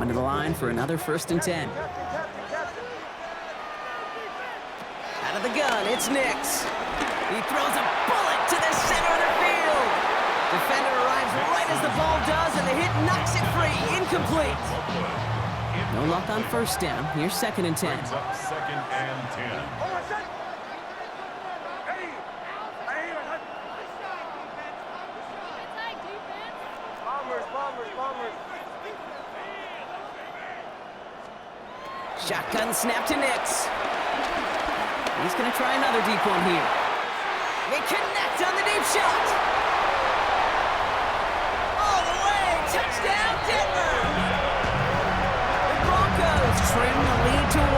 Going to the line for another 1st and 10. Out of the gun, it's Nix. He throws a bullet to the center of the field. Defender arrives right as the ball does, and the hit knocks it free. Incomplete. No luck on 1st down. Here's 2nd and 10. 2nd and 10. Shotgun snap to Nix. He's going to try another deep one here. They connect on the deep shot. All the way. Touchdown, Denver. The Broncos trim the lead to 1.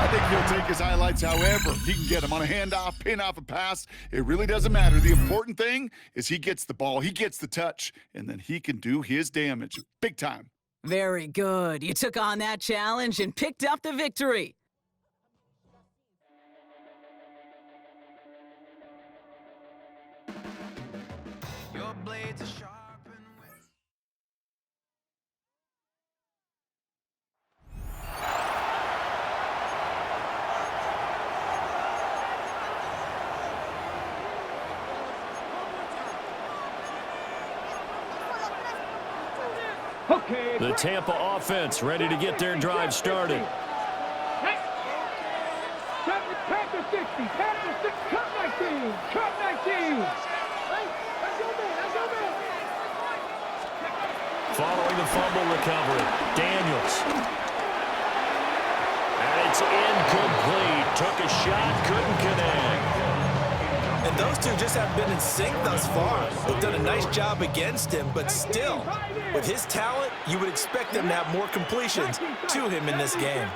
I think he'll take his highlights however he can get them on a handoff, pin off a pass. It really doesn't matter. The important thing is he gets the ball, he gets the touch, and then he can do his damage big time. Very good. You took on that challenge and picked up the victory. Your blades are sharp and The Tampa offense ready to get their drive started. Panther 60, Panther 6, cut 19, cut 19. Following the fumble recovery, Daniels. And it's incomplete. Took a shot, couldn't connect. And those two just haven't been in sync thus far. They've done a nice job against him, but still, with his talent, you would expect them to have more completions to him in this game.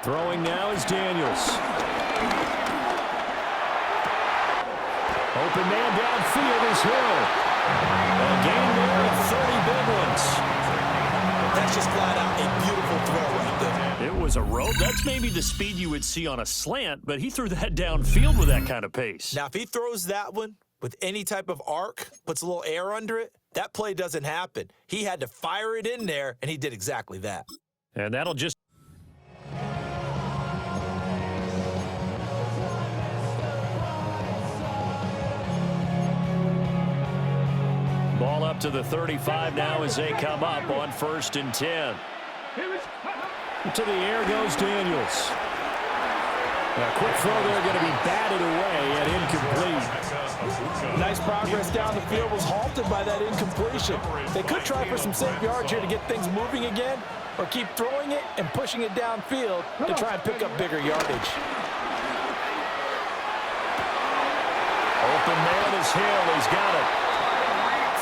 Throwing now is Daniels. Open man downfield is Hill. A gain there of 30 big ones. That's just flat out a beautiful throw right there. It was a rope. That's maybe the speed you would see on a slant, but he threw that downfield with that kind of pace. Now, if he throws that one with any type of arc, puts a little air under it, that play doesn't happen. He had to fire it in there, and he did exactly that. And that'll just... Ball up to the 35 now as they come up on 1st and 10. To the air goes Daniels. A quick throw there going to be batted away and incomplete. Nice progress down the field was halted by that incompletion. They could try for some safe yards here to get things moving again, or keep throwing it and pushing it downfield to try and pick up bigger yardage. Open man is Hill. He's got it.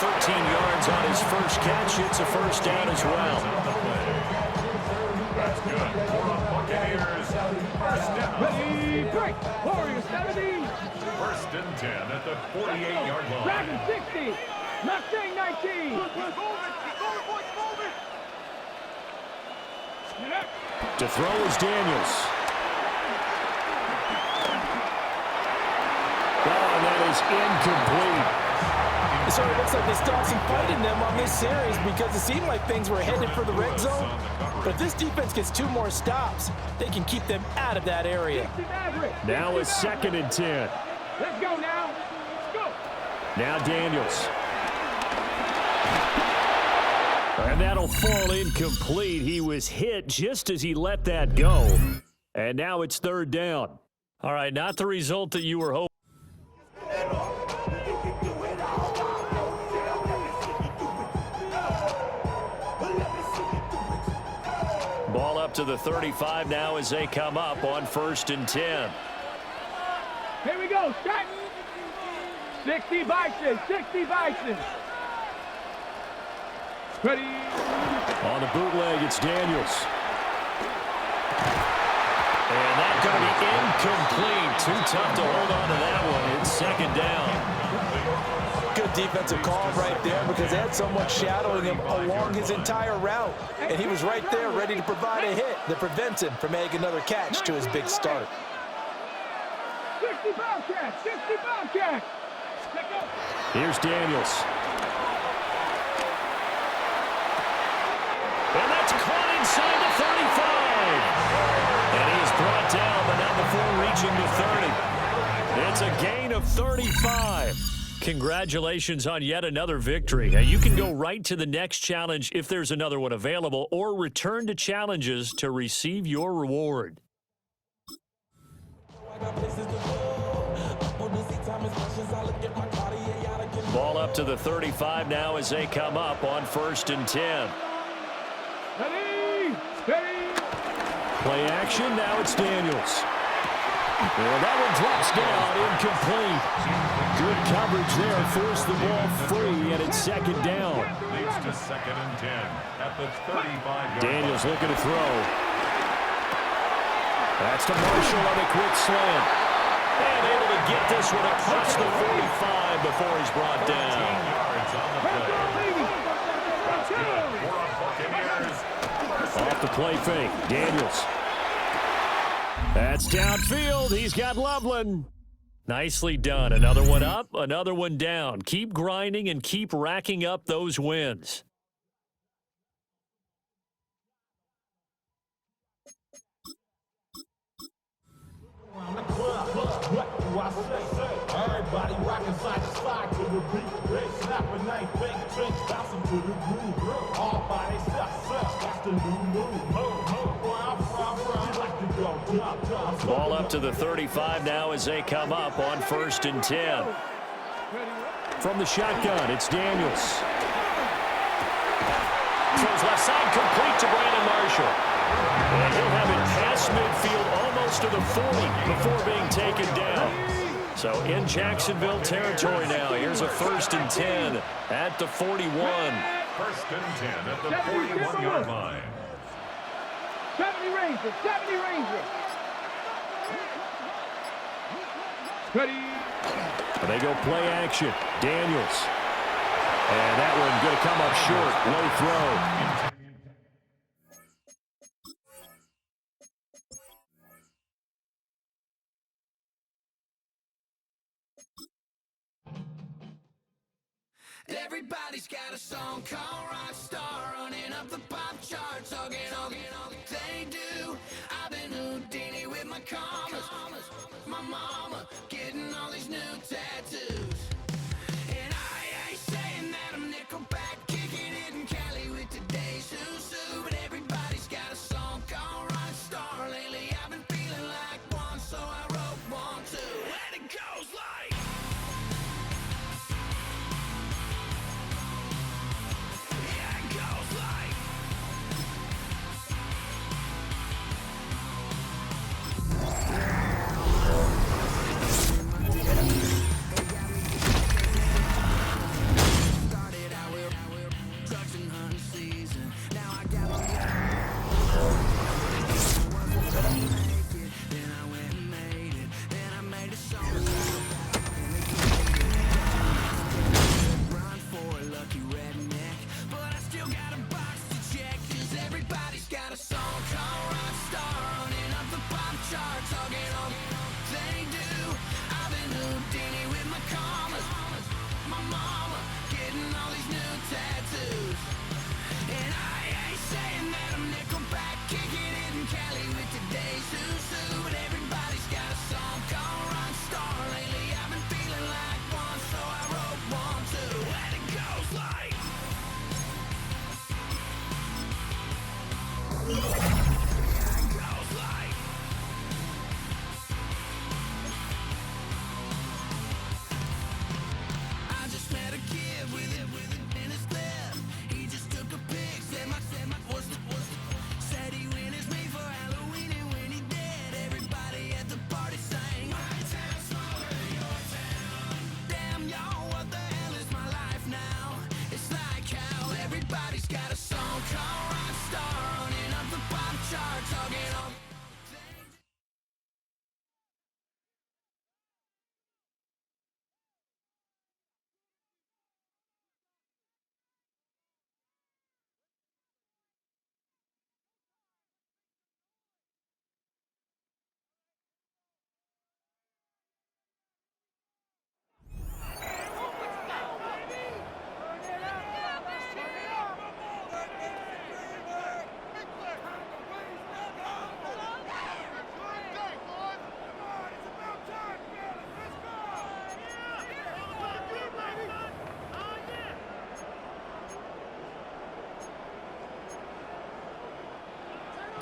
13 yards on his first catch. It's a 1st down as well. That's good. For the Buccaneers, 1st down. Ready, break. Warriors 70. 1st and 10 at the 48-yard line. Dragon 60. Mustang 19. To throw is Daniels. Oh, that is incomplete. It sort of looks like they still have some fight in them on this series because it seemed like things were headed for the red zone. But if this defense gets 2 more stops, they can keep them out of that area. Now it's 2nd and 10. Let's go now. Let's go. Now Daniels. And that'll fall incomplete. He was hit just as he let that go. And now it's 3rd down. All right, not the result that you were hoping. Ball up to the 35 now as they come up on 1st and 10. Here we go. Start. 60 Bison. 60 Bison. Ready. On the bootleg, it's Daniels. And that's going to be incomplete. Too tough to hold on to that one. It's 2nd down. Good defensive call right there because they had someone shadowing him along his entire route. And he was right there ready to provide a hit that prevents him from making another catch to his big start. 60 Bobcats, 60 Bobcats. Here's Daniels. And that's caught inside the 35. And he is brought down, but not before reaching the 30. It's a gain of 35. Congratulations on yet another victory. Now, you can go right to the next challenge if there's another one available, or return to challenges to receive your reward. Ball up to the 35 now as they come up on 1st and 10. Ready, ready. Play action, now it's Daniels. Well, that one drops down, incomplete. Good coverage there, forced the ball free, and it's 2nd down. Leads to 2nd and 10 at the 35-yard line. Daniels looking to throw. That's to Marshall on a quick slant. And able to get this one across the 45 before he's brought down. 15 yards on the play. That's good for a Buccaneers. Off the play fake, Daniels. That's downfield. He's got Loveland. Nicely done. Another one up, another one down. Keep grinding and keep racking up those wins. Everybody rocking side to side to the beat. They snapping night, bang, drink, bouncing to the groove. All body stuff, that's the new move. Ball up to the 35 now as they come up on 1st and 10. From the shotgun, it's Daniels. Throws left side, complete to Brandon Marshall. And he'll have it past midfield almost to the 40 before being taken down. So in Jacksonville territory now. Here's a 1st and 10 at the 41. 1st and 10 at the 41-yard line. 70 Rangers, 70 Rangers. Ready. They go play action. Daniels. And that one going to come up short. Low throw. Everybody's got a song called Rockstar, running up the pop charts, hugging all they do. I've been Houdini with my commas, my mama getting all these new tattoos. And I ain't saying that I'm Nickelback, kicking it in Cali with today's Susu. But everybody's got a song called Rockstar. Lately I've been feeling like one, so I wrote one too. And it goes like,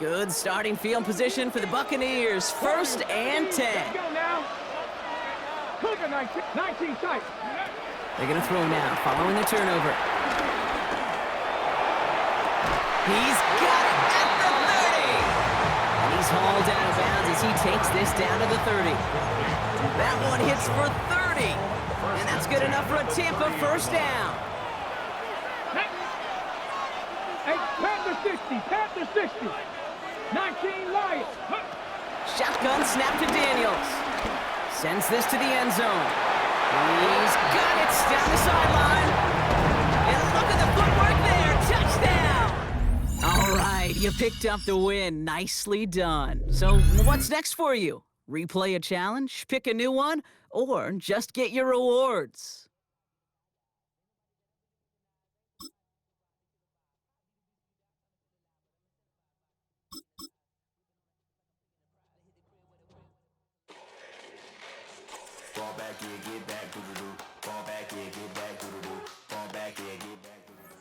Good starting field position for the Buccaneers. 1st and 10. Go now. Cook 19 tight. They're going to throw now, following the turnover. He's got it at the 30. And he's hauled out of bounds as he takes this down to the 30. That one hits for 30. And that's good enough for a Tampa 1st down. Hey, Panther 60, Panther 60. 19 Lions. Shotgun snap to Daniels. Sends this to the end zone. He's got it down the sideline. And look at the footwork there. Touchdown. All right, you picked up the win. Nicely done. So what's next for you? Replay a challenge, pick a new one, or just get your rewards? Fall back, yeah, get back, doo-doo-doo. Fall back, yeah, get back, doo-doo-doo. Fall back, yeah, get back, doo-doo-doo.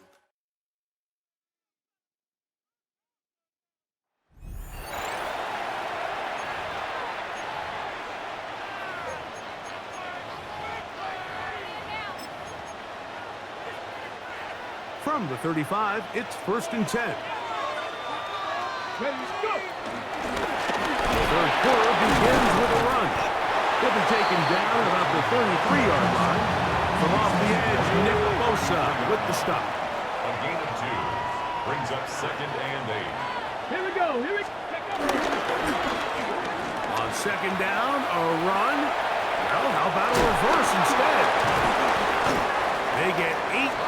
From the 35, it's 1st and 10. Ready, go. Third quarter begins with a run. He'll be taken down at about the 33-yard line. From off the edge, Nick Bosa with the stop. A gain of 2 brings up 2nd and 8. Here we go. Here we go. On 2nd down, a run. Well, how about a reverse instead? They get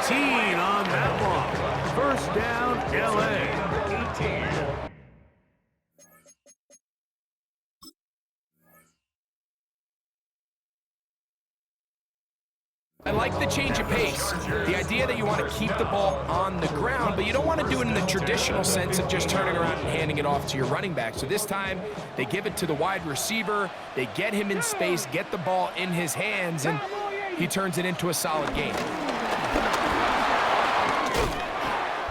18 on that one. 1st down, L.A. 18. I like the change of pace. The idea that you want to keep the ball on the ground, but you don't want to do it in the traditional sense of just turning around and handing it off to your running back. So this time, they give it to the wide receiver. They get him in space, get the ball in his hands, and he turns it into a solid game.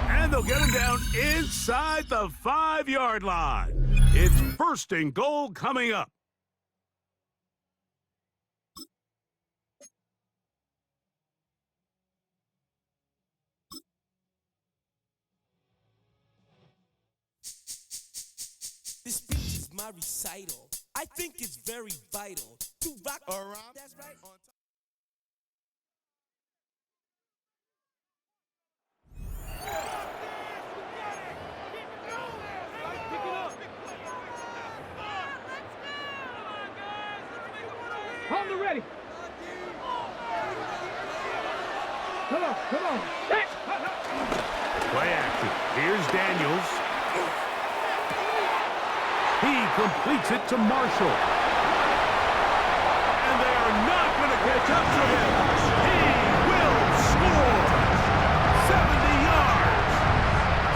And they'll get him down inside the 5-yard line. It's 1st and goal coming up. This speech is my recital. I think it's very vital to rock around. That's right. Hold it ready. Come on, come on. Hey. Play action. Here's Daniels. He completes it to Marshall. And they are not going to catch up to him. He will score. 70 yards.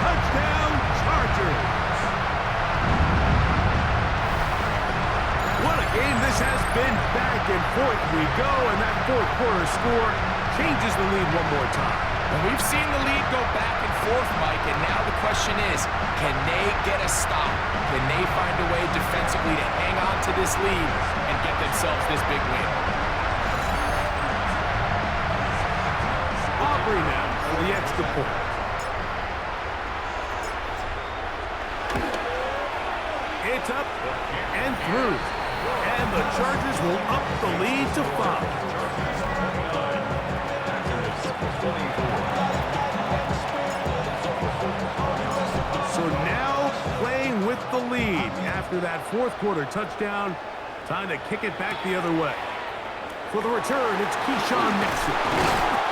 Touchdown, Chargers. What a game this has been. Back and forth we go, and that 4th quarter score changes the lead one more time. And we've seen the lead go back and forth, Mike, and now the question is, can they get a stop? Can they find a way defensively to hang on to this lead and get themselves this big win? Aubrey now for the extra point. It's up and through. And the Chargers will up the lead to 5. So now playing with the lead after that 4th quarter touchdown. Time to kick it back the other way. For the return, it's Keyshawn Nixon.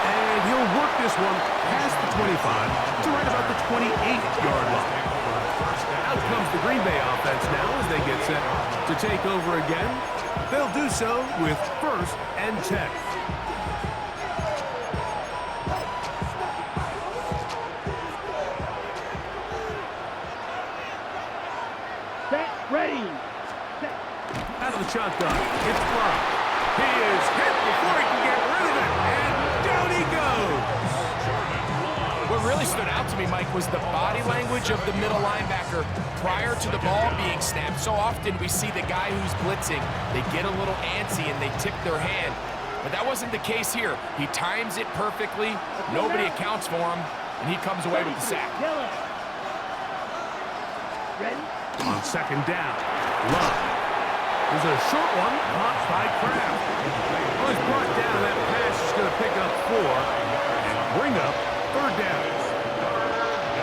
And he'll work this one past the 25 to right about the 28-yard line. Out comes the Green Bay offense now as they get set to take over again. They'll do so with 1st and 10. Ready. Out of the shotgun. It's blocked. He is hit before he can get rid of it. And down he goes. What really stood out to me me, Mike, was the body language of the middle linebacker prior to the ball being snapped. So often we see the guy who's blitzing, they get a little antsy and they tip their hand. But that wasn't the case here. He times it perfectly, nobody accounts for him, and he comes away with the sack. On second down, Love. There's a short one, caught by Kraft. Well, he's brought down. That pass is going to pick up 4 and bring up third down.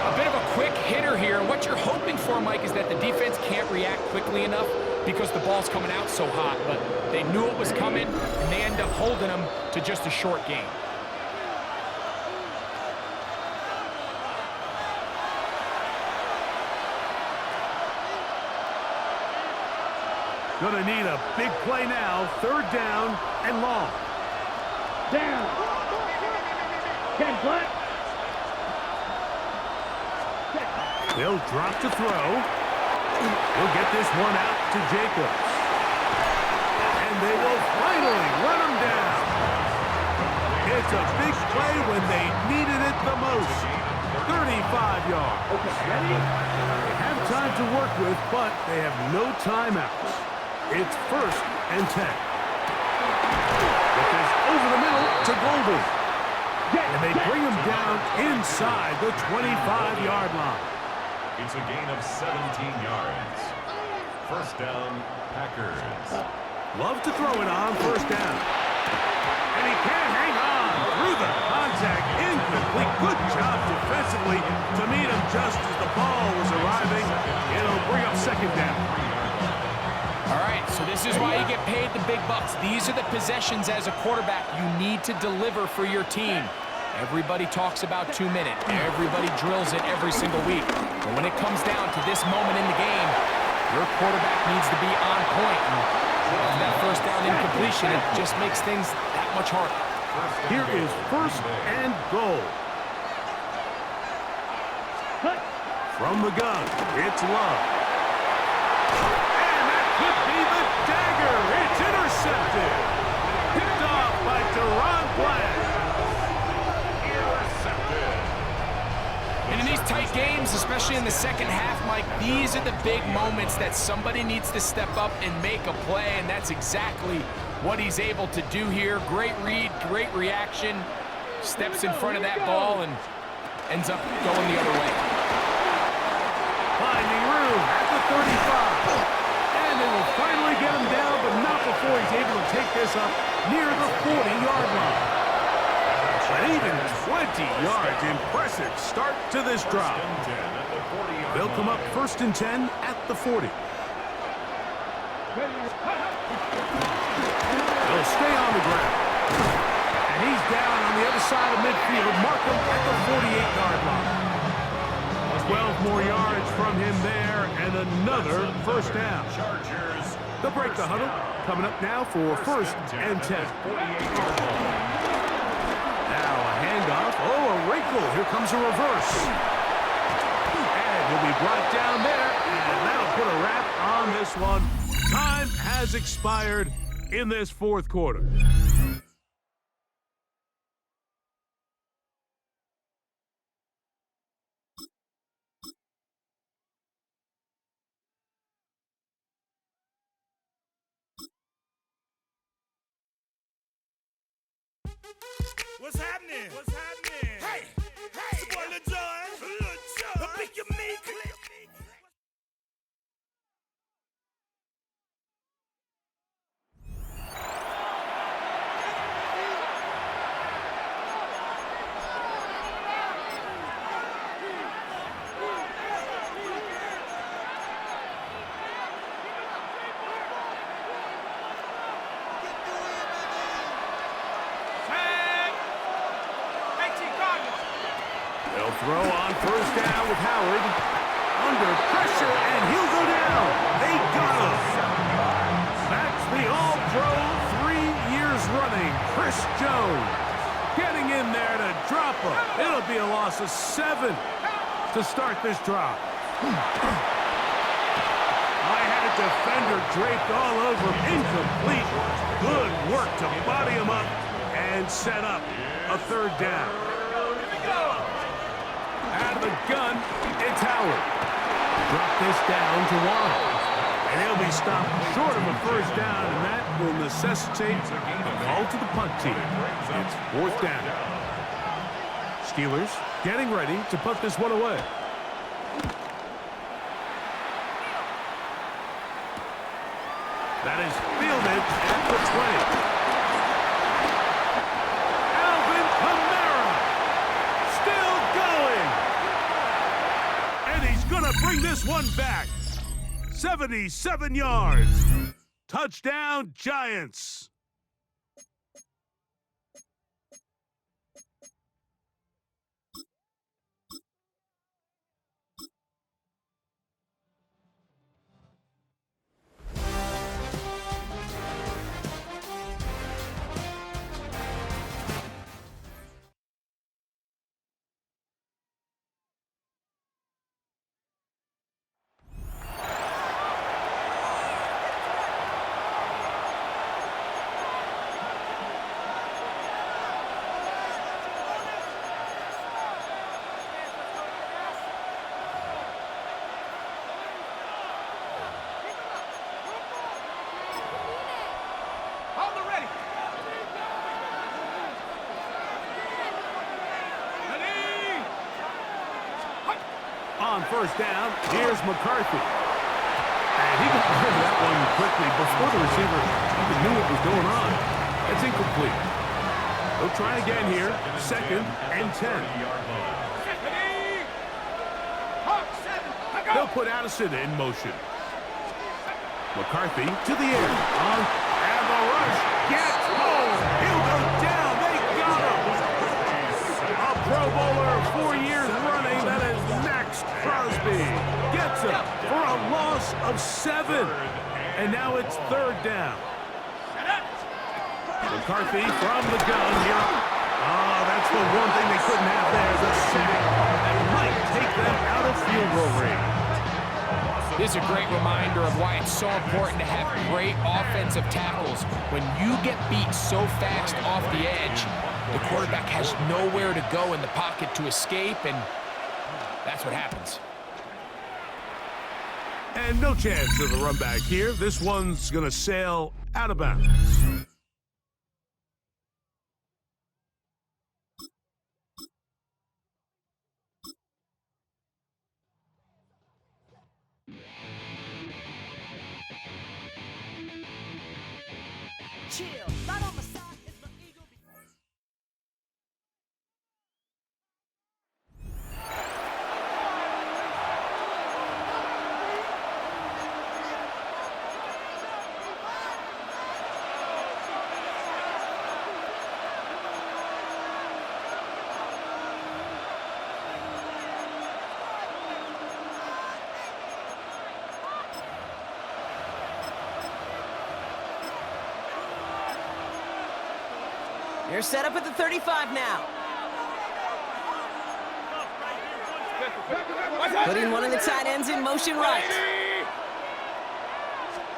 A bit of a quick hitter here. What you're hoping for, Mike, is that the defense can't react quickly enough because the ball's coming out so hot. But they knew it was coming, and they end up holding them to just a short gain. Gonna need a big play now. Third down and long. Down. 10 flat. They'll drop to throw. He'll get this one out to Jacobs. And they will finally run him down. It's a big play when they needed it the most. 35 yards. They have time to work with, but they have no timeouts. It's first and 10. Get this over the middle to Golden. And they bring him down inside the 25-yard line. It's a gain of 17 yards. First down, Packers. Love to throw it on first down. And he can't hang on through the contact. Incomplete. Good job defensively to meet him just as the ball was arriving. It'll bring up second down. All right, so this is why you get paid the big bucks. These are the possessions as a quarterback you need to deliver for your team. Everybody talks about 2 minutes. Everybody drills it every single week. But when it comes down to this moment in the game, your quarterback needs to be on point. And that first down incompletion, it just makes things that much harder. Here is first and goal. From the gun, it's Love. Could be the dagger. It's intercepted. Picked off by Deron Bland. Intercepted. And in these tight games, especially in the second half, Mike, these are the big moments that somebody needs to step up and make a play, and that's exactly what he's able to do here. Great read, great reaction. Steps in front of that ball and ends up going the other way. Finding room at the 35. They will finally get him down, but not before he's able to take this up near the 40-yard line. But even 20 yards, impressive start to this drive. They'll come up first and 10 at the 40. They'll stay on the ground. And he's down on the other side of midfield. Mark him at the 48-yard line. 12 more yards from him there, and another first down. They'll break the huddle. Coming up now for first and 10. Now a handoff. Oh, a wrinkle. Here comes a reverse. And he'll be brought down there, and that'll put a wrap on this one. Time has expired in this fourth quarter. What's happening? What's happening? Hey, hey, it's your boy Lil Jon. The pick your meat. Throw on first down with Howard. Under pressure, and he'll go down. They got him. That's the All-Pro 3 years running, Chris Jones. Getting in there to drop him. It'll be a loss of 7 to start this drive. I had a defender draped all over him. Incomplete. Good work to body him up and set up a third down. Out of the gun, it's Howard. Drop this down to Waddle. And he'll be stopped short of a first down, and that will necessitate a call to the punt team. It's fourth down. Steelers getting ready to punt this one away. That is fielded at the 20. Alvin Kamara still going. And he's going to bring this one back. 77 yards. Touchdown, Giants. On first down, here's McCarthy. And he got rid of that one quickly before the receiver even knew what was going on. That's incomplete. They'll try again here. 2nd and 10. They'll put Addison in motion. McCarthy to the air. And the rush gets home. He'll go down. They got him. A Pro Bowler 4 years running. That is Max Crosby. Gets him for a loss of 7. And now it's 3rd down. McCarthy from the gun here. That's the one thing they couldn't have there. The sack that might take them out of field goal range. This is a great reminder of why it's so important to have great offensive tackles. When you get beat so fast off the edge, the quarterback has nowhere to go in the pocket to escape, and that's what happens. And no chance of a run back here. This one's going to sail out of bounds. Chill. Right on the side is the eagle. They're set up at the 35 now. Putting one of the tight ends in motion right.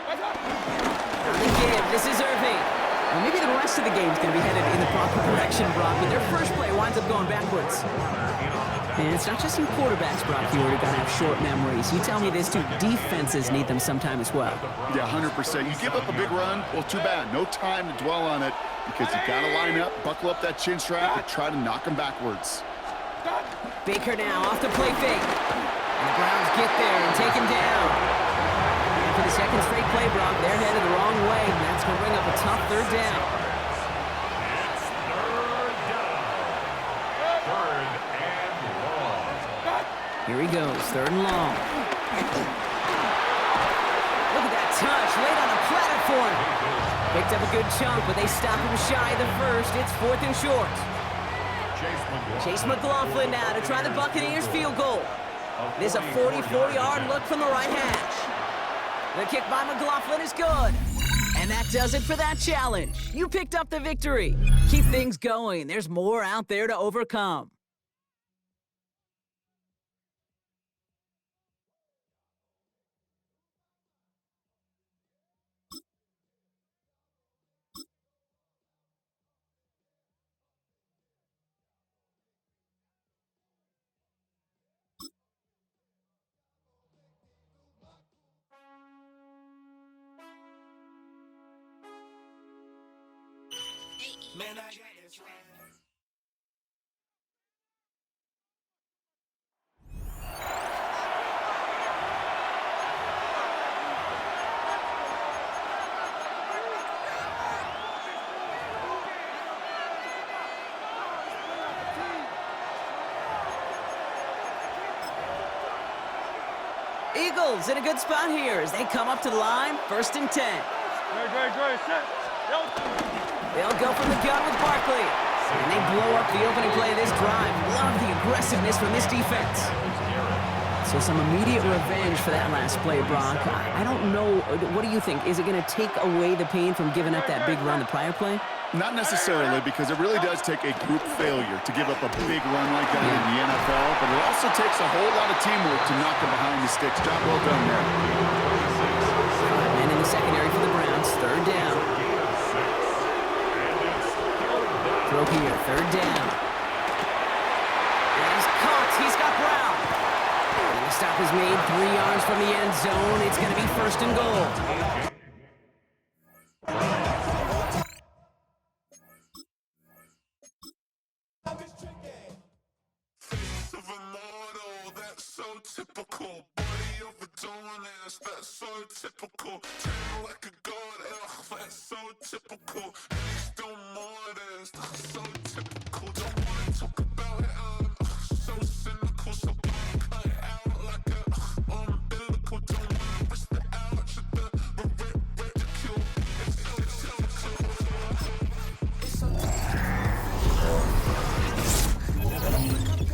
Again, this is Irving. Well, maybe the rest of the game's going to be headed in the proper direction, Brock, but their first play winds up going backwards. And it's not just you quarterbacks, Brock, you already got to have short memories. You tell me this too, defenses need them sometime as well. Yeah, 100%. You give up a big run, well, too bad. No time to dwell on it because you got to line up, buckle up that chin strap, and try to knock them backwards. Baker now off the play fake. And the Browns get there and take him down. And for the second straight play, Brock, they're headed the wrong way, and that's going to bring up a tough 3rd down. It's 3rd down. 3rd and long. Here he goes, 3rd and long. Look at that touch, laid on a platter for him. Picked up a good chunk, but they stop him shy of the first. It's 4th and short. Chase McLaughlin now to try the Buccaneers field goal. It is a 44-yard look from the right hash. The kick by McLaughlin is good. And that does it for that challenge. You picked up the victory. Keep things going. There's more out there to overcome. Man, I got this right. Eagles in a good spot here as they come up to the line, 1st and 10. They'll go from the gun with Barkley. And they blow up the opening play of this drive. Love the aggressiveness from this defense. So some immediate revenge for that last play, Brock. I don't know. What do you think? Is it going to take away the pain from giving up that big run the prior play? Not necessarily, because it really does take a group failure to give up a big run like that in the NFL, but it also takes a whole lot of teamwork to knock them behind the sticks. Job well done there. And in the secondary for the Browns, 3rd down. Throw here, 3rd down. And he's caught. He's got Brown. And the stop is made 3 yards from the end zone. It's going to be 1st and goal. Typical, body overdoing this, that's so typical. Treat like a god, that's so typical. And he's still more this, that's so typical. Don't wanna talk about it, so cynical. So cut it out like a umbilical. Don't wanna risk the ouch of the ridicule. It's typical. It's so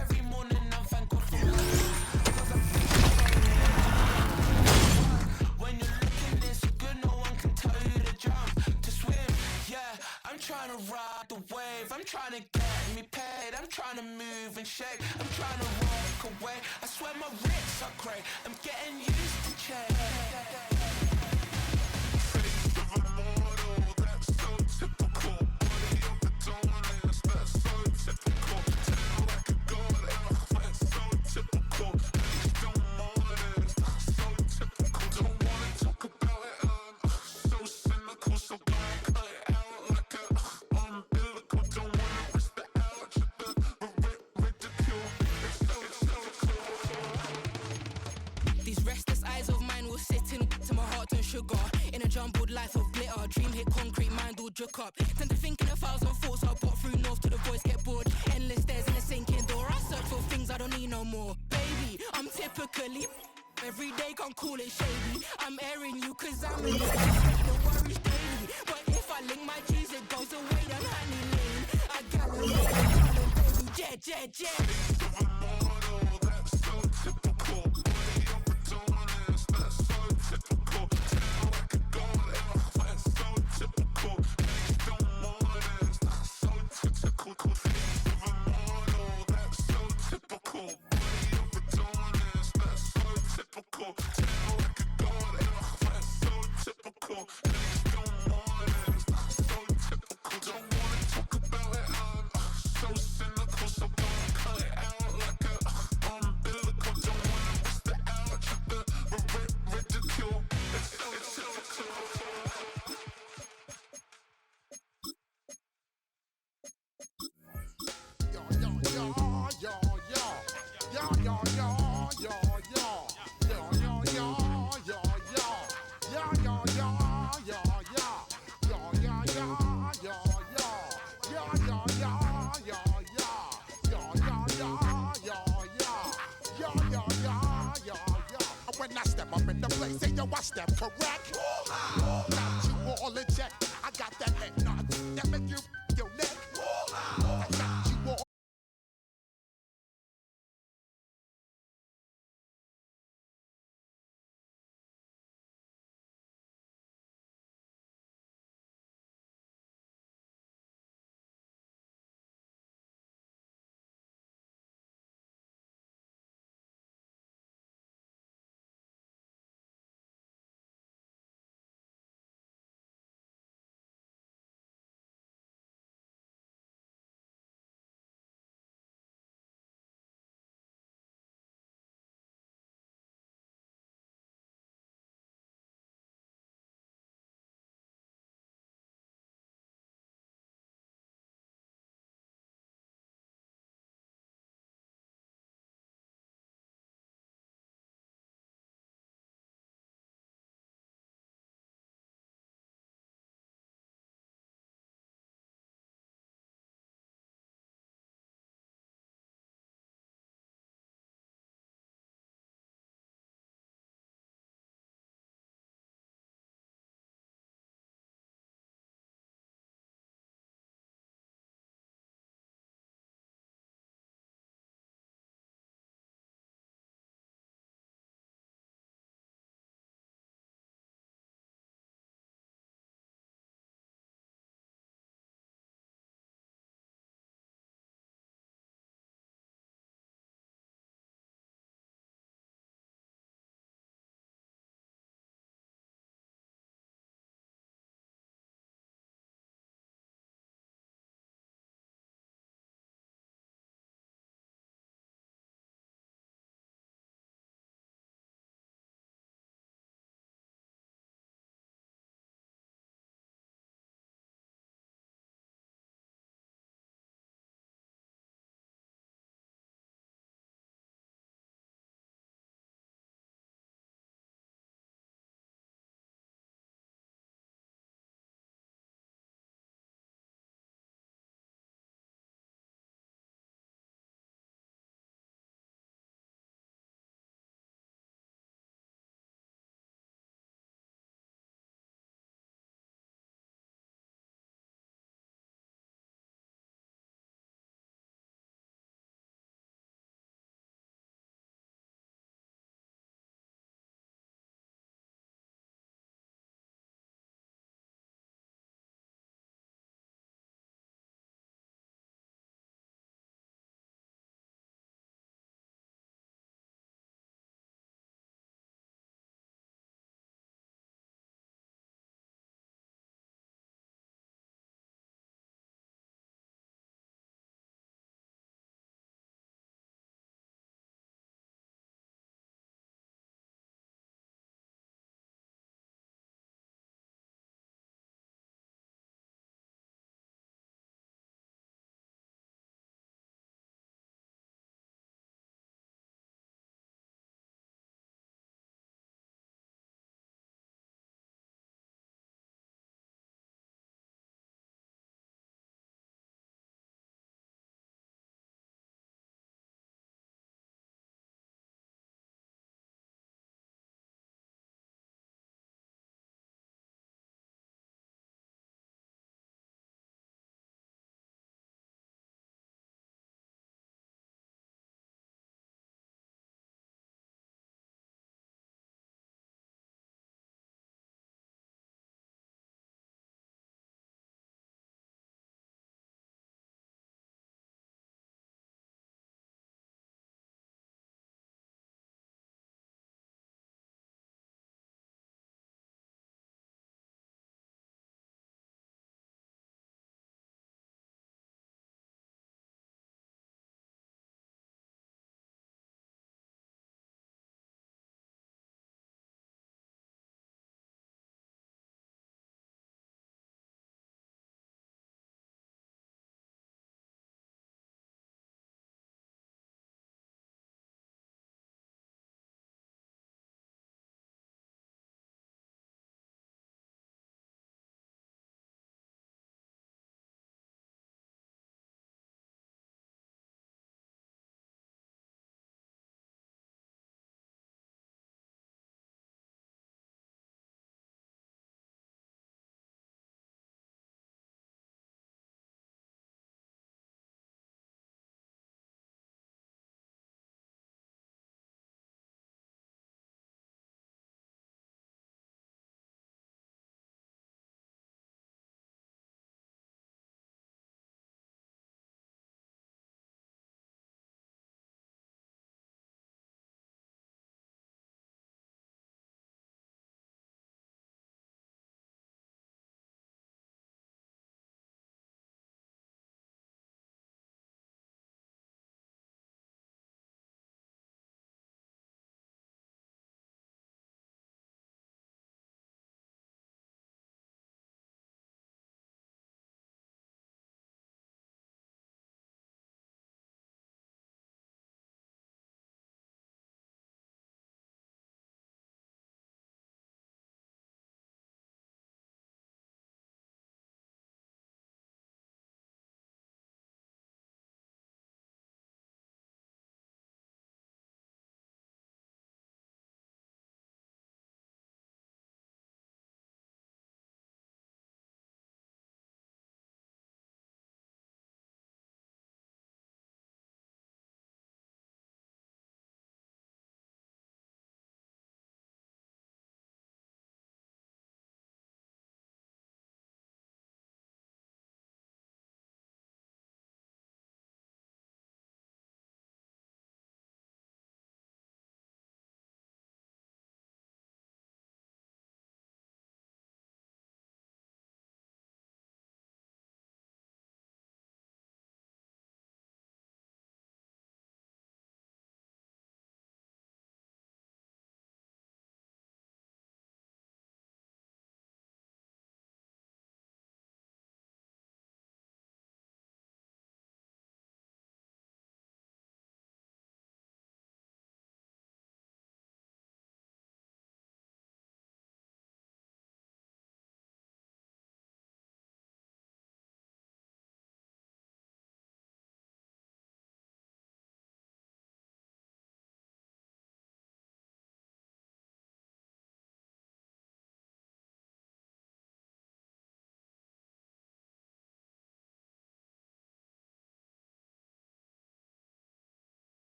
every morning I'm thankful for trying to ride the wave, I'm trying to get me paid, I'm trying to move and shake, I'm trying to walk away, I swear my wrists are great, I'm getting used to change. Face of a mortal, that's so typical, body of the dominance, that's so typical, tell like a god, that's so typical, please don't mourn this, that's so typical, don't wanna talk about it, so cynical, so don't cut it out. These restless eyes of mine will sit in to my heart and sugar. In a jumbled life of glitter, dream hit concrete, mind all jerk up. Tend to think in 1,000 thoughts, I'll pop through north till the voice get bored. Endless stairs in a sinking door, I search for things I don't need no more. Baby, I'm typically every day, can't call it shady. I'm airing you cause I'm in no worries daily. But if I link my G's, it goes away down honey lane. I got a jet, jet, jet. That's so typical. Body overdoing that's so typical. Tell like a god, that's so typical. Please don't mourn this, that's so typical. Face of a mortal, that's so typical. Body overdoing that's so typical. Tell like a god, that's so typical. Please don't mourn this, that's so typical. Don't wanna talk about it, so cynical, so don't cut it out like a umbilical. Don't wanna risk the ouch of the ridicule. It's so typical. When I step up in the place, say yo, I step correct. Got you all in check. I got that head nod that make you your neck. I got you all.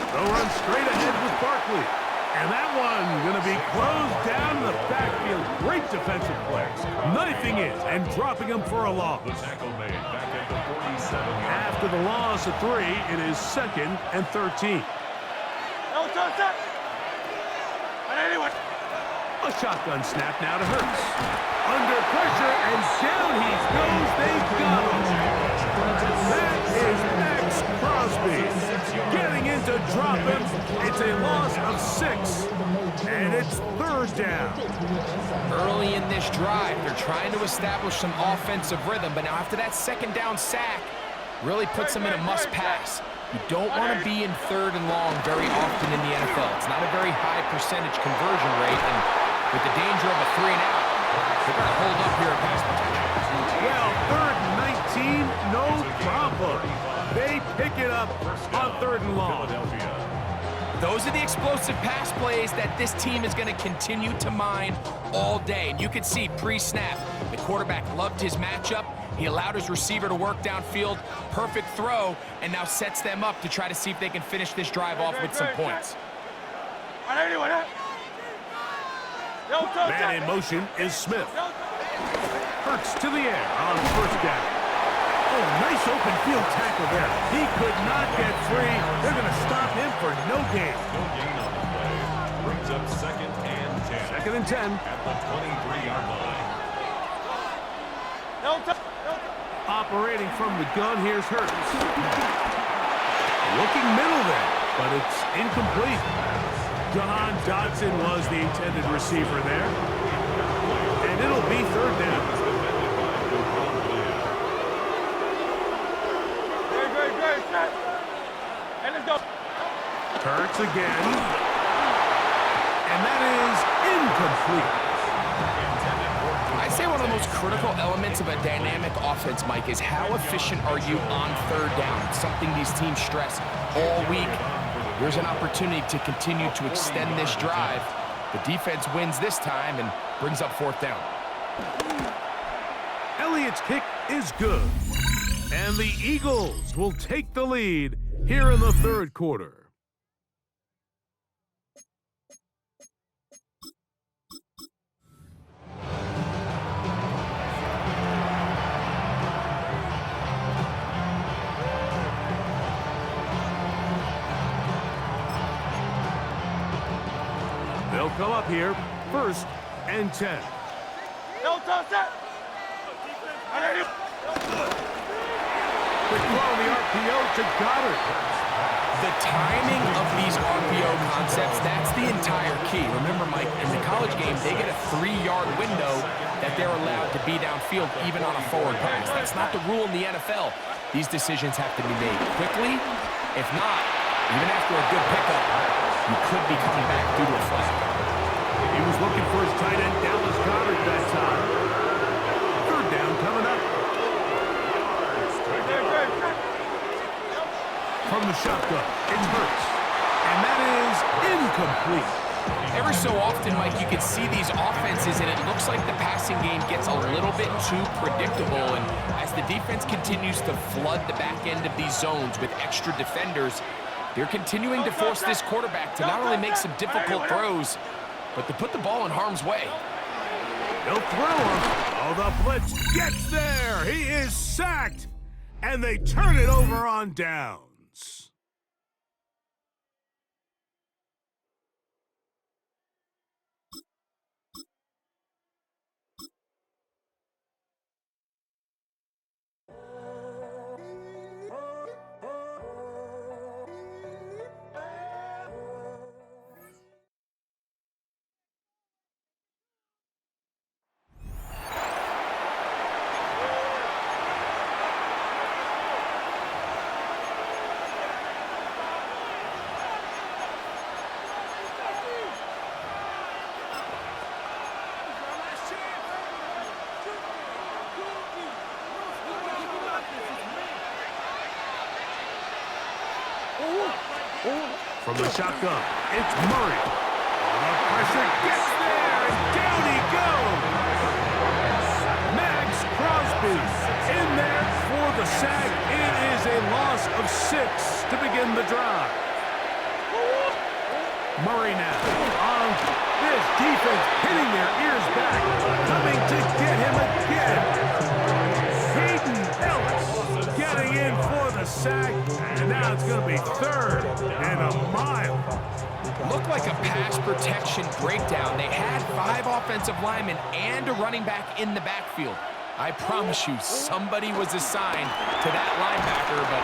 They'll run straight ahead with Barkley. And that one going to be closed down the backfield. Great defensive plays. Knifing it and dropping him for a loss. The tackle made back at the 47-yard. After the loss of 3, it is 2nd and 13. A shotgun snap now to Hurts. Under pressure, and down he goes. They've got him. That is Max Crosby. Getting in to drop him. It's a loss of 6, and it's 3rd down. Early in this drive, they're trying to establish some offensive rhythm, but now after that 2nd down sack, really puts them in a must-pass. You don't want to be in 3rd and long very often in the NFL. It's not a very high percentage conversion rate, and with the danger of a 3-and-out, they're going to hold up here at pass protection. Well, 3rd and 19, no problem. They pick it up on 3rd and long. Those are the explosive pass plays that this team is going to continue to mine all day. And you can see pre-snap, the quarterback loved his matchup. He allowed his receiver to work downfield. Perfect throw, and now sets them up to try to see if they can finish this drive off with some points. Man in motion is Smith. Hurts to the air on 1st down. Oh, nice open field tackle there. He could not get free. They're going to stop him for no gain. No gain on the play. Brings up 2nd and 10. 2nd and 10. At the 23-yard line. Operating from the gun, here's Hurts. Looking middle there, but it's incomplete. Jahan Dotson was the intended receiver there. And it'll be 3rd down. Hurts again. And that is incomplete. I'd say one of the most critical elements of a dynamic offense, Mike, is how efficient are you on 3rd down? It's something these teams stress all week. Here's an opportunity to continue to extend this drive. The defense wins this time and brings up 4th down. Elliott's kick is good. And the Eagles will take the lead here in the 3rd quarter. They'll come up here, 1st and 10. Quick throw on the RPO to Goddard. The timing of these RPO concepts, that's the entire key. Remember, Mike, in the college game, they get a 3-yard window that they're allowed to be downfield even on a forward pass. That's not the rule in the NFL. These decisions have to be made quickly. If not, even after a good pickup, you could be coming back due to a flag. He was looking for his tight end, Dallas Goddard, that time. 3rd down coming up. From the shotgun, it's Hurts. And that is incomplete. Every so often, Mike, you can see these offenses, and it looks like the passing game gets a little bit too predictable. And as the defense continues to flood the back end of these zones with extra defenders, they're continuing to force this quarterback to not only make some difficult throws, but to put the ball in harm's way. They'll throw him. Oh, the blitz gets there. He is sacked. And they turn it over on downs. From the shotgun, it's Murray. The pressure gets there, and down he goes. Max Crosby in there for the sack. It is a loss of 6 to begin the drive. Murray now on this defense, hitting their ears back, coming to get him again. Hayden Ellis getting in for the sack, and now it's going to be 3rd and a mile. Looked like a pass protection breakdown. They had 5 offensive linemen and a running back in the backfield. I promise you, somebody was assigned to that linebacker, but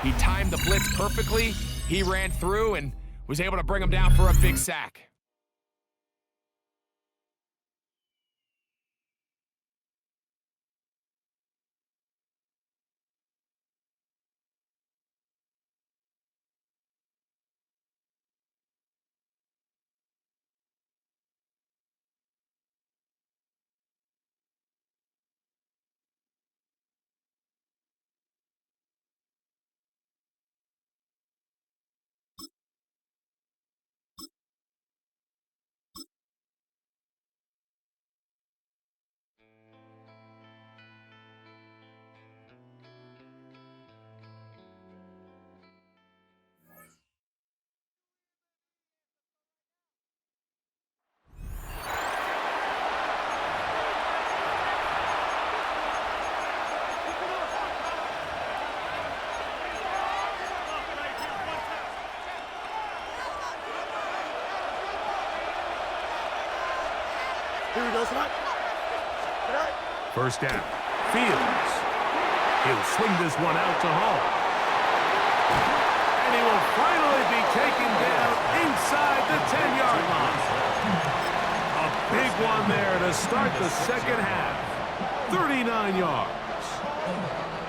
he timed the blitz perfectly. He ran through and was able to bring him down for a big sack. First down. Fields. He'll swing this one out to Hall. And he will finally be taken down inside the 10-yard line. A big one there to start the second half. 39 yards.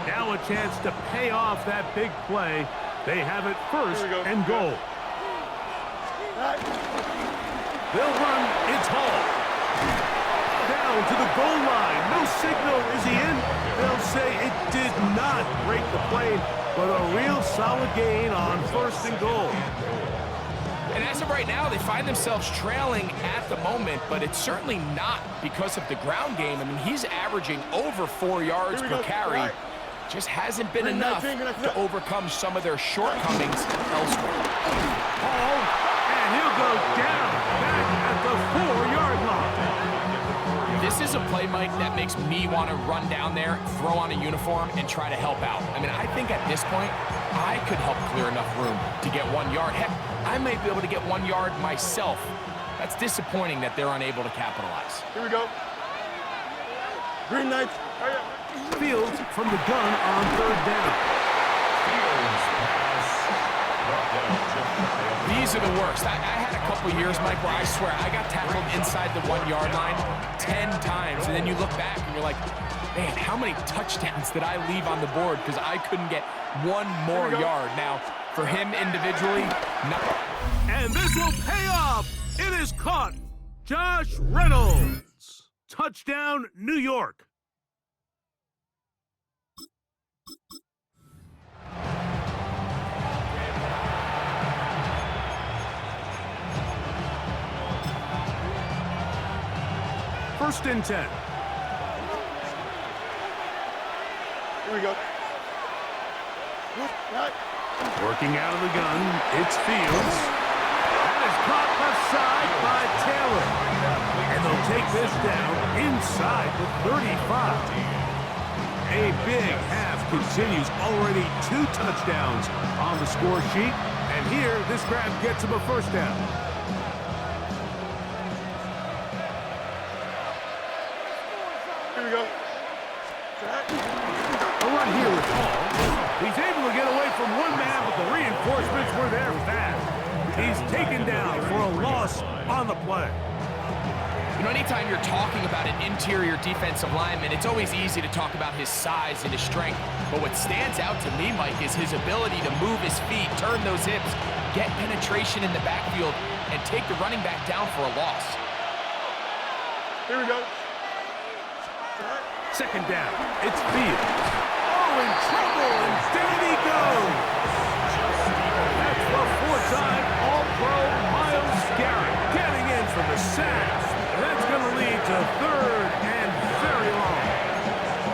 Now a chance to pay off that big play. They have it 1st and goal. They'll run. It's Hall. Down to the goal line. No signal. Is he in? They'll say it did not break the play, but a real solid gain on 1st and goal. And as of right now, they find themselves trailing at the moment, but it's certainly not because of the ground game. I mean, he's averaging over 4 yards per carry. Just hasn't been enough to overcome some of their shortcomings elsewhere. Hall, and he'll go down back at the 4-yard line. This is a play, Mike, that makes me want to run down there, throw on a uniform, and try to help out. I mean, I think at this point, I could help clear enough room to get 1 yard. Heck, I may be able to get 1 yard myself. That's disappointing that they're unable to capitalize. Here we go. Green Knights. Fields from the gun on 3rd down. These are the worst. I had a couple years, Mike, where I swear I got tackled inside the 1 yard line 10 times, and then you look back and you're like, man, how many touchdowns did I leave on the board because I couldn't get 1 more yard? Now, for him individually, nothing. And this will pay off. It is caught. Josh Reynolds. Touchdown, New York. First and 10. Here we go. Working out of the gun, it's Fields. That is caught left side by Taylor. And they'll take this down inside the 35. A big half continues. Already 2 touchdowns on the score sheet. And here, this grab gets him a first down. Here we go. A run here with Hall. He's able to get away from 1 man, but the reinforcements were there fast. He's taken down for a loss on the play. You know, anytime you're talking about an interior defensive lineman, it's always easy to talk about his size and his strength. But what stands out to me, Mike, is his ability to move his feet, turn those hips, get penetration in the backfield, and take the running back down for a loss. Here we go. Second down, it's Fields. Oh, in trouble, and down he goes. That's the 4th time throw, Miles Garrett getting in for the sack. That's going to lead to 3rd and very long.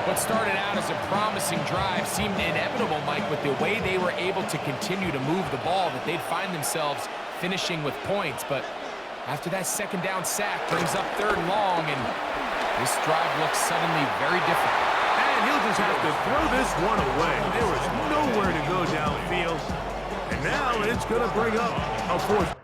What started out as a promising drive seemed inevitable, Mike, with the way they were able to continue to move the ball, that they'd find themselves finishing with points. But after that 2nd down sack brings up 3rd and long, and this drive looks suddenly very different. And he'll just have to throw this one away. There was nowhere to go downfield. And now it's going to bring up a 4th.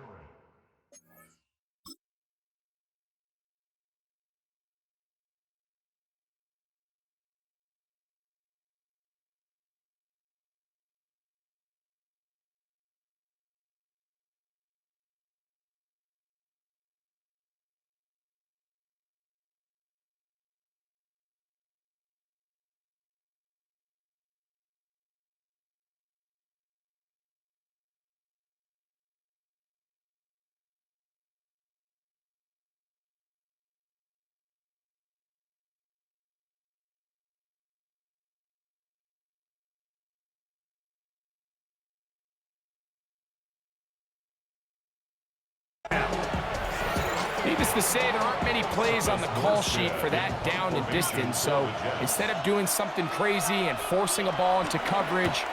Needless to say, there aren't many plays on the call sheet for that down and distance, so instead of doing something crazy and forcing a ball into coverage,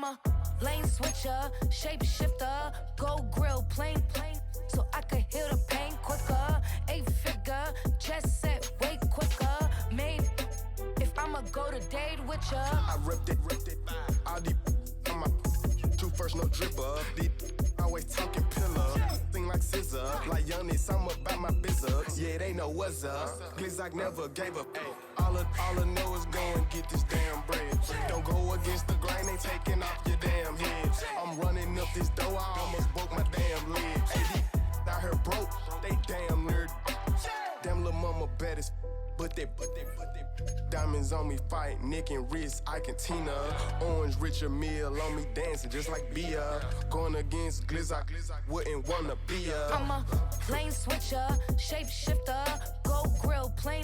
I'm a lane switcher, shape shifter, go grill, plain, so I could heal the pain quicker. 8-figure, chest set way quicker. Made if I'ma go to date with ya. I ripped it. All these on my two first, no dripper. These always talking pillar. Thing like scissor. Like Youngest, I'm about my business. Yeah, they know what's up. Glizzock never gave up. All I know is go and get this damn bread. Don't go against the grain, they taking off your damn head. I'm running up this door, I almost broke my damn leg. Hey, these out here broke, they damn nerd. Damn little mama bad as but they diamonds on me fight, Nick and wrist, I can Tina. Orange Richard Mill on me dancing just like Bia. Going against Glizzock, wouldn't wanna be ya. I'm a lane switcher, shape shifter, go grill, plain,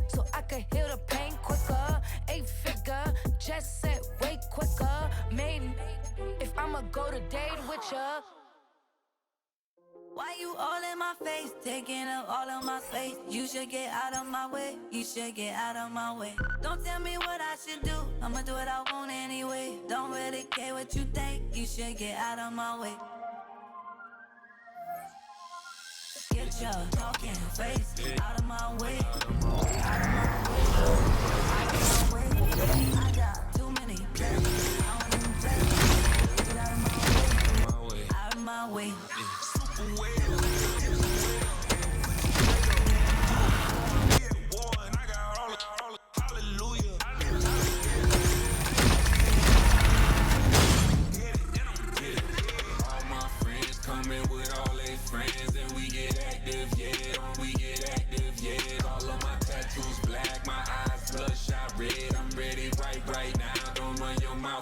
so I could heal the pain quicker. 8-figure, just set way quicker. Made if I'ma go to date with ya. Why you all in my face, taking up all of my space? You should get out of my way, you should get out of my way. Don't tell me what I should do, I'ma do what I want anyway. Don't really care what you think, you should get out of my way. Get your talking face out of my way. Out of my way. Out of my way. I got too many plays, I don't even play. Get out of my way. Out of my way.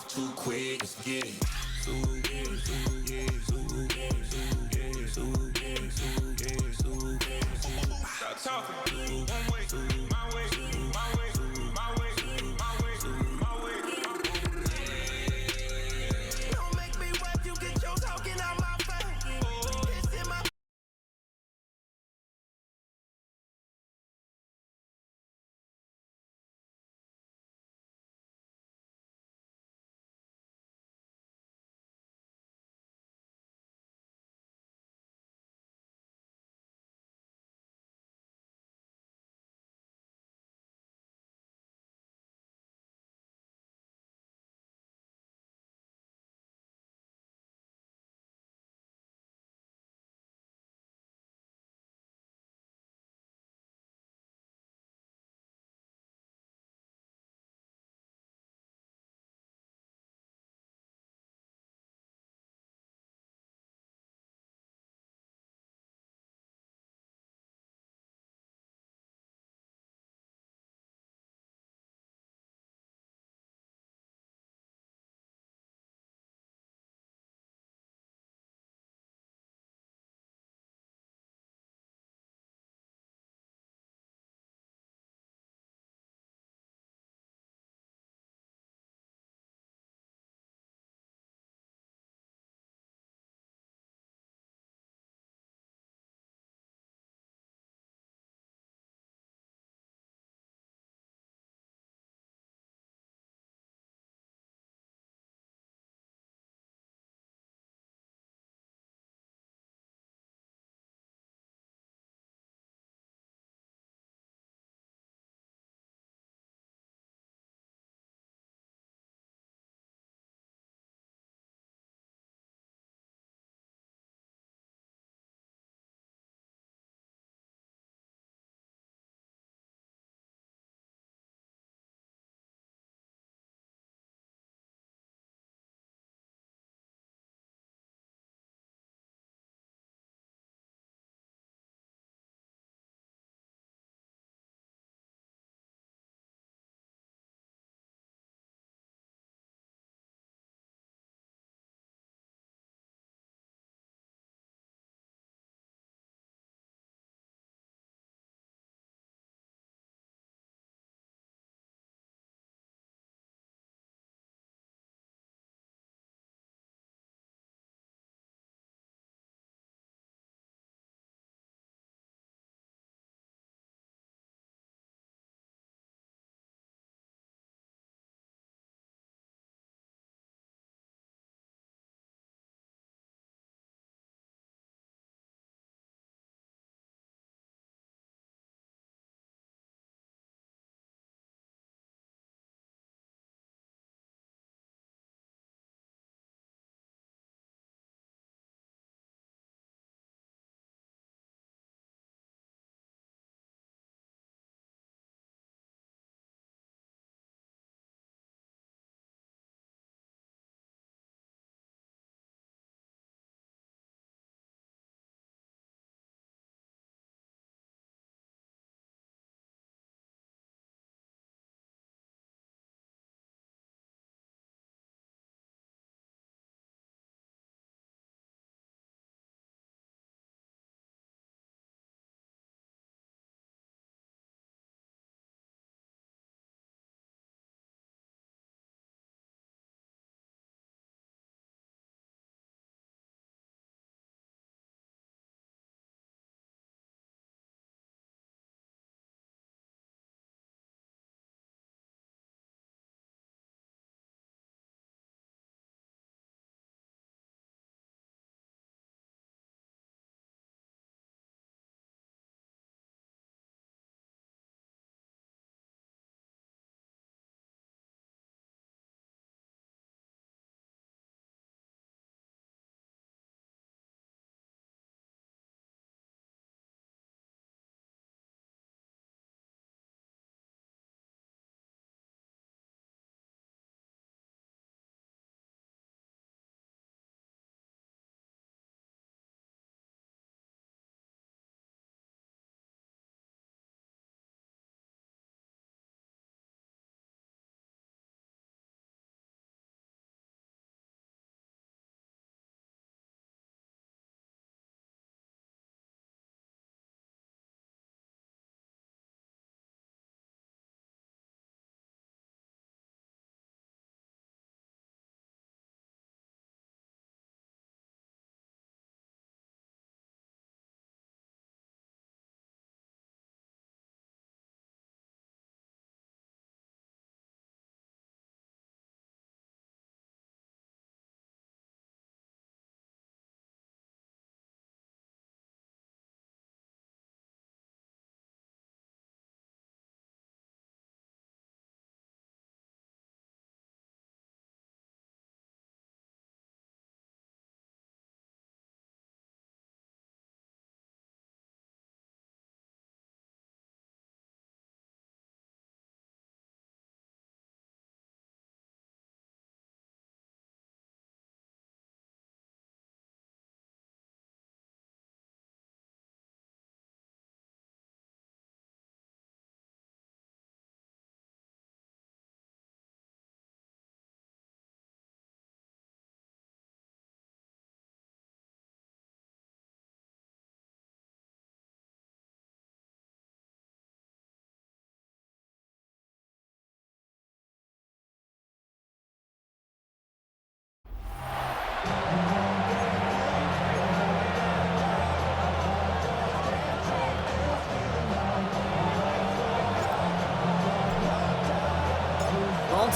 Too quick, let's get it. Stop talking. One way.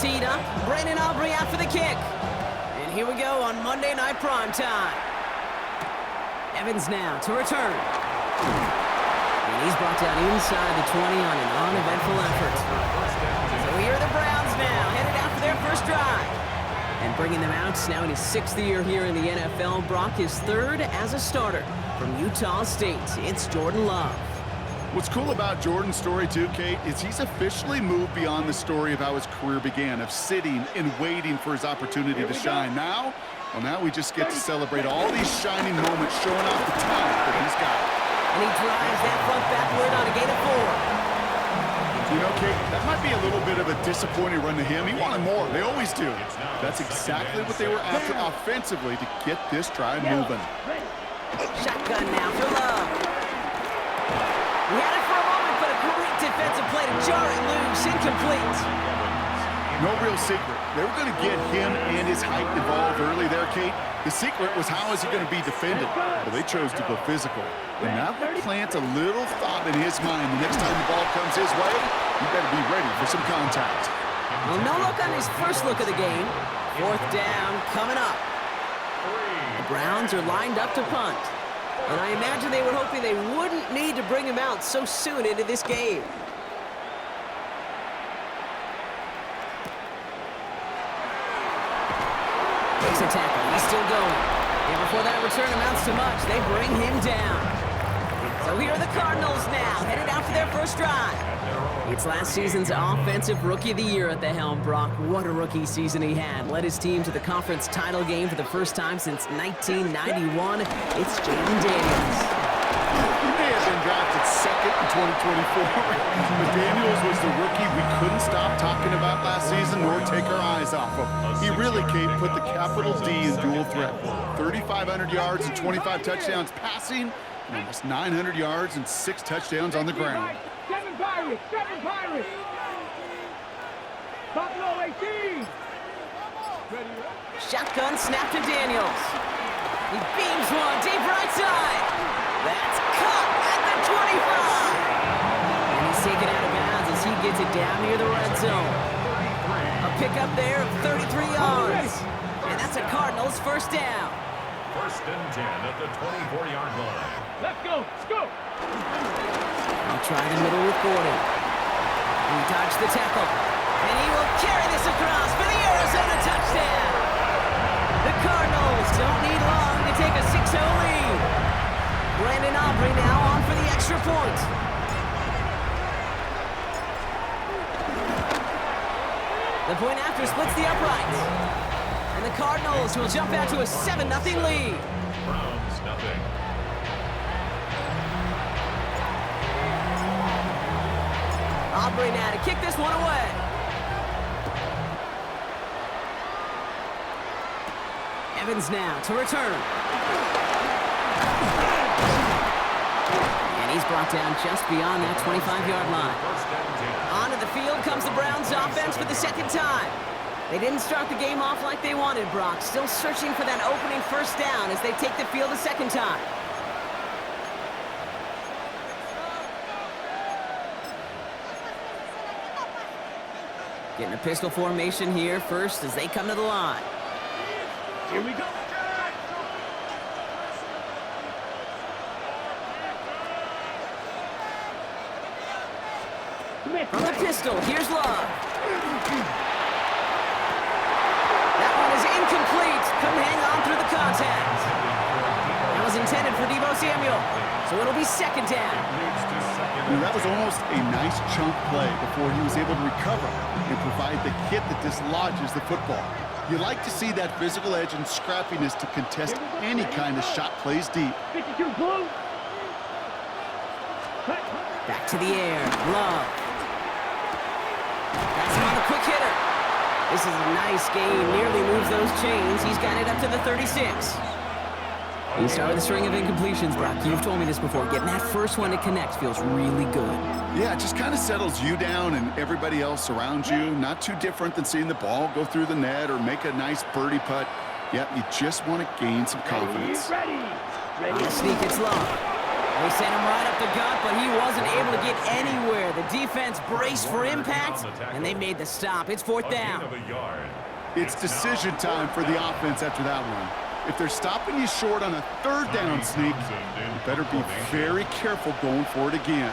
teed up. Brandon Aubrey out for the kick. And here we go on Monday Night Primetime. Evans now to return. And he's brought down inside the 20 on an uneventful effort. So here are the Browns now, headed out for their first drive. And bringing them out now in his 6th year here in the NFL. Brock is 3rd as a starter from Utah State. It's Jordan Love. What's cool about Jordan's story too, Kate, is he's officially moved beyond the story of how his career began, of sitting and waiting for his opportunity to shine. Now we just get to celebrate all these shining moments, showing off the talent that he's got. And he drives that front backward on a gain of 4. You know, Kate, that might be a little bit of a disappointing run to him. He wanted more. They always do. That's exactly what they were after offensively to get this drive moving. Shotgun now for Love. He had it for a moment, but a great defensive play to jar it loose. Incomplete. No real secret. They were going to get him and his height involved early there, Kate. The secret was how is he going to be defended? Well, they chose to go physical. And that will plant a little thought in his mind. The next time the ball comes his way, you better be ready for some contact. Well, no look on his first look of the game. 4th down coming up. The Browns are lined up to punt. And I imagine they were hoping they wouldn't need to bring him out so soon into this game. Takes a tackle. He's still going. And before that return amounts to much, they bring him down. So here are the Cardinals now, headed out for their first drive. It's last season's Offensive Rookie of the Year at the helm, Brock. What a rookie season he had. Led his team to the conference title game for the first time since 1991. It's Jaden Daniels. He may have been drafted 2nd in 2024, but Daniels was the rookie we couldn't stop talking about last season nor take our eyes off of. He really, Kate, put the capital D in dual threat. 3,500 yards and 25 touchdowns passing, and almost 900 yards and 6 touchdowns on the ground. 7 Pirates! 7 Pirates! Buffalo 18! Shotgun snap to Daniels. He beams one deep right side. That's caught at the 25. And he's taken out of bounds as he gets it down near the red zone. A pickup there of 33 yards. And that's a Cardinals first down. 1st and 10 at the 24-yard line. Let's go! Let's go! I'll try the middle with Gordon. He dodged the tackle. And he will carry this across for the Arizona touchdown. The Cardinals don't need long to take a 6-0 lead. Brandon Aubrey now on for the extra point. The point after splits the uprights. And the Cardinals will jump out to a 7-0 lead. Browns nothing. Aubrey now to kick this one away. Evans now to return. And he's brought down just beyond that 25-yard line. Onto the field comes the Browns offense for the 2nd time. They didn't start the game off like they wanted, Brock. Still searching for that opening first down as they take the field a 2nd time. Getting a pistol formation here first as they come to the line. Here we go. From the pistol, here's Love. That one is incomplete. Couldn't hang on through the contact. That was intended for Deebo Samuel, so it'll be 2nd down. That was almost a nice chunk play before he was able to recover and provide the hit that dislodges the football. You like to see that physical edge and scrappiness to contest any kind of shot plays deep. 52 blue. Back to the air, Love. That's on the quick hitter. This is a nice game, nearly moves those chains. He's got it up to the 36. You start with a string of incompletions, Brock. You've told me this before. Getting that first one to connect feels really good. Yeah, it just kind of settles you down and everybody else around you. Not too different than seeing the ball go through the net or make a nice birdie putt. Yeah, you just want to gain some confidence. Ready. On the sneak, it's Love. They sent him right up the gut, but he wasn't able to get anywhere. The defense braced for impact, and they made the stop. It's 4th down. It's decision time for the offense after that one. If they're stopping you short on a 3rd down, Sneak, you better be very careful going for it again.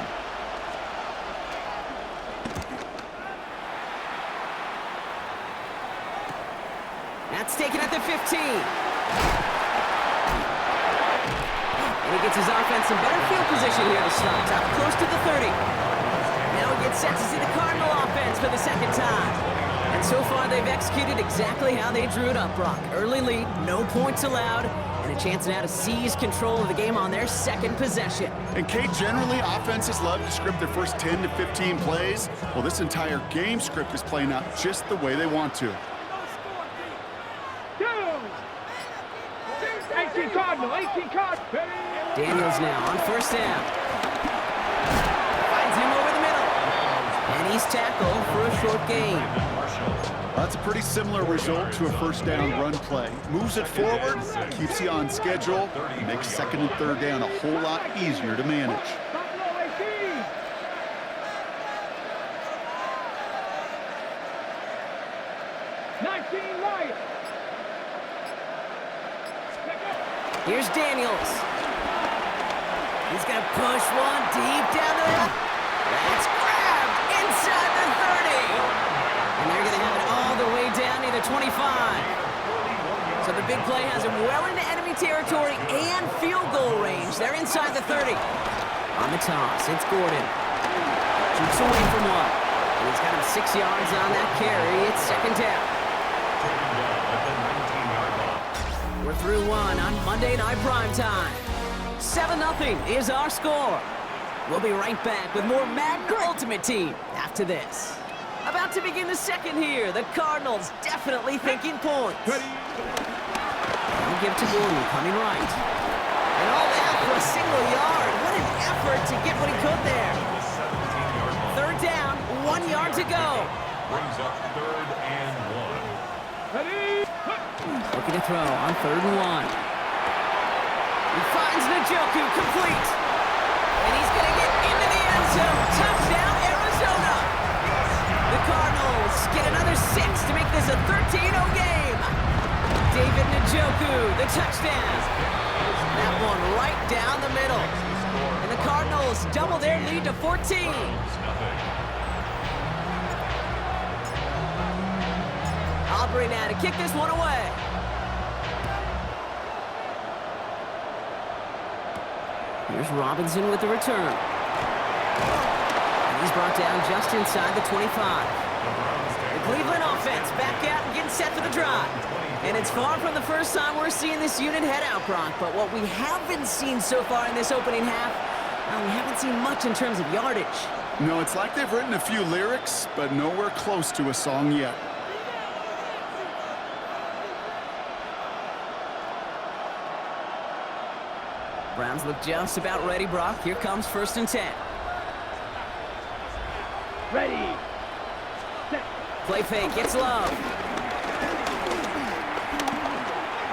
That's taken at the 15. And he gets his offense in better field position here to start. Up close to the 30. Now he gets set to see the Cardinal offense for the 2nd time. And so far, they've executed exactly how they drew it up, Brock. Early lead, no points allowed, and a chance now to seize control of the game on their 2nd possession. And, Kate, generally, offenses love to script their first 10 to 15 plays. Well, this entire game script is playing out just the way they want to. 18 Cardinal, 18 Cardinal. Daniels now on 1st down. Finds him over the middle. And he's tackled for a short gain. That's a pretty similar result to a 1st down run play. Moves it forward, keeps you on schedule, makes 2nd and 3rd down a whole lot easier to manage. Here's Daniels. He's going to push one deep down the road. That's grabbed inside the 30. And they're going to have it all the way down near the 25. So the big play has him well into enemy territory and field goal range. They're inside the 30. On the toss, it's Gordon. Shoots away from one. And he's got him 6 yards on that carry. It's 2nd down. We're through one on Monday Night Primetime. 7-0 is our score. We'll be right back with more Madden Ultimate Team after this. About to begin the 2nd here. The Cardinals definitely thinking points. They'll give to Gordon, coming right. And all that for a single yard. What an effort to get what he could there. 3rd down, 1 yard to go. Brings up 3rd and 1. Looking to throw on 3rd and 1. He finds Njoku complete. And he's going to get into the end zone. Touchdown, Arizona. The Cardinals get another 6 to make this a 13-0 game. David Njoku, the touchdown. That one right down the middle. And the Cardinals double their lead to 14. Aubrey now to kick this one away. Here's Robinson with the return. And he's brought down just inside the 25. The Cleveland offense back out and getting set for the drive. And it's far from the first time we're seeing this unit head out, Brock. But what we haven't seen so far in this opening half, well, we haven't seen much in terms of yardage. No, it's like they've written a few lyrics, but nowhere close to a song yet. Browns look just about ready, Brock. Here comes 1st and 10. Ready. Set. Play fake, gets Love.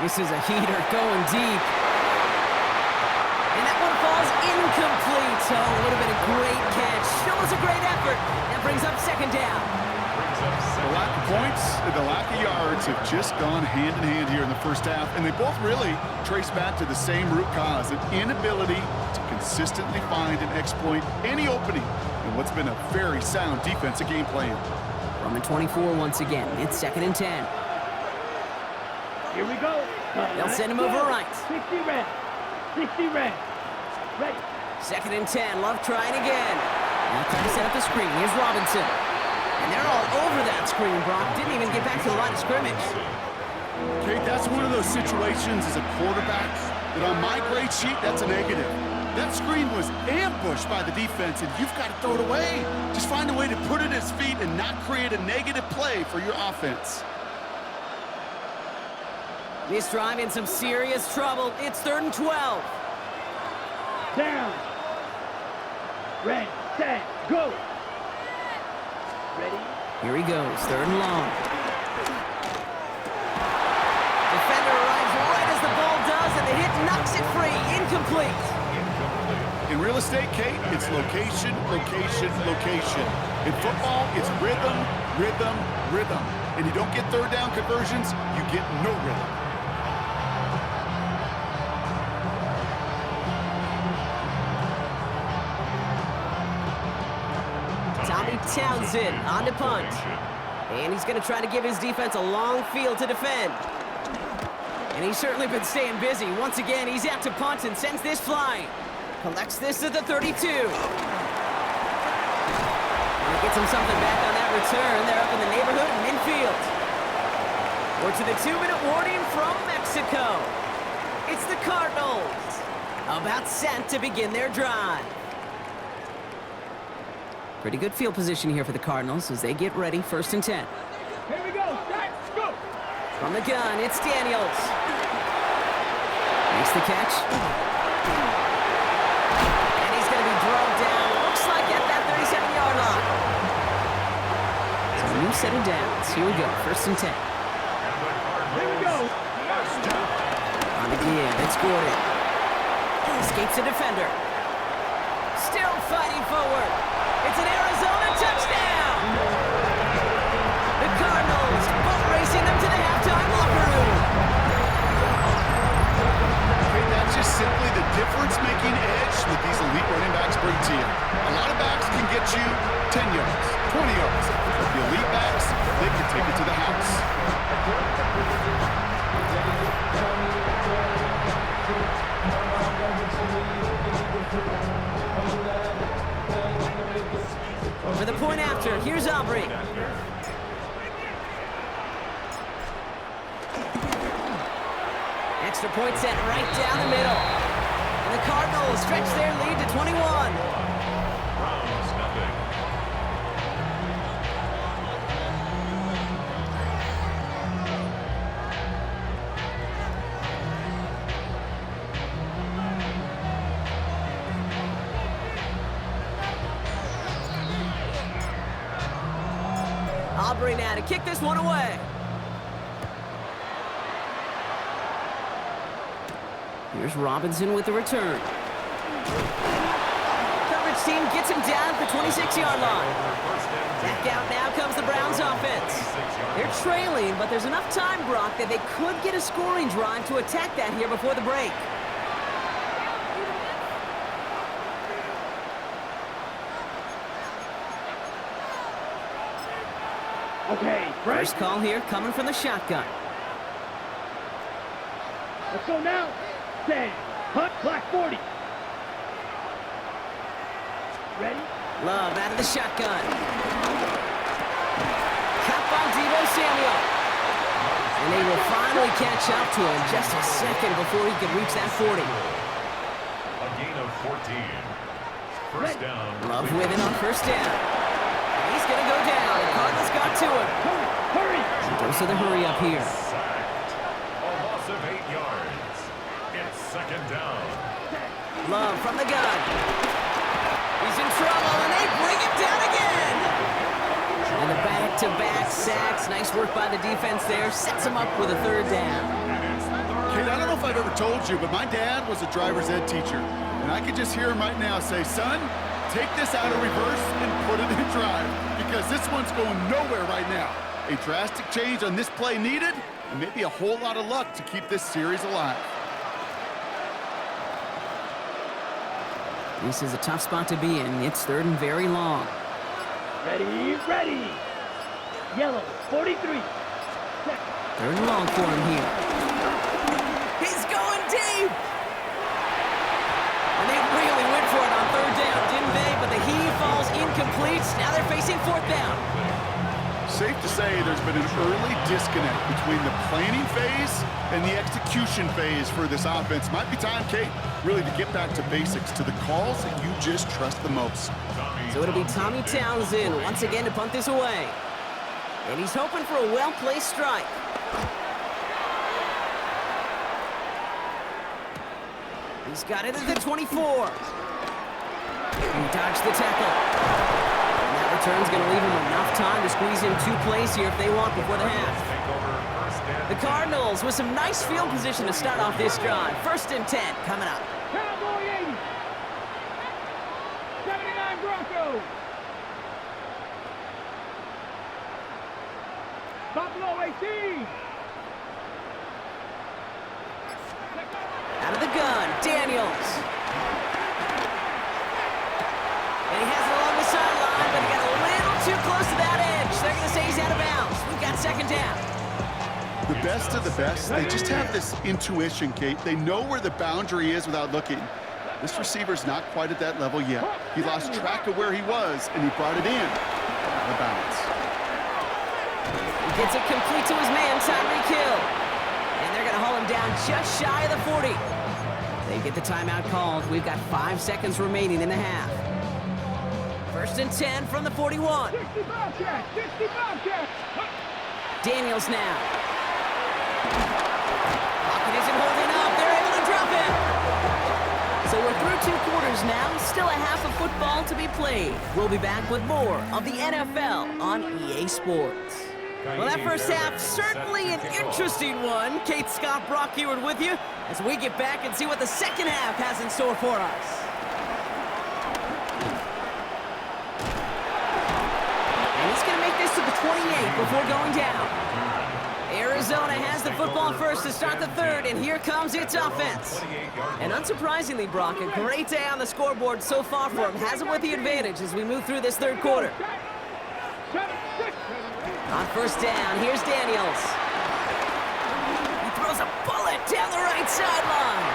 This is a heater going deep. And that one falls incomplete. So it would have been a great catch. Still was a great effort. That brings up 2nd down. The lack of points and the lack of yards have just gone hand in hand here in the 1st half, and they both really trace back to the same root cause, an inability to consistently find and exploit any opening in what's been a very sound defensive game plan. From the 24 once again, it's 2nd and 10. Here we go. They'll send him over right. 60 red. 60 red. Ready. 2nd and 10, Love trying again. Now trying to set up the screen. Here's Robinson. And they're all over that screen, Brock. Didn't even get back to the line of scrimmage. Kate, that's one of those situations as a quarterback that on my grade sheet, that's a negative. That screen was ambushed by the defense, and you've got to throw it away. Just find a way to put it at his feet and not create a negative play for your offense. This drive in some serious trouble. It's 3rd and 12. Down. Red, set, go. Ready? Here he goes, 3rd and long. Defender arrives right as the ball does, and the hit knocks it free. Incomplete. In real estate, Kate, it's location, location, location. In football, it's rhythm, rhythm, rhythm. And you don't get third down conversions, you get no rhythm. Tommy Townsend on to punt. And he's going to try to give his defense a long field to defend. And he's certainly been staying busy. Once again, he's out to punt and sends this flying. Collects this at the 32. And he gets him something back on that return. They're up in the neighborhood of midfield. We're to the 2-minute warning from Mexico. It's the Cardinals. About set to begin their drive. Pretty good field position here for the Cardinals as they get ready, 1st and 10. Here we go. Let's go. From the gun, it's Daniels. Makes the catch. And he's going to be thrown down. Looks like at that 37-yard line. So a new set of downs. Here we go, 1st and 10. Here we go. On again, it's Gordon. Escapes a defender. Still fighting forward. It's an Arizona touchdown! The Cardinals boat racing them to the halftime locker room. Okay, that's just simply the difference-making edge that these elite running backs bring to you. A lot of backs can get you 10 yards, 20 yards. But the elite backs, they can take it to the house. For the point after, here's Aubrey. Extra point set right down the middle. And the Cardinals stretch their lead to 21. Browns, nothing. Aubrey now to kick this one away. Here's Robinson with the return. Coverage team gets him down at the 26-yard line. Back out now comes the Browns offense. They're trailing, but there's enough time, Brock, that they could get a scoring drive to attack that here before the break. Okay, First call here coming from the shotgun. let's go now. 10. Hunt, clock 40. Ready? Love out of the shotgun. Cut by Deebo Samuel. And they will finally catch up to him just a second before he can reach that 40. A gain of 14. First down. Love with it on 1st down. And he's going to go down. The Cardinals got to him. Hurry! Dose of the hurry up here. Sacked. A loss of 8 yards. It's 2nd down. Love from the gun. He's in trouble, and they bring him down again. And the back-to-back sacks. Nice work by the defense there. Sets him up with a 3rd down. Kid, I don't know if I've ever told you, but my dad was a driver's ed teacher. And I could just hear him right now say, son, take this out of reverse and put it in drive. Because this one's going nowhere right now. A drastic change on this play needed, and maybe a whole lot of luck to keep this series alive. This is a tough spot to be in. It's 3rd and very long. Ready, ready. Yellow, 43. 3rd and long for him here. He's going deep. And they really went for it on 3rd down, didn't they? But the heave falls incomplete. Now they're facing 4th down. Safe to say there's been an early disconnect between the planning phase and the execution phase for this offense. Might be time, Kate, really to get back to basics, to the calls that you just trust the most. So it'll be Tommy Townsend once again to punt this away. And he's hoping for a well-placed strike. He's got it at the 24. He dodged the tackle. And that return's going to leave him enough time to squeeze in 2 plays here if they want before the half. The Cardinals with some nice field position to start off this drive. 1st and 10 coming up. Cowboy 80. Broncos. Buffalo 18. Out of the gun, Daniels. And he has it along the sideline, but he got a little too close to that edge. They're going to say he's out of bounds. We've got second down. The best of the best, they just have this intuition, Kate. They know where the boundary is without looking. This receiver's not quite at that level yet. He lost track of where he was, and he brought it in. Out of bounds. He gets it complete to his man, Tyreek Hill. And they're going to haul him down just shy of the 40. They get the timeout called. We've got 5 seconds remaining in the half. First and 10 from the 41. 60 Bobcats. 60 Bobcats. Daniels now. Pocket isn't holding up. They're able to drop him. So we're through 2 quarters now. Still a half of football to be played. We'll be back with more of the NFL on EA Sports. Well, that first half, certainly an interesting one. Kate, Scott, Brock Eward with you as we get back and see what the second half has in store for us. And he's going to make this to the 28 before going down. Arizona has the football first to start the third, and here comes its offense. And unsurprisingly, Brock, a great day on the scoreboard so far for him. Has him with the advantage as we move through this third quarter. On first down, here's Daniels. He throws a bullet down the right sideline.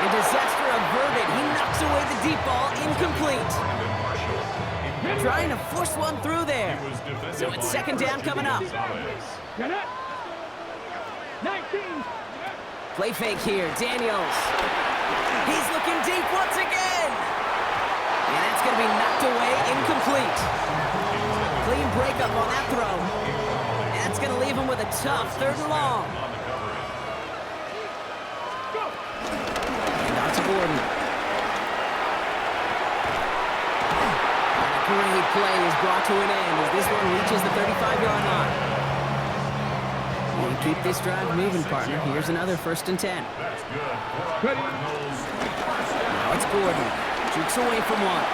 And disaster averted. He knocks away the deep ball, incomplete. Trying to force one through there. So it's second down coming up. 19. Play fake here, Daniels. He's looking deep once again. And that's going to be knocked away, incomplete. Clean breakup on that throw. And that's going to leave him with a tough third and long. And out to Gordon. And a great play is brought to an end as this one reaches the 35-yard line. And keep this drive moving, partner. Here's another first and 10. Now it's Gordon. Jukes away from one.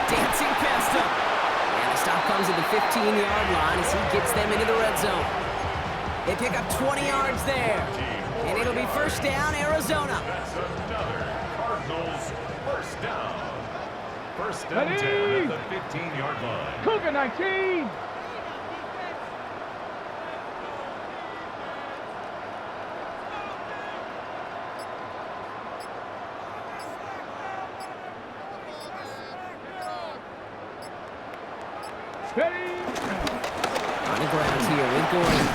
Dancing past him. And the stop comes at the 15-yard line as he gets them into the red zone. They pick up 20 yards there. And it'll be first down, Arizona. That's another Cardinals first down. First and 10 at the 15-yard line. Cougar 19. On the ground here with Gordon.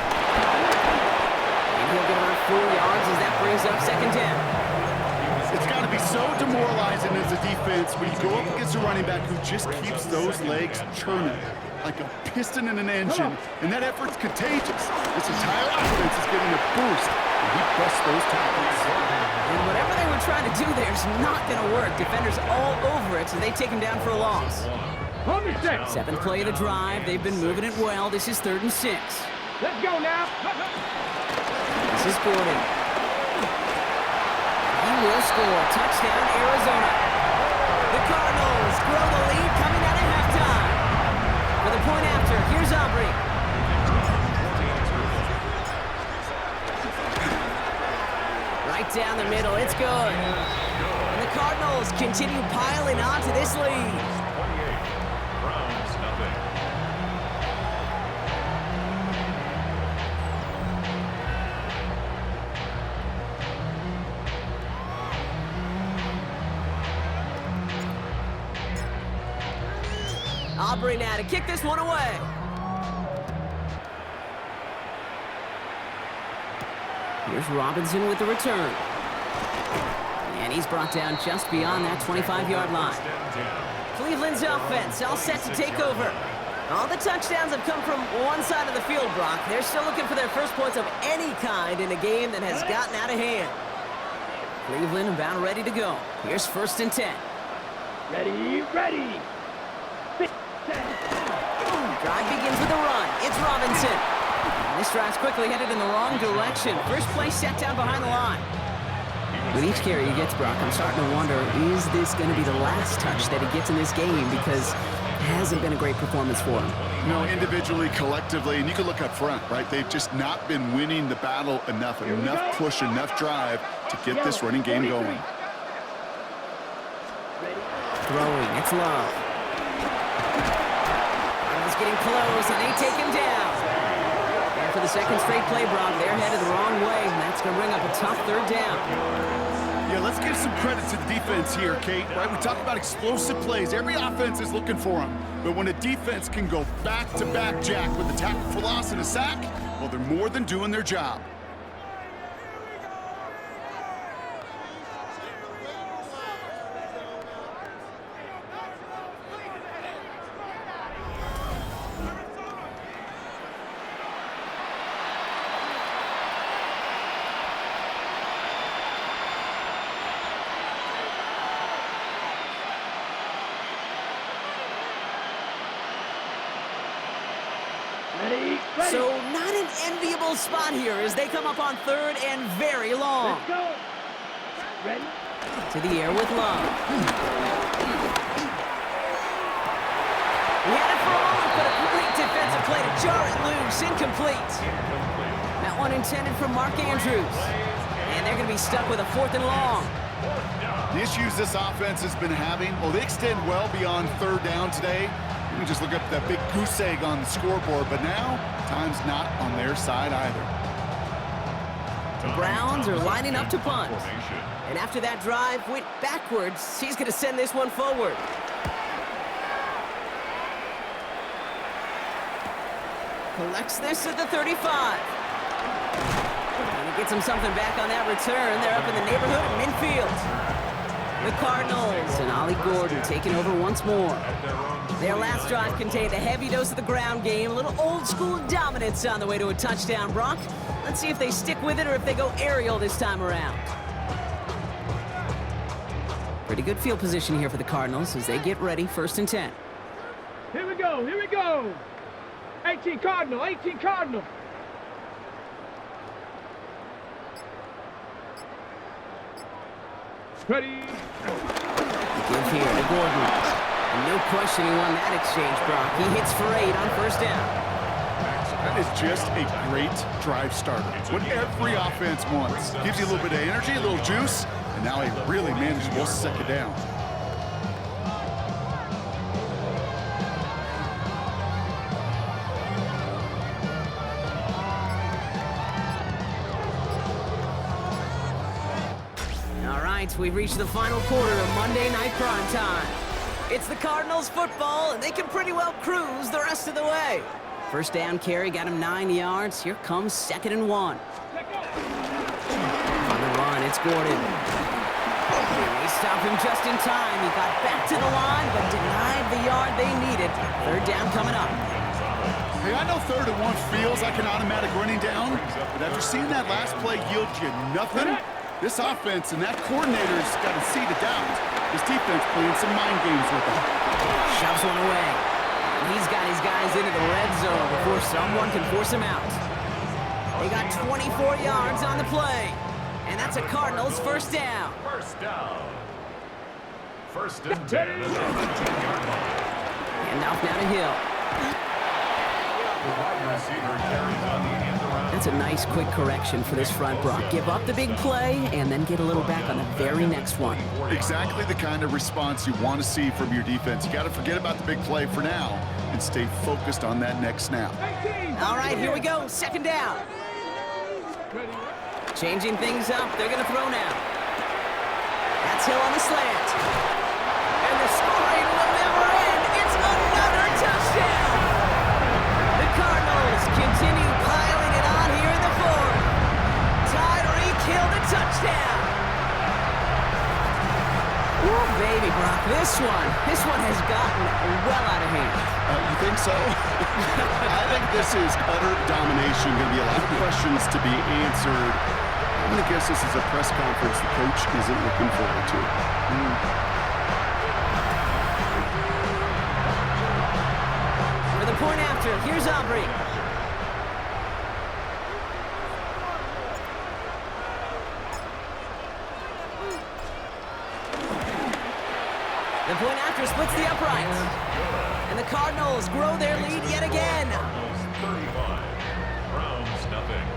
And he'll get around 4 yards as that brings up second down. It's got to be so demoralizing as a defense when you go up against a running back who just keeps those legs churning like a piston in an engine, and that effort's contagious. This entire offense is getting a boost, and he busts those tackles. And whatever they were trying to do there is not going to work. Defenders all over it, so they take him down for a loss. 7th play of the drive. They've been moving it well. This is 3rd and 6. Let's go now. This is Gordon. He will score. Touchdown, Arizona. The Cardinals grow the lead coming out of halftime. For the point after, here's Aubrey. Right down the middle. It's good. And the Cardinals continue piling on to this lead. Aubrey now to kick this one away. Here's Robinson with the return. And he's brought down just beyond that 25-yard line. Cleveland's offense all set to take over. All the touchdowns have come from one side of the field, Brock. They're still looking for their first points of any kind in a game that has gotten out of hand. Cleveland about ready to go. Here's 1st and 10. Ready. Drive begins with a run. It's Robinson. And this drive's quickly headed in the wrong direction. First play set down behind the line. With each carry he gets, Brock, I'm starting to wonder, is this going to be the last touch that he gets in this game? Because it hasn't been a great performance for him. You know, individually, collectively, and you can look up front, right? They've just not been winning the battle enough push, enough drive to get this running game going. Throwing, it's Love. He's getting close, and they take him down. And for the second straight play, Brock, they're headed the wrong way, and that's going to bring up a tough third down. Yeah, let's give some credit to the defense here, Kate, right? We talk about explosive plays. Every offense is looking for them. But when a defense can go back-to-back, Jack, with a tackle for loss and a sack, well, they're more than doing their job. So not an enviable spot here as they come up on third and very long. Let's go. Ready? To the air with Love. He had it for a moment, but a great defensive play to jar it loose. Incomplete. That one intended for Mark Andrews. And they're going to be stuck with a 4th and long. The issues this offense has been having, well, they extend well beyond third down today. You can just look up that big goose egg on the scoreboard, but now time's not on their side either. The Browns are lining up to punt. And after that drive went backwards, he's going to send this one forward. Collects this at the 35. And he gets him something back on that return. They're up in the neighborhood of midfield. The Cardinals and Ollie Gordon taking over once more. Their last drive contained a heavy dose of the ground game, a little old-school dominance on the way to a touchdown, Brock. Let's see if they stick with it or if they go aerial this time around. Pretty good field position here for the Cardinals as they get ready, 1st and 10. Here we go, here we go. 18 Cardinal, 18 Cardinal. Ready. Give here to Gordon. And no question he won that exchange, Brock. He hits for 8 on 1st down. That is just a great drive starter. What every offense wants. Gives you a little bit of energy, a little juice, and now a really manageable 2nd down. We've reached the final quarter of Monday Night Prime Time. It's the Cardinals football, and they can pretty well cruise the rest of the way. 1st down carry got him 9 yards. Here comes 2nd and 1. On the run, it's Gordon. They stop him just in time. He got back to the line, but denied the yard they needed. 3rd down coming up. Hey, I know 3rd and 1 feels like an automatic running down, but after seeing that last play yield you nothing, this offense and that coordinator's got a seed of doubt. This defense playing some mind games with him. Shoves one away. He's got his guys into the red zone before someone can force him out. They got 24 yards on the play. And that's a Cardinals 1st down. 1st down. 1st and 10 at the 15-yard line. And off now to Hill. The wide receiver carries on the end around. That's a nice quick correction for this front, Brock. Give up the big play and then get a little back on the very next one. Exactly the kind of response you want to see from your defense. You got to forget about the big play for now and stay focused on that next snap. All right, here we go. 2nd down. Changing things up. They're going to throw now. That's Hill on the slant. And the scoring will never end. It's another touchdown. The Cardinals continue piling it on here in the 4th. Tyreek Hill the touchdown. Ooh, baby, Brock, this one has gotten well out of hand. You think so? I think this is utter domination. Going to be a lot of questions to be answered. I'm going to guess this is a press conference the coach isn't looking forward to. For the point after, here's Aubrey. The point after splits the uprights. And the Cardinals grow their lead yet again. 35. Browns nothing.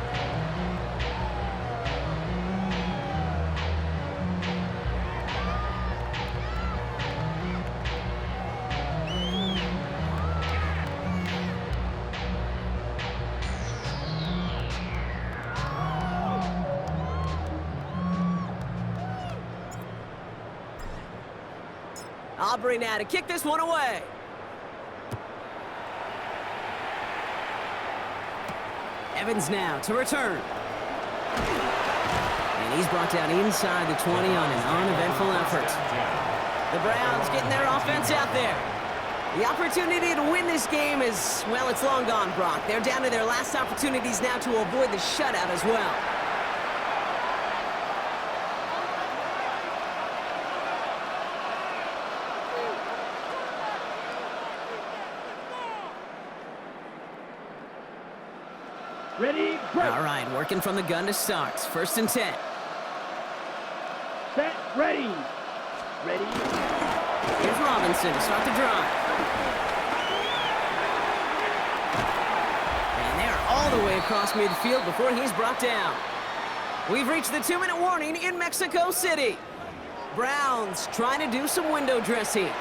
Aubrey now to kick this one away. Evans now to return. And he's brought down inside the 20 on an uneventful effort. The Browns getting their offense out there. The opportunity to win this game is, well, it's long gone, Brock. They're down to their last opportunities now to avoid the shutout as well. Ready, break. All right, working from the gun to start. 1st and 10. Set, ready. Ready. Here's Robinson to start the drive. And they're all the way across midfield before he's brought down. We've reached the 2-minute warning in Mexico City. Browns trying to do some window dressing.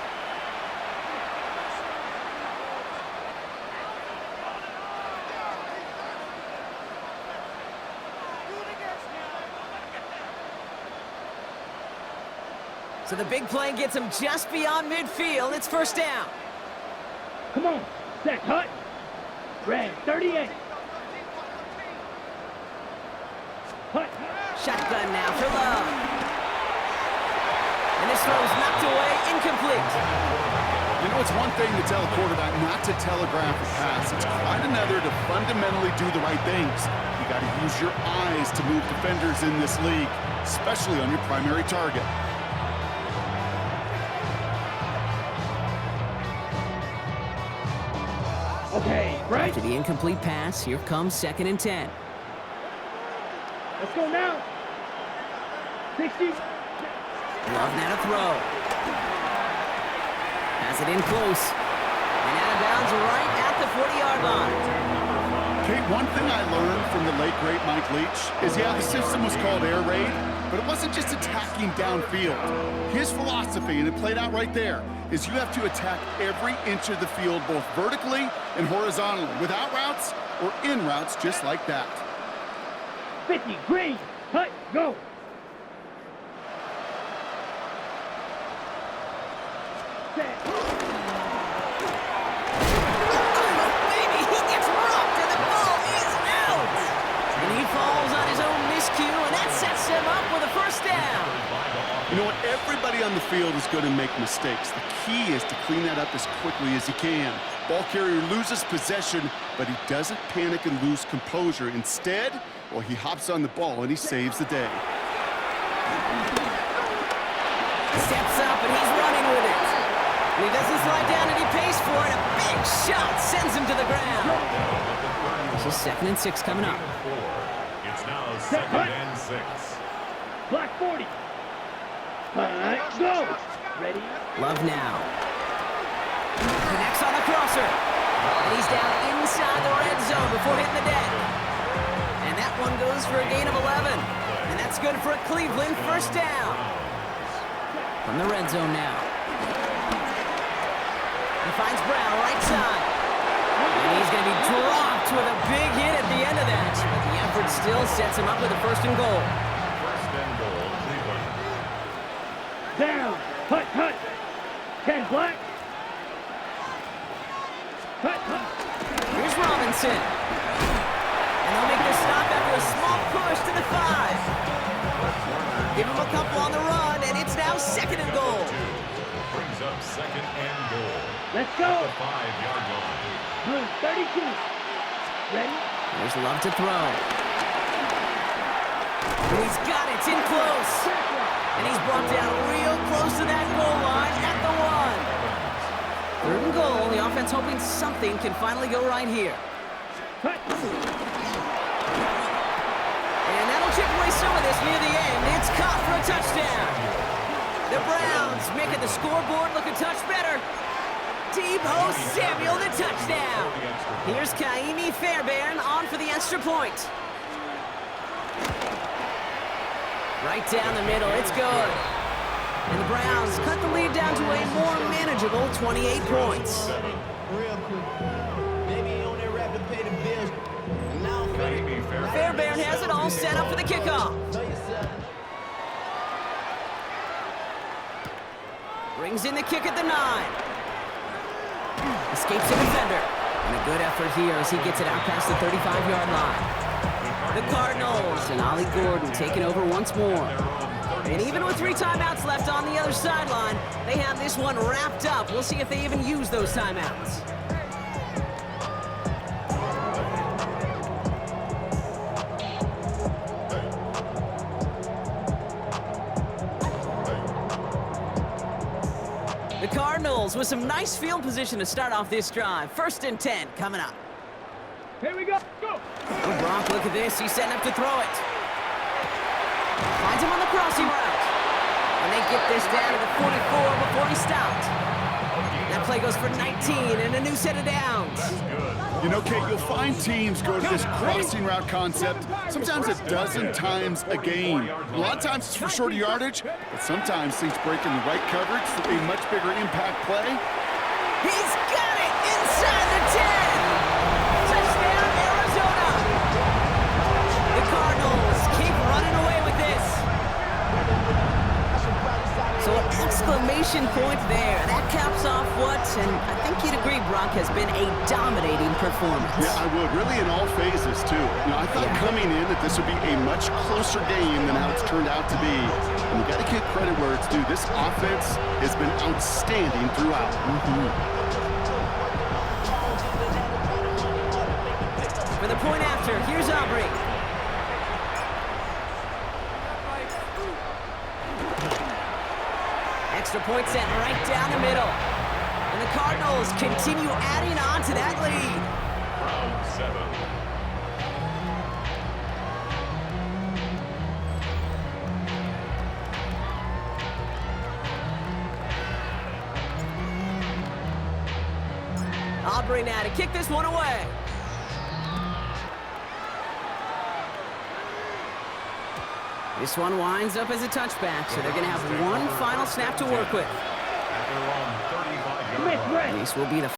So the big play gets him just beyond midfield. It's 1st down. Come on. Set, hut. Red, 38. Hut. Shotgun now for Love. And this throw is knocked away, incomplete. You know, it's one thing to tell a quarterback not to telegraph a pass. It's quite another to fundamentally do the right things. You got to use your eyes to move defenders in this league, especially on your primary target. Okay, right. After the incomplete pass, here comes 2nd and 10. Let's go now. 60. Love now to throw. Has it in close. And out of bounds right at the 40-yard line. Kate, one thing I learned from the late, great Mike Leach is, yeah, the system was called air raid, but it wasn't just attacking downfield. His philosophy, and it played out right there, is you have to attack every inch of the field, both vertically and horizontally, without routes or in routes just like that. 50, green, hut, go. Set. Baby, he gets rocked and the ball is out. And he falls on his own miscue, and that sets him up with a 1st down. You know what? Everybody on the field is going to make mistakes. The key is to clean that up as quickly as he can. Ball carrier loses possession, but he doesn't panic and lose composure. Instead, well, he hops on the ball and he saves the day. Steps up and he's running with it. And he doesn't slide down and he pays for it. A big shot sends him to the ground. This is 2nd and 6 coming up. It's now 2nd and 6. Black 40. Go. Ready. Love now. Connects on the crosser. And he's down inside the red zone before hitting the deck. And that one goes for a gain of 11. And that's good for a Cleveland 1st down. From the red zone now. He finds Brown right side. And he's going to be dropped with a big hit at the end of that. But the effort still sets him up with a 1st and goal. 1st and goal, Cleveland. Down. Hut, hut. 10 black. Hut, hut. Here's Robinson. And they'll make the stop after a small push to the 5. Give him a couple on the run, and it's now 2nd and goal. Brings up 2nd and goal. Let's go. At the 5-yard line. Blue 32. Ready? There's Love to throw. And he's got it. It's in close. And he's brought down real close to that goal line at the 1. 3rd and goal. The offense hoping something can finally go right here. Cut. And that'll chip away some of this near the end. It's caught for a touchdown. The Browns making the scoreboard look a touch better. Deebo Samuel, the touchdown. Here's Kaimi Fairbairn on for the extra point. Right down the middle, it's good. And the Browns cut the lead down to a more manageable 28 points. Fairbairn has it all set up for the kickoff. Brings in the kick at the 9. Escapes the defender. And a good effort here as he gets it out past the 35-yard line. The Cardinals and Ollie Gordon taking over once more. And even with 3 timeouts left on the other sideline, they have this one wrapped up. We'll see if they even use those timeouts. The Cardinals with some nice field position to start off this drive. 1st and 10 coming up. Here we go. Go. Well, Brock, look at this. He's setting up to throw it. Finds him on the crossing route. And they get this down to the 44 before he stopped. That play goes for 19 and a new set of downs. You know, Kate, you'll find teams go to this crossing route concept sometimes a dozen times a game. A lot of times it's for shorter yardage, but sometimes things break in the right coverage for a much bigger impact play. He's got it inside the 10. Touchdown, Arizona. The Cardinals keep running away with this. So an exclamation point there. That caps off what, and I think you'd agree, Brock, has been a dominating performance. Yeah, I would. Really in all phases, too. You know, I thought coming in that this would be a much closer game than how it's turned out to be. And you got to give credit where it's due. This offense has been outstanding throughout. For the point after, here's Aubrey. Extra point set right down the middle. And the Cardinals continue adding on to that lead. Round 7. Aubrey now to kick this one away. This one winds up as a touchback, so they're going to have one final snap to work with. This will be the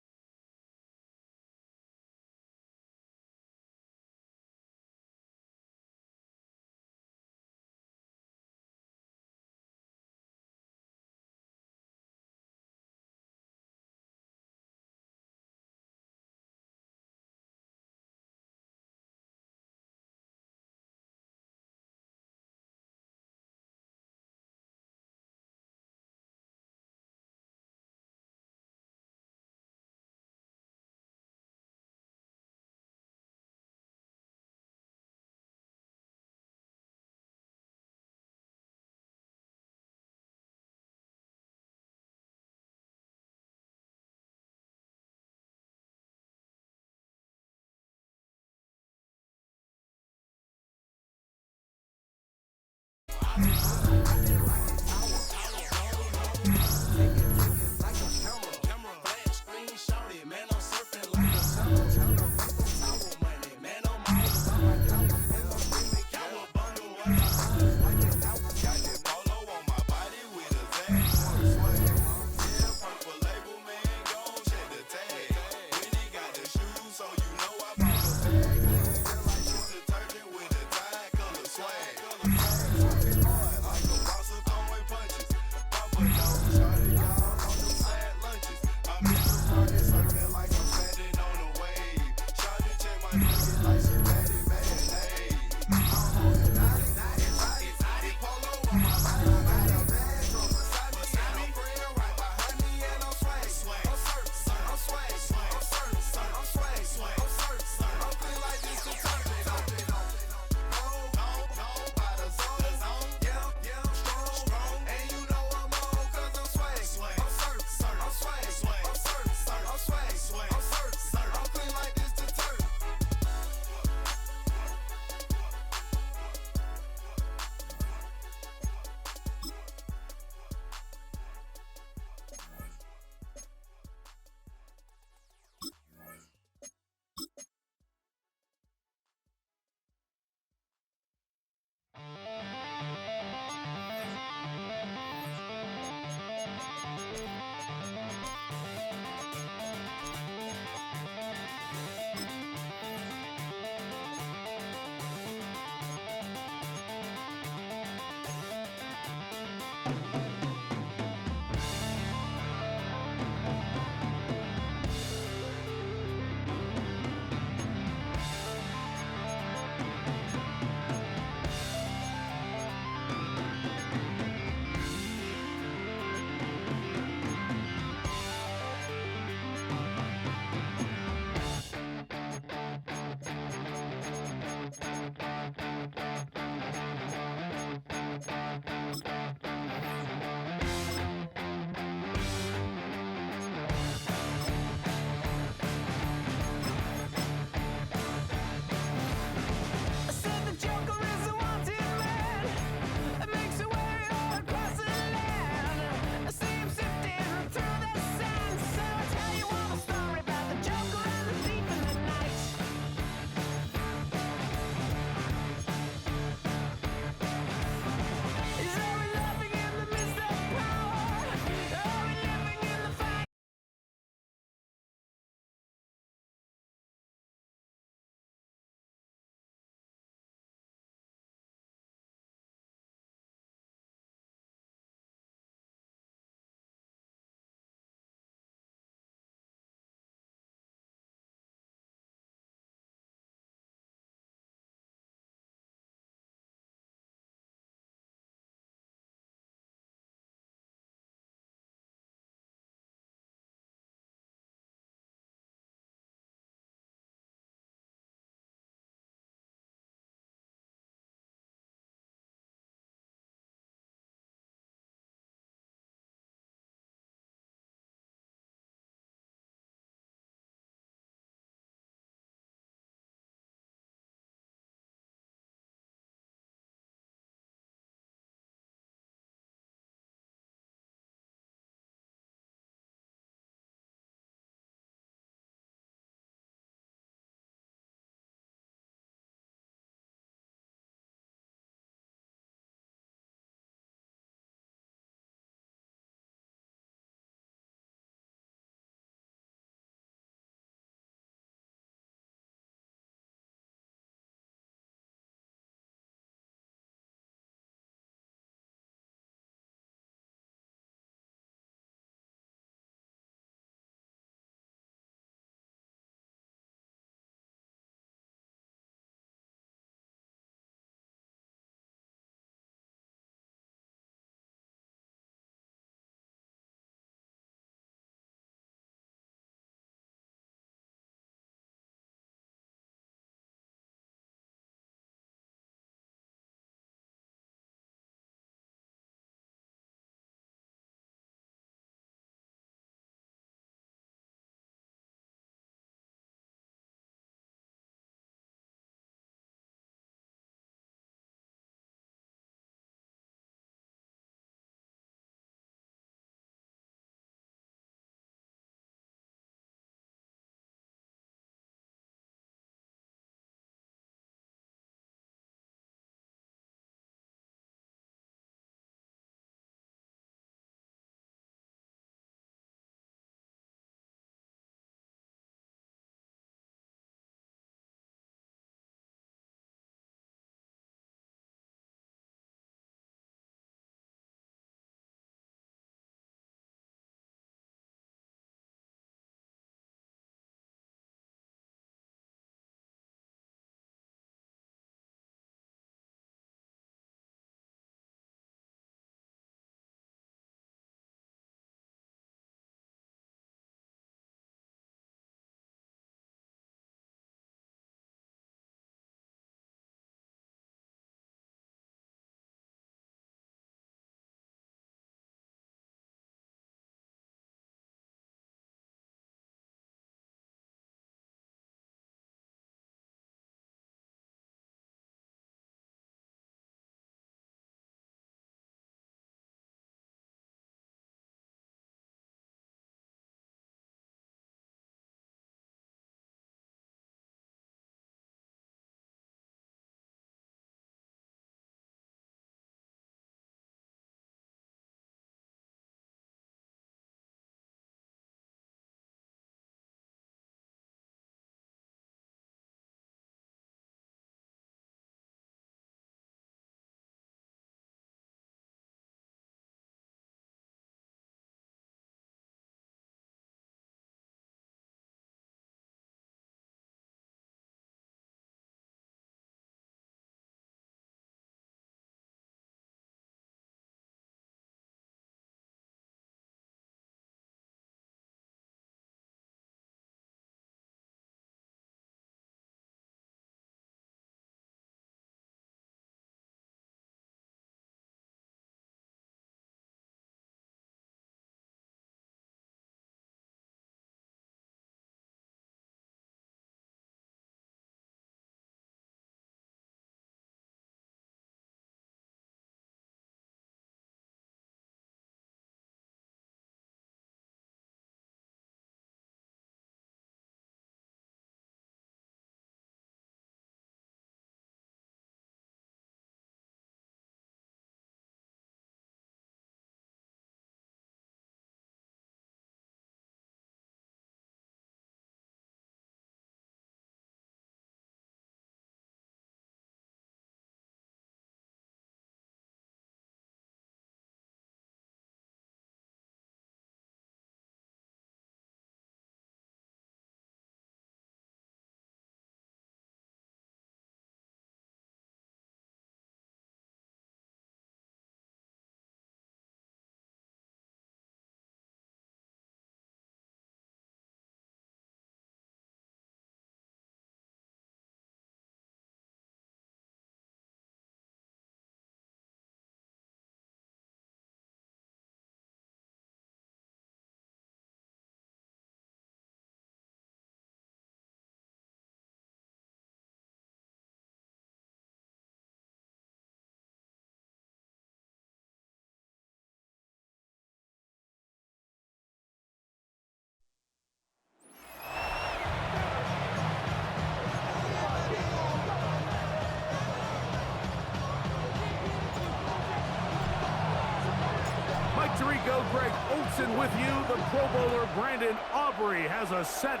go. Greg Olson with you. The Pro Bowler Brandon Aubrey has a set.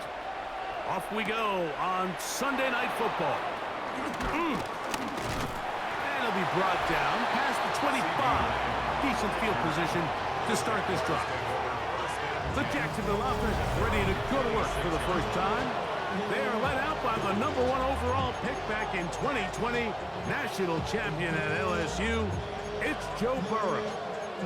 Off we go on Sunday Night Football. And he'll be brought down past the 25. Decent field position to start this drive. The Jacksonville offense ready to go to work for the first time. They are led out by the #1 overall pick back in 2020, national champion at LSU. It's Joe Burrow.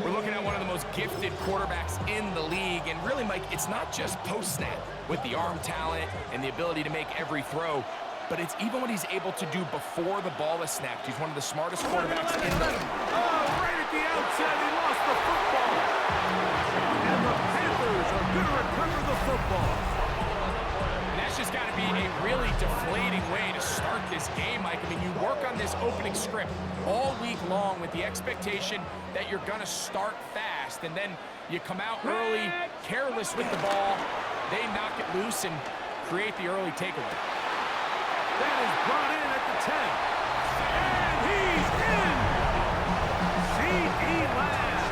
We're looking at one of the most gifted quarterbacks in the league, and really, Mike, it's not just post-snap with the arm talent and the ability to make every throw, but it's even what he's able to do before the ball is snapped. He's one of the smartest quarterbacks in the league. Oh, right at the outset, he lost the football. And the Panthers are going to recover the football. And that's just got to be a really deflating way to start this game, Mike. I mean, you work on this opening script all week long with the expectation that you're going to start fast, and then you come out early, careless with the ball. They knock it loose and create the early takeaway. That is brought in at the 10. And he's in! C.D. Lamb.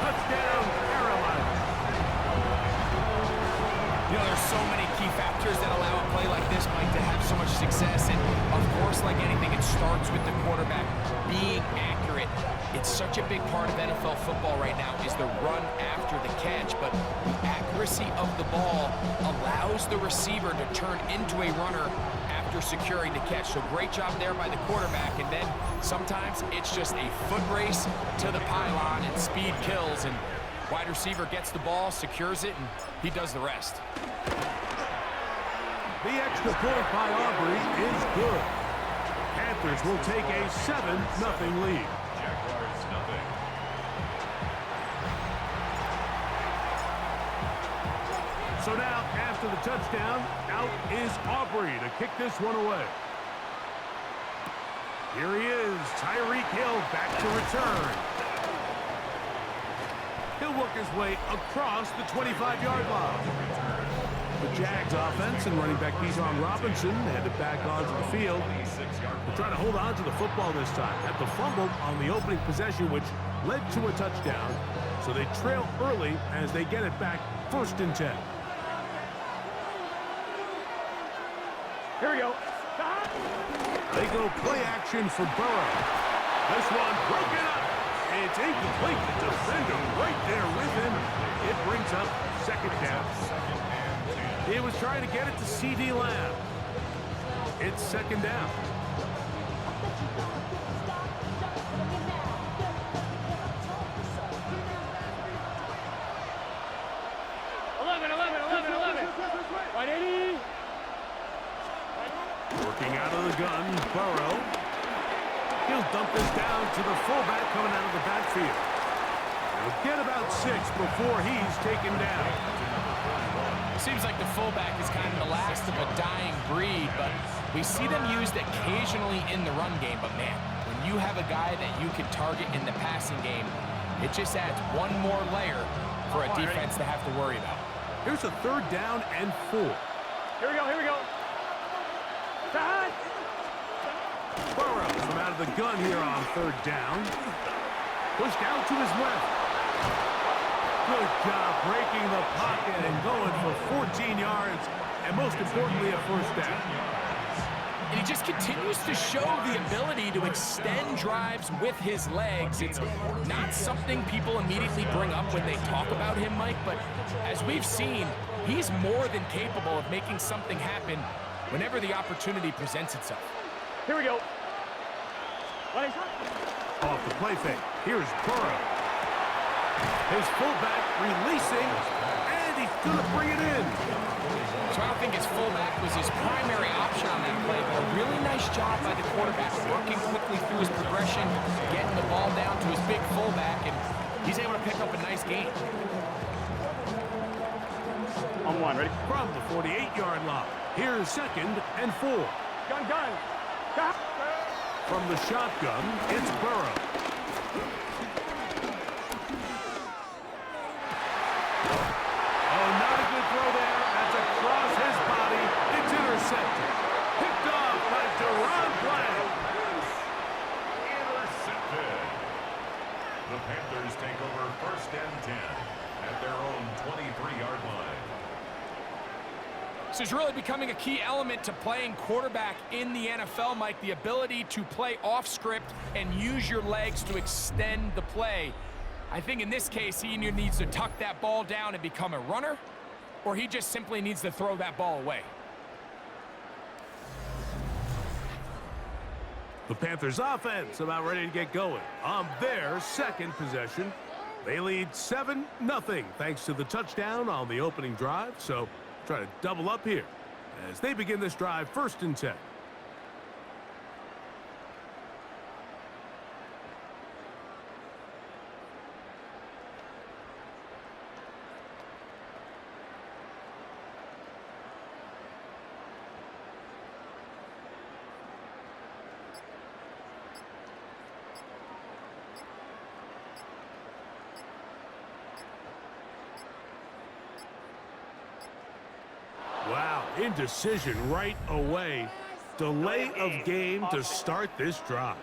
Touchdown, Carolina. You know, there's so many key factors that allow a play like this, Mike, to have so much success. And, of course, like anything, it starts with the quarterback being accurate. It's such a big part of NFL football right now is the run after the catch. But the accuracy of the ball allows the receiver to turn into a runner after securing the catch. So great job there by the quarterback. And then sometimes it's just a foot race to the pylon and speed kills. And wide receiver gets the ball, secures it, and he does the rest. The extra point by Aubrey is good. Panthers will take a 7-0 lead. Jaguars nothing. So now, after the touchdown, out is Aubrey to kick this one away. Here he is, Tyreek Hill back to return. He'll work his way across the 25-yard line. The Jags offense and running back Bijan Robinson headed back onto the field. They're trying to hold on to the football this time. At the fumble on the opening possession, which led to a touchdown. So they trail early as they get it back, 1st and 10. Here we go. They go play action for Burrow. This one broken up. It's incomplete. The defender right there with him. It brings up 2nd down. He was trying to get it to C.D. Lamb. It's 2nd down. Working out of the gun, Burrow. He'll dump this down to the fullback coming out of the backfield. He'll get about 6 before he's taken down. Seems like the fullback is kind of the last of a dying breed, but we see them used occasionally in the run game. But, man, when you have a guy that you can target in the passing game, it just adds one more layer for a defense to have to worry about. Here's a 3rd down and 4. Here we go, here we go. Burrow from out of the gun here on 3rd down. Pushed out to his left. Good job breaking the pocket and going for 14 yards, and most importantly, a 1st down. And he just continues to show the ability to extend drives with his legs. It's not something people immediately bring up when they talk about him, Mike, but as we've seen, he's more than capable of making something happen whenever the opportunity presents itself. Here we go. Off the play fake. Here's Burrow. His fullback releasing, and he's going to bring it in. So I don't think his fullback was his primary option on that play, but a really nice job by the quarterback working quickly through his progression, getting the ball down to his big fullback, and he's able to pick up a nice gain. On 1, ready? From the 48-yard line, here's 2nd and 4. Gun. From the shotgun, it's Burrow. Oh, not a good throw there. That's across his body. It's intercepted. Picked off by Deron Bland. Intercepted. The Panthers take over 1st and 10 at their own 23-yard line. This is really becoming a key element to playing quarterback in the NFL, Mike, the ability to play off script and use your legs to extend the play. I think in this case, he either needs to tuck that ball down and become a runner, or he just simply needs to throw that ball away. The Panthers offense about ready to get going on their second possession. They lead 7-0 thanks to the touchdown on the opening drive. So try to double up here as they begin this drive 1st and 10. Wow, indecision right away. Delay of game to start this drive.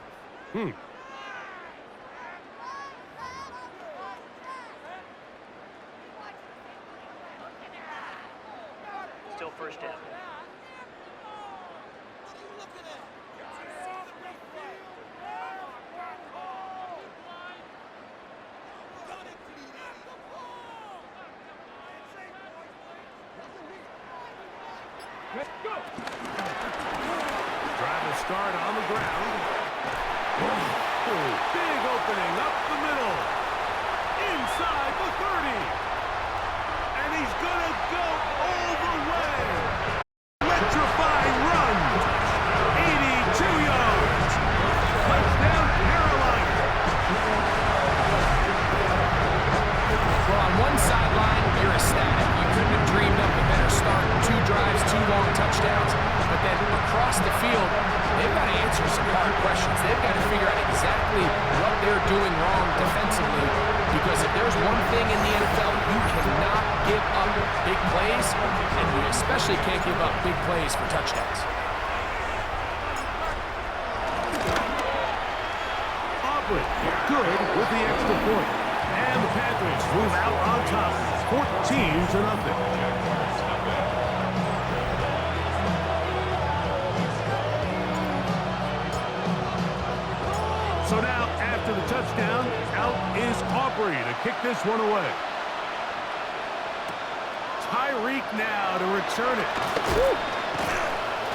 Still 1st down. Let's go. Drive to start on the ground. Big opening up the middle. Inside the 30. And he's going to go all the way. Electrifying run. 82 yards. Touchdown, Carolina. Well, on one sideline, you're ecstatic. You couldn't have dreamed up a better start. 2 drives, 2 long touchdowns. But then across the field, they've got to answer some hard questions. They've got to figure out exactly what they're doing wrong defensively. Because if there's one thing in the NFL, you cannot give up big plays. And you especially can't give up big plays for touchdowns. Aubrey, good with the extra point. And the Panthers move out on top, 14-0. So now, after the touchdown, out is Aubrey to kick this one away. Tyreek now to return it.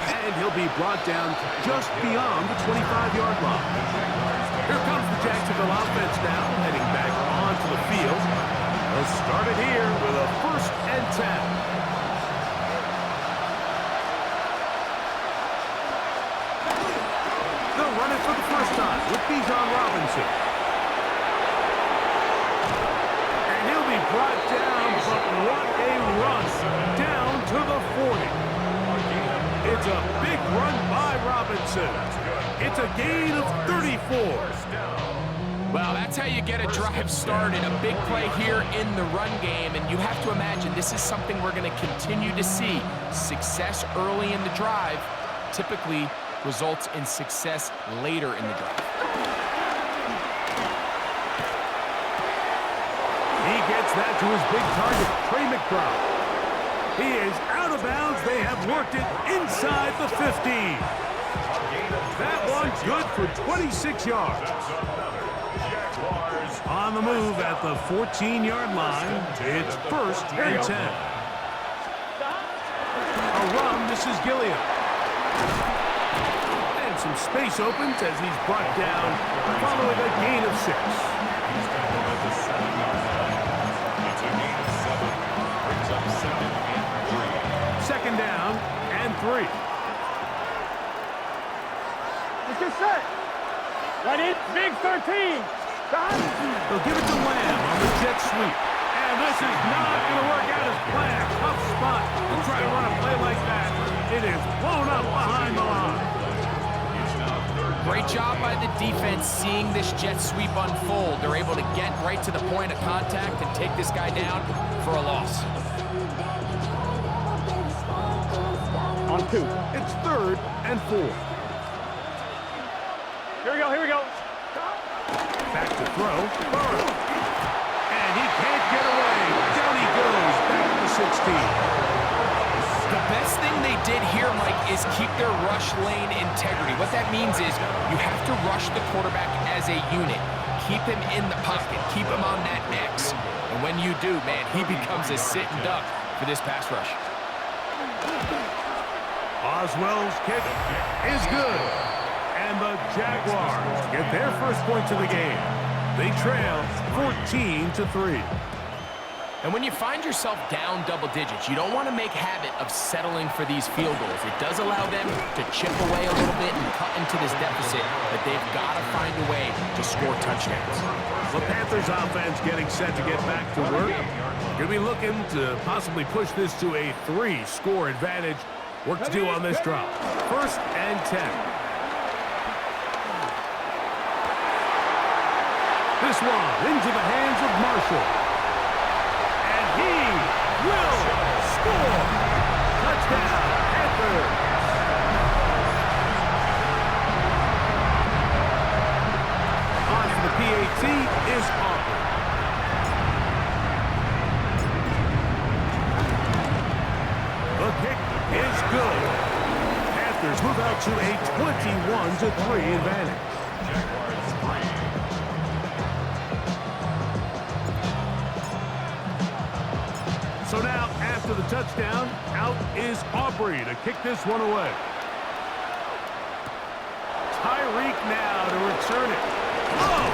And he'll be brought down just beyond the 25-yard line. Here comes the Jacksonville offense now, heading back onto the field. They'll start it here with a 1st and 10. They'll run it for the first time with Bijan Robinson. And he'll be brought down, but what a run down to the 40. It's a big run by Robinson. It's a gain of 34. Well, that's how you get a drive started. A big play here in the run game, and you have to imagine this is something we're going to continue to see. Success early in the drive typically results in success later in the drive. He gets that to his big target, Trey McBride. He is out of bounds. They have worked it inside the 15. That one's good for 26 yards. On the move at the 14-yard line, it's 1st and 10. A run, this is Gilliam. And some space opens as he's brought down, following a gain of 6. Second down and 3. Let's get set. Ready? Big 13. They'll give it to Lamb on the jet sweep. And this is not going to work out as planned. Tough spot to try to run a play like that. It is blown up behind the line. Great job by the defense seeing this jet sweep unfold. They're able to get right to the point of contact and take this guy down for a loss. On 2. It's 3rd and 4. Here we go, here we go. Back to throw. Burrow. And he can't get away. Down he goes. Back to the 16. The best thing they did here, Mike, is keep their rush lane integrity. What that means is you have to rush the quarterback as a unit. Keep him in the pocket. Keep him on that X. And when you do, man, he becomes a sit-and duck for this pass rush. Oswell's kick is good. And the Jaguars get their first points of the game. They trail 14-3. And when you find yourself down double digits, you don't want to make habit of settling for these field goals. It does allow them to chip away a little bit and cut into this deficit, but they've got to find a way to score touchdowns. The Panthers offense getting set to get back to work. Going to be looking to possibly push this to a 3-score advantage. Work to do on this drop. 1st and 10. This one into the hands of Marshall. He will score. Touchdown, Panthers. On for the PAT is Aubrey. The kick is good. Panthers move out to a 21-3 advantage. So now, after the touchdown, out is Aubrey to kick this one away. Tyreek now to return it. Oh!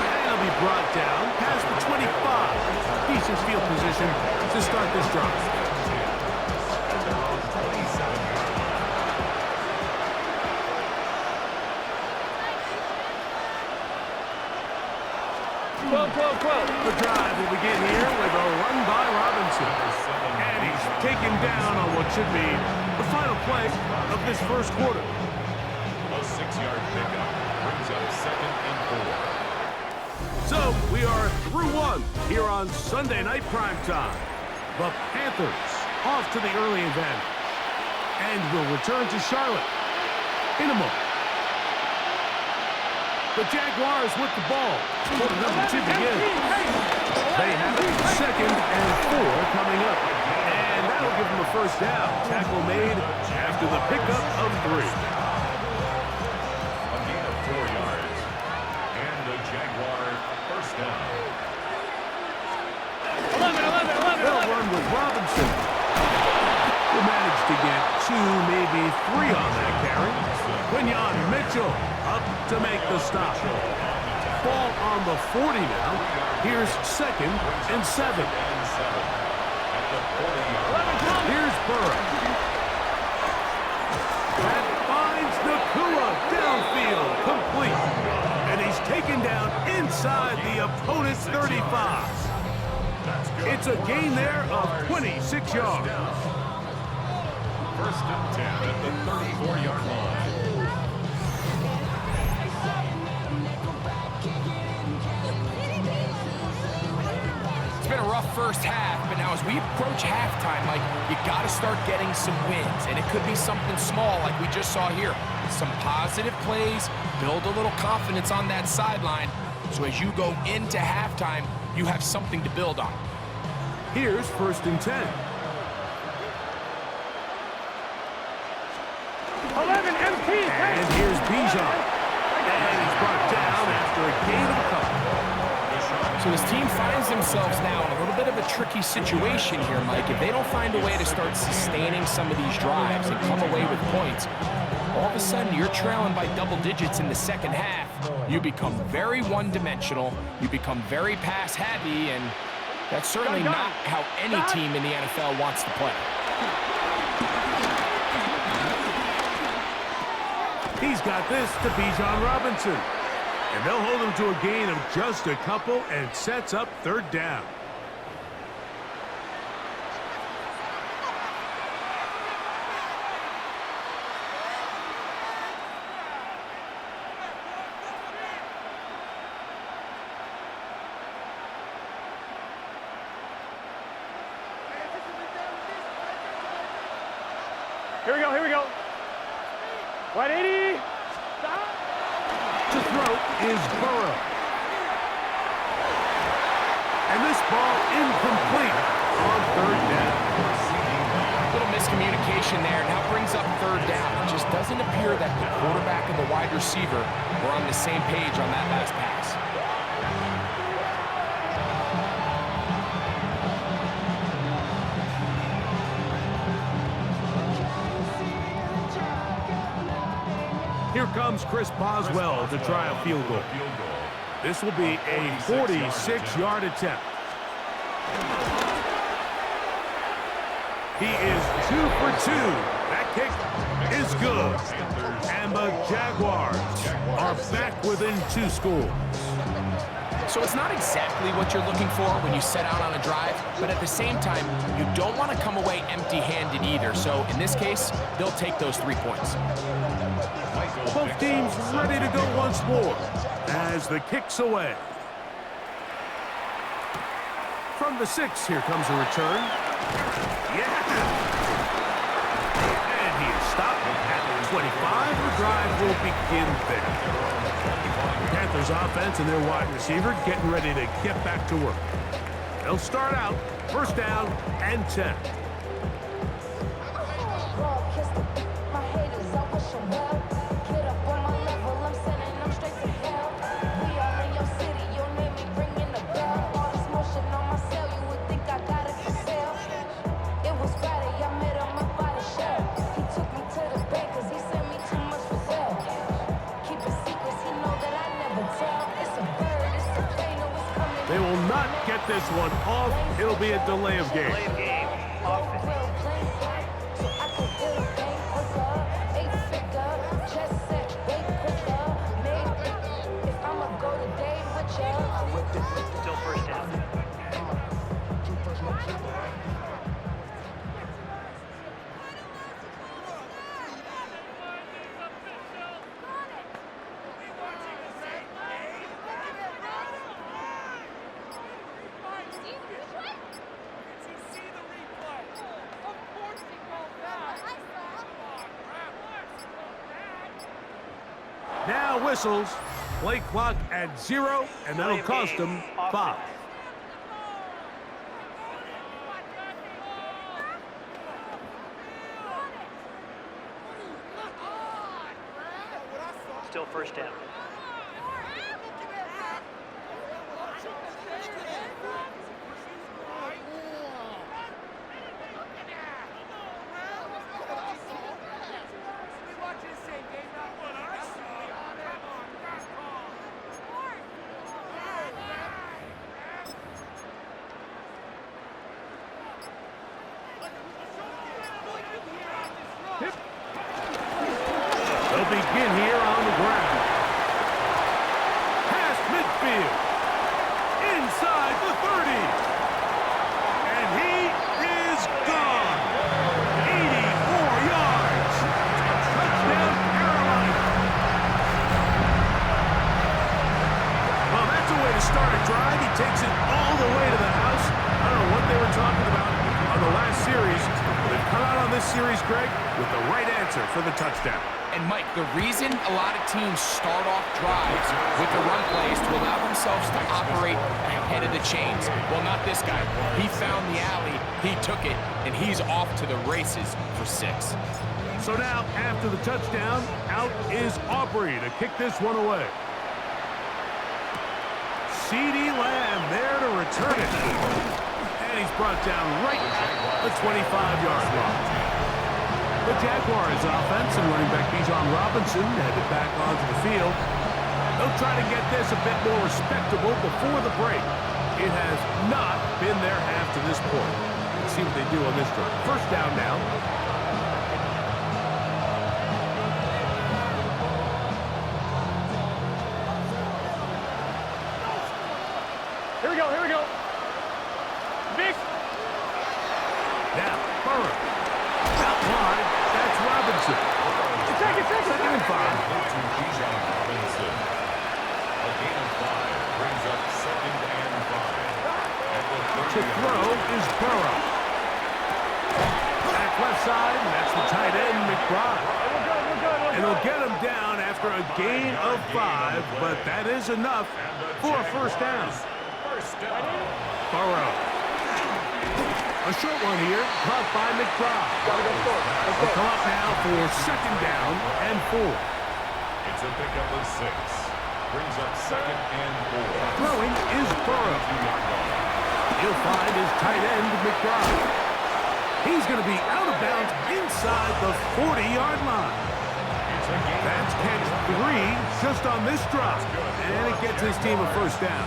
And he'll be brought down past the 25. Decent field position to start this drive. The drive will begin here with a run by Robinson. And he's taken down on what should be the final play of this first quarter. A 6-yard pickup brings up 2nd and 4. So we are through one here on Sunday night primetime. The Panthers off to the early advantage. And will return to Charlotte in a moment. The Jaguars with the ball. Quarter number 2 begins. They have it 2nd and 4 coming up. And that'll give them a first down. Tackle made after the pickup of 3. A gain of 4 yards. And the Jaguars first down. 11. They'll run with Robinson. Will manage to get 2, maybe 3 on that carry. Quinyon Mitchell up to make the stop. Ball on the 40 now. Here's 2nd and 7. Here's Burrow. That finds Nakua downfield, complete. And he's taken down inside the opponent's 35. It's a gain there of 26 yards. 1st and 10 at the 34-yard line. It's been a rough first half, but now as we approach halftime, like, you got to start getting some wins, and it could be something small like we just saw here. Some positive plays, build a little confidence on that sideline, so as you go into halftime, you have something to build on. Here's 1st and 10. 11 MT. And here's Bijan. And he's brought down after a gain of a couple. So this team finds themselves now in a little bit of a tricky situation here, Mike. If they don't find a way to start sustaining some of these drives and come away with points, all of a sudden you're trailing by double digits in the second half. You become very one-dimensional. You become very pass-heavy, and that's certainly not how any team in the NFL wants to play. He's got this to Bijan Robinson. And they'll hold him to a gain of just a couple and sets up 3rd down. Here we go. 180. To throw. out is Burrow. And this ball incomplete on third down. A little miscommunication there. Now brings up third down. It just doesn't appear that the quarterback and the wide receiver were on the same page on that last pass. Here comes Chris Boswell to try a field goal. This will be a 46-yard attempt. He is 2 for 2. That kick is good. And the Jaguars are back within 2 scores. So it's not exactly what you're looking for when you set out on a drive, but at the same time, you don't want to come away empty-handed either. So in this case, they'll take those 3 points. Both teams ready to go once more as the kick's away. From the 6, here comes a return. Yeah! And he is stopped at the 25. The drive will begin there. Panthers offense and their wide receiver getting ready to get back to work. They'll start out first down and 10. They will not get this one off. It'll be a delay of game. Still first down. Now whistles, play clock at 0, and that'll cost them 5. Still first down. They'll begin here on the ground. Past midfield. Inside the 30. And he is gone. 84 yards. Touchdown, Carolina. Well, that's a way to start a drive. He takes it all the way to the house. I don't know what they were talking about on the last series. They've come out on this series, Greg, with the right answer for the touchdown. And Mike, the reason a lot of teams start off drives with the run plays to allow themselves to operate ahead of the chains. Well, not this guy. He found the alley, he took it, and he's off to the races for 6. So now, after the touchdown, out is Aubrey to kick this one away. CeeDee Lamb there to return it. And he's brought down right at the 25-yard line. The Jaguars offense and running back Bijan Robinson headed back onto the field. They'll try to get this a bit more respectable before the break. It has not been their half to this point. Let's see what they do on this drive. First down now. Here we go, here we go. Vic. Now, Burrow. Out wide, that's Robinson. Second and 5. To Bijan Robinson. A gain of 5 brings up 2nd and 5. To throw is Burrow. Back left side, and that's the tight end, McBride. And he'll get him down after a gain of 5, but that is enough for a first down. Burrow. A short one here, caught by McBride. Will come up now for second down and 4. It's a pickup of 6. Brings up second and 4. Throwing is Burrow. He'll find his tight end, McBride. He's going to be out of bounds inside the 40-yard line. That's catch 3 just on this drop. And it gets his team a first down.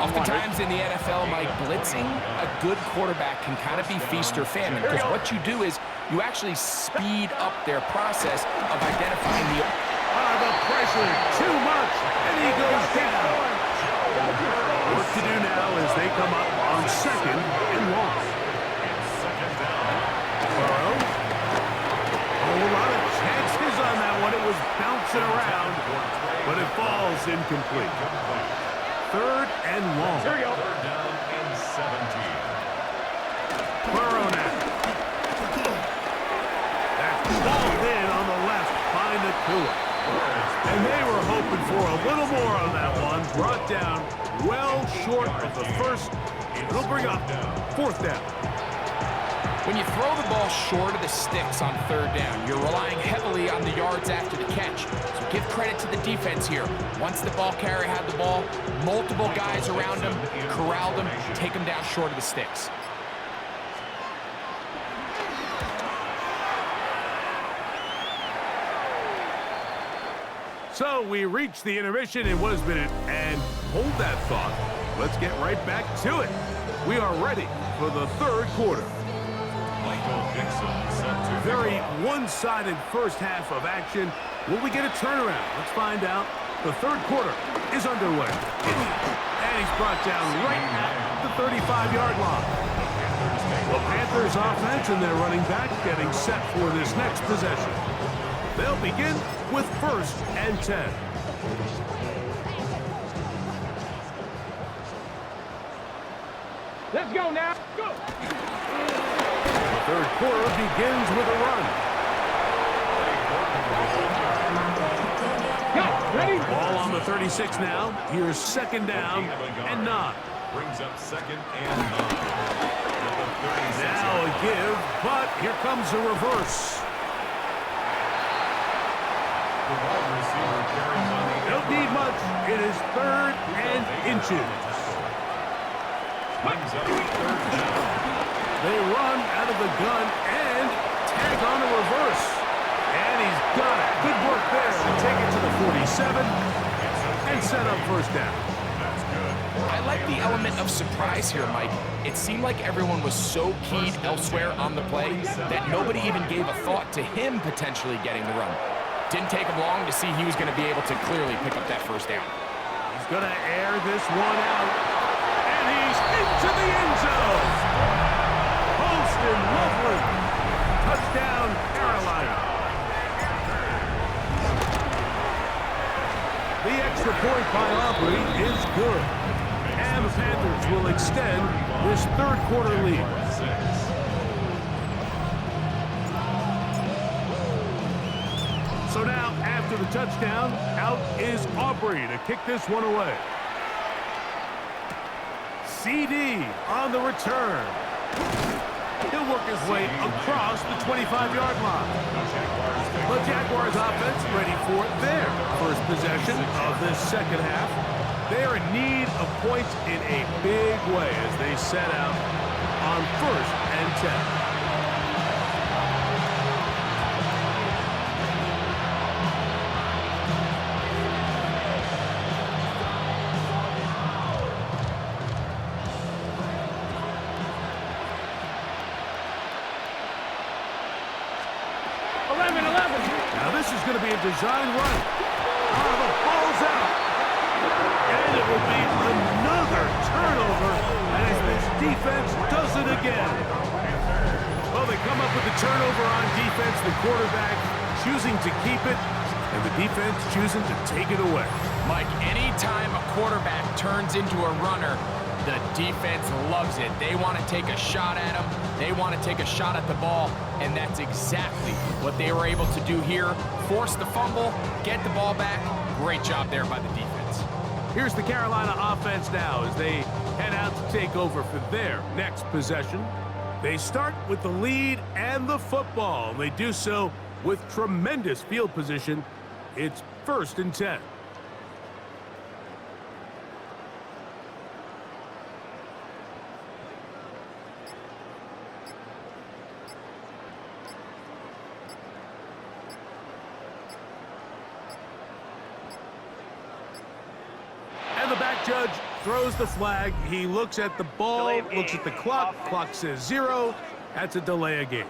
Oftentimes in the NFL, Mike, blitzing a good quarterback can kind of be feast or famine, because what you do is you actually speed up their process of identifying the... The pressure, too much, and he goes down. Work to do now as they come up on second and 1. Burrow. A whole lot of chances on that one. It was bouncing around, but it falls incomplete. Third and long. Here we go. Third down and 17. Burrow now. That's balled in on the left by Nakua. And they were hoping for a little more on that one. Brought down well short of the first. It'll bring up fourth down. When you throw the ball short of the sticks on third down, you're relying heavily on the yards after the catch. So give credit to the defense here. Once the ball carrier had the ball, multiple guys around him, corralled him, take him down short of the sticks. So we reached the intermission in 1 minute, and hold that thought. Let's get right back to it. We are ready for the third quarter. Very one-sided first half of action. Will we get a turnaround? Let's find out. The third quarter is underway. And he's brought down right at the 35-yard line. The Panthers offense and their running back getting set for this next possession. They'll begin with first and 10. Let's go now. Go. The third quarter begins with a run. Go. Ready? Ball on the 36 now. Here's second down and 9. Brings up second and 9. Now a give, but here comes a reverse. Don't need much. It is third and inches. They run out of the gun and tag on a reverse. And he's got it. Good work there to take it to the 47 and set up first down. I like the element of surprise here, Mike. It seemed like everyone was so keyed elsewhere on the play that nobody even gave a thought to him potentially getting the run. Didn't take him long to see he was going to be able to clearly pick up that first down. He's going to air this one out. And he's into the end zone. Poston Loveland. Touchdown, Carolina. The extra point by Aubrey is good. And the Panthers will extend this third quarter lead. So now, after the touchdown, out is Aubrey to kick this one away. CD on the return. He'll work his way across the 25-yard line. The Jaguars offense ready for their first possession of this second half. They are in need of points in a big way as they set out on first and 10. Now this is going to be a design run. The ball's out. And it will be another turnover as this defense does it again. Well, they come up with the turnover on defense. The quarterback choosing to keep it, and the defense choosing to take it away. Mike, anytime a quarterback turns into a runner, The defense loves it. They want to take a shot at him. They want to take a shot at the ball, and that's exactly what they were able to do here. Force the fumble, get the ball back. Great job there by the defense. Here's the Carolina offense now as they head out to take over for their next possession. They start with the lead and the football. They do so with tremendous field position. It's 1st and 10. And the back judge throws the flag. He looks at the ball, looks at the clock. Clock says 0. That's a delay of game.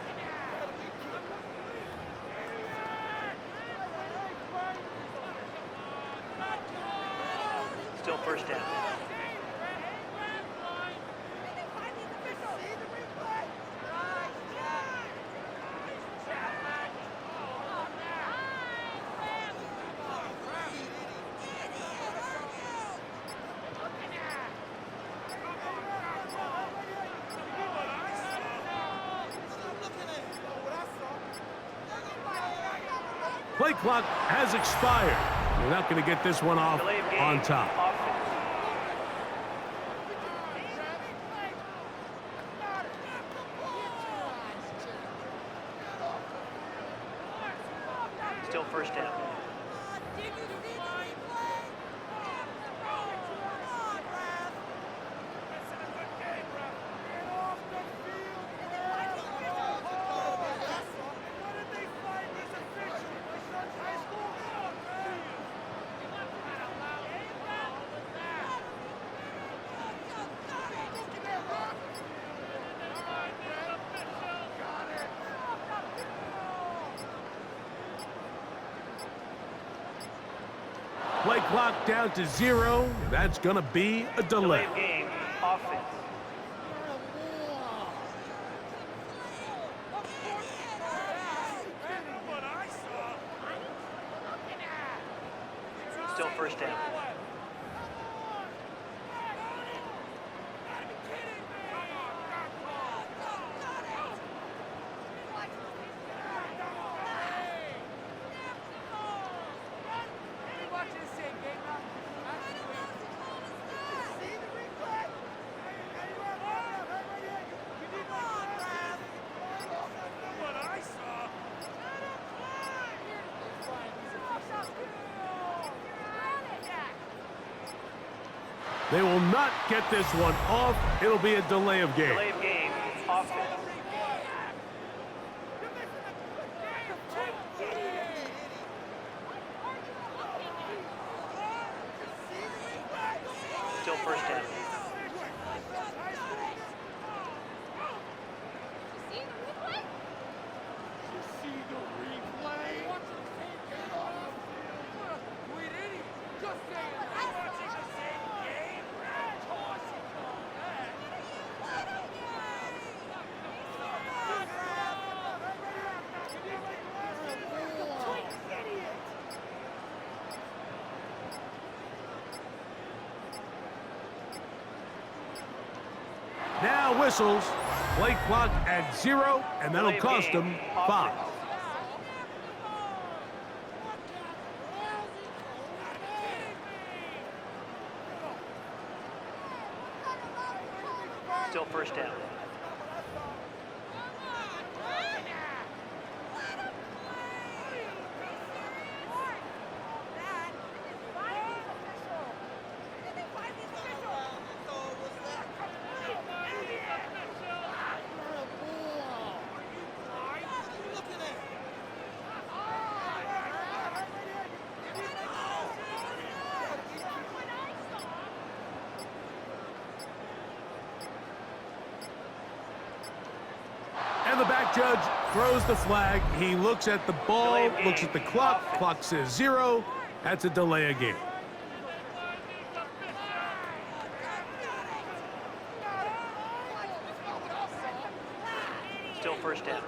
Still 1st down. Play clock has expired. You're not going to get this one off on top. Still 1st down. Play clock down to 0. That's going to be a delay. Delay of game. Offense. Still 1st down. They will not get this one off. It'll be a delay of game. Delay of game. Offense. Still 1st down. Now whistles. Play clock at 0, and that'll cost them 5. Still 1st down. And the back judge throws the flag. He looks at the ball, looks at the clock. Clock says 0. That's a delay of game. Still 1st down.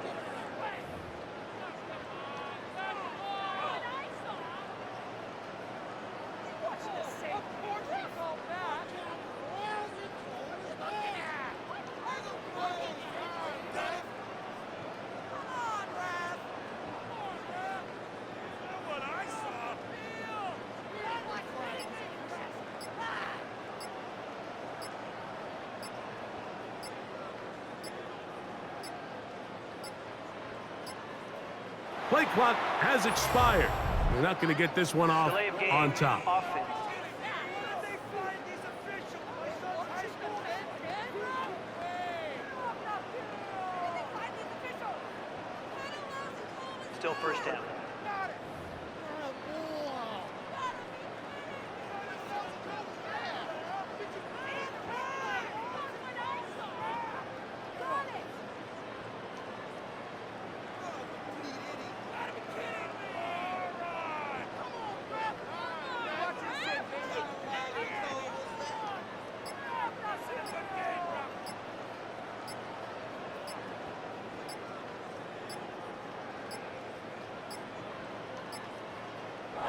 Play clock has expired. They're not going to get this one off Delay of game. on top. Offense. Still first down.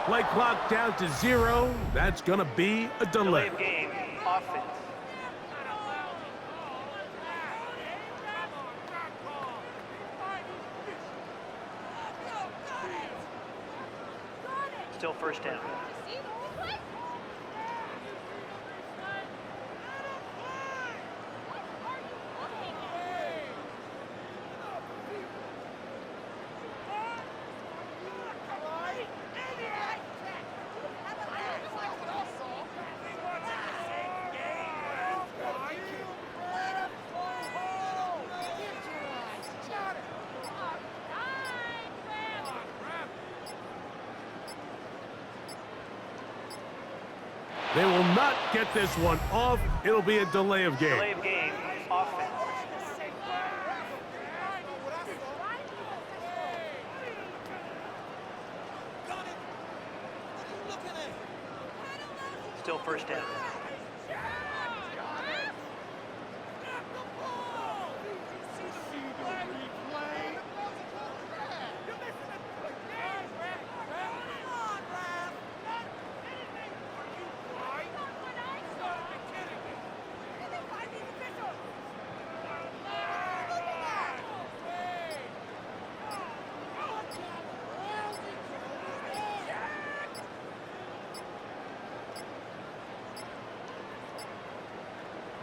Play clock down to 0. That's going to be a delay. Delay of game. Offense. Still first down. They will not get this one off. It'll be a delay of game. Delay of game. Offense. Still first down.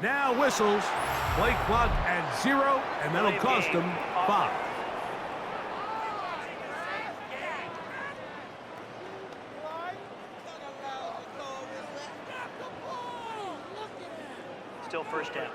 Now whistles. Play clock at 0, and that'll cost them 5. Still first down.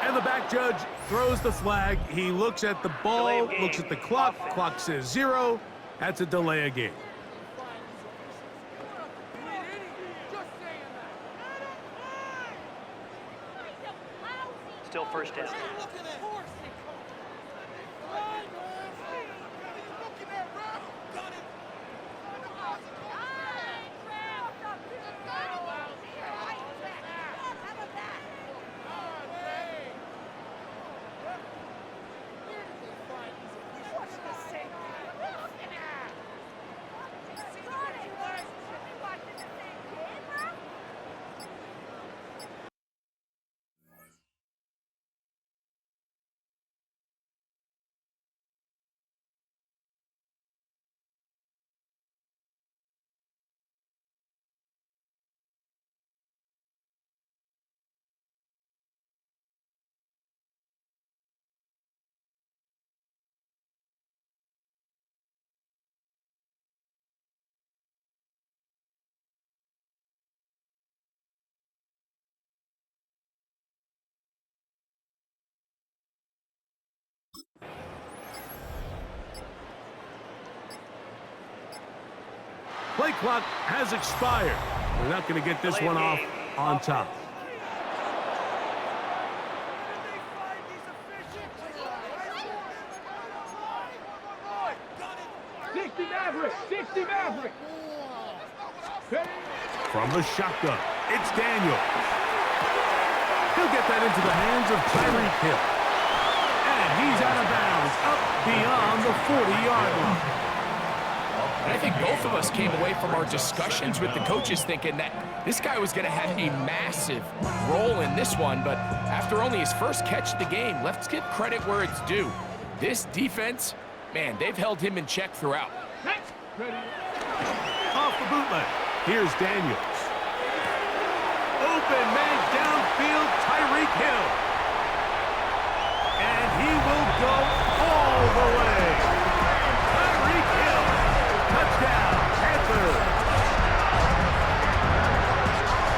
And the back judge throws the flag. He looks at the ball, looks at the clock. Clock says 0. That's a delay of game. Still first down. Play clock has expired. They're not going to get this one off on top. From the shotgun, it's Daniel. He'll get that into the hands of Tyreek Hill. And he's out of bounds up beyond the 40-yard line. And I think both of us came away from our discussions with the coaches thinking that this guy was going to have a massive role in this one, but after only his first catch of the game, let's give credit where it's due. This defense, man, they've held him in check throughout. Off the bootleg, here's Daniels. Open man downfield, Tyreek Hill. And he will go all the way. Tyreek Hill, touchdown, Panthers.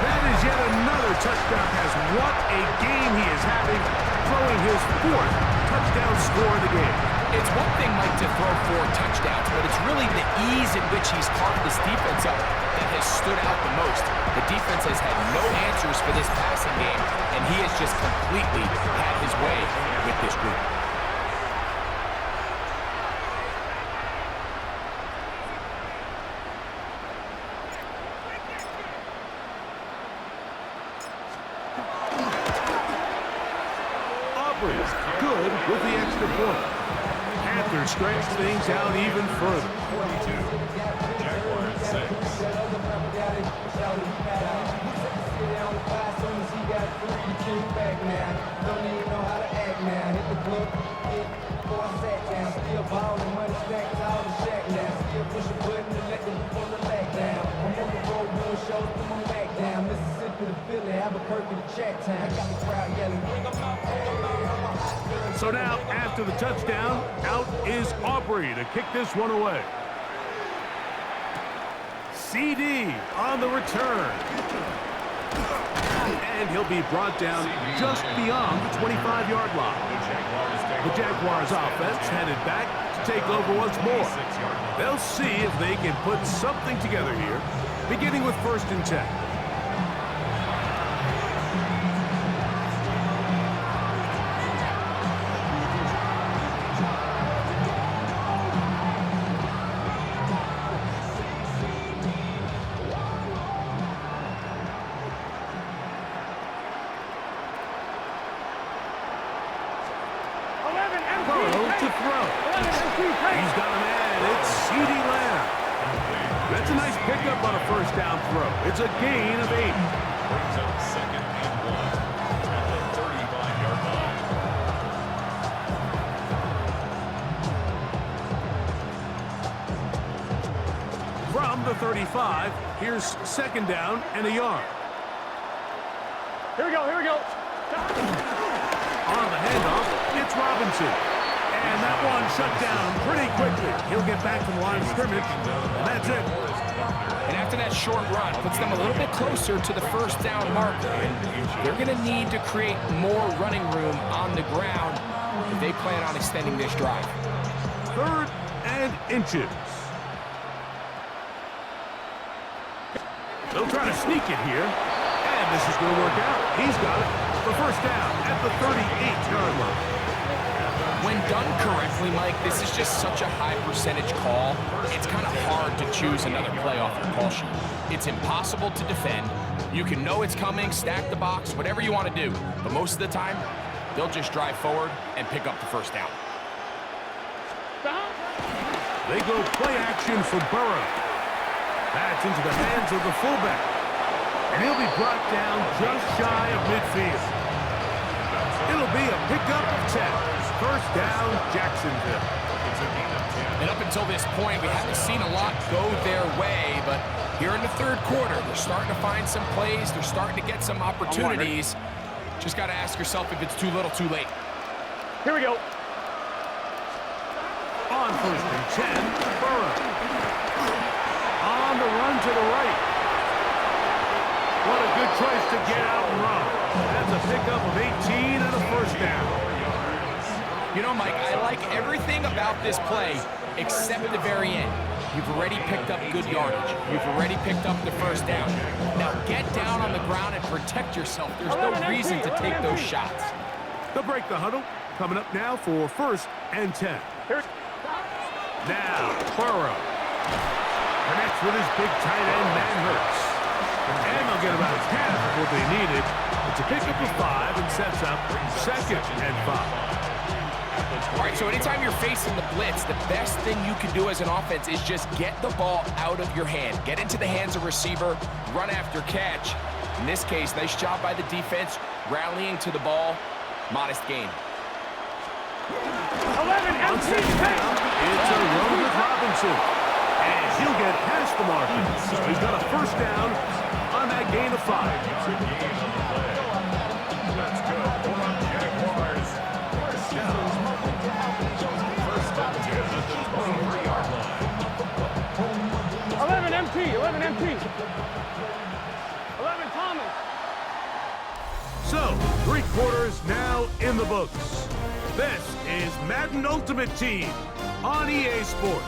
That is yet another touchdown pass. What a game he is having, throwing his 4th touchdown score of the game. It's one thing, Mike, to throw 4 touchdowns, but it's really the ease in which he's carved this defense up that has stood out the most. The defense has had no answers for this passing game, and he has just completely had his way with this group. Aubrey's good with the extra point. Panthers stretch things out even further. 42, Jaguars 6. So now, after the touchdown, out is Aubrey to kick this one away. CD on the return. And he'll be brought down just beyond the 25-yard line. The Jaguars offense headed back to take over once more. They'll see if they can put something together here, beginning with 1st and 10. He's got a man. It's C.D. Lamb. That's a nice pickup on a 1st down throw. It's a gain of 8. Brings up 2nd and 1 at the 35-yard line. From the 35, here's 2nd down and a yard. Here we go, here we go. On the handoff, it's Robinson. And that one shut down pretty quickly. He'll get back to the line of scrimmage, and that's it. And after that short run, puts them a little bit closer to the 1st down marker. They're going to need to create more running room on the ground if they plan on extending this drive. 3rd and inches. They'll try to sneak it here, and this is going to work out. He's got it. The 1st down at the 38-yard line. When done correctly, Mike, this is just such a high percentage call. It's kind of hard to choose another play off your call sheet. It's impossible to defend. You can know it's coming, stack the box, whatever you want to do. But most of the time, they'll just drive forward and pick up the 1st down. They go play action for Burrow. That's into the hands of the fullback. And he'll be brought down just shy of midfield. It'll be a pickup of 10. 1st down, Jacksonville. And up until this point, we haven't seen a lot go their way, but here in the 3rd quarter, they're starting to find some plays. They're starting to get some opportunities. Just got to ask yourself if it's too little, too late. Here we go. On 1st and 10, Burrow. On the run to the right. What a good choice to get out and run. That's a pickup of 18 and a 1st down. You know, Mike, I like everything about this play except the very end. You've already picked up good yardage. You've already picked up the 1st down. Now get down on the ground and protect yourself. There's no reason to take those shots. They'll break the huddle. Coming up now for 1st and 10. Now, Burrow connects with his big tight end, man Hurts. And they'll get about half of what they needed. It's a pickup of 5 and sets up 2nd and 5. All right, so anytime you're facing the blitz, the best thing you can do as an offense is just get the ball out of your hand. Get into the hands of receiver, run after catch. In this case, nice job by the defense, rallying to the ball. Modest gain. 11 On second down, it's a run with Robinson. And he'll get past the marker. So he's got a first down on that gain of 5. That's good. For the Jaguars. First down. First down, 10 at the 23-yard line. 11 MT, 11 MT. 11 Thomas. So, 3 quarters now in the books. This is Madden Ultimate Team on EA Sports.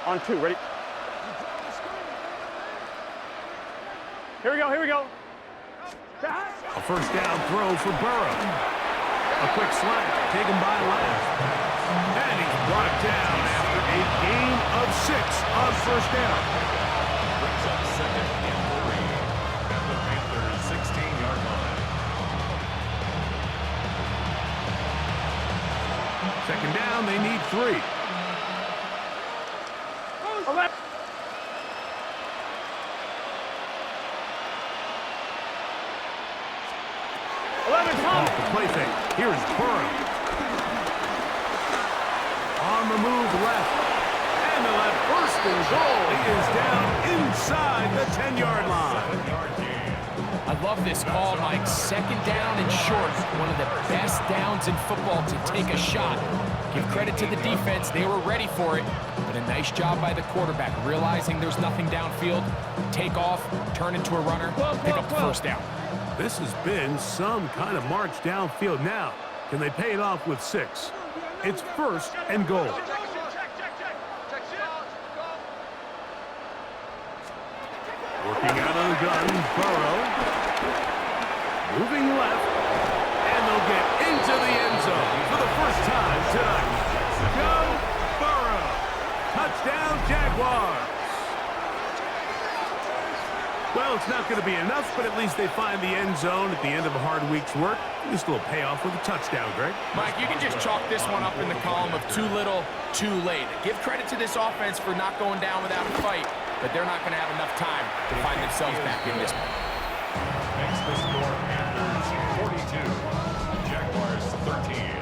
On 2, ready? Here we go, here we go. A first down throw for Burrow. A quick slant taken by Lance. And he's brought down after a gain of 6 on first down. Brings up second and 3 at the Panthers' 16-yard line. Second down, they need 3. 11 Thomas. Off the play fake. Here's Burrow. On the move left. And the left first and goal. He is down inside the 10-yard line. I love this call, Mike. Second down and short. One of the best downs in football to take a shot. Give credit to the defense. They were ready for it. But a nice job by the quarterback, realizing there's nothing downfield. Take off, turn into a runner, pick up the first down. This has been some kind of march downfield. Now, can they pay it off with 6? It's first and goal. Working out of the gun, Burrow. Moving left. And they'll get into the end zone for the first time tonight. Go Burrow. Touchdown, Jaguars. Well, it's not going to be enough, but at least they find the end zone at the end of a hard week's work. At least a little payoff with a touchdown, Greg. Mike, you can just chalk this one up in the column of too little, too late. Give credit to this offense for not going down without a fight, but they're not going to have enough time to find themselves back in this one. Makes the score Panthers 42, Jaguars 13.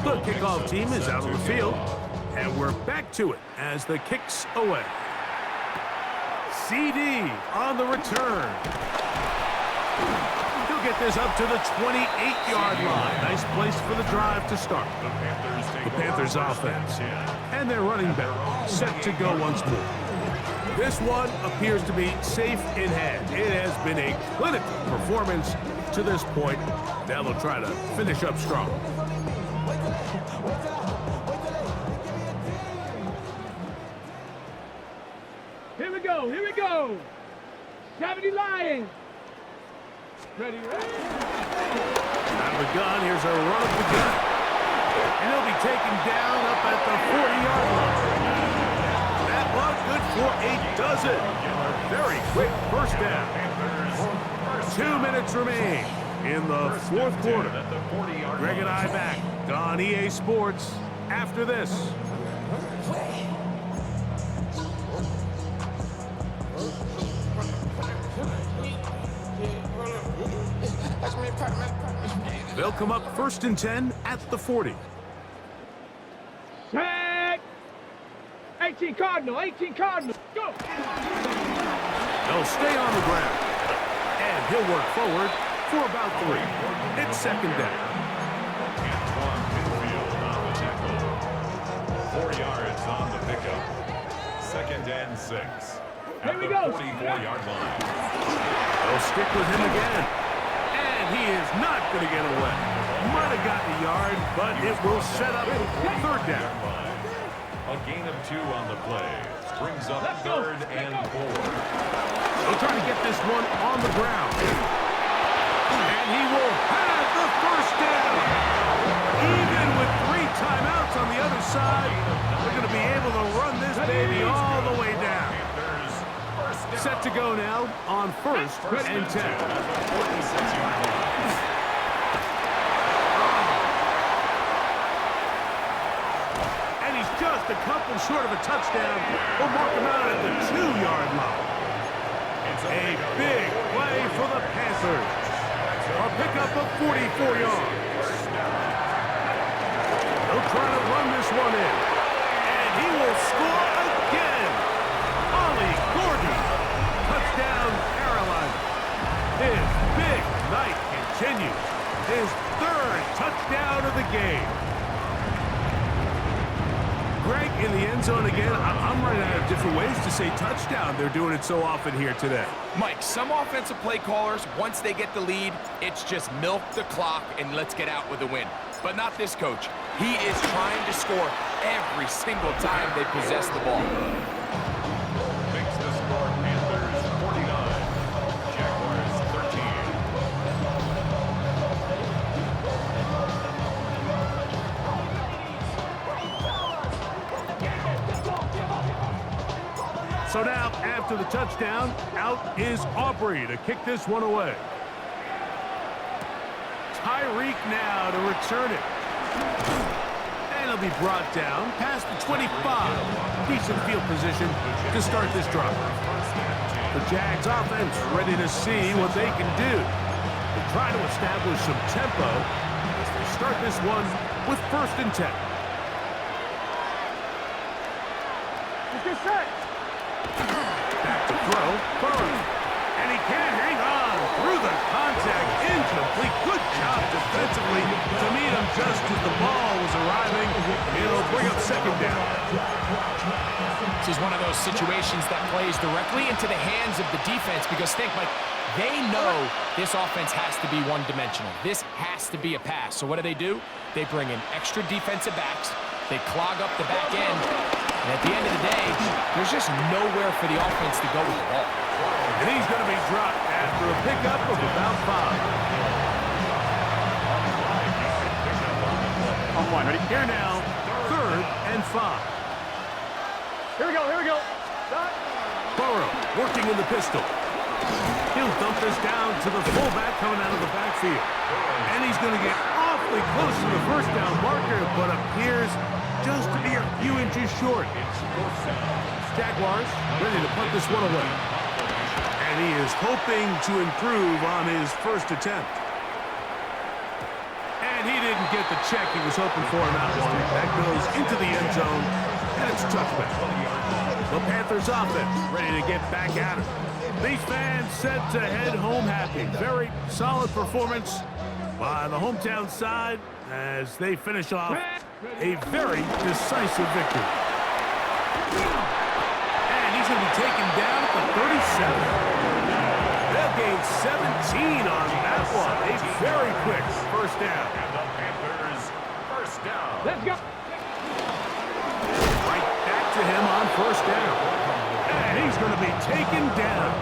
The kickoff team is out on the field, and we're back to it as the kick's away. CD on the return. He'll get this up to the 28-yard line. Nice place for the drive to start. The Panthers offense and their running back set to go once more. This one appears to be safe in hand. It has been a clinical performance to this point. Now they'll try to finish up strong. Here we go, here we go. 70 Lions. Ready, ready. Out of the gun, here's a run of the gun. And he'll be taken down up at the 40-yard line. That one good for a dozen. Very quick first down. 2 minutes remain in the fourth quarter. Greg and I back on EA Sports after this. They'll come up first and 10 at the 40. Set. 18 Cardinal, 18 Cardinal. Go. They'll stay on the ground. And he'll work forward for about 3. It's second down. Antoine Pinfield on the tackle. 4 yards on the pickup. Second and 6. At the 44-yard line. They'll stick with him again. And he is not going to get away. Might have gotten a yard, but it will set up third down. A gain of 2 on the play. Brings up third and 4. They'll try to get this one on the ground. And he will have the first down. Even with 3 timeouts on the other side, they're going to be able to run this baby all the way down. Set to go now on first and 10. And he's just a couple short of a touchdown. We'll mark him out at the 2-yard line. A big play for the Panthers. A pickup of 44 yards. They'll try to run this one in. And he will score again. Ollie Gordon. Touchdown, Carolina. His big night continues. His 3rd touchdown of the game. Greg, in the end zone again. I'm running out of different ways to say touchdown. They're doing it so often here today. Mike, some offensive play callers, once they get the lead, it's just milk the clock and let's get out with a win. But not this coach. He is trying to score every single time they possess the ball. Makes the score Panthers 49. Jaguars 13. So now, after the touchdown, out is Aubrey to kick this one away. Tyreek now to return it. And he'll be brought down past the 25. Decent field position to start this drive. The Jags offense ready to see what they can do. They try to establish some tempo as they start this one with first and 10. Back to throw, Burrow. And he can't hang on through the contact. Incomplete. Good job defensively to meet him just as the ball was arriving. It'll bring up second down. This is one of those situations that plays directly into the hands of the defense because think, Mike, they know this offense has to be one-dimensional. This has to be a pass. So what do? They bring in extra defensive backs. They clog up the back end. And at the end of the day, there's just nowhere for the offense to go with the ball. And he's going to be dropped after a pickup of about 5. On 1, ready? Here now, third and 5. Here we go. Burrow working in the pistol. He'll dump this down to the fullback coming out of the backfield. And he's going to get awfully close to the first down marker, but appears just to be a few inches short. Jaguars ready to put this one away. And he is hoping to improve on his first attempt. And he didn't get the check he was hoping for in that one. That goes into the end zone, and it's a touchback. The Panthers offense ready to get back at it. These fans set to head home happy. Very solid performance by the hometown side as they finish off a very decisive victory. And he's going to be taken down at the 37. They'll gain 17 on that one. A very quick first down. And the Panthers first down. Let's go. Right back to him on first down. And he's going to be taken down.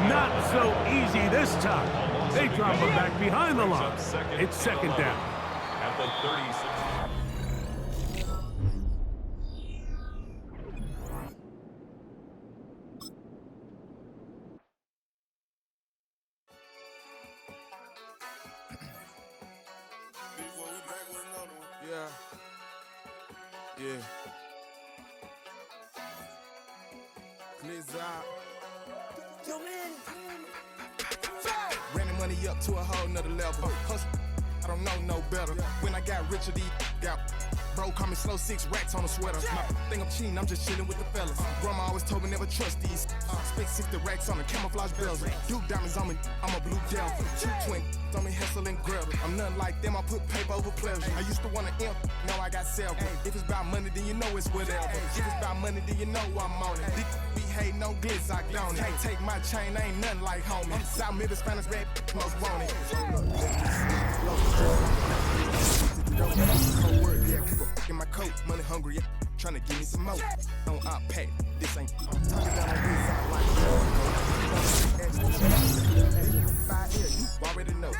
Not so easy this time. They drop him back behind the line. It's second down. At the 36. Yeah. Please out. Ran the money up to a whole nother level. Hustle, I don't know no better. When I got rich of these got broke Slow, call me slow, 6 racks on a sweater. My think I'm cheating, I'm just chilling with the fellas. Grandma always told me never trust these. Spent 60 racks on the camouflage bells. Duke diamonds on me, I'm a blue devil. 2 twin on me, Hessel and Gretel. I'm nothing like them, I put paper over pleasure. I used to want to imp, now I got several. If it's about money, then you know it's whatever. If it's about money, then you know I'm on it. These be hating on glitz, I don't it. Can't take my chain, I ain't nothing like homie. South Memphis, Spanish, red, most wanted. Cold word, yeah, keep a in my coat, money hungry, yeah, tryna give me some more. On op pack, this ain't talking down on this side like that. You already know.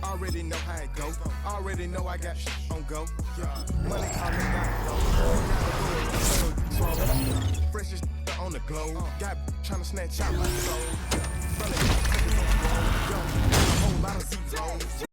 Already know how it go. Already know I got on go. Money calling got fresh as on the globe. Got tryna snatch out my soul. Whole lot of zeros.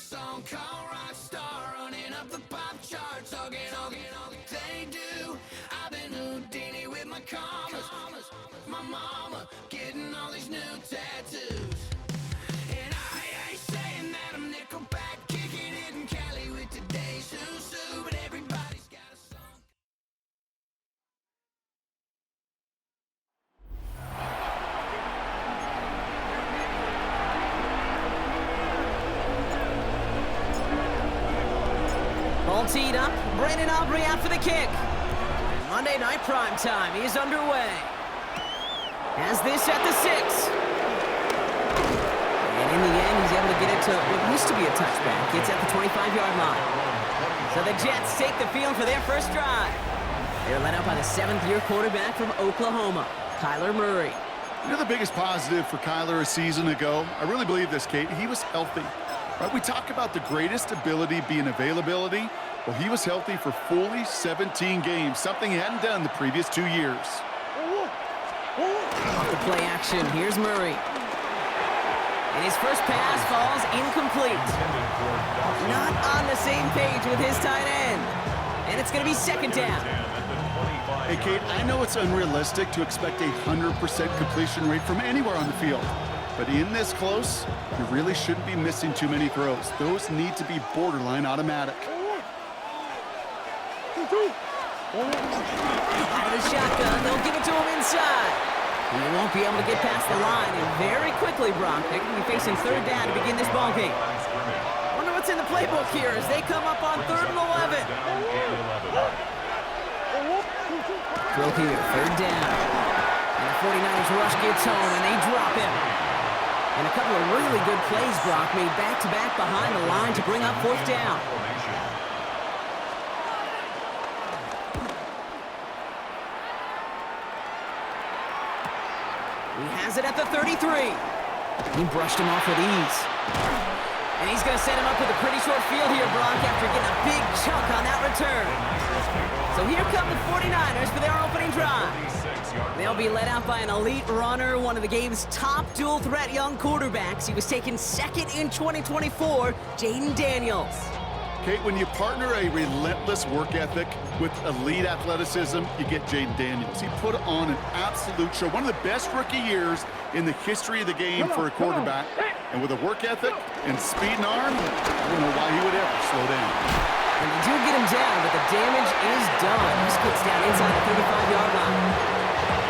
song called rock star, running up the pop charts, talking all they do. I've been Houdini with my commas, my mama getting all these new tattoos. And I ain't saying that I'm Nickelback, kicking it in Cali with today's Susu, but everybody's got a song. Ball teed up. Brandon Aubrey out for the kick. Monday night prime time. He is underway. Has this at the 6. And in the end, he's able to get it to what used to be a touchback. It's at the 25-yard line. So the Jets take the field for their first drive. They're led out by the 7th-year quarterback from Oklahoma, Kyler Murray. You know the biggest positive for Kyler a season ago? I really believe this, Kate. He was healthy. Right, we talk about the greatest ability being availability. Well, he was healthy for fully 17 games, something he hadn't done the previous 2 years. Off the play action, here's Murray. And his first pass falls incomplete. Not on the same page with his tight end. And it's going to be 2nd down. Hey, Kate, I know it's unrealistic to expect a 100% completion rate from anywhere on the field. But in this close, you really shouldn't be missing too many throws. Those need to be borderline automatic. Out of the shotgun, they'll give it to him inside. He won't be able to get past the line, and very quickly, Brock, they're going to be facing 3rd down to begin this ball game. Wonder what's in the playbook here as they come up on 3rd and 11. Throw here, 3rd down. And the 49ers rush gets home, and they drop him. And a couple of really good plays, Brock, made back-to-back behind the line to bring up 4th down. He has it at the 33. He brushed him off with ease. And he's going to set him up with a pretty short field here, Brock, after getting a big chunk on that return. So here come the 49ers for their opening drive. They'll be led out by an elite runner, one of the game's top dual-threat young quarterbacks. He was taken 2nd in 2024, Jaden Daniels. Kate, when you partner a relentless work ethic with elite athleticism, you get Jaden Daniels. He put on an absolute show. One of the best rookie years in the history of the game for a quarterback. And with a work ethic and speed and arm, I don't know why he would ever slow down. And they do get him down, but the damage is done. He gets down inside the 35-yard line.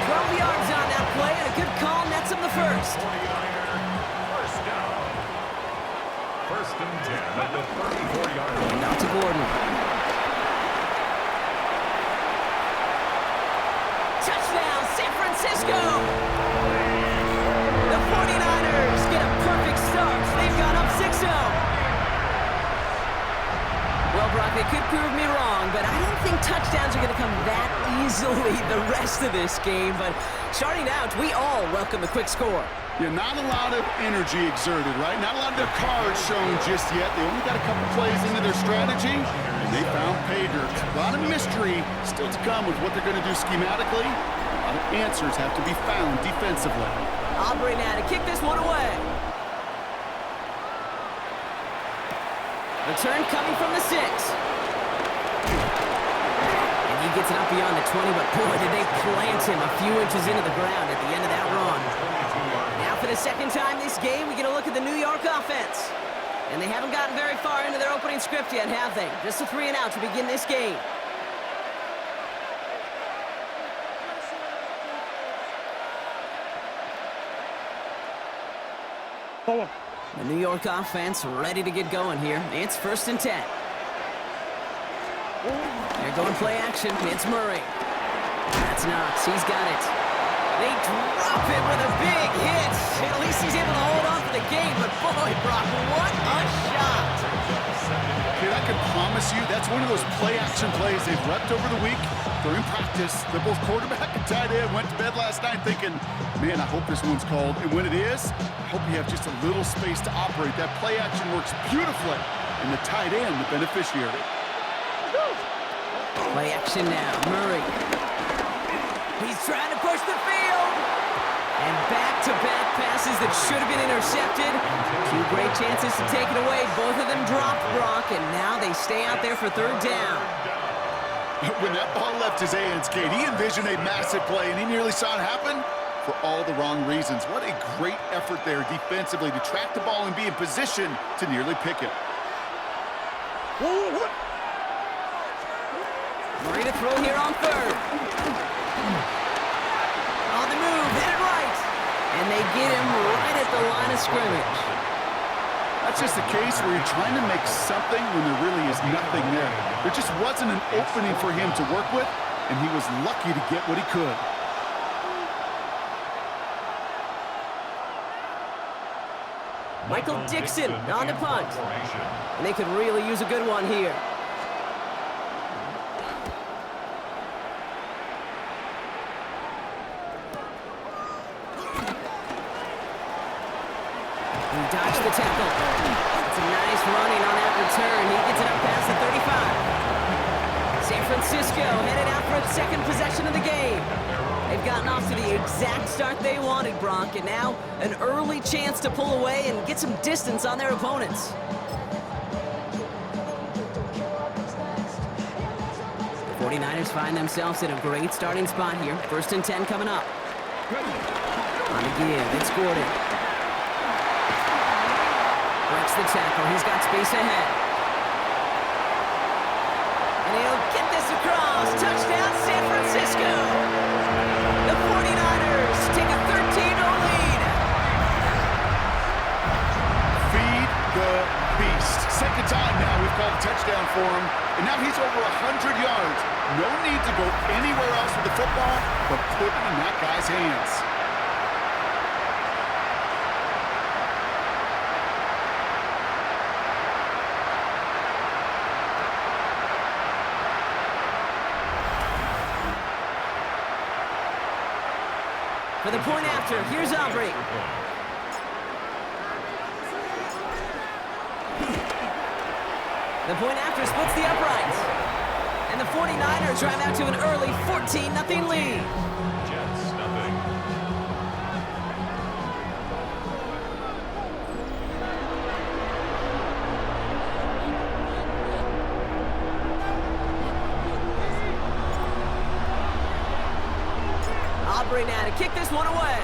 12 yards on that play, and a good call nets him the first. 1st and 10 at the 34-yard line. Now to Gordon. Touchdown, San Francisco! The 49ers get a perfect start. They've gone up 6-0. Well, Brock, they could prove me wrong, but I don't think touchdowns are going to come that easily the rest of this game. But starting out, we all welcome the quick score. Yeah, not a lot of energy exerted, right? Not a lot of their cards shown just yet. They only got a couple plays into their strategy, and they found pay dirt. A lot of mystery still to come with what they're going to do schematically. A lot of answers have to be found defensively. Aubrey now to kick this one away. Return coming from the 6. And he gets it up beyond the 20, but boy, did they plant him a few inches into the ground at the end of that run. Now for the 2nd time this game, we get a look at the New York offense. And they haven't gotten very far into their opening script yet, have they? Just a 3 and out to begin this game. The New York offense ready to get going here. It's 1st and 10. They're going play action. It's Murray. That's Knox. He's got it. They drop it with a big hit. At least he's able to hold on to the game. But boy, Brock, what a shot. Dude, I can promise you that's one of those play-action plays they've repped over the week. During practice, the both quarterback and tight end went to bed last night thinking, man, I hope this one's called. And when it is, I hope you have just a little space to operate. That play-action works beautifully, and the tight end, the beneficiary. Play action now, Murray. He's trying to push the field. And back-to-back passes that should have been intercepted. Two great chances to take it away. Both of them dropped, Brock, and now they stay out there for third down. When that ball left his hands, Kate, he envisioned a massive play, and he nearly saw it happen for all the wrong reasons. What a great effort there defensively to track the ball and be in position to nearly pick it. Ready to throw here on third. On the move, hit it right. And they get him right at the line of scrimmage. That's just a case where you're trying to make something when there really is nothing there. There just wasn't an opening for him to work with, and he was lucky to get what he could. Michael Dixon on the punt. And they could really use a good one here. He dodged the tackle. It's a nice running on that return. He gets it up past the 35. San Francisco headed out for its second possession of the game. They've gotten off to the exact start they wanted, Brock, and now an early chance to pull away and get some distance on their opponents. The 49ers find themselves in a great starting spot here. 1st and 10 coming up. On the give, it's Gordon. Breaks the tackle. He's got space ahead. And he'll get this across. Touchdown, San Francisco. The 49ers take a 13-0 lead. Feed the beast. Second time now we've called a touchdown for him, and now he's over 100 yards. No need to go anywhere else with the football, but put it in that guy's hands. For the point after, here's Aubrey. The point after splits the uprights. And the 49ers drive out to an early 14-0 lead. Jets, nothing. Aubrey now to kick this one away.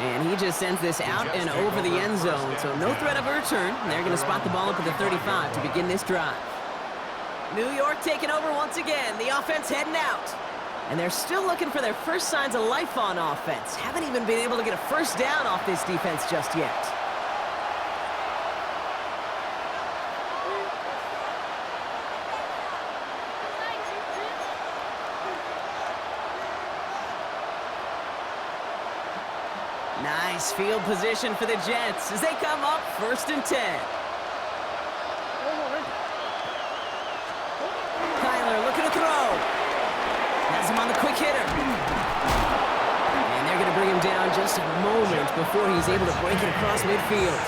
And he just sends this out and over the end zone, so no threat of a return. They're going to spot the ball up at the 35 to begin this drive. New York taking over once again. The offense heading out. And they're still looking for their first signs of life on offense. Haven't even been able to get a first down off this defense just yet. Nice field position for the Jets as they come up 1st and 10. Kyler looking to throw. Has him on the quick hitter. And they're going to bring him down just a moment before he's able to break it across midfield.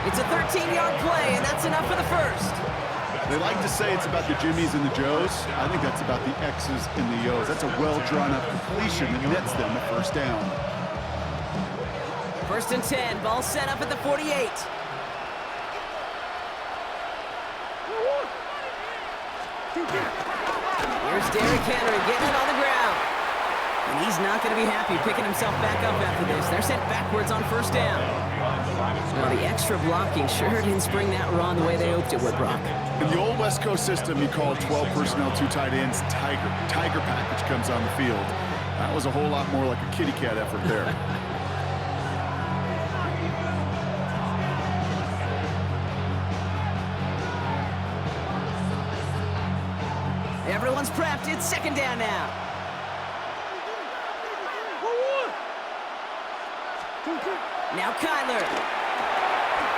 It's a 13-yard play, and that's enough for the first. They like to say it's about the Jimmies and the Joes. I think that's about the X's and the O's. That's a well-drawn-up completion that nets them a first down. 1st and 10, ball set up at the 48. Here's Derrick Henry getting it on the ground. And he's not going to be happy picking himself back up after this. They're sent backwards on 1st down. Well, the extra blocking sure didn't spring that run the way they hoped it would, Brock. In the old West Coast system, you call 12 personnel, 2 tight ends, Tiger. Tiger package comes on the field. That was a whole lot more like a kitty cat effort there. Everyone's prepped. It's 2nd down now. Now Kyler.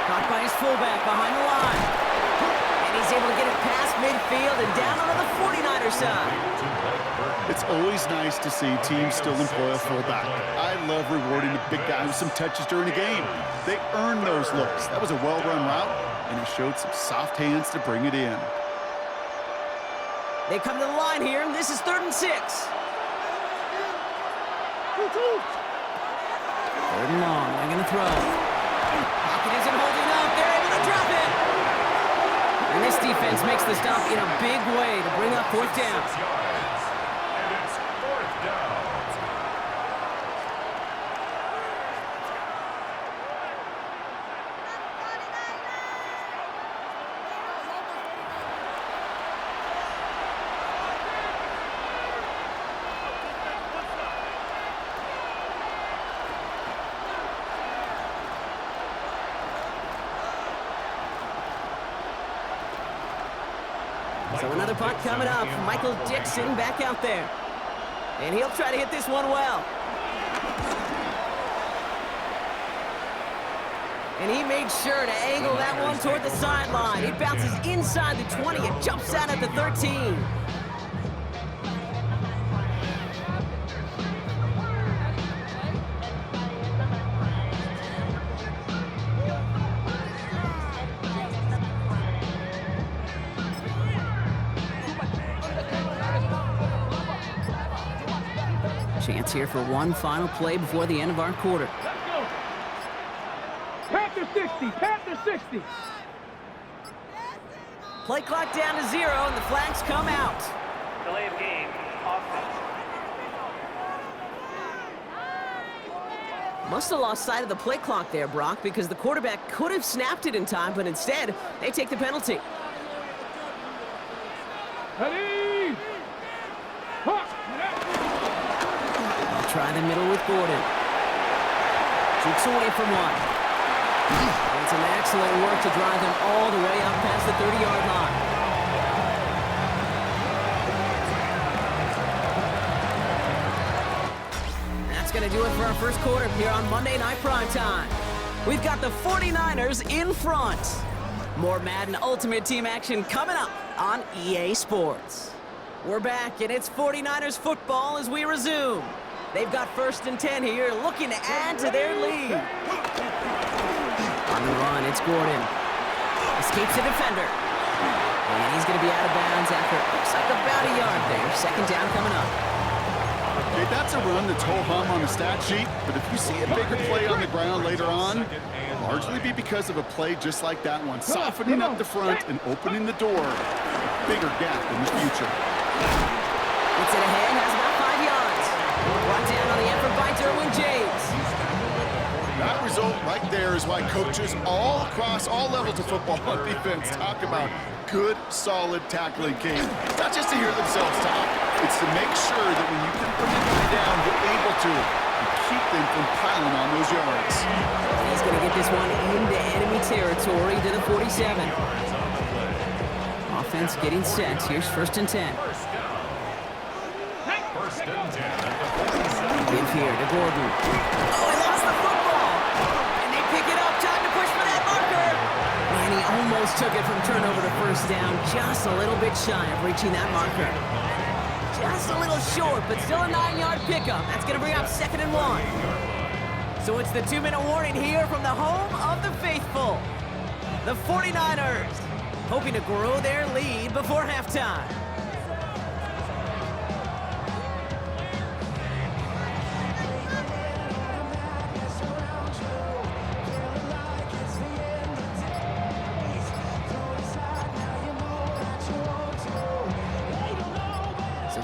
Caught by his fullback behind the line. And he's able to get it past midfield and down onto the 49er side. It's always nice to see teams still employ a fullback. I love rewarding the big guy with some touches during a game. They earn those looks. That was a well-run route, and he showed some soft hands to bring it in. They come to the line here, and this is 3rd and 6. 3rd and long, they're going to throw. Pocket isn't holding up, they're able to drop it. And this defense makes the stop in a big way to bring up 4th down. And it's 4th down. So another punt coming up. Michael Dixon back out there. And he'll try to hit this one well. And he made sure to angle that one toward the sideline. It bounces inside the 20 and jumps out at the 13. Chance here for one final play before the end of our quarter. Let's go. Panther 60, Panther 60. Play clock down to 0, and the flags come out. Delay of game, offense. Must have lost sight of the play clock there, Brock, because the quarterback could have snapped it in time, but instead, they take the penalty. Ready? Huh. Try the middle with Gordon. Jukes away from one. And some excellent work to drive them all the way up past the 30-yard line. That's going to do it for our first quarter here on Monday Night Primetime. We've got the 49ers in front. More Madden Ultimate Team action coming up on EA Sports. We're back, and it's 49ers football as we resume. They've got 1st and 10 here, looking to add to their lead. On the run, it's Gordon. Escapes the defender. And he's going to be out of bounds after it looks like about a yard there. 2nd down coming up. Okay, that's a run that's ho-hum on the stat sheet, but if you see a bigger play on the ground later on, it'll largely be because of a play just like that one, softening up the front and opening the door. Bigger gap in the future. Gets it ahead, has about 5 yards. Brought down on the effort by Derwin James. That result right there is why coaches all across all levels of football on defense talk about good, solid tackling game. It's not just to hear themselves talk. It's to make sure that when you can bring a guy down, you're able to keep them from piling on those yards. He's going to get this one into enemy territory to the 47. Offense getting set. Here's 1st and 10. Give here to Gordon. Oh, he lost the football! And they pick it up. Time to push for that marker. And he almost took it from turnover to 1st down. Just a little bit shy of reaching that marker. Just a little short, but still a 9-yard pickup. That's going to bring up 2nd and 1. So it's the 2-minute warning here from the home of the faithful. The 49ers hoping to grow their lead before halftime.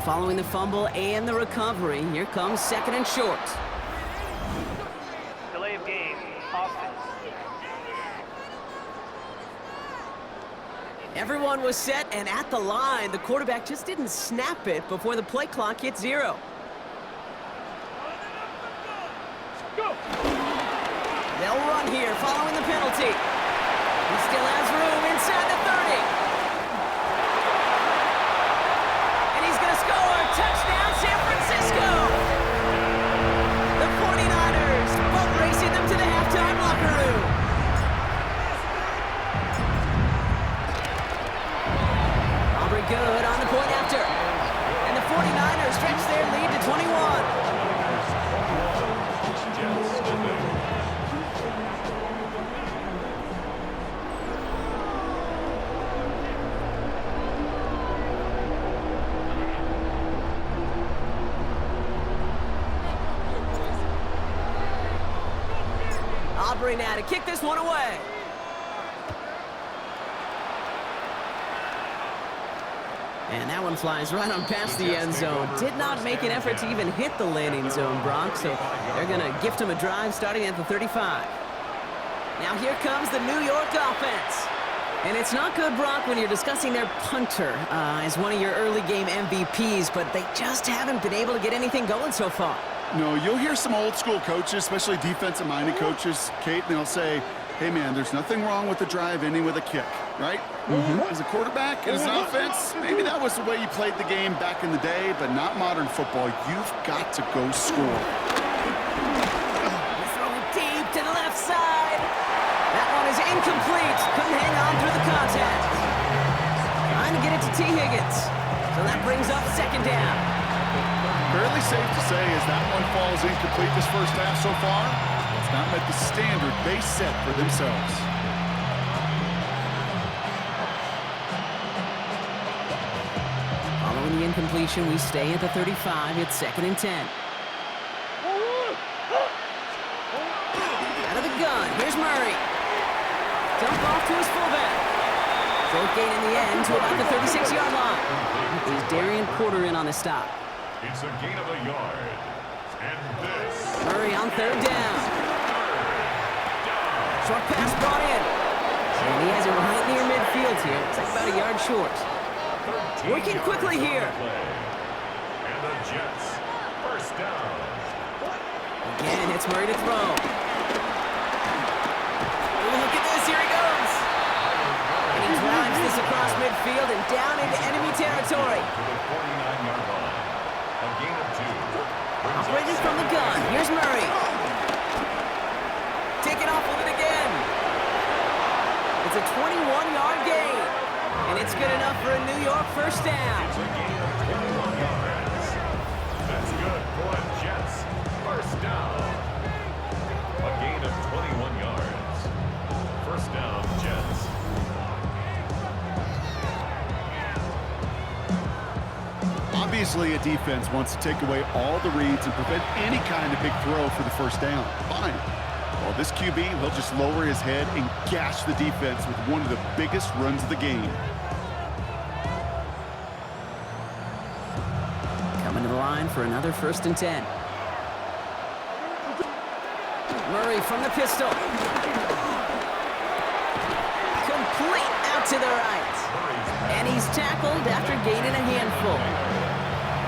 Following the fumble and the recovery, here comes 2nd and short. Delay of game, offense. Everyone was set and at the line. The quarterback just didn't snap it before the play clock hit 0. Go. They'll run here following the penalty. He still has room inside the 30. Touchdown, San Francisco! The 49ers boat racing them to the halftime locker room. Aubrey good on the point after. And the 49ers stretch their lead to 21. Murray now to kick this one away. And that one flies right on past the end zone. Did not make an effort to even hit the landing zone, Brock, so they're going to gift him a drive starting at the 35. Now here comes the New York offense. And it's not good, Brock, when you're discussing their punter as one of your early game MVPs, but they just haven't been able to get anything going so far. No, you'll hear some old school coaches, especially defensive-minded coaches, Kate, and they'll say, hey, man, there's nothing wrong with the drive ending with a kick, right? As a quarterback and as an offense, maybe that was the way you played the game back in the day, but not modern football. You've got to go score. Throw it deep to the left side. That one is incomplete. Couldn't hang on through the contact. Trying to get it to T. Higgins. So that brings up second down. Fairly safe to say as that one falls incomplete this first half so far, it's not met the standard they set for themselves. Following the incompletion, we stay at the 35. It's 2nd and 10. Out of the gun. Here's Murray. Dump off to his fullback. Short gain in the end to about the 36-yard line. Is Darian Porter in on the stop. It's a gain of a yard. And this. Murray on 3rd down. Short pass brought in. And he has it right near midfield here. It's like about a yard short. Working quickly here. And the Jets, first down. Again, it's Murray to throw. Oh, look at this. Here he goes. And he drives this across midfield and down into enemy territory. To the 49-yard line. A gain of 2. Operating from the gun. Here's Murray. Taking off with it again. It's a 21-yard gain. And it's good enough for a New York first down. It's a gain of 21 yards. That's good for the Jets. First down. A gain of 21 yards. First down, Jets. Obviously, a defense wants to take away all the reads and prevent any kind of big throw for the first down. Fine. Well, this QB will just lower his head and gash the defense with one of the biggest runs of the game. Coming to the line for another 1st and 10. Murray from the pistol. Complete out to the right. And he's tackled after gaining a handful.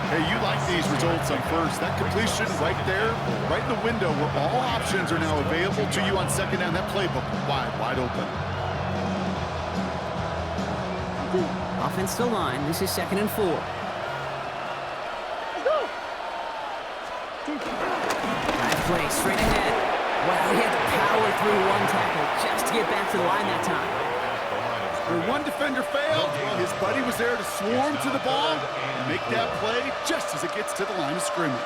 Hey, you like these results on first. That completion right there, right in the window where all options are now available to you on second down. That playbook wide open. Offense to line. This is 2nd and 4. Nice play, straight ahead. Wow, he had to power through one tackle just to get back to the line that time. Where one defender failed, his buddy was there to swarm to the ball and make that play just as it gets to the line of scrimmage.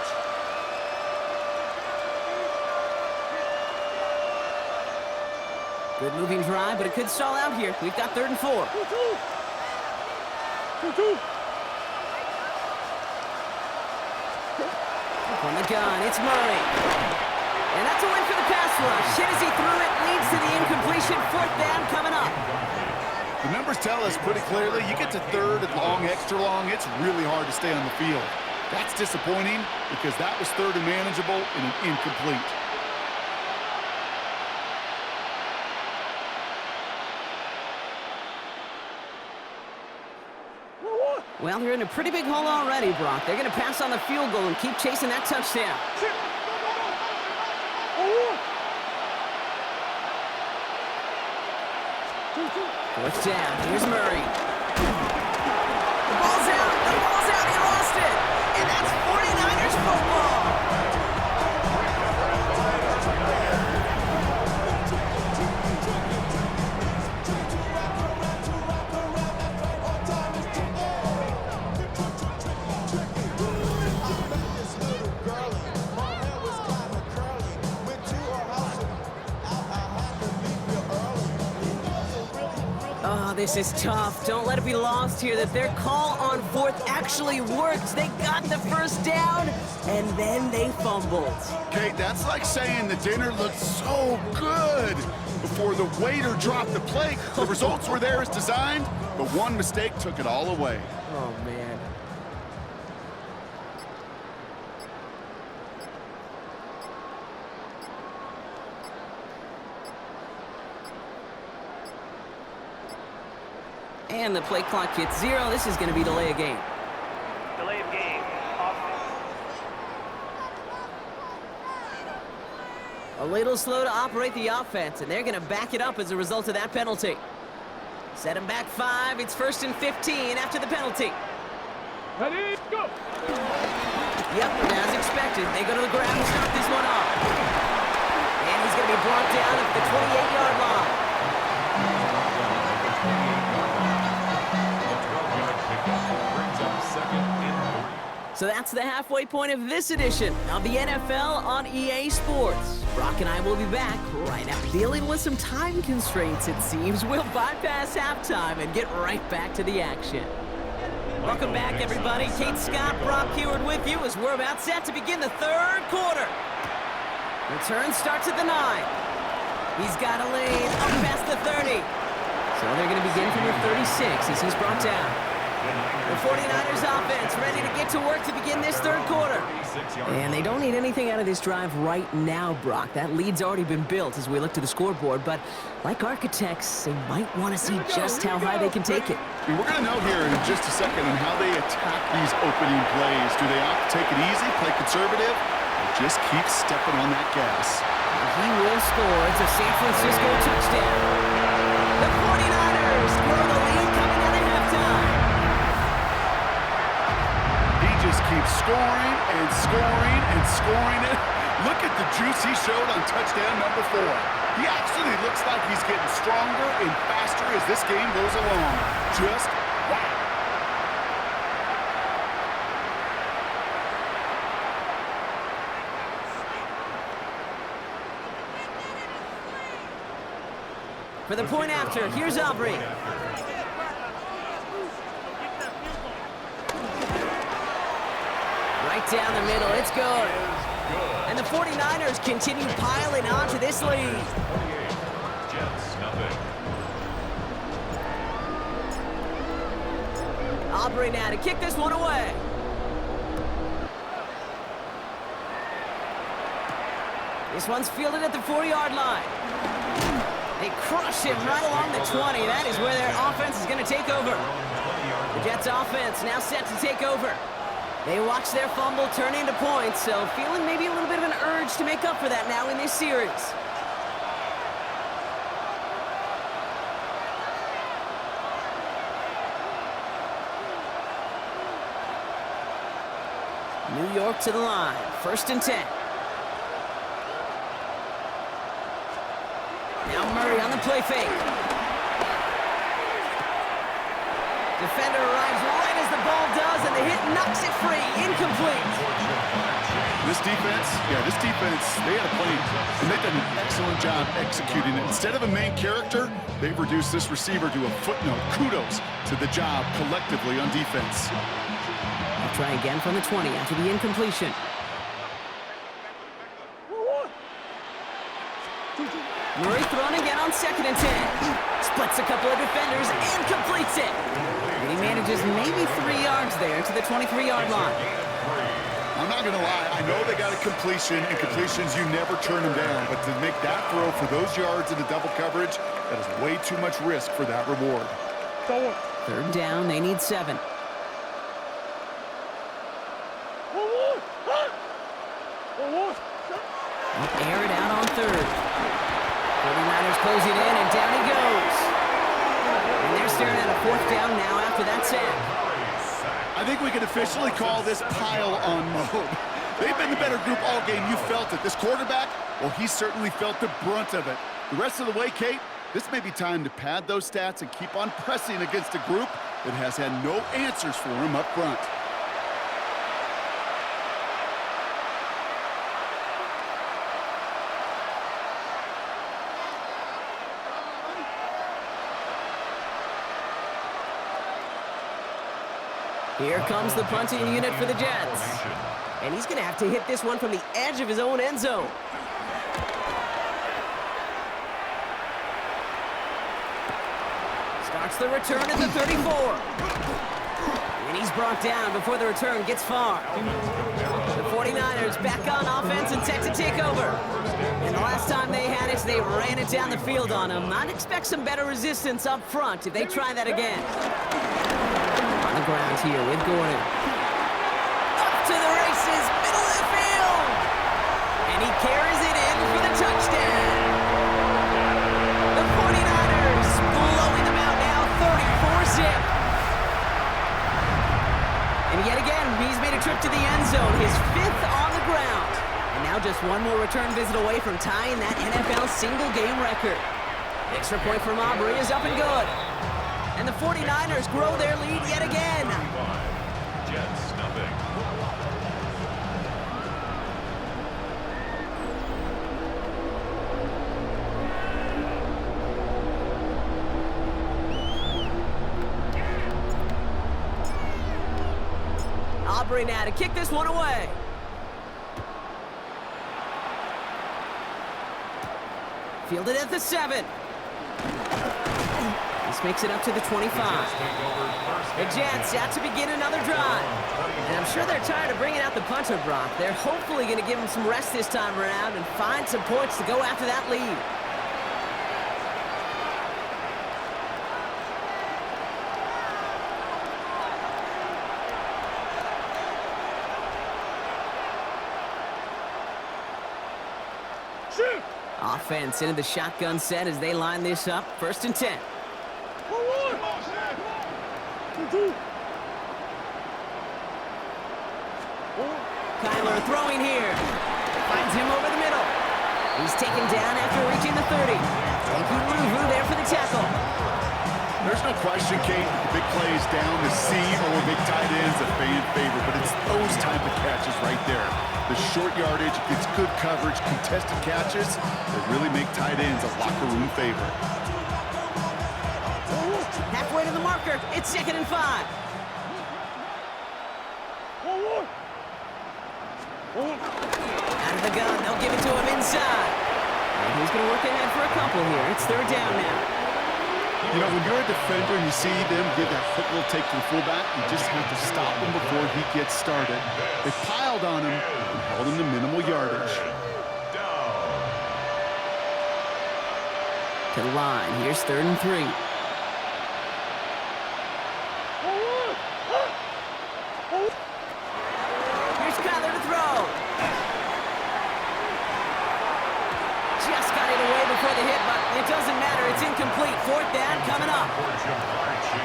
Good moving drive, but it could stall out here. We've got 3rd and 4. From the gun, it's Murray. And that's a win for the pass rush. Hit as he threw it, leads to the incompletion. 4th down coming up. The numbers tell us pretty clearly, you get to 3rd and long, extra long, it's really hard to stay on the field. That's disappointing because that was 3rd and manageable and an incomplete. Well, they're in a pretty big hole already, Brock. They're going to pass on the field goal and keep chasing that touchdown. 4th down. Here's Murray. The ball's out. The ball's out. He lost it. And that's 49ers football. Oh, this is tough. Don't let it be lost here that their call on fourth actually worked. They got the first down, and then they fumbled. Kate, that's like saying the dinner looked so good before the waiter dropped the plate. The results were there as designed, but one mistake took it all away. Oh, man. And the play clock hits 0. This is going to be delay of game. Delay of game. Offense. A little slow to operate the offense, and they're going to back it up as a result of that penalty. Set him back 5. It's 1st and 15 after the penalty. Ready, go! Yep, as expected, they go to the ground to start this one off. And he's going to be brought down at the 28-yard line. So that's the halfway point of this edition of the NFL on EA Sports. Brock and I will be back right after dealing with some time constraints, it seems. We'll bypass halftime and get right back to the action. Welcome back, everybody. Kate Scott, Brock Heward with you as we're about set to begin the third quarter. Return starts at the 9. He's got a lane up past the 30. So they're going to begin from the 36 as he's brought down. The 49ers offense ready to get to work to begin this third quarter. And they don't need anything out of this drive right now, Brock. That lead's already been built as we look to the scoreboard. But like architects, they might want to see just how high they can take it. And we're going to know here in just a second on how they attack these opening plays. Do they opt to take it easy, play conservative, or just keep stepping on that gas? He will score. It's a San Francisco touchdown. The 49ers grow the lead coming out of halftime. Just keeps scoring and scoring and scoring it. Look at the juice he showed on touchdown number 4. He actually looks like he's getting stronger and faster as this game goes along. Just wow. For the point after, here's Aubrey. Right down the middle, it's good. And the 49ers continue piling on to this lead. Jets, nothing. Aubrey now to kick this one away. This one's fielded at the 40-yard line. They crush him right along the 20. That is where their offense is going to take over. The Jets offense now set to take over. They watch their fumble turn into points, so feeling maybe a little bit of an urge to make up for that now in this series. New York to the line, 1st and 10. Now Murray on the play fake. Defender arrives right as the ball does, and the hit knocks it free. Incomplete. This defense, they had a plan, and they've done an excellent job executing it. Instead of a main character, they've reduced this receiver to a footnote. Kudos to the job collectively on defense. They'll try again from the 20 after the incompletion. Murray thrown again on 2nd and 10. Splits a couple of defenders and completes it. And he manages maybe 3 yards there to the 23-yard line. I'm not going to lie. I know they got a completion, and completions, you never turn them down. But to make that throw for those yards into double coverage, that is way too much risk for that reward. 3rd down, they need 7. Air it out on 3rd. 49ers closing in, and down he goes. And they're staring at a 4th down now after that sack. I think we can officially call this pile-on mode. They've been the better group all game. You felt it. This quarterback, well, he certainly felt the brunt of it. The rest of the way, Kate, this may be time to pad those stats and keep on pressing against a group that has had no answers for him up front. Here comes the punting unit for the Jets. And he's going to have to hit this one from the edge of his own end zone. Starts the return at the 34. And he's brought down before the return gets far. The 49ers back on offense and set to take over. And the last time they had it, they ran it down the field on him. I'd expect some better resistance up front if they try that again. On the ground here with Gordon. Up to the races, middle of the field. And he carries it in for the touchdown. The 49ers blowing them out now, 34-zip. And yet again, he's made a trip to the end zone, his 5th on the ground. And now just one more return visit away from tying that NFL single-game record. Extra point from Aubrey is up and good. And the 49ers grow their lead yet again. Jets, nothing. Aubrey now to kick this one away. Fielded at the 7. This makes it up to the 25. The Jets out to begin another drive. And I'm sure they're tired of bringing out the punter, Brock. They're hopefully going to give him some rest this time around and find some points to go after that lead. Offense into the shotgun set as they line this up. 1st and 10. Kyler throwing here. Finds him over the middle. He's taken down after reaching the 30. Thank you, Ruvu, there for the tackle. There's no question, Kate, big plays down the seam or big tight ends a fan favorite, but it's those type of catches right there. The short yardage, gets good coverage, contested catches that really make tight ends a locker room favorite. Halfway to the marker, it's 2nd and 5. Out of the gun, they'll give it to him inside. And he's going to work ahead for a couple here. It's 3rd down now. You know, when you're a defender and you see them give that quick little take to the fullback, you just have to stop him before he gets started. They piled on him and held him to minimal yardage. To the line, here's 3rd and 3. Here's Kyler to throw. Just got it away before the hit, but it doesn't matter. It's incomplete. 4th down coming up.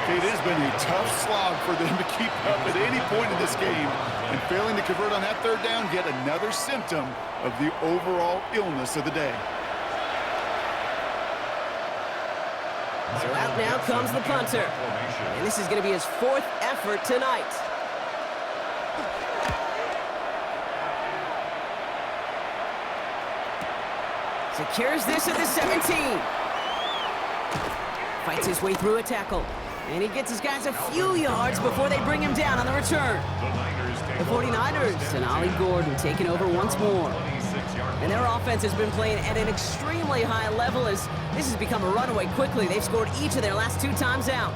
It has been a tough slog for them to keep up at any point in this game, and failing to convert on that 3rd down, yet another symptom of the overall illness of the day. So out now comes the punter. And this is going to be his 4th effort tonight. Secures this at the 17. Fights his way through a tackle. And he gets his guys a few yards before they bring him down on the return. The 49ers and Ollie Gordon taking over once more. And their offense has been playing at an extremely high level as this has become a runaway quickly. They've scored each of their last 2 times out.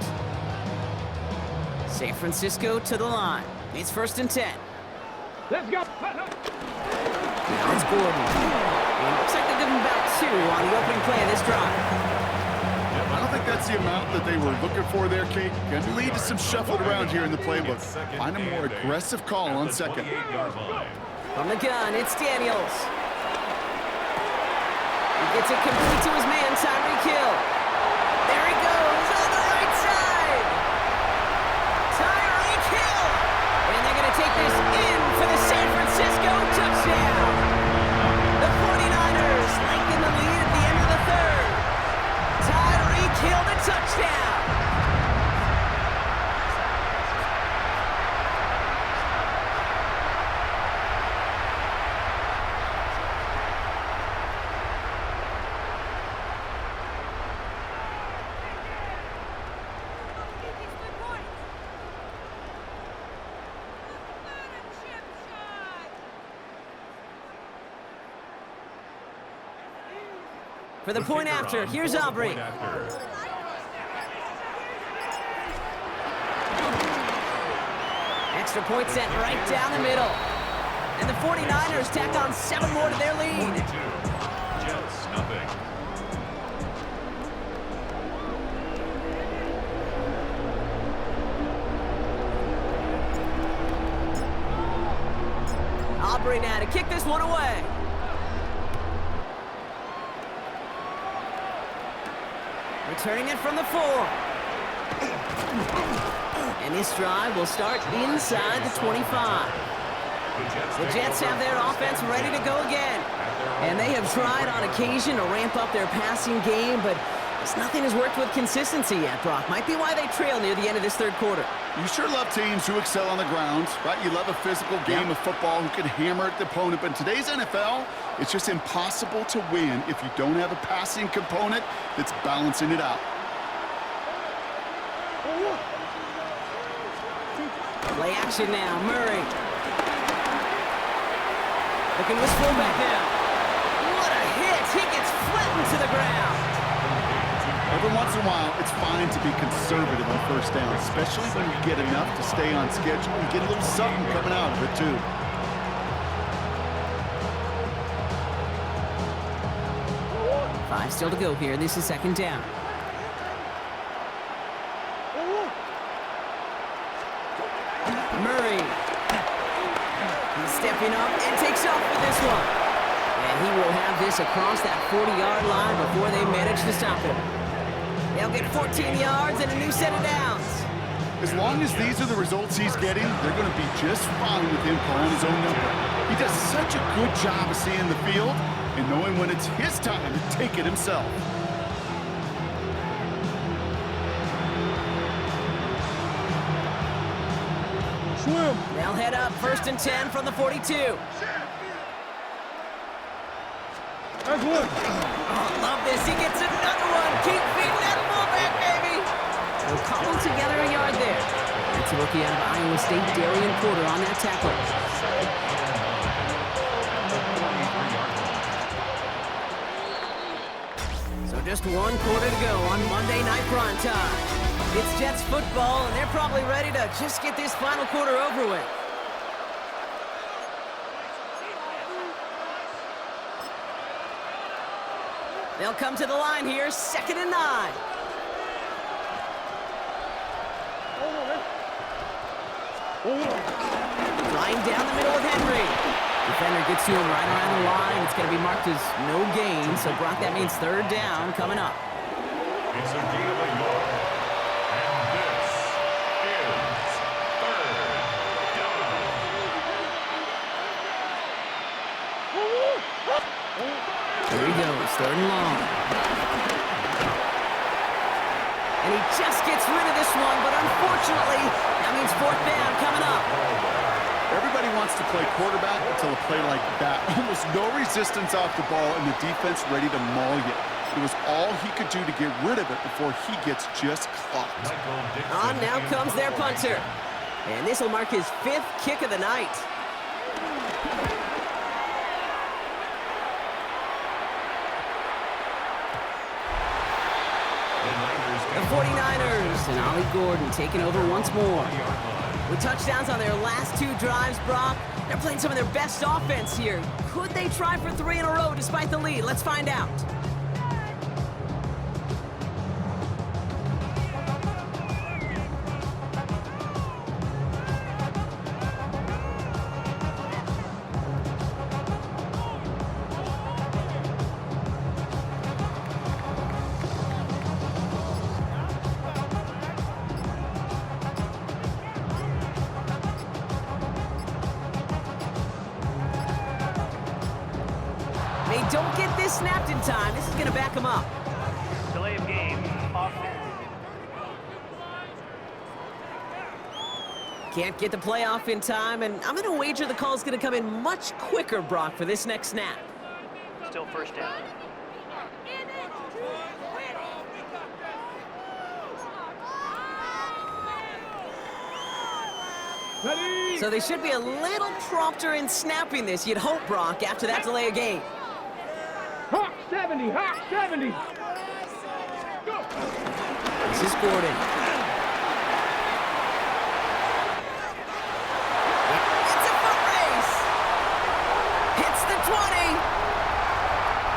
San Francisco to the line. It's 1st and 10. Let's go. Now it's Gordon. And it looks like they give him about 2 on the opening play of this drive. I don't think that's the amount that they were looking for there, Kate. Going to lead to some shuffled around here in the playbook. Find a more aggressive call on 2nd. From the gun, it's Daniels. He gets it complete to his man, Tyreek Hill. There he goes on the right side. Tyreek Hill. And they're going to take this in for the San Francisco touchdown. The 49ers lengthen the lead at the end of the 3rd. Tyreek Hill, the touchdown. For the point after, here's Aubrey. Extra point sent right down the middle. And the 49ers tack on 7 more to their lead. Jets, nothing. Aubrey now to kick this one away. Returning it from the 4. And this drive will start inside the 25. The Jets have their offense ready to go again. And they have tried on occasion to ramp up their passing game, but nothing has worked with consistency yet, Brock. Might be why they trail near the end of this third quarter. You sure love teams who excel on the ground, right? You love a physical game of football who can hammer at the opponent. But in today's NFL, it's just impossible to win if you don't have a passing component that's balancing it out. Play action now, Murray. Looking with fullback now. What a hit! He gets flattened to the ground. Every once in a while, it's fine to be conservative on first down, especially when you get enough to stay on schedule and get a little something coming out of it, too. Five still to go here. This is second down. Murray. He's stepping up and takes off with this one. And he will have this across that 40-yard line before they manage to stop him. They'll get 14 yards and a new set of downs. As long as these are the results he's getting, they're going to be just fine with him calling his own number. He does such a good job of seeing the field and knowing when it's his time to take it himself. Swim. They'll head up 1st and 10 from the 42. That's one. Oh, love this. He gets another one. Keep feeding that fullback, baby. They'll cobble together a yard there. That's a rookie out of Iowa State, Darian Porter, on that tackle. So just 1 quarter to go on Monday Night Prime Time. It's Jets football, and they're probably ready to just get this final quarter over with. They'll come to the line here, 2nd and 9. Flying down the middle with Henry. Defender gets to him right around the line. It's going to be marked as no gain, so Brock, that means 3rd down coming up. It's a gain of a yard. And this is 3rd down. Here he goes, 3rd and long. And he just gets rid of this one, but unfortunately, that means 4th down coming up. Everybody wants to play quarterback until a play like that. Almost no resistance off the ball and the defense ready to maul you. It was all he could do to get rid of it before he gets just clocked. On now comes their punter. And this will mark his 5th kick of the night. The 49ers and Ollie Gordon taking over once more. With touchdowns on their last 2 drives, Brock, they're playing some of their best offense here. Could they try for 3 in a row despite the lead? Let's find out. They don't get this snapped in time. This is going to back them up. Delay of game, offense. Can't get the play off in time, and I'm going to wager the call is going to come in much quicker, Brock, for this next snap. Still 1st down. Ready? So they should be a little prompter in snapping this, you'd hope, Brock, after that delay of game. Hawk, set. 70, hot 70. Go. This is Gordon. It's a foot race. Hits the 20.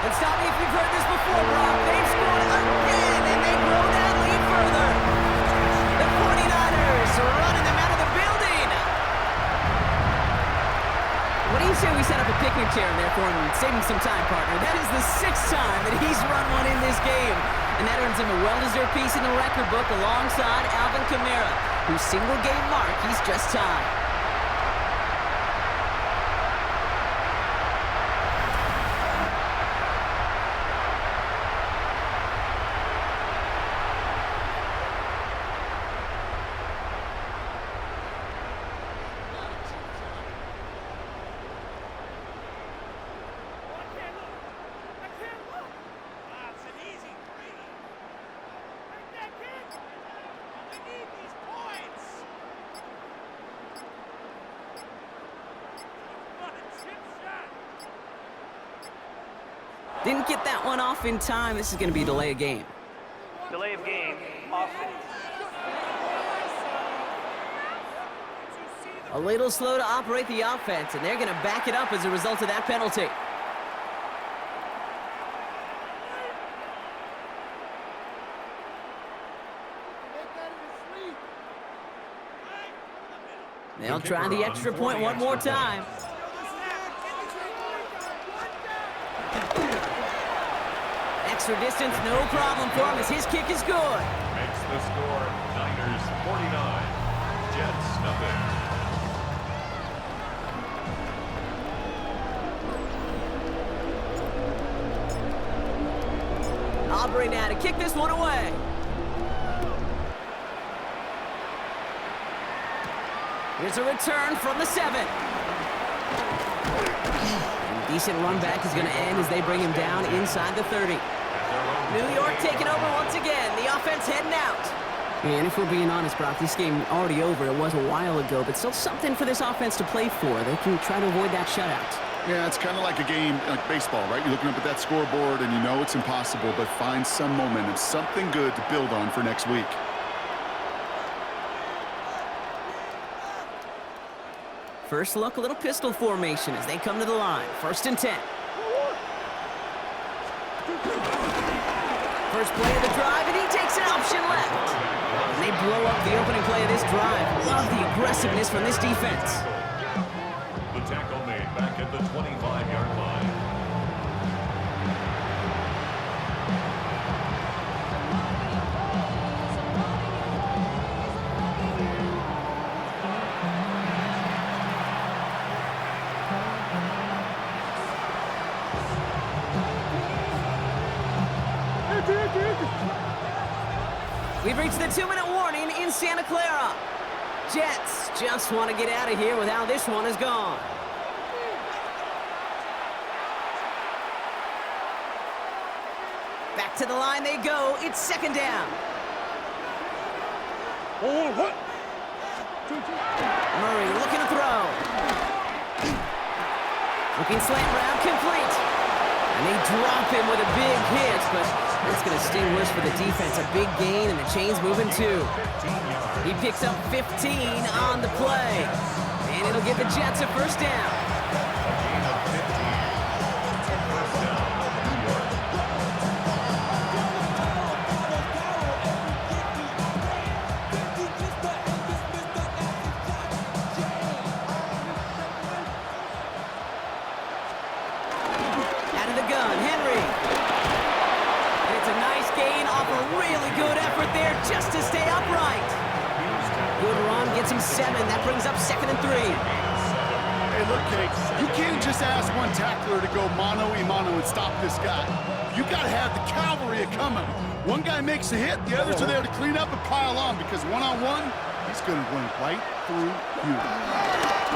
And stop me if you've heard this before, Brock. They've scored again, and they grow that lead further. The 49ers are running them out of the building. What do you say we set up a picnic chair in there for him and save him some time, partner? That is the 6th time that he's run one in this game. And that earns him a well-deserved piece in the record book alongside Alvin Kamara, whose single-game mark he's just tied. Didn't get that one off in time. This is going to be a delay of game. Delay of game, offense. A little slow to operate the offense, and they're going to back it up as a result of that penalty. They'll try the extra point one more time. Extra distance, no problem for him as his kick is good. Makes the score Niners 49, Jets nothing. Aubrey now to kick this one away. Here's a return from the 7. And decent run back is going to end as they bring him down inside the 30. New York taking over once again. The offense heading out. And if we're being honest, Brock, this game already over. It was a while ago, but still something for this offense to play for. They can try to avoid that shutout. Yeah, it's kind of like a game, like baseball, right? You're looking up at that scoreboard, and you know it's impossible, but find some momentum, something good to build on for next week. First look, a little pistol formation as they come to the line. 1st and 10. First play of the drive, and he takes an option left. And they blow up the opening play of this drive. Love the aggressiveness from this defense. The tackle made back at the 25-yard line. We've reached the 2-minute warning in Santa Clara. Jets just want to get out of here with how this one is gone. Back to the line they go. It's 2nd down. Murray looking to throw. Looking slant route complete. And they drop him with a big hit, but that's going to sting worse for the defense. A big gain, and the chain's moving too. He picks up 15 on the play. And it'll give the Jets a 1st down. Just to stay upright. Good run, gets him 7. That brings up 2nd and 3. Hey, look, Kate, you can't just ask one tackler to go mano-a-mano and stop this guy. You got to have the cavalry coming. One guy makes a hit, the others are there to clean up and pile on, because one-on-one, he's going to run right through you.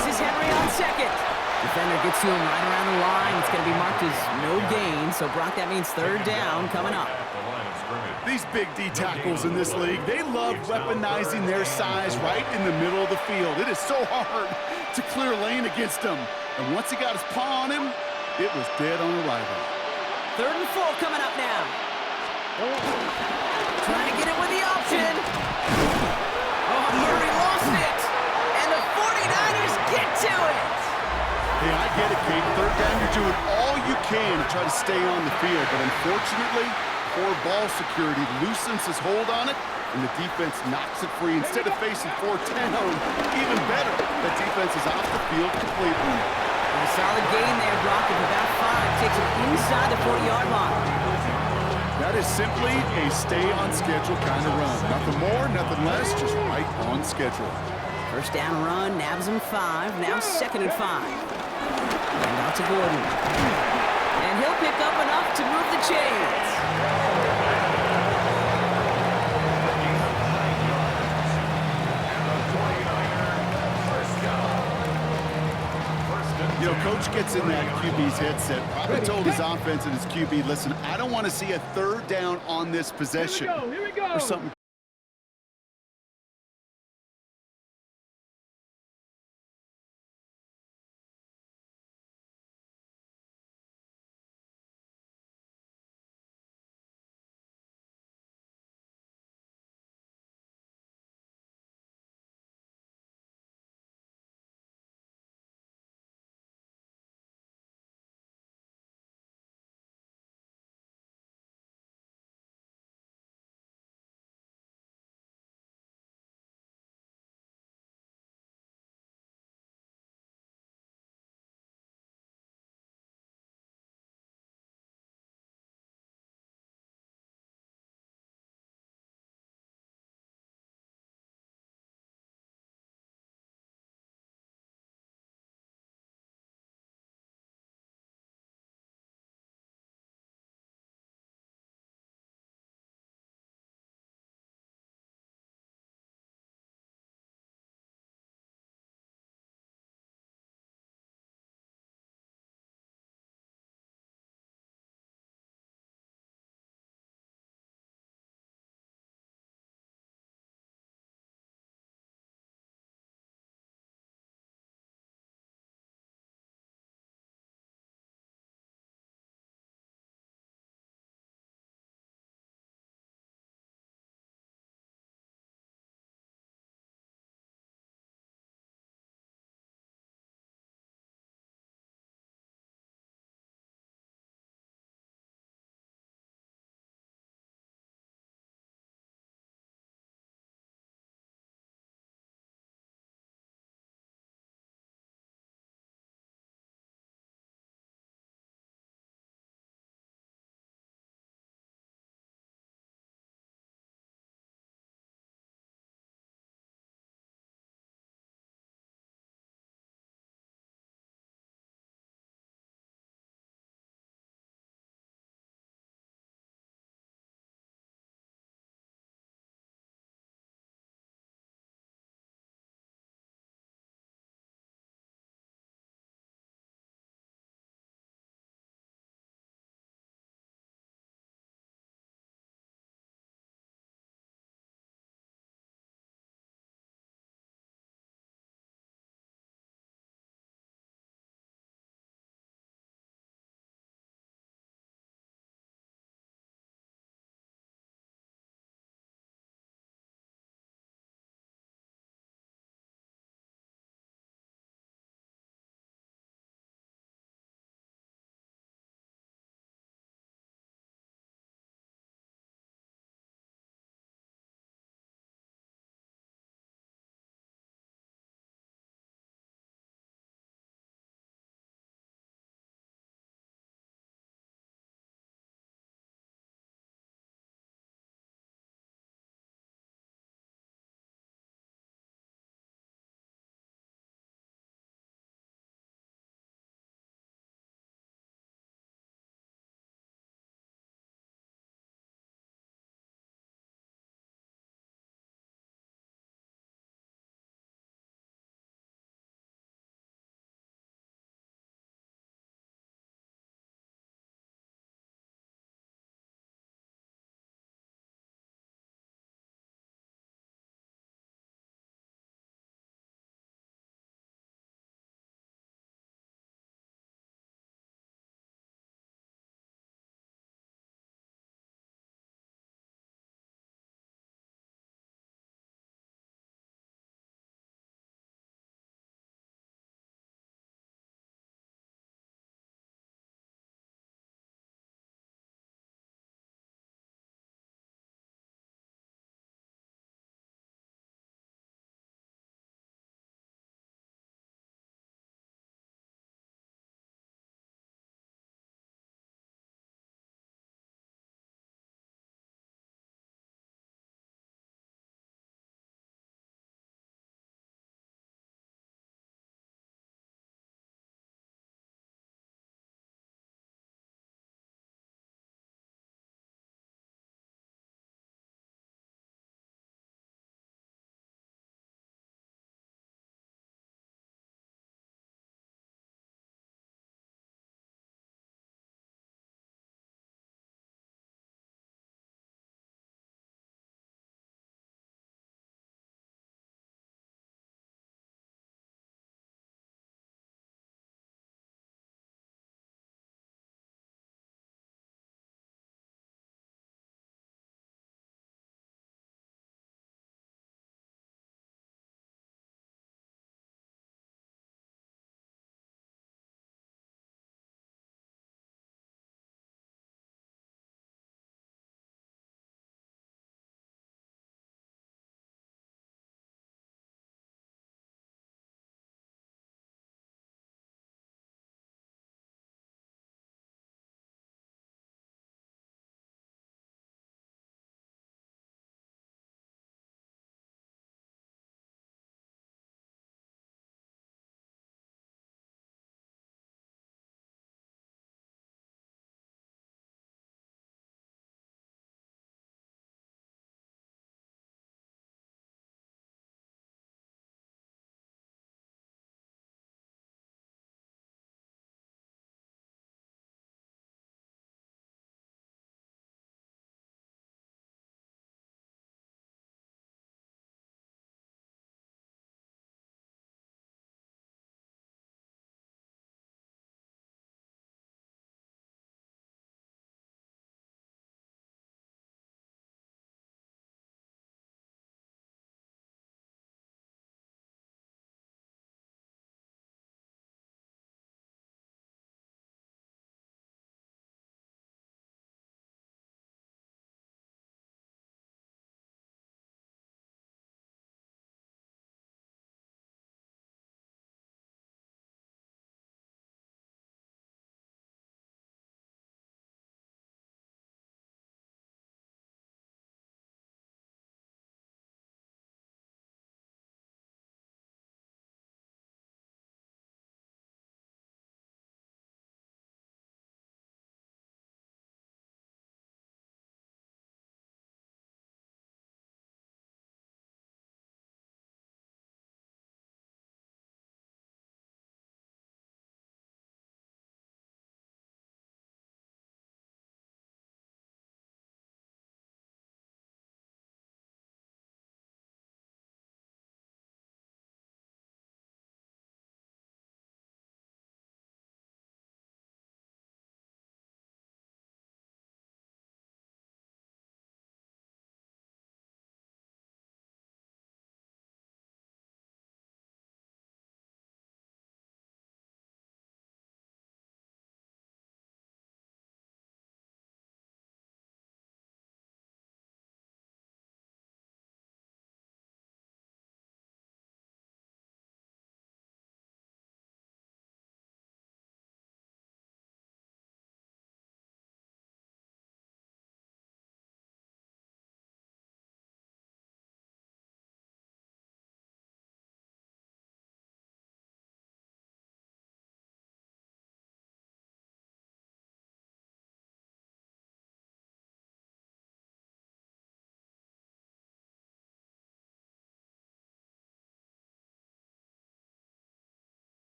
This is Henry on 2nd. Defender gets to him right around the line. It's going to be marked as no gain, so Brock, that means 3rd down coming up. These big D tackles in this league, they love weaponizing their size right in the middle of the field. It is so hard to clear lane against them. And once he got his paw on him, it was dead on arrival. 3rd and 4 coming up now. Trying to get it with the option. Oh, Murray lost it. And the 49ers get to it. Hey, I get it, Kate. 3rd down, you're doing all you can to try to stay on the field. But unfortunately, poor ball security loosens his hold on it, and the defense knocks it free. Instead of facing 4th down, even better, the defense is off the field completely. A solid gain there, Brock, of about 5. Takes him inside the 40-yard line. That is simply a stay-on-schedule kind of run. Nothing more, nothing less, just right on schedule. 1st down run, nabs him 5. Now 2nd and 5. And out to Gordon. And he'll pick up enough to move the chains. You know, Coach gets in that QB's headset, probably told his offense and his QB, listen, I don't want to see a 3rd down on this possession. Here we go. Or something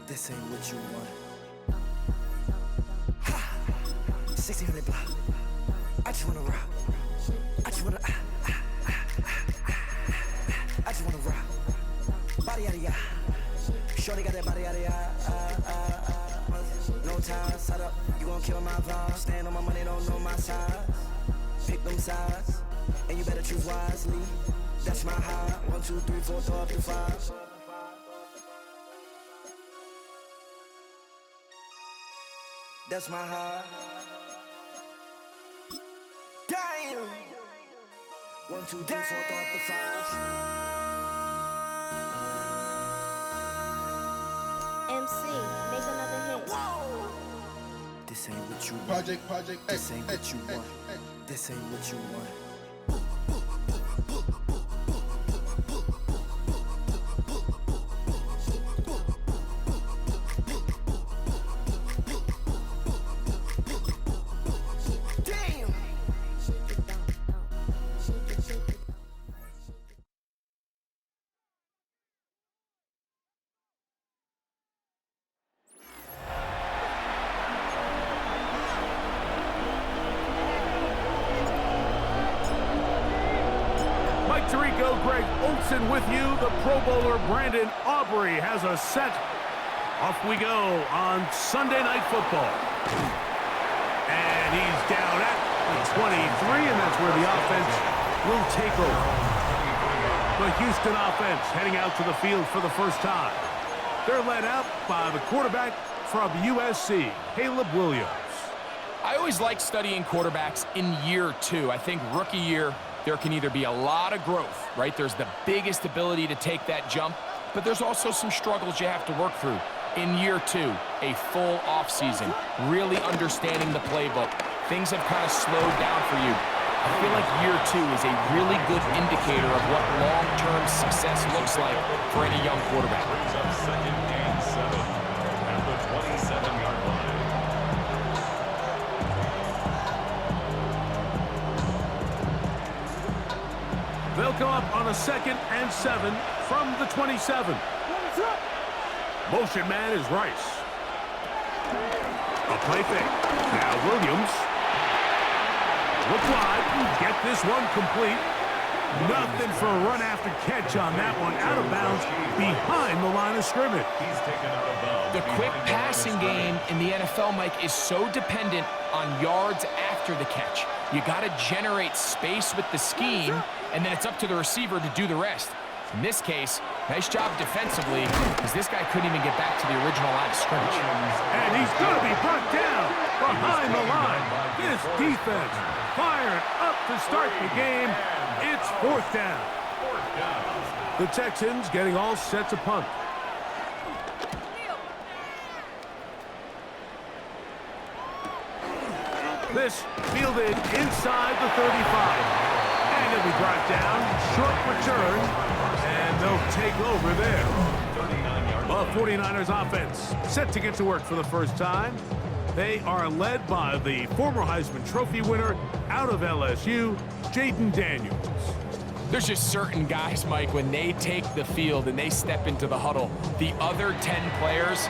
This ain't what you want. Ha! 1600 block. I just wanna rock. I just wanna I just wanna rock. Body yada yada. Shorty got that body yada yada. No ties, side up. You gon' kill my vibe. Stand on my money, don't know my size. Pick them sides, and you better choose wisely. That's my high. 1, 2, 3, 4, throw up to 5. That's my high. Damn. 1, 2, 3, 4, throw up to 5. MC, make another hit. Whoa. This ain't what you want. This ain't what you want. This ain't what you want. With you, the Pro Bowler Brandon Aubrey has a set. Off we go on Sunday Night Football. And he's down at the 23, and that's where the offense will take over. The Houston offense heading out to the field for the first time. They're led out by the quarterback from USC, Caleb Williams. I always like studying quarterbacks in year 2. I think rookie year, there can either be a lot of growth, right? There's the biggest ability to take that jump, but there's also some struggles you have to work through. In year 2, a full offseason, really understanding the playbook. Things have kind of slowed down for you. I feel like year 2 is a really good indicator of what long-term success looks like for any young quarterback. Second and 7 at the 27-yard line. They'll come up on a 2nd and 7 from the 27. Motion man is Rice. A play fake. Now Williams. Look wide. Get this one complete. Nothing for a run after catch on that one. Out of bounds behind the line of scrimmage. He's taken out of bounds. The quick passing game in the NFL, Mike, is so dependent on yards after the catch. You got to generate space with the scheme, and then it's up to the receiver to do the rest. In this case, nice job defensively, because this guy couldn't even get back to the original line of scrimmage. And he's going to be brought down behind the line. This defense fired up to start the game. It's 4th down. The Texans getting all set to punt. This fielded inside the 35. And it'll be brought down. Short return. And they'll take over there. The 49ers offense set to get to work for the first time. They are led by the former Heisman Trophy winner out of LSU, Jaden Daniels. There's just certain guys, Mike, when they take the field and they step into the huddle, the other 10 players,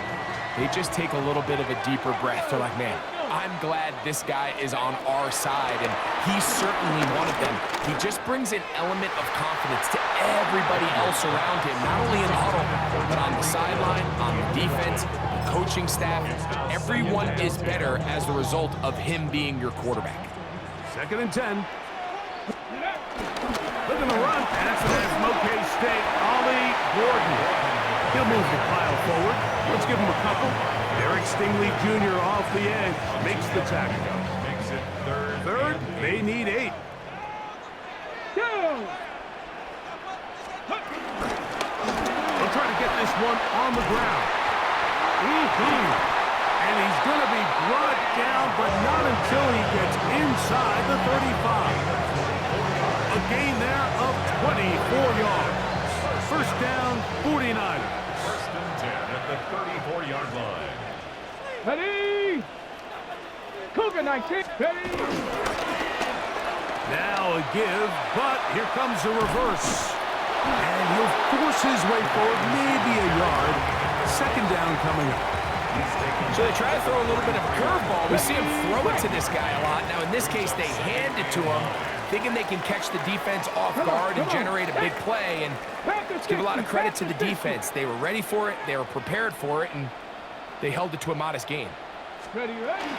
they just take a little bit of a deeper breath. They're like, man, I'm glad this guy is on our side, and he's certainly one of them. He just brings an element of confidence to everybody else around him, not only in the huddle, but on the sideline, on the defense, the coaching staff. Everyone is better as the result of him being your quarterback. 2nd and 10. Looking to run, and that's from OK State, Ollie Gordon. He'll move the pile forward. Let's give him a couple. Derek Stingley Jr. off the edge, makes the tackle. Makes it 3rd. Third, they need 8. They'll try to get this one on the ground. And he's going to be brought down, but not until he gets inside the 35. A gain there of 24 yards. First down, 49ers. 1st and 10 at the 34-yard line. Ready? Cougar 19. Ready? Now a give, but here comes a reverse. And he'll force his way forward, maybe a yard. 2nd down down coming up. So they try to throw a little bit of a curveball. We see him throw it to this guy a lot. Now, in this case, they hand it to him, thinking they can catch the defense off guard and generate a big play. And let's give a lot of credit to the defense. They were ready for it, they were prepared for it, and they held it to a modest gain. Ready, ready.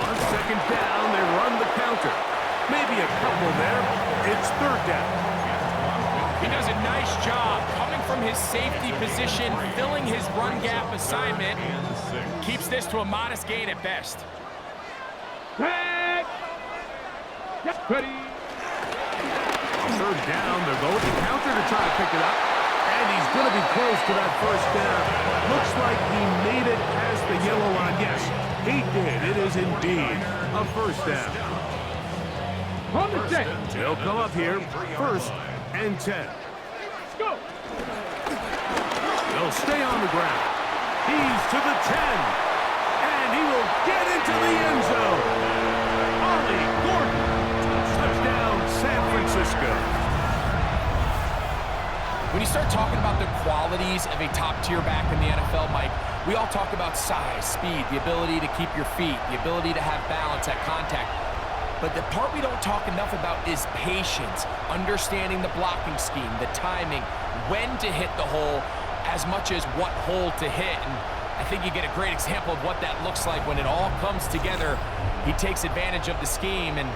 On second down, they run the counter. Maybe a couple there. It's third down. He does a nice job coming from his safety position, filling his run gap assignment. Keeps this to a modest gain at best. Ready. On third down, they're going to counter to try to pick it up. And he's going to be close to that first down. Looks like he made it past the yellow line. Yes, he did. It is indeed a first down. They'll come up here, first and 10. Let's go. They'll stay on the ground. He's to the 10. And he will get into the end zone. Ollie Gordon. Touchdown, San Francisco. When you start talking about the qualities of a top-tier back in the NFL, Mike, we all talk about size, speed, the ability to keep your feet, the ability to have balance at contact. But the part we don't talk enough about is patience, understanding the blocking scheme, the timing, when to hit the hole, as much as what hole to hit. And I think you get a great example of what that looks like when it all comes together. He takes advantage of the scheme, and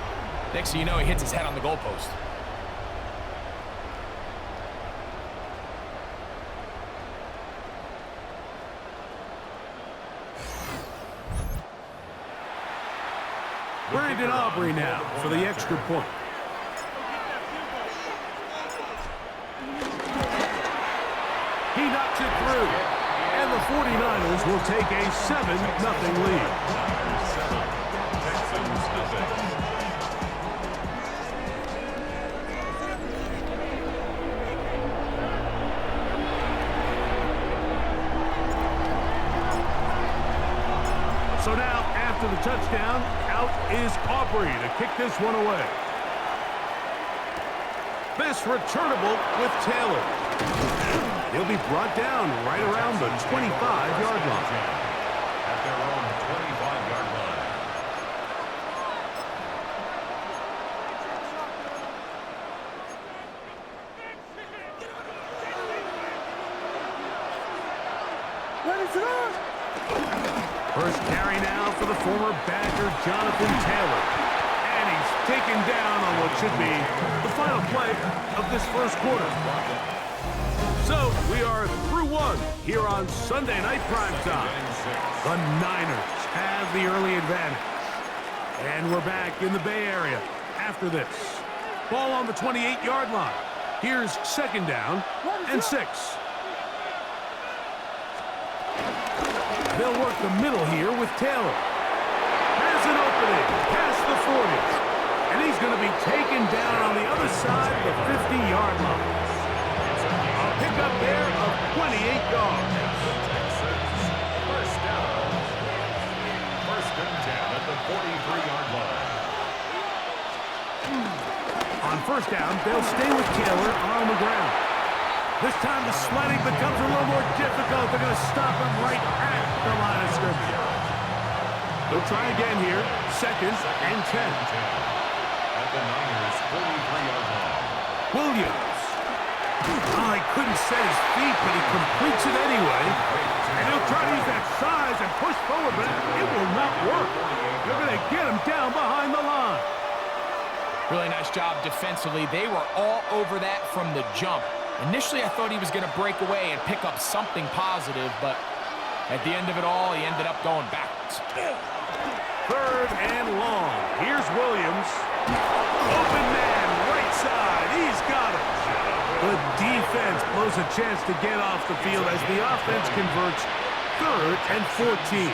next thing you know, he hits his head on the goalpost. Brandon Aubrey now for the extra point. He knocks it through. And the 49ers will take a 7-0 lead. So now, after the touchdown, out is Aubrey to kick this one away. This returnable with Taylor. He'll be brought down right around the 25-yard line. At their own 25-yard line. First carry now for the former Badger, Jonathan Taylor. And he's taken down on what should be the final play of this first quarter. So, we are through one here on Sunday Night Primetime. The Niners have the early advantage. And we're back in the Bay Area after this. Ball on the 28-yard line. Here's second down and 6. They'll work the middle here with Taylor. Has an opening past the 40. And he's going to be taken down on the other side of the 50-yard line. A pickup there of 28 yards. First down. First and 10 at the 43-yard line. On first down, they'll stay with Taylor on the ground. This time the sledding becomes a little more difficult. They're going to stop him right at the line of scrimmage. They'll try again here. Second and 10. At the Niners' 43-yard line. Williams. Oh, he couldn't set his feet, but he completes it anyway. And he'll try to use that size and push forward, but it will not work. They're going to get him down behind the line. Really nice job defensively. They were all over that from the jump. Initially, I thought he was going to break away and pick up something positive, but at the end of it all, he ended up going backwards. Third and long. Here's Williams. Open man, right side. He's got it. The defense blows a chance to get off the field as the offense converts. Third and 14.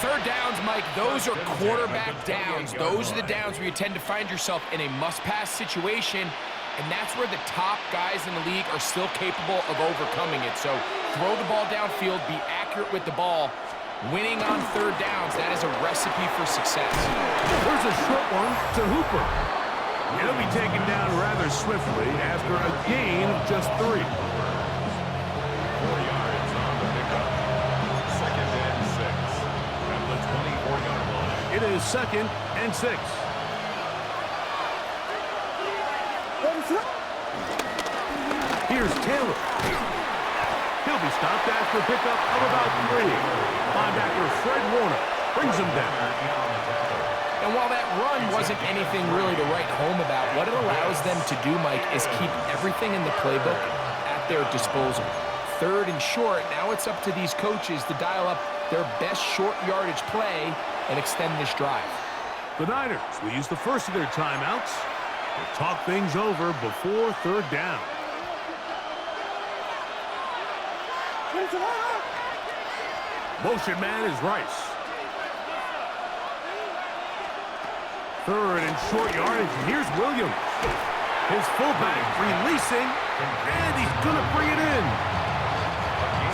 Third downs, Mike, those are quarterback downs. Those are the downs where you tend to find yourself in a must-pass situation, and that's where the top guys in the league are still capable of overcoming it. So throw the ball downfield, be accurate with the ball. Winning on third downs, that is a recipe for success. There's a short one to Hooper. He'll be taken down rather swiftly after a gain of just 3. 4 yards. It is 2nd and 6. Here's Taylor. He'll be stopped after a pickup of about 3. Linebacker Fred Warner brings him down. And while that run wasn't anything really to write home about, what it allows them to do, Mike, is keep everything in the playbook at their disposal. 3rd and short, now it's up to these coaches to dial up their best short yardage play and extend this drive. The Niners will use the first of their timeouts to talk things over before 3rd down. Motion man is Rice. 3rd and short yardage, and here's Williams. His fullback releasing, and he's going to bring it in.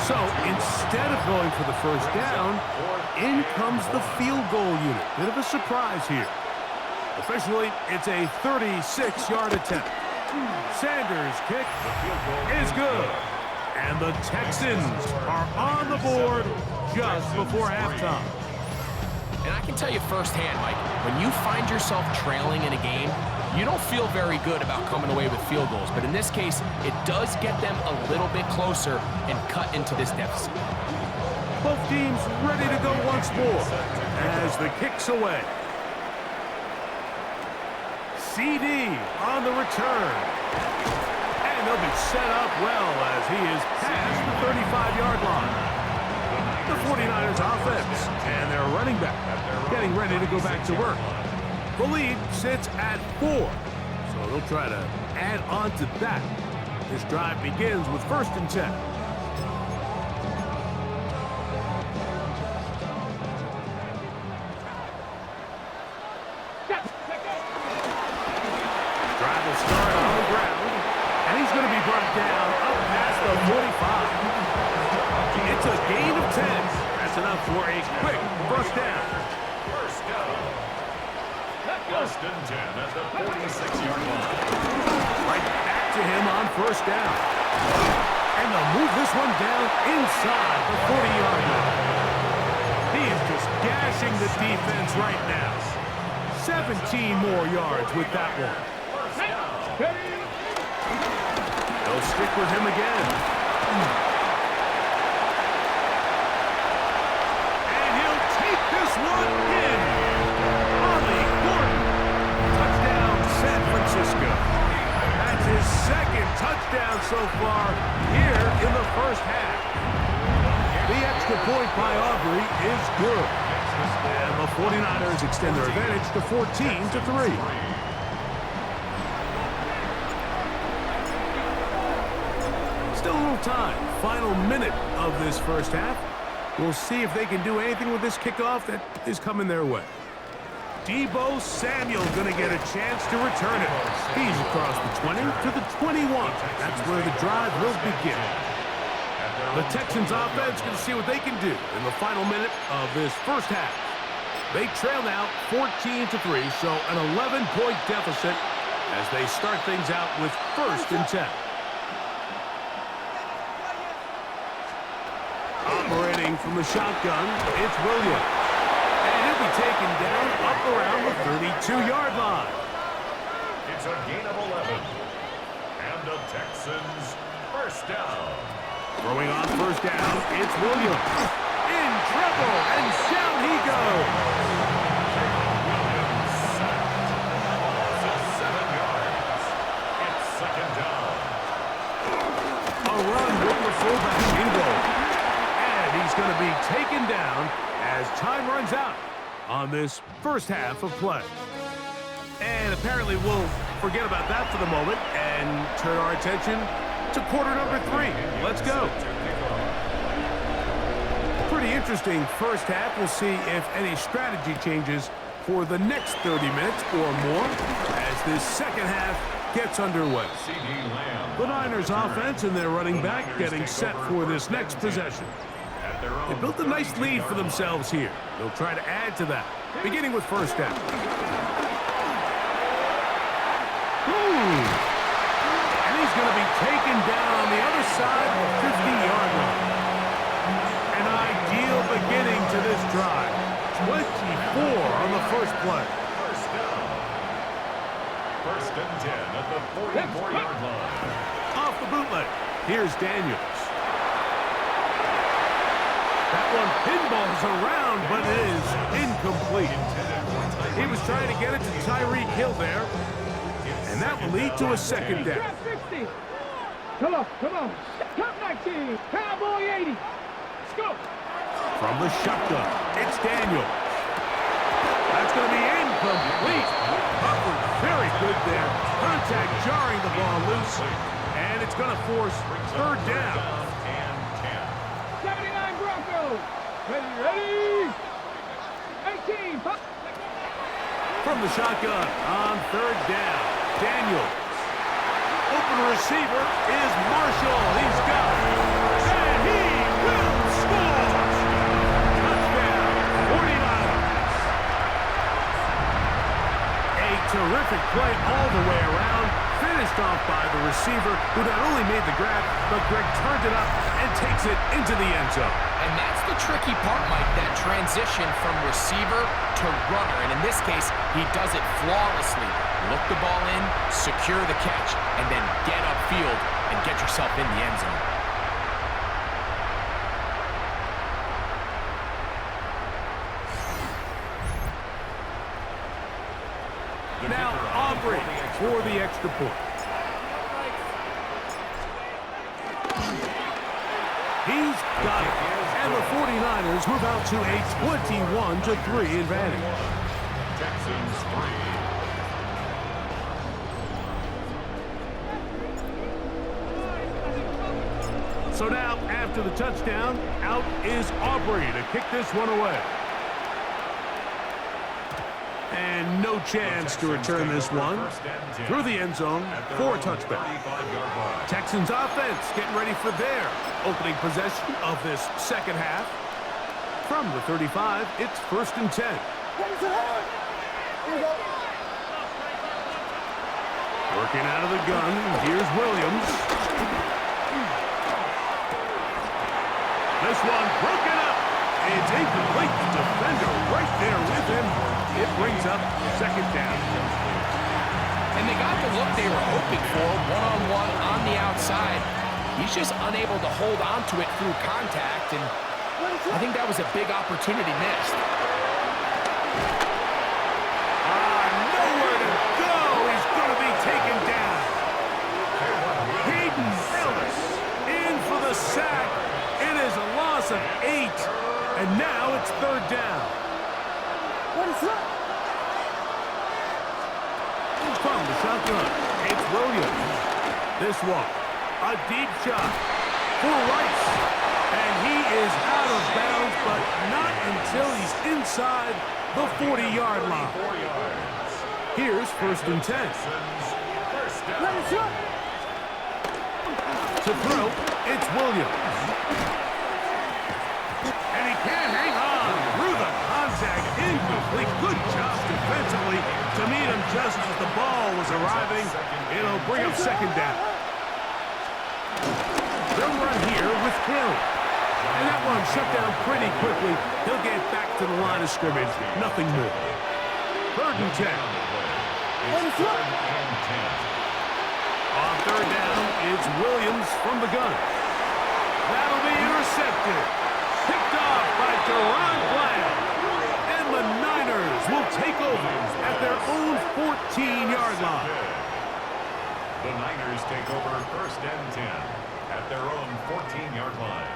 So instead of going for the 1st down, in comes the field goal unit. Bit of a surprise here. Officially, it's a 36-yard attempt. Sanders' kick is good. And the Texans are on the board just before halftime. And I can tell you firsthand, Mike, when you find yourself trailing in a game, you don't feel very good about coming away with field goals. But in this case, it does get them a little bit closer and cut into this deficit. Both teams ready to go once more as the kick's away. CD on the return. And they'll be set up well as he is past the 35-yard line. The 49ers offense and their running back getting ready to go back to work. The lead sits at 4, so they'll try to add on to that. This drive begins with 1st and 10. Drive will start on the ground, and he's going to be brought down up past the 45. It's a gain of 10. That's enough for a quick first down. First and 10 at the 46-yard line. Right back to him on 1st down. And they'll move this one down inside the 40-yard line. He is just gashing the defense right now. 17 more yards with that one. They'll stick with him again. And he'll take this one in. Ollie Gordon. Touchdown, San Francisco. That's his 2nd touchdown so far here in the 1st half. The extra point by Aubrey is good. And the 49ers extend their advantage to 14-3. Still a little time. Final minute of this 1st half. We'll see if they can do anything with this kickoff that is coming their way. Deebo Samuel going to get a chance to return it. He's across the 20 to the 21. That's where the drive will begin. The Texans offense going to see what they can do in the final minute of this 1st half. They trail now 14-3, so an 11-point deficit as they start things out with 1st and 10. Operating from the shotgun, it's Williams. And he'll be taken down up around the 32-yard line. It's a gain of 11. And the Texans 1st down. Throwing on 1st down, it's Williams. In trouble, and down he goes. Williams sacked. Loss of 7 yards. It's 2nd down. A run with the fullback, Ingo. And he's going to be taken down as time runs out on this 1st half of play. And apparently we'll forget about that for the moment and turn our attention to quarter number 3. Let's go. Pretty interesting 1st half. We'll see if any strategy changes for the next 30 minutes or more as this 2nd half gets underway. The Niners offense and their running back getting set for this next possession. They built a nice lead for themselves here. They'll try to add to that, beginning with 1st down. And he's going to be taken down on the other side of the 50-yard line. An ideal beginning to this drive. 24 on the the 44-yard line. Off the bootleg, here's Daniels. That one pinballs around, but it is incomplete. He was trying to get it to Tyreek Hill there, and that will lead to a second down. Come on. Top 19. Cowboy 80. Let's go. From the shotgun, it's Daniels. That's going to be incomplete. Hubbard, very good there. Contact jarring the ball loose, and it's going to force third down. 79 Broncos. Ready. 18. From the shotgun on third down, Daniels. Open receiver is Marshall. He's got it. And he will score. Touchdown, 49ers. A terrific play all the way around. Finished off by the receiver, who not only made the grab, but Greg turned it up and takes it into the end zone. And that's the tricky part, Mike, that transition from receiver to runner. And in this case, he does it flawlessly. Look the ball in, secure the catch, and then get upfield and get yourself in the end zone. Now Aubrey for the extra point. He's got it. And the 49ers move out to a 21-3 advantage. Texans 3. So now, after the touchdown, out is Aubrey to kick this one away. And no chance to return this one through the end zone for a touchback. Texans offense getting ready for their opening possession of this second half. From the 35, it's 1st and 10. Working out of the gun, here's Williams. This one broken up. It's incomplete. Defender right there with him. It brings up second down. And they got the look they were hoping for, one-on-one on the outside. He's just unable to hold on to it through contact, and I think that was a big opportunity missed. Nowhere to go. He's going to be taken down. Hayden Ellis in for the sack. It is a loss of 8, and now it's third down. What is up? From the shotgun, it's Williams. This one, a deep shot for Rice. And he is out of bounds, but not until he's inside the 40-yard line. Here's 1st and 10. To throw, it's Williams. And he can't hang on through the contact. Incomplete. Good job defensively to meet him just as the ball was arriving. It'll bring up second down. They'll run here with Hill. And that one shut down pretty quickly. He'll get back to the line of scrimmage. Nothing more. 3rd and 10. On third down, it's Williams from the gun. That'll be intercepted. Picked off by Deron Bland. And the Niners will take over at their own 14-yard line. The Niners take over 1st and 10 at their own 14-yard line.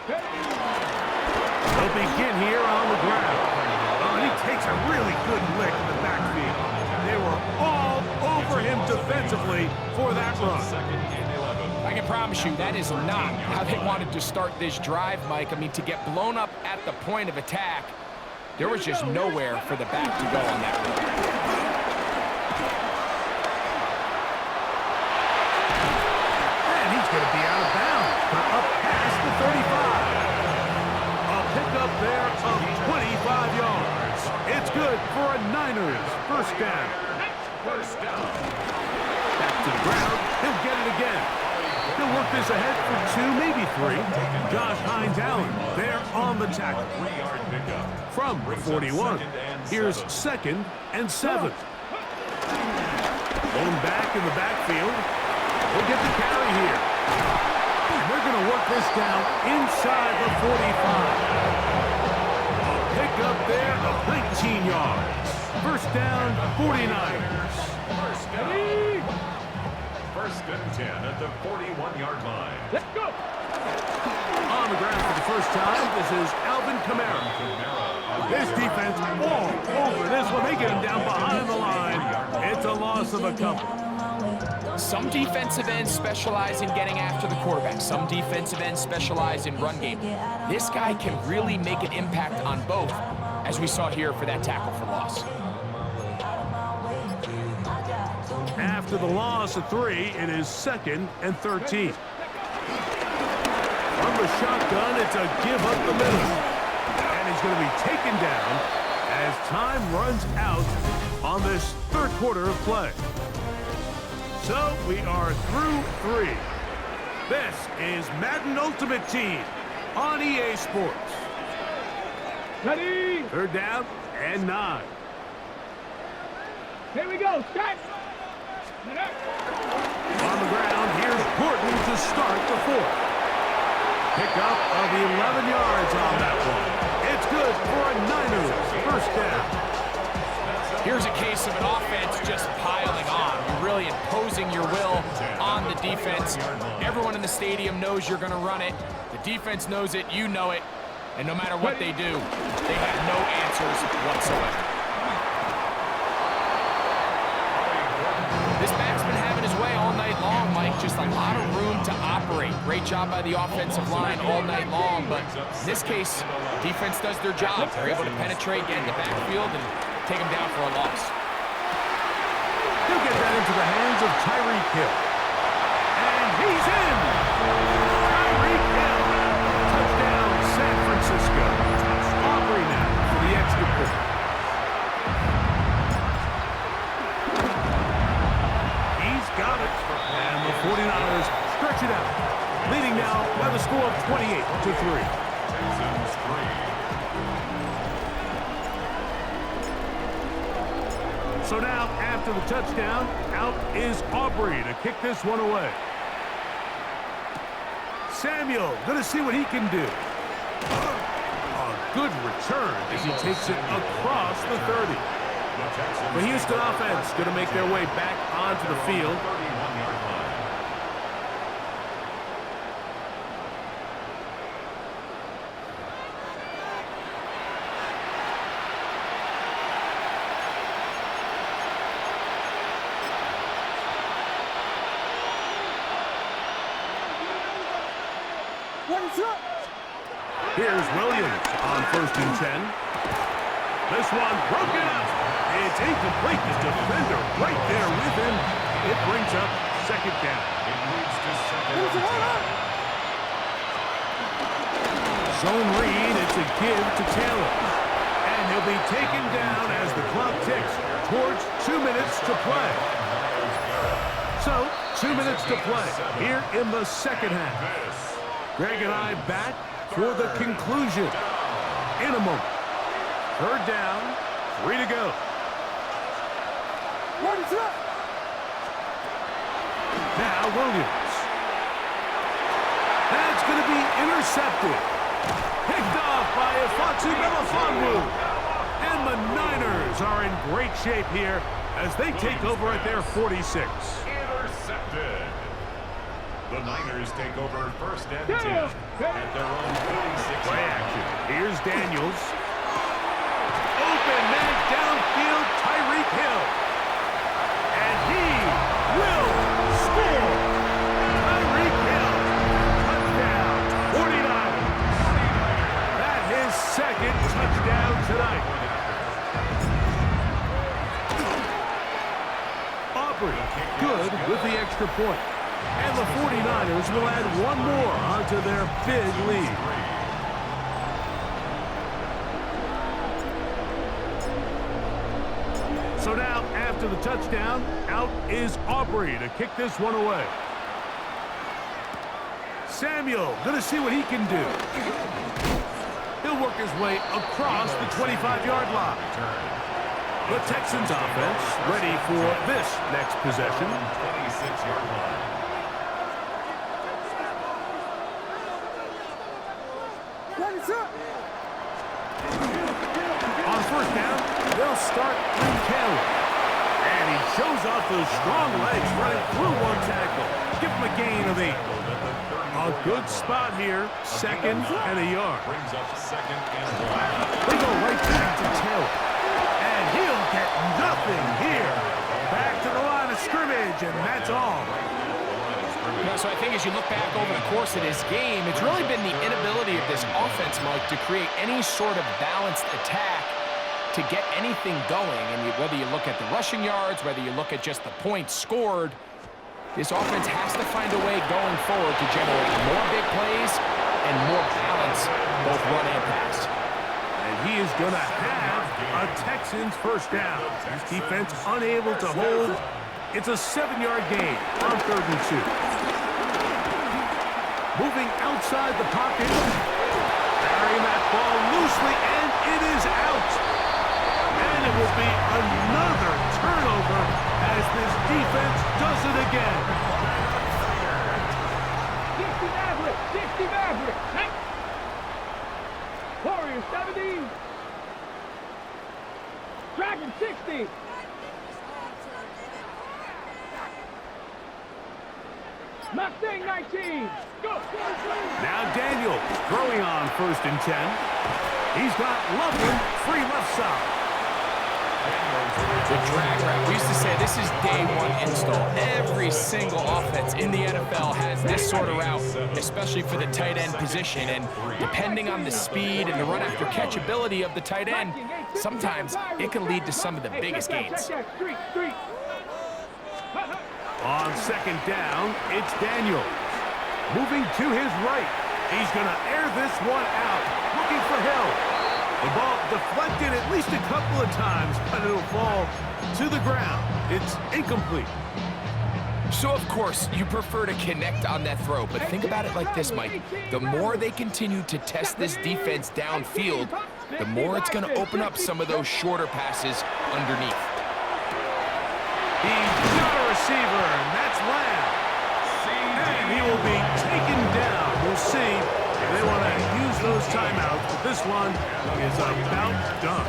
They'll begin here on the ground. Oh, and he takes a really good lick in the backfield. They were all over him defensively for that run. I can promise you that is not how they wanted to start this drive, Mike. I mean, to get blown up at the point of attack, there was just nowhere for the back to go on that run. And he's going to be out of bounds, but up past the 35. A pickup there of 25 yards. It's good for a Niners first down. First down. Back to the ground. He'll get it again. They'll work this ahead for 2, maybe 3. Josh Hines-Allen there on the tackle. 3-yard pickup. From the 41, here's 2nd and 7. Going back in the backfield. They'll get the carry here. And they're going to work this down inside the 45. A pickup there of 19 yards. First down, 49ers. First and 10 at the 41-yard line. Let's go. On the ground for the first time, this is Alvin Kamara. This defense all over this one. They get him down behind the line. It's a loss of a couple. Some defensive ends specialize in getting after the quarterback. Some defensive ends specialize in run game. This guy can really make an impact on both, as we saw here for that tackle for loss. After the loss of 3, it is 2nd and 13. From the shotgun, it's a give up the middle. And he's going to be taken down as time runs out on this 3rd quarter of play. So we are through 3. This is Madden Ultimate Team on EA Sports. Ready? 3rd down and 9. Here we go. Start. On the ground, here's Gordon to start the 4th. Pickup of 11 yards on that one. It's good for a Niners first down. Here's a case of an offense just piling on. You're really imposing your will on the defense. Everyone in the stadium knows you're going to run it. The defense knows it. You know it. And no matter what they do, they have no answers whatsoever. This back's been having his way all night long, Mike. Just a lot of room to operate. Great job by the offensive line all night long. But in this case, defense does their job. They're able to penetrate, get in the backfield, and take him down for a loss. He'll get that into the hands of Tyreek Hill. And he's in! Tyreek Hill. Touchdown, San Francisco. Aubrey now for the extra point. He's got it. And the 49ers stretch it out. Leading now by the score of 28-3. Texans 3. So now, after the touchdown, out is Aubrey to kick this one away. Samuel going to see what he can do. A good return as he takes it across the 30. The Houston offense going to make their way back onto the field. 31-yard line. Here's Williams on 1st and 10. This one broken up. It's incomplete. The defender right there with him. It brings up 2nd down. It moves to 2nd and 10. Zone read. It's a give to Taylor. And he'll be taken down as the clock ticks towards 2 minutes to play. So, 2 minutes to play here in the 2nd half. Greg and I back for the conclusion in a moment. 3rd down, 3 to go. Now Williams. That's going to be intercepted. Picked off by Ifeatu Melifonwu. And the Niners are in great shape here as they take over at their 46. Intercepted. The Niners take over 1st and 10 at their own 46. Play action. Here's Daniels. Open man downfield, Tyreek Hill. And he will score. Tyreek Hill. Touchdown, 49ers. That his 2nd touchdown tonight. Aubrey, good with the extra point. And the 49ers will add one more onto their big lead. So now, after the touchdown, out is Aubrey to kick this one away. Samuel gonna see what he can do. He'll work his way across the 25-yard line. The Texans offense ready for this next possession. 26-yard line. On first down, they'll start with Taylor. And he shows off those strong legs running through one tackle. Give him a gain of 8. A good spot here, 2nd and a yard. Brings up 2nd and 1. They go right back to Taylor. And he'll get nothing here. Back to the line of scrimmage, and that's all. So I think as you look back over the course of this game, it's really been the inability of this offense, Mike, to create any sort of balanced attack to get anything going. And whether you look at the rushing yards, whether you look at just the points scored, this offense has to find a way going forward to generate more big plays and more balance, both run and pass. And he is going to have a Texans first down. His defense unable to hold. It's a 7-yard gain on 3rd and 2. Moving outside the pocket. Carrying that ball loosely, and it is out. And it will be another turnover as this defense does it again. 60 Maverick! 60 Maverick! Hey! Warrior 70! Dragon 60! Mustang 19! Go! Now Daniel throwing on 1st and 10. He's got Loveland free left side. The drag route. We used to say this is day 1 install. Every single offense in the NFL has this sort of route, especially for the tight end position. And depending on the speed and the run after catch ability of the tight end, sometimes it can lead to some of the biggest gains. On 2nd down, it's Daniel. Moving to his right. He's going to air this one out. Looking for Hill. The ball deflected at least a couple of times, but it'll fall to the ground. It's incomplete. So, of course, you prefer to connect on that throw, but think about it like this, Mike. The more they continue to test this defense downfield, the more it's going to open up some of those shorter passes underneath. He's got a receiver, and that's Lamb. And he will be taken down. We'll see if they want to use those timeouts, but this one is about done.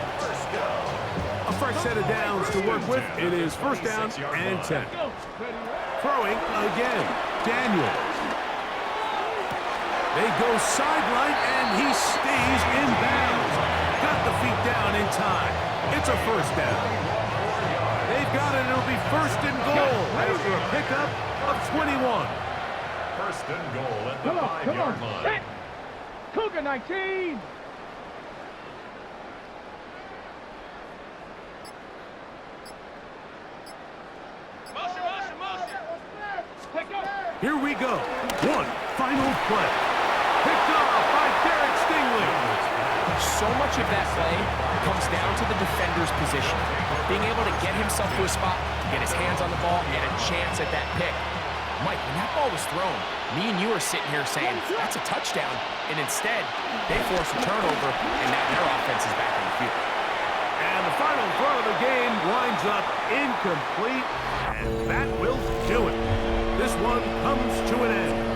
A fresh set of downs to work with. It is 1st down and 10. Throwing again, Daniel. They go sideline, and he stays in bounds. Got the feet down in time. It's a 1st down. They've got it. It'll be 1st and goal after a pickup of 21. 1st and goal at the 5-yard line. Hey. Cougar 19! Here we go. One final play. Picked off by Derek Stingley. So much of that play comes down to the defender's position. Being able to get himself to a spot, to get his hands on the ball, and a chance at that pick. Mike, when that ball was thrown, me and you are sitting here saying, that's a touchdown. And instead, they force a turnover, and now their offense is back on the field. And the final throw of the game winds up incomplete, and that will do it. This one comes to an end.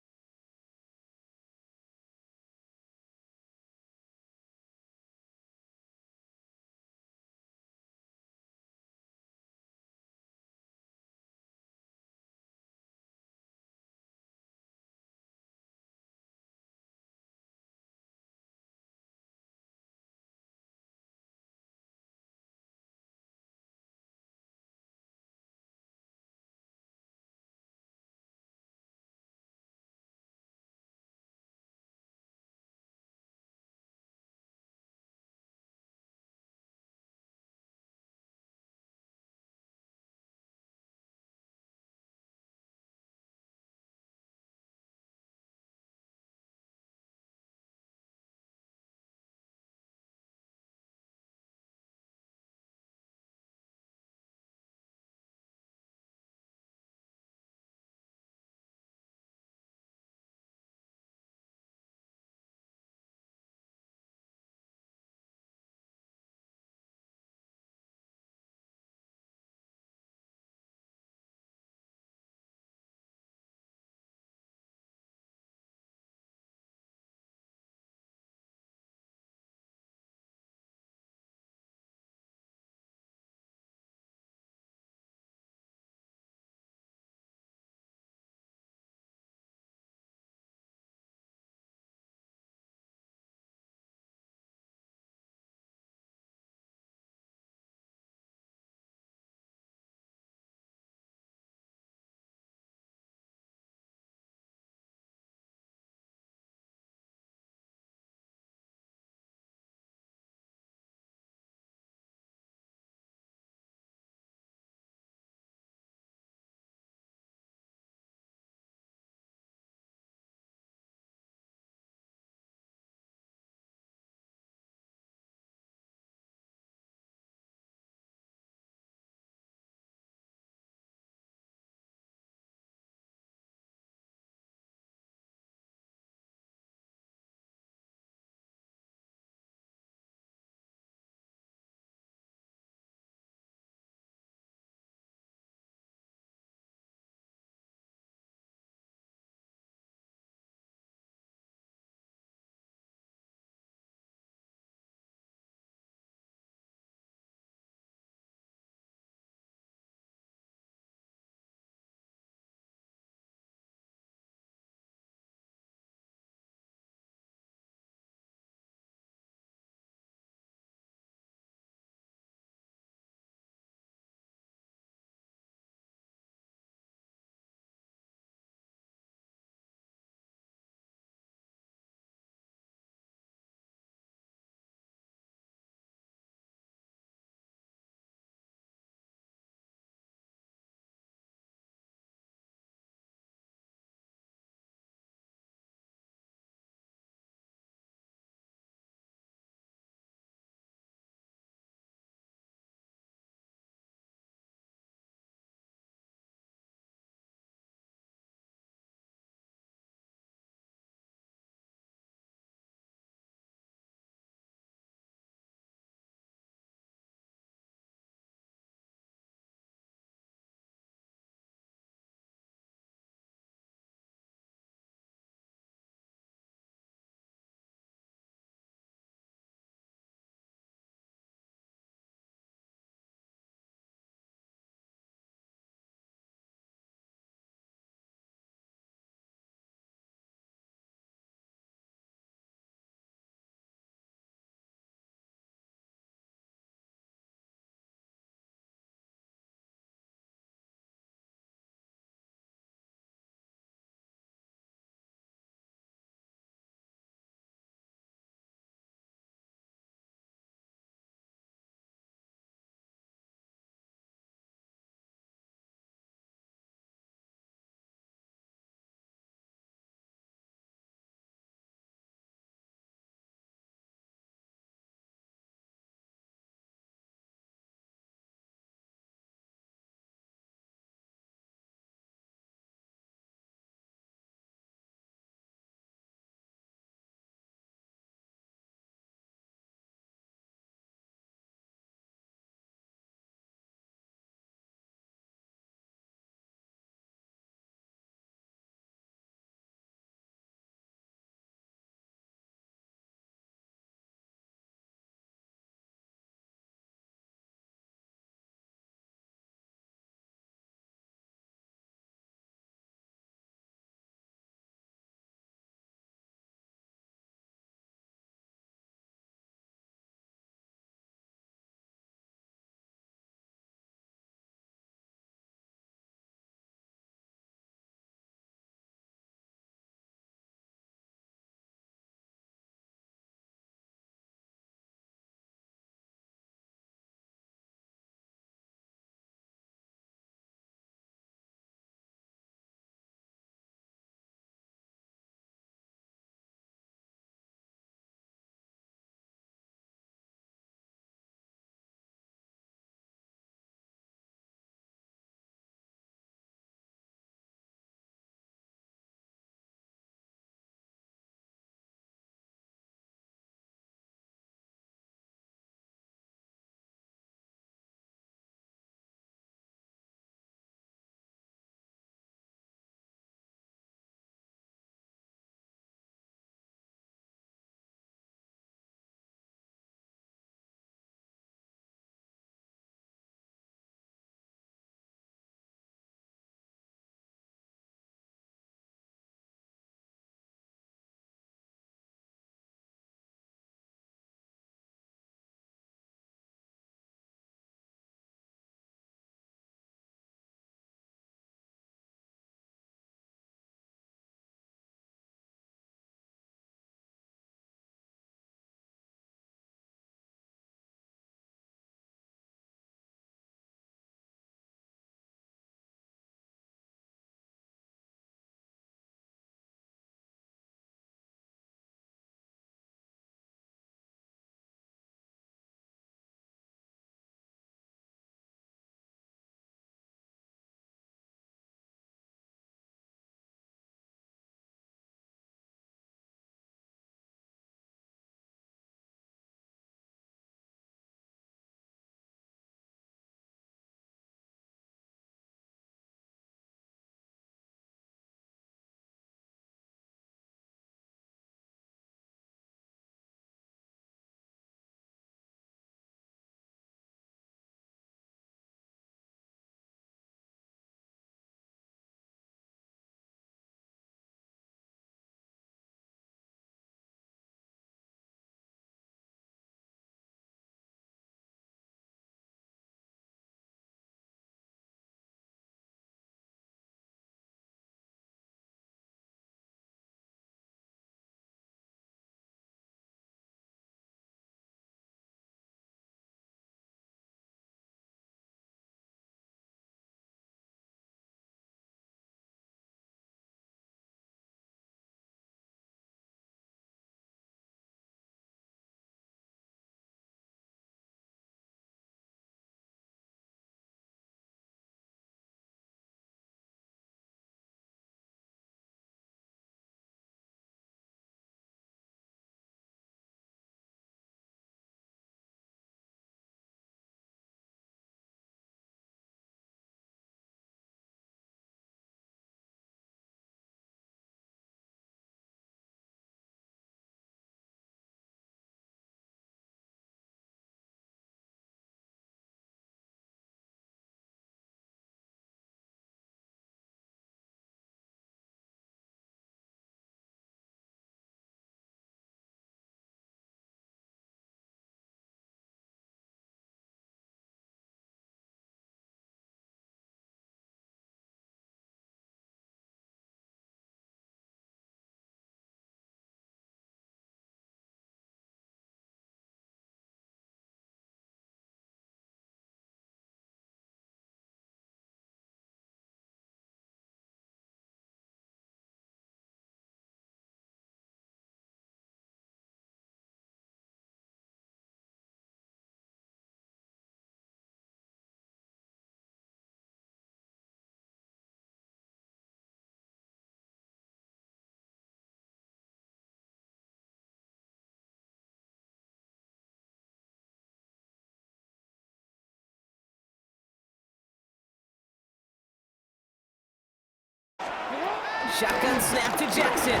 Shotgun snap to Jackson.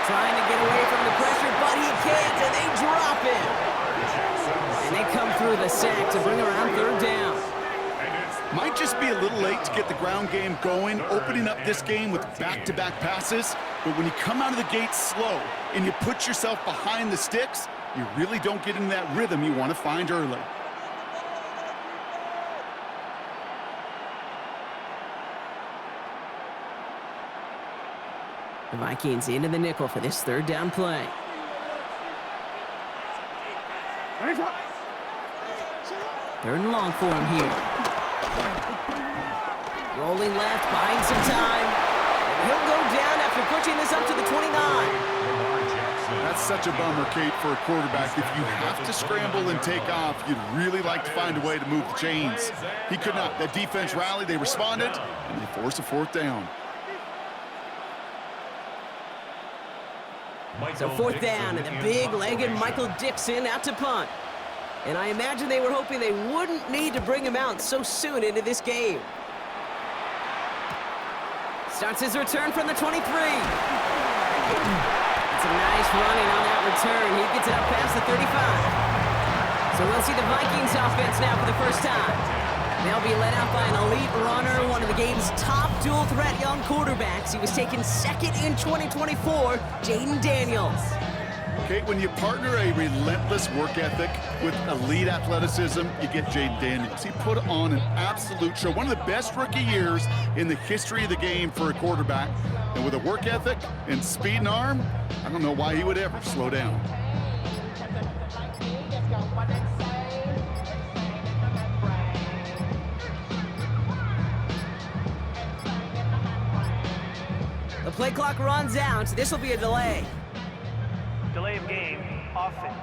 Trying to get away from the pressure, but he can't, and they drop him. And they come through the sack to bring around third down. Might just be a little late to get the ground game going, opening up this game with back-to-back passes. But when you come out of the gate slow and you put yourself behind the sticks, you really don't get into that rhythm you want to find early. The Vikings into the nickel for this third down play. Third and long for him here. Rolling left, buying some time. And he'll go down after pushing this up to the 29. That's such a bummer, Kate, for a quarterback. If you have to scramble and take off, you'd really like to find a way to move the chains. He could not. That defense rallied, they responded, and they forced a fourth down. So fourth down, and the big-legged Michael Dixon out to punt. And I imagine they were hoping they wouldn't need to bring him out so soon into this game. Starts his return from the 23. It's a nice running on that return. He gets it up past the 35. So we'll see the Vikings offense now for the first time. They'll be led out by an elite runner, one of the game's top dual-threat young quarterbacks. He was taken second in 2024, Jaden Daniels. Kate, when you partner a relentless work ethic with elite athleticism, you get Jaden Daniels. He put on an absolute show. One of the best rookie years in the history of the game for a quarterback. And with a work ethic and speed and arm, I don't know why he would ever slow down. The play clock runs out. This will be a delay. Delay of game, offense.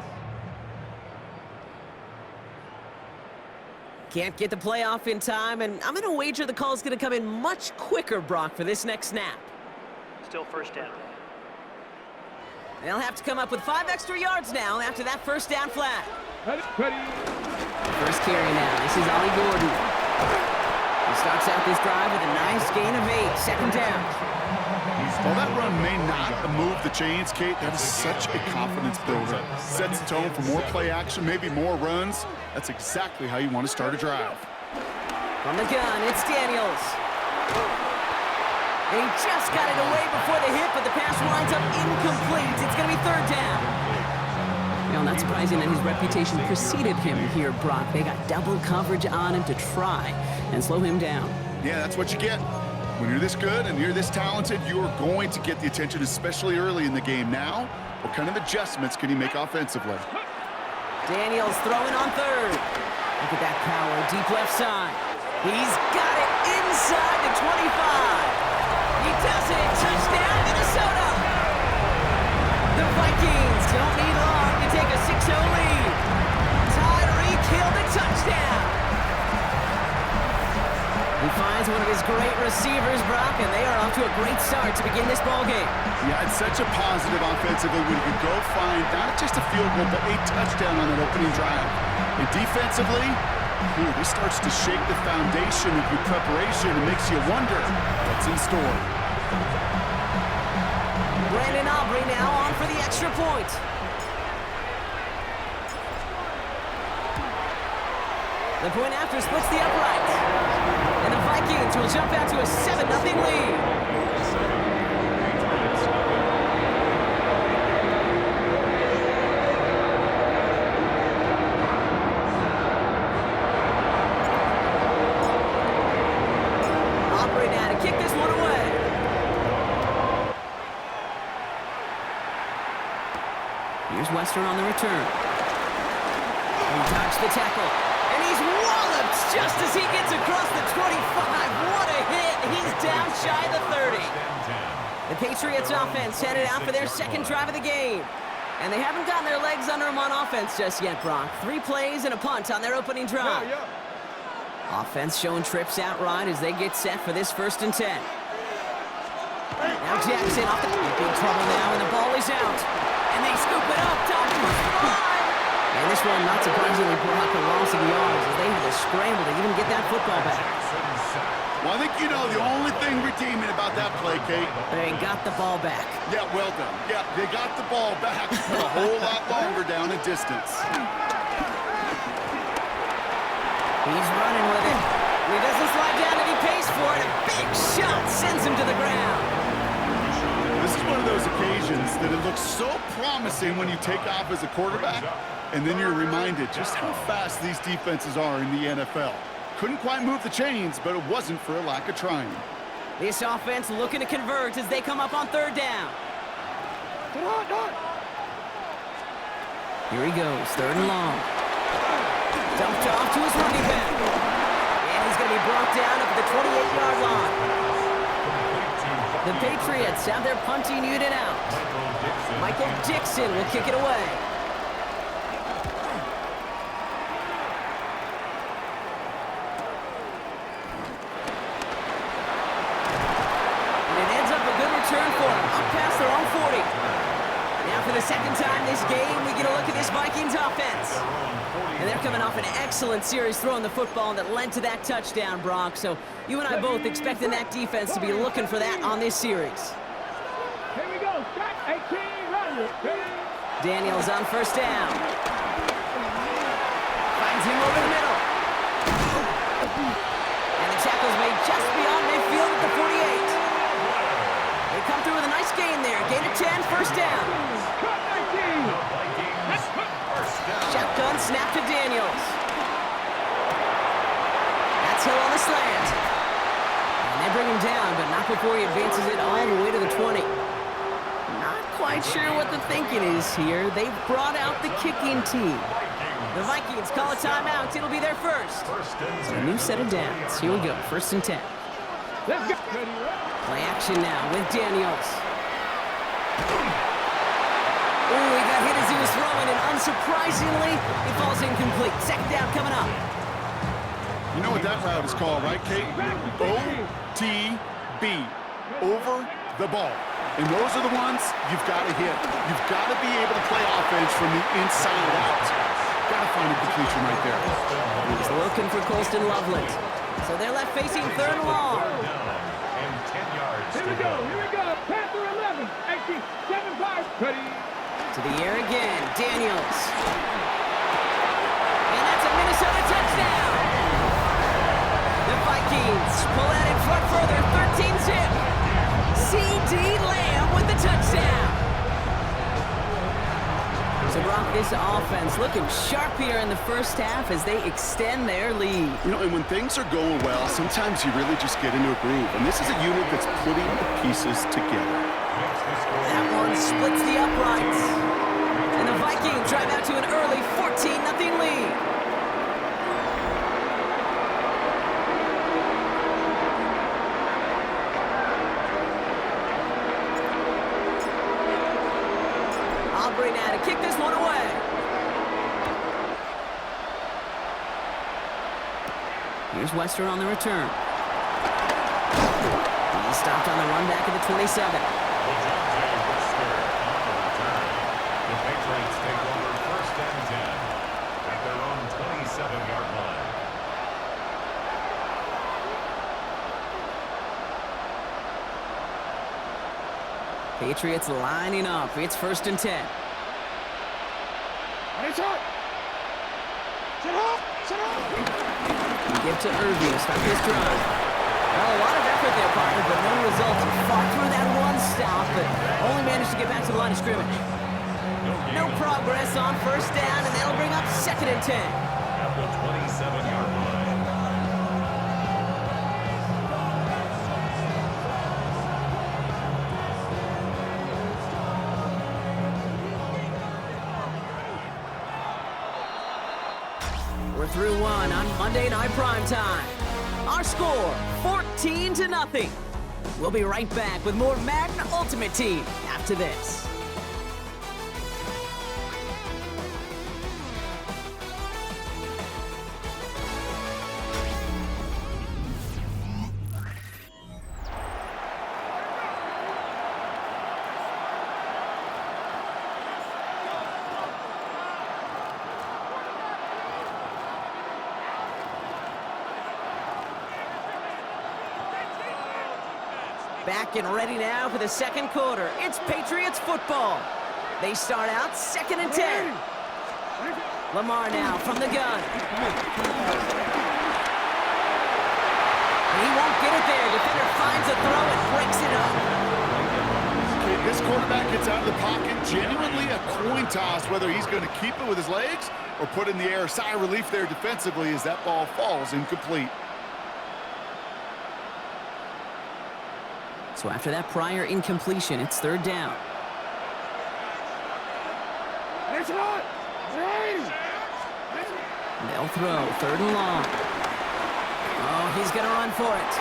Can't get the play off in time, and I'm going to wager the call is going to come in much quicker, Brock, for this next snap. Still first down. They'll have to come up with 5 extra yards now after that first down flat. Ready. First carry now. This is Ollie Gordon. He starts out this drive with a nice gain of 8. Second down. While that run may not move the chains, Kate, that is such a confidence builder. Sets the tone for more play action, maybe more runs. That's exactly how you want to start a drive. From the gun, it's Daniels. And he just got it away before the hit, but the pass winds up incomplete. It's going to be third down. You know, not surprising that his reputation preceded him here, Brock. They got double coverage on him to try and slow him down. Yeah, that's what you get. When you're this good and you're this talented, you are going to get the attention, especially early in the game. Now, what kind of adjustments can he make offensively? Daniels throwing on third. Look at that power, deep left side. He's got it inside the 25. He does it. Touchdown, Minnesota. The Vikings don't need long to take a 6-0 lead. Tyreek Hill the touchdown. He finds one of his great receivers, Brock, and they are off to a great start to begin this ball game. Yeah, it's such a positive offensively when you can go find not just a field goal, but a touchdown on that opening drive. And defensively, this starts to shake the foundation of your preparation and makes you wonder what's in store. Brandon Aubrey now on for the extra point. The point after splits the upright. And the Vikings will jump out to a 7-0 lead. Aubrey now to kick this one away. Here's Western on the return. He dodged the tackle. And he's walloped just as he gets across the 25. What a hit. He's down shy of the 30. The Patriots offense headed out for their second drive of the game. And they haven't gotten their legs under them on offense just yet, Brock. 3 plays and a punt on their opening drive. Offense showing trips out right as they get set for this 1st and 10. Now Jackson off the big trouble now, and the ball is out. And they scoop it up. Top push the line. And this one, not surprisingly, Brock, a loss of yards as they had to scramble to even get that football back. While I think you know the only thing redeeming about that play, Kate. They got the ball back. Yeah, well done. Yeah, they got the ball back, but a whole lot longer down the distance. He's running with it. He doesn't slide down and he pays for it. A big shot sends him to the ground. This is one of those occasions that it looks so promising when you take off as a quarterback, and then you're reminded just how fast these defenses are in the NFL. Couldn't quite move the chains, but it wasn't for a lack of trying. This offense looking to convert as they come up on third down. Here he goes, third and long. Dumped off to his running back. And he's going to be brought down up at the 28-yard line. The Patriots have their punting unit out. Michael Dixon will kick it away. And it ends up a good return for them, up past their own 40. Now for the second time this game, we get a look at this Vikings offense. And they're coming off an excellent series throwing the football that led to that touchdown, Brock. So you and I both expecting that defense to be looking for that on this series. Here we go. Shot 18, run. Daniels on first down. Finds him over the middle. And the tackle's made just beyond midfield at the 48. They come through with a nice gain there. Gain of 10, first down. Shotgun snap to Daniels. That's Hill on the slant. And they bring him down, but not before he advances it all the way to the 20. Not quite sure what the thinking is here. They've brought out the kicking team. The Vikings call a timeout. It'll be their first. So a new set of downs. Here we go, first and 10. Let's go. Play action now with Daniels. Ooh, he got hit as he was throwing, and unsurprisingly, he falls incomplete. Second down coming up. You know what that route is called, right, Kate? OTB, over the ball. And those are the ones you've got to hit. You've got to be able to play offense from the inside out. Got to find a completion right there. He's looking for Colston Loveland. So they're left facing third and long. Here we go. Panther 11, 18, 7-5. Ready. To the air again, Daniels. And that's a Minnesota touchdown. The Vikings pull out in front further, 13-zip. C.D. Lamb with the touchdown. So Brock, this offense looking sharp here in the first half as they extend their lead. You know, and when things are going well, sometimes you really just get into a groove. And this is a unit that's putting the pieces together. That one splits the uprights. And the Vikings drive out to an early 14-0 lead. Aubrey now to kick this one away. Here's Wester on the return. He's stopped on the run back at the 27. Patriots lining up. It's first and 10. Give to Irving to start this drive. Well, a lot of effort there, partner, but no results. Fought through that one stop, but only managed to get back to the line of scrimmage. No progress on first down, and that'll bring up second and 10. At the 27-yard line. We're through one on Monday Night Primetime. Our score, 14-0. We'll be right back with more Madden Ultimate Team after this. Back and ready now for the second quarter. It's Patriots football. They start out 2nd and 10. Lamar now from the gun. He won't get it there. Defender finds a throw and breaks it up. Okay, this quarterback gets out of the pocket. Genuinely a coin toss whether he's going to keep it with his legs or put it in the air. Sigh of relief there defensively as that ball falls incomplete. So after that prior incompletion, it's 3rd down. They'll throw 3rd and long. Oh, he's going to run for it.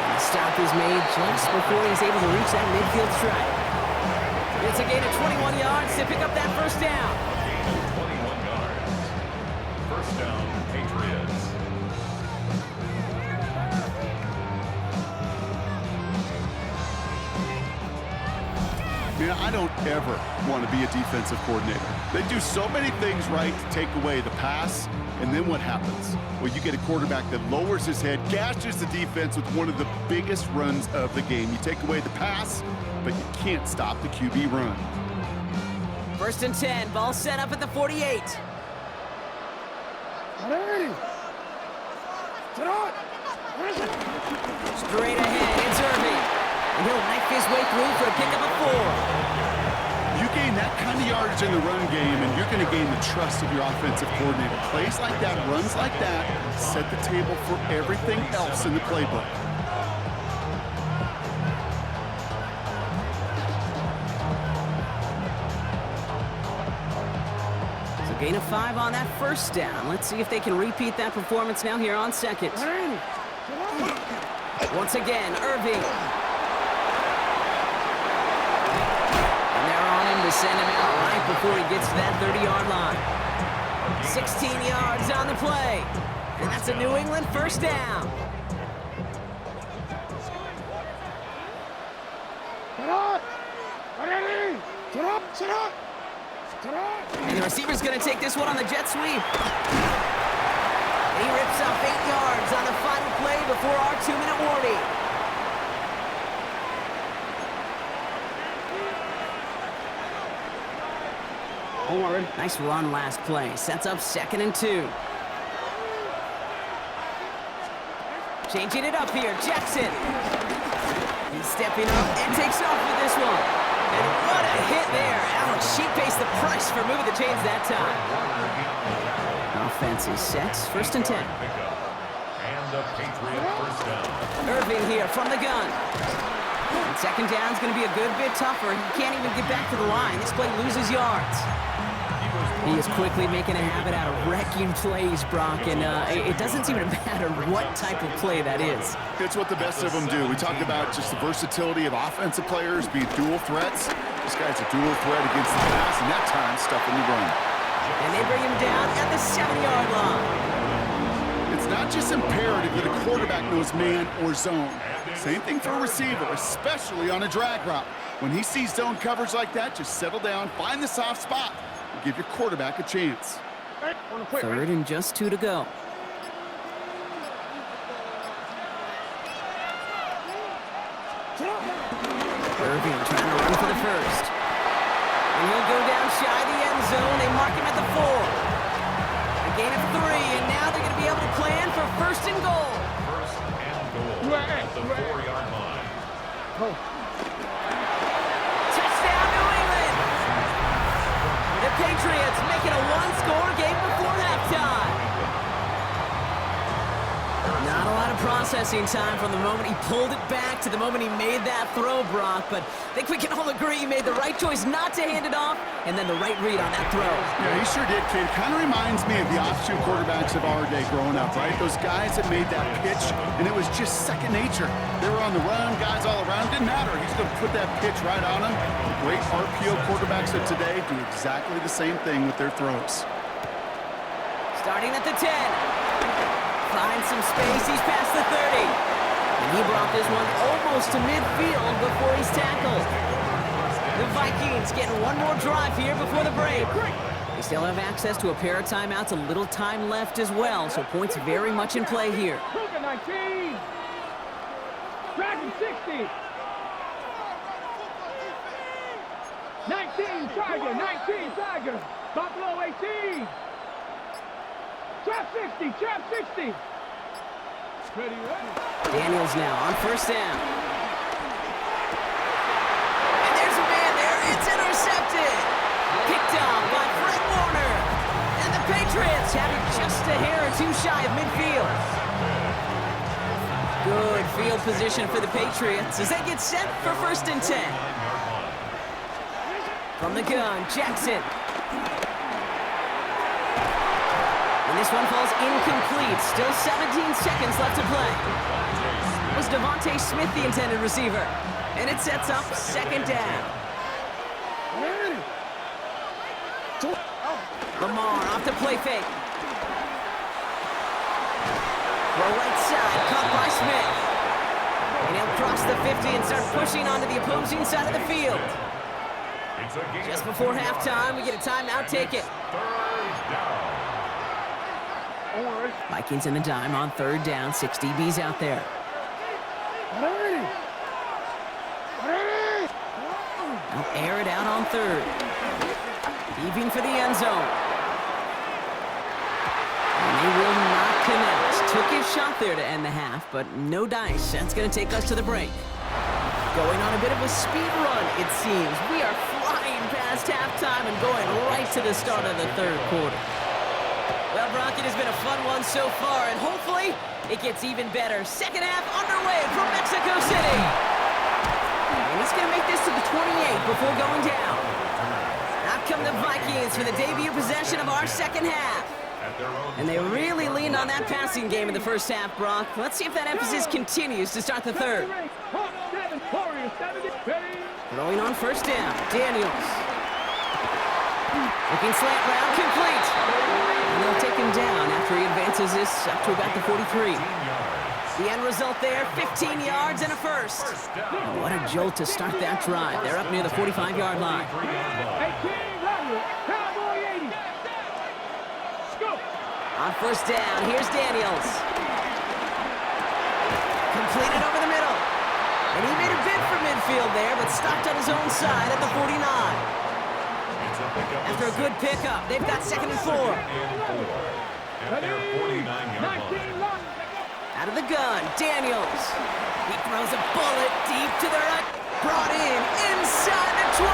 The stop is made just before he's able to reach that midfield strike. It's a gain of 21 yards to pick up that 1st down. 21 yards. 1st down, Patriots. Man, I don't ever want to be a defensive coordinator. They do so many things right to take away the pass, and then what happens? Well, you get a quarterback that lowers his head, gashes the defense with one of the biggest runs of the game. You take away the pass, but you can't stop the QB run. 1st and 10, ball set up at the 48. Straight ahead, it's Irving. And he'll knife his way through for a pickup of 4. You gain that kind of yardage in the run game, and you're going to gain the trust of your offensive coordinator. Plays like that, runs like that, set the table for everything else in the playbook. So gain of 5 on that 1st down. Let's see if they can repeat that performance now here on 2nd. Once again, Irving. To send him out right before he gets to that 30-yard line. 16 yards on the play. And that's a New England 1st down. And the receiver's going to take this one on the jet sweep. And he rips up 8 yards on the final play before our 2-minute warning. Nice run last play. Sets up 2nd and 2. Changing it up here, Jackson. He's stepping up and takes off with this one. And what a hit there. Alex, she pays the price for moving the chains that time. Offense is set. 1st and 10. And a Patriot 1st down. Irving here from the gun. And 2nd down is going to be a good bit tougher. He can't even get back to the line. This play loses yards. He is quickly making a habit out of wrecking plays, Brock, and it doesn't seem to matter what type of play that is. It's what the best of them do. We talked about just the versatility of offensive players, be dual threats. This guy's a dual threat against the pass, and that time stuffing the run. And they bring him down at the 7-yard line. It's not just imperative that a quarterback knows man or zone. Same thing for a receiver, especially on a drag route. When he sees zone coverage like that, just settle down, find the soft spot, and give your quarterback a chance. 3rd and just 2 to go. Irving trying to run for the 1st. And he'll go down shy of the end zone. They mark him at the 4. A gain of 3, and now they're going to be able to plan for 1st and goal. 1st and goal at the 4-yard line. Touchdown, New England! The Patriots making a 1-score game before halftime. Not a lot of processing time from the moment he pulled it back to the moment he made that throw, Brock, but I think we can all agree he made the right choice not to hand it off, and then the right read on that throw. Yeah, he sure did, kid. Kind of reminds me of the option quarterbacks of our day growing up, right? Those guys that made that pitch, and it was just second nature. They were on the run, guys all around. Didn't matter. He's going to put that pitch right on him. The great RPO quarterbacks of today do exactly the same thing with their throws. Starting at the 10. Finds some space. He's past the 30. And he brought this one almost to midfield before he's tackled. The Vikings getting one more drive here before the break. They still have access to a pair of timeouts, a little time left as well, so points very much in play here. Tracking 60. 19 Tiger, 19 Tiger. Buffalo 18. Trap 60, trap 60. Ready, ready. Daniels now on first down. And there's a man there. It's intercepted. Picked up by Fred Warner. And the Patriots have it just a hair or two shy of midfield. Good field position for the Patriots as they get set for 1st and 10. From the gun, Jackson. And this one falls incomplete. Still 17 seconds left to play. Was Devontae Smith the intended receiver? And it sets up 2nd down. Lamar off the play fake. Well, right side, caught by Smith. And he'll cross the 50 and start pushing onto the opposing side of the field. Just before halftime, we get a timeout. Take it. Vikings in the dime on 3rd down. 6 DBs out there. They'll air it out on 3rd. Heaving for the end zone. And they will not connect. Took his shot there to end the half, but no dice. That's going to take us to the break. Going on a bit of a speed run, it seems. We are flying past halftime and going right to the start of the 3rd quarter. Well, Brock, it has been a fun one so far, and hopefully it gets even better. 2nd half underway from Mexico City. And he's going to make this to the 28 before going down. Out come the Vikings for the debut possession of our 2nd half. And they really leaned on that passing game in the 1st half, Brock. Let's see if that emphasis continues to start the 3rd. Throwing on 1st down, Daniels. Looking slant route, complete. And they'll take him down after he advances this up to about the 43. The end result there, 15 yards and a first. Oh, what a jolt to start that drive. They're up near the 45-yard line. On 1st down, here's Daniels. Completed over the middle. And he made a bid for midfield there, but stopped on his own side at the 49. After a good pickup, they've got 2nd and 4. At their 49-yard line. Out of the gun, Daniels. He throws a bullet deep to the right. Brought in inside the 20.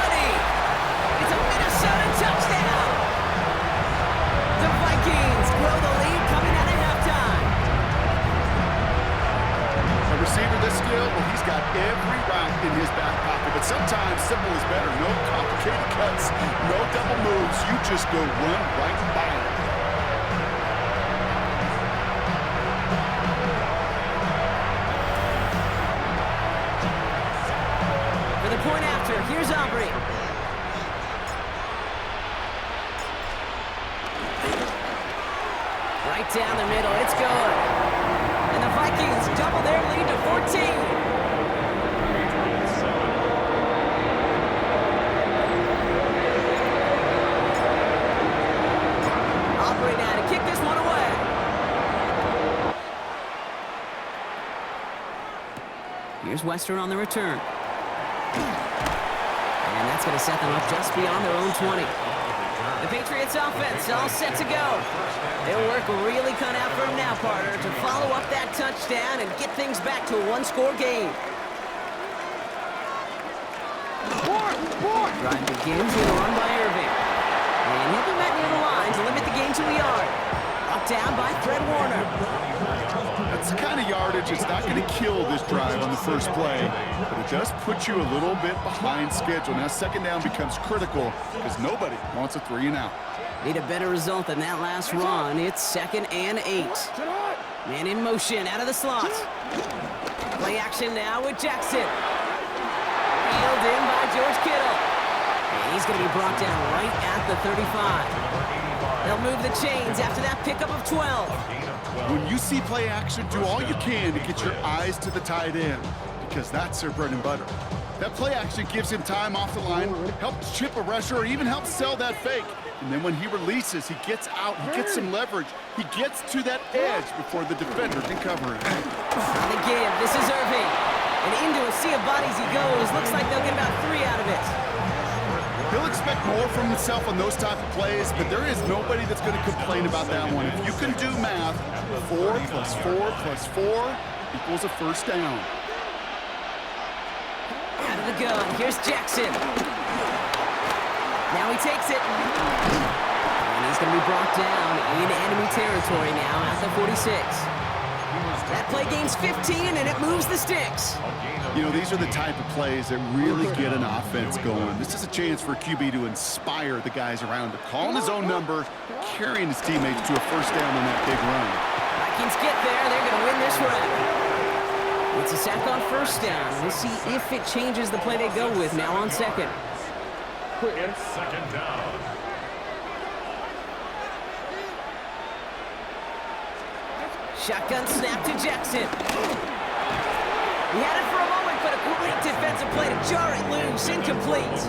It's a Minnesota touchdown. The Vikings grow the lead coming out of halftime. A receiver this skilled, well, he's got every route in his back pocket, but sometimes simple is better. No complicated cuts, no double moves. You just go run right by it. For the point after, here's Aubrey. Right down the middle, it's good. And the Vikings double their lead to 14. Aubrey now to kick this one away. Here's Western on the return. And that's going to set them up just beyond their own 20. The Patriots offense all set to go. They'll work really cut out for him now, partner, to follow up that touchdown and get things back to a one-score game. Drive begins with a run by Irving. And he'll be met near the line to limit the game to a yard. Brought down by Fred Warner. That's the kind of yardage that's not going to kill this drive on the first play, but it does put you a little bit behind schedule. Now 2nd down becomes critical because nobody wants a 3-and-out. Need a better result than that last run. It's 2nd and 8. Man in motion out of the slot. Play action now with Jackson. Reeled in by George Kittle. And he's going to be brought down right at the 35. They'll move the chains after that pickup of 12. When you see play action, do all you can to get your eyes to the tight end because that's their bread and butter. That play action gives him time off the line, helps chip a rusher, or even helps sell that fake. And then when he releases, he gets out, he gets some leverage. He gets to that edge before the defender can cover him. On the give, this is Irving. And into a sea of bodies he goes. Looks like they'll get about 3 out of it. He'll expect more from himself on those type of plays, but there is nobody that's going to complain about that one. If you can do math, 4 + 4 + 4 equals a first down. Out of the gun, here's Jackson. Now he takes it. And he's going to be brought down in enemy territory now at the 46. That play gains 15, and it moves the sticks. You know, these are the type of plays that really get an offense going. This is a chance for a QB to inspire the guys around him. Calling his own number, carrying his teammates to a first down on that big run. Vikings get there. They're going to win this round. It's a sack on first down. We'll see if it changes the play they go with now on second. It's second down. Shotgun snap to Jackson. He had it for a moment, but a great defensive play to jar it loose. Incomplete.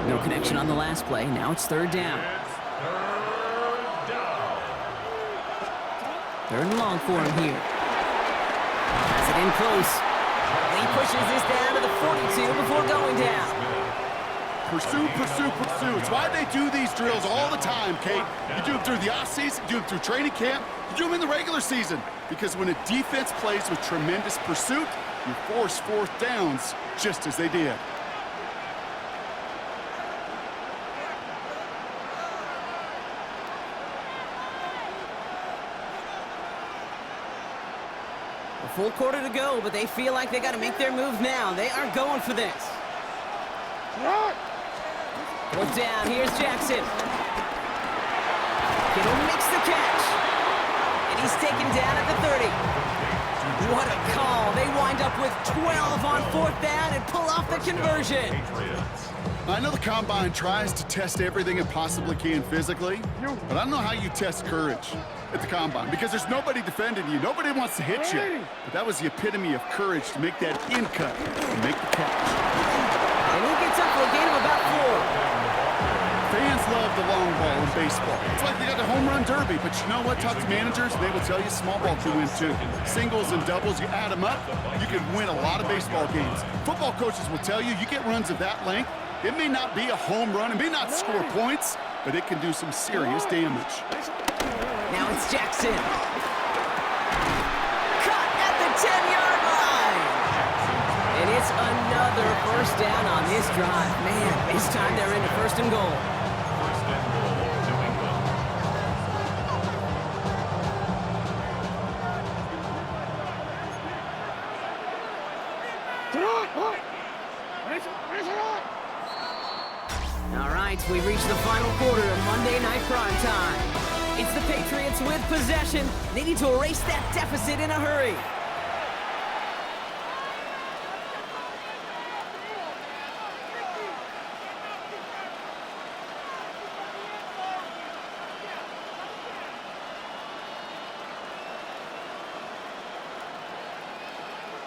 No connection on the last play. Now it's third down. Third and long for him here. Has it in close. And he pushes this down to the 42 before going down. Pursue, pursue, pursue. It's why they do these drills all the time, Kate. You do them through the off-season, you do them through training camp, you do them in the regular season. Because when a defense plays with tremendous pursuit, you force fourth downs just as they did. A full quarter to go, but they feel like they got to make their move now. They are going for this. Fourth down, here's Jackson. Kittle makes the catch. And he's taken down at the 30. What a call. They wind up with 12 on fourth down and pull off the conversion. I know the Combine tries to test everything it possibly can physically, but I don't know how you test courage at the Combine because there's nobody defending you. Nobody wants to hit you. But that was the epitome of courage to make that in cut and make the catch. And he gets up for a gain of about 4. Fans love the long ball in baseball. It's like they got the home run derby, but you know what? Talk to managers, and they will tell you small ball can win too. Singles and doubles, you add them up, you can win a lot of baseball games. Football coaches will tell you, you get runs of that length, it may not be a home run, it may not score points, but it can do some serious damage. Now it's Jackson. Cut at the 10-yard line. And it's another first down on this drive. Man, this time they're into first and goal. All right, we've reached the final quarter of Monday Night Prime Time. It's the Patriots with possession. They need to erase that deficit in a hurry.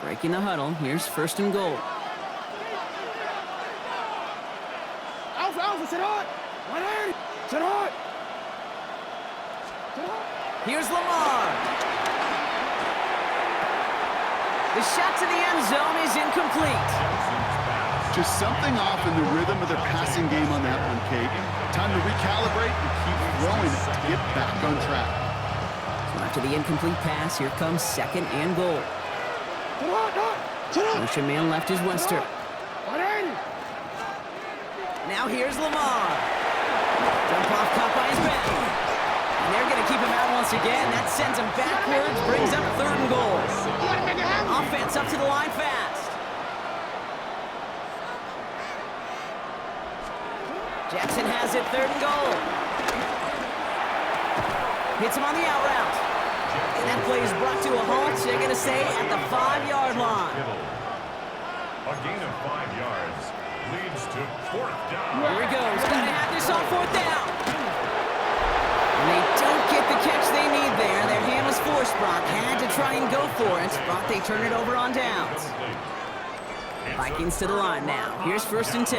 Breaking the huddle, here's first and goal. Here's Lamar. The shot to the end zone is incomplete. Just something off in the rhythm of their passing game on that one, Kate. Time to recalibrate and keep throwing it to get back on track. So after the incomplete pass, here comes second and goal. Motion man left is Wester. Now here's Lamar. Dump off caught by his back. And they're going to keep him out once again. That sends him backwards, brings up third and goal. Offense up to the line fast. Jackson has it, third and goal. Hits him on the out route. And that play is brought to a halt, so they're going to say at the 5-yard line. A gain of 5 yards leads to fourth down. Here he goes. Got to have this on fourth down. And they don't get the catch they need there. Their hand was forced. Brock had to try and go for it, but they turn it over on downs. Vikings to the line now. Here's first and 10.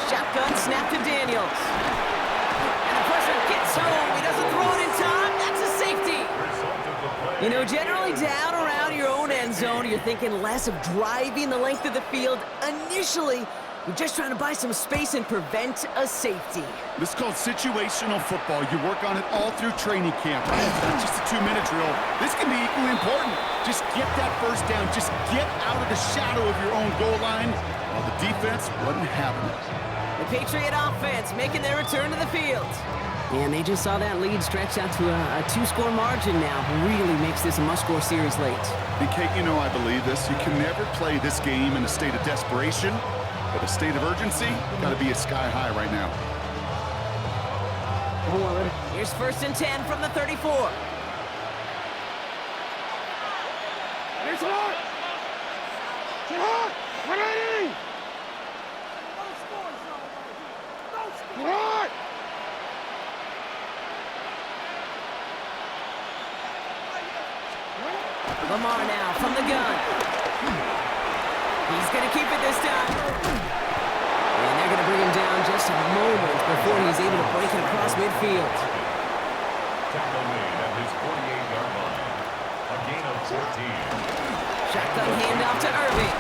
Shotgun snap to Daniels. And the pressure Gets home. He doesn't throw it in time. That's a safety. You know, generally down around your own end zone, you're thinking less of driving the length of the field. Initially, you're just trying to buy some space and prevent a safety. This is called situational football. You work on it all through training camp. It's not just a 2-minute drill. This can be equally important. Just get that first down. Just get out of the shadow of your own goal line while the defense wasn't having it. The Patriot offense making their return to the field. And they just saw that lead stretch out to a 2-score margin now. Really makes this a must-score series late. And Kate, you know I believe this. You can never play this game in a state of desperation, but a state of urgency got to be a sky high right now. Here's 1st and 10 from the 34. It's hot! It's hot! 180! Get hot! Lamar now from the gun. He's going to keep it this time. And they're going to bring him down just a moment before he's able to break it across midfield. Tackle made at his 48-yard line. A gain of 14. Shotgun handoff to Irving.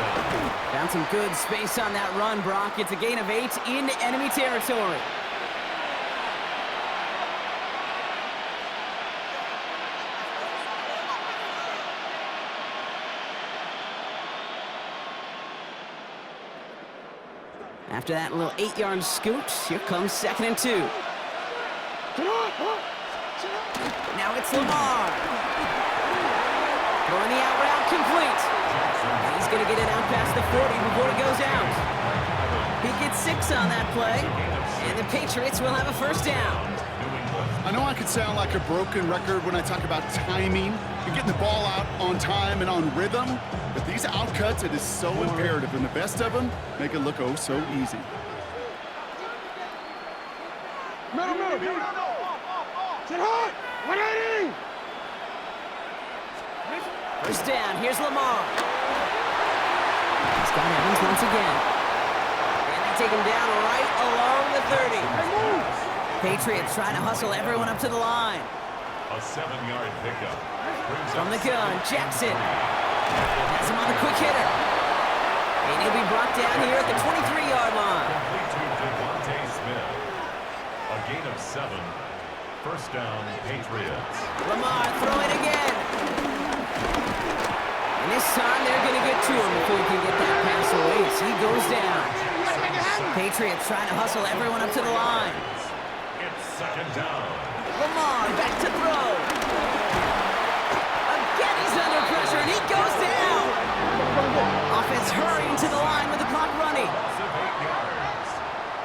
Found some good space on that run, Brock. It's a gain of 8 in enemy territory. After that little 8-yard scoot, here comes 2nd and 2. Now it's Lamar. Throwing the out route complete. He's going to get it out past the 40 before he goes out. He gets 6 on that play, and the Patriots will have a 1st down. I know I could sound like a broken record when I talk about timing and getting the ball out on time and on rhythm, but these outcuts, it is so imperative, and the best of them make it look oh so easy. Middle. Sit hard! 180! 1st down, here's Lamar. He's got Evans once again. And they take him down right along the 30. Patriots trying to hustle everyone up to the line. A 7-yard pickup. From the gun, Jackson. Has him on the quick hitter. And he'll be brought down here at the 23-yard line. A gain of 7. 1st down, Patriots. Lamar throwing again. And this time they're going to get to him before he can get that pass away as he goes down. Patriots trying to hustle everyone up to the line. It's 2nd down. Lamar back to throw. Again he's under pressure and he goes down. Offense hurrying to the line with the clock running. Loss of 8 yards.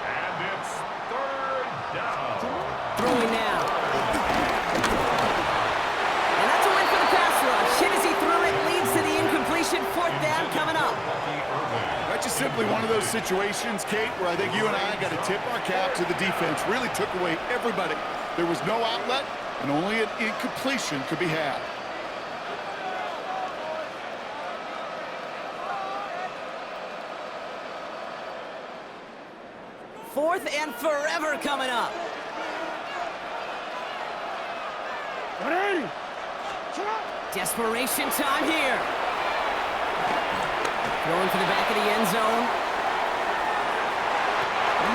And it's 3rd down. Throwing now. And that's a win for the pass rush. Hit as he threw it, leads to the incompletion. 4th down coming up. That's just simply one of those situations, Kate, where I think you and I got to tip our cap to the defense. Really took away everybody. There was no outlet, and only an incompletion could be had. Fourth and forever coming up. 180! Desperation time here. Going for the back of the end zone.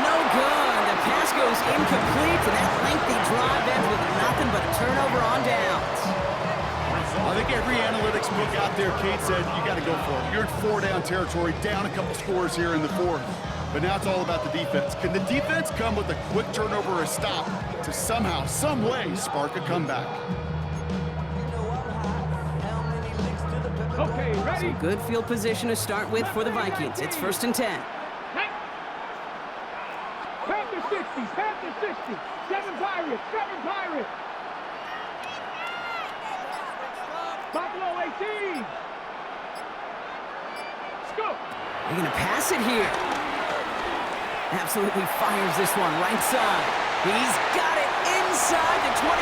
No good. The pass goes incomplete, and that lengthy drive ends with nothing but a turnover on downs. I think every analytics book out there, Kate, said you got to go for it. You're in 4-down territory, down a couple scores here in the 4th. But now it's all about the defense. Can the defense come with a quick turnover or a stop to somehow, some way, spark a comeback? Okay, ready? So good field position to start with for the Vikings. It's 1st and 10. Panther 60, Panther 60. 7 Pirates, 7 Pirates. Buffalo 18. Scoop. They're going to pass it here. Absolutely fires this one right side. He's got it inside the 25.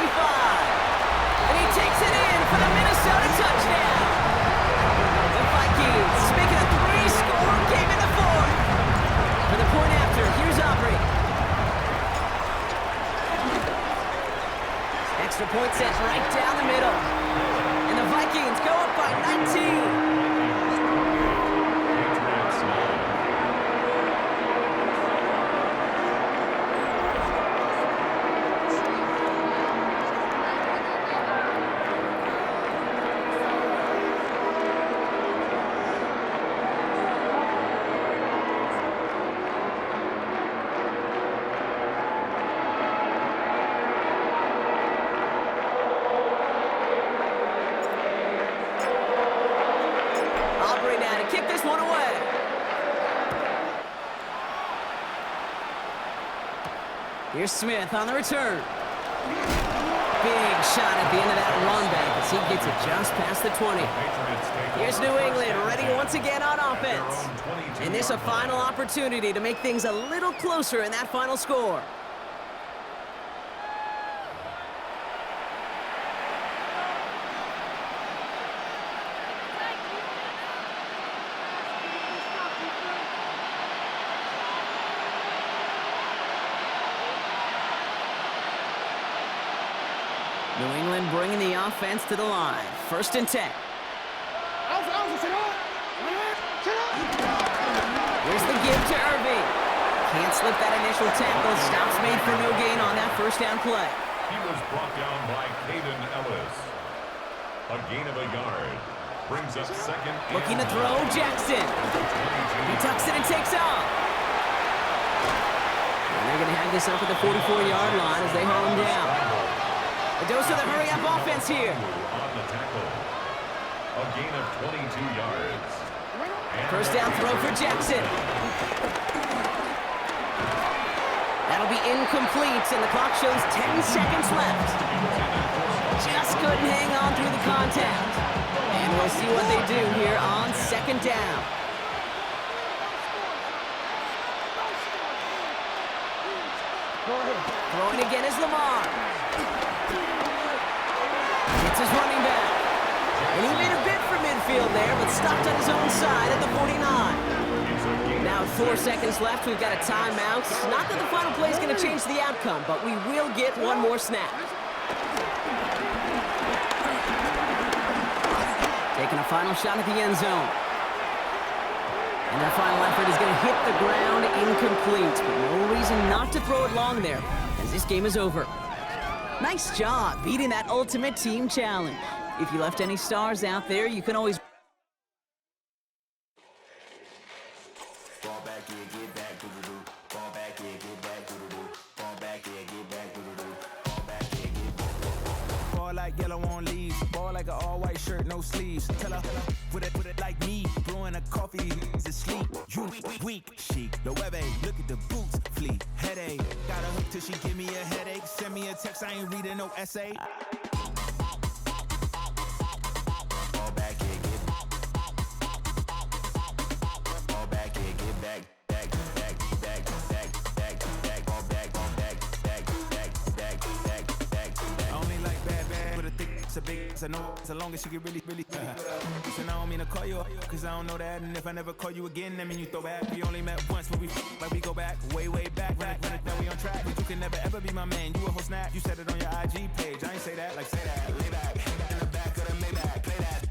And he takes it in for the Minnesota touchdown. The Vikings making a 3-score game in the 4th. For the point after, here's Aubrey. extra point sent right down the middle. And the Vikings go up by 19. Kick this one away. Here's Smith on the return. Big shot at the end of that run back as he gets it just past the 20. Here's New England ready once again on offense. And this a final opportunity to make things a little closer in that final score. New England bringing the offense to the line. 1st and 10. Here's the give to Irving. Can't slip that initial tackle. Stops made for no gain on that 1st down play. He was brought down by Caden Ellis. A gain of a yard. Brings up 2nd. Looking to throw, Jackson. He tucks it and takes off. And they're going to have this up at the 44-yard line as they haul him down. A dose of the hurry-up offense here. On the tackle. A gain of 22 yards. And 1st down throw for Jackson. That'll be incomplete, and the clock shows 10 seconds left. Just couldn't hang on through the contact. And we'll see what they do here on 2nd down. Throwing again is Lamar. It's his running back. And he made a bid for midfield there, but stopped on his own side at the 49. Now 4 seconds left. We've got a timeout. Not that the final play is going to change the outcome, but we will get one more snap. Taking a final shot at the end zone. And their final effort is going to hit the ground incomplete. But no reason not to throw it long there, as this game is over. Nice job beating that ultimate team challenge. If you left any stars out there, you can always... Fall back, yeah, get back, doo-doo-doo. Fall back, yeah, get back, doo-doo-doo. Fall back, yeah, get back, doo-doo-doo. Fall back, yeah, get back. Ball like yellow on leaves. Ball like an all-white shirt, no sleeves. Tell her, put it like me. Brewing a coffee, is asleep. You weak, chic. The web look at the boots, flee. Headache, got a hook till she give me a headache. Send me a text, I ain't reading no essay. Fall back, yeah, get back. Fall back, yeah, get back. Back, back, back, back, back, back. Fall back, back, back, back, back, back, back. I only like bad, but a thick, it's a big, it's a no, so long as she get really. Listen, I don't mean to call you, cause I don't know that. And if I never call you again, that mean you throw back. We only met once, but we like we go back, way back. Run it down, we on track. But you can never ever be my man. You a whole snap. You said it on your IG page. I ain't say that, like say that. Lay back, in the back of the Maybach. Play that.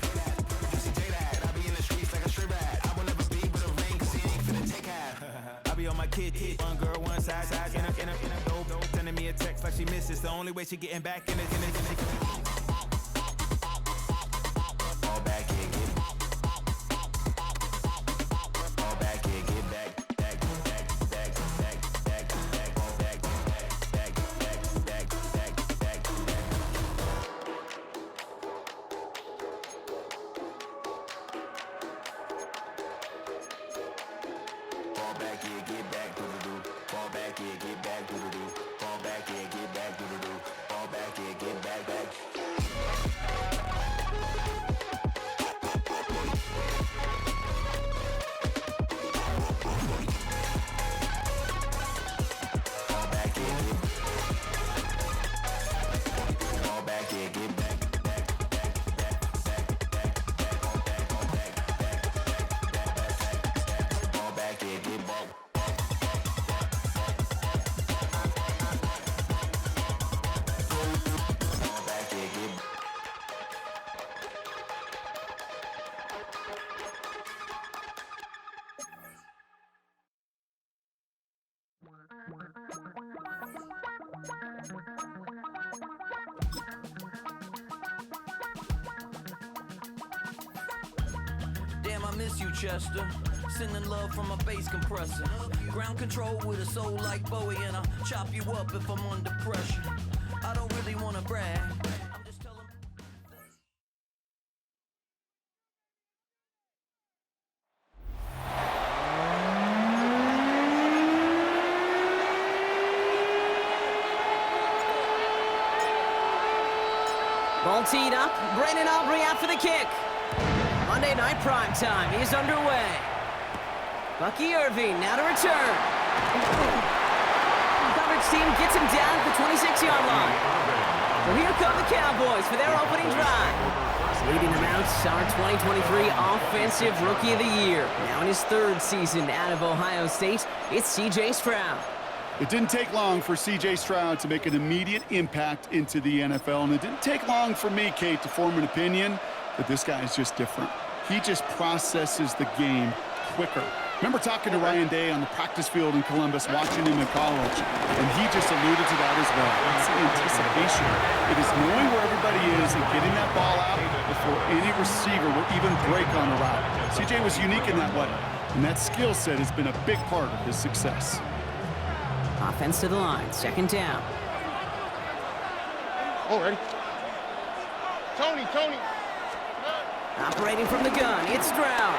You see J that. I be in the streets like a strip rat. I will never be with a ring, cause he ain't finna take half. I be on my kid. One girl, one side, in a dope. Sending me a text like she misses. The only way she getting back in it. Fall back, yeah, get back. Fall back, yeah, get back. Back, back, back, back, back, back. Fall back, back, back, back, back, back, back. Fall back, yeah, get back, doo-doo-doo. Fall back, yeah, get back, doo-doo-doo. Fall back, yeah, get back, doo-doo-doo. Fall back, yeah, get back, back. Fall back, yeah, get back. Fall back, yeah, get back. Fall back, yeah, get back. Fall Damn, I miss you, Chester. Sending love from a bass compressor. Ground control with a soul like Bowie, and I'll chop you up if I'm under pressure. I don't really want to brag. I'm just telling. Ball teed up. Brandon Aubrey out for the kick. Monday night prime time is underway. Bucky Irving now to return. Coverage team gets him down at the 26-yard line. So here come the Cowboys for their opening drive. Leading them out, our 2023 Offensive Rookie of the Year. Now in his third season out of Ohio State, it's C.J. Stroud. It didn't take long for C.J. Stroud to make an immediate impact into the NFL, and it didn't take long for me, Kate, to form an opinion that this guy is just different. He just processes the game quicker. Remember talking to Ryan Day on the practice field in Columbus, watching him in college, and he just alluded to that as well. It's the anticipation. It is knowing where everybody is and getting that ball out before any receiver will even break on the route. C.J. was unique in that way, and that skill set has been a big part of his success. Offense to the line, second down. Already. Tony. Operating from the gun, it's Stroud.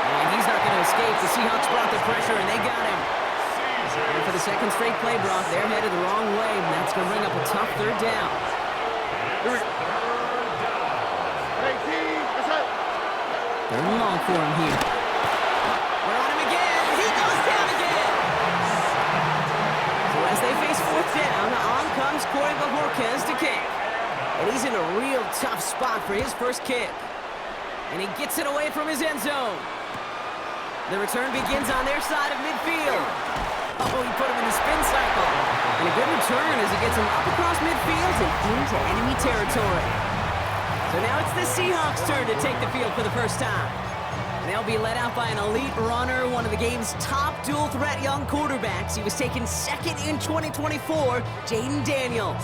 And he's not going to escape. The Seahawks brought the pressure, and they got him. And for the second straight play, Brock, they're headed the wrong way, and that's going to bring up a tough third down. Hey, team, what's up? Third and long for him here. We're on him again. He goes down again. So as they face fourth down, on comes Corey Bajorquez to kick. And he's in a real tough spot for his first kick. And he gets it away from his end zone. The return begins on their side of midfield. Oh, he put him in the spin cycle. And a good return as he gets him up across midfield and into enemy territory. So now it's the Seahawks' turn to take the field for the first time. And they'll be led out by an elite runner, one of the game's top dual-threat young quarterbacks. He was taken second in 2024, Jaden Daniels.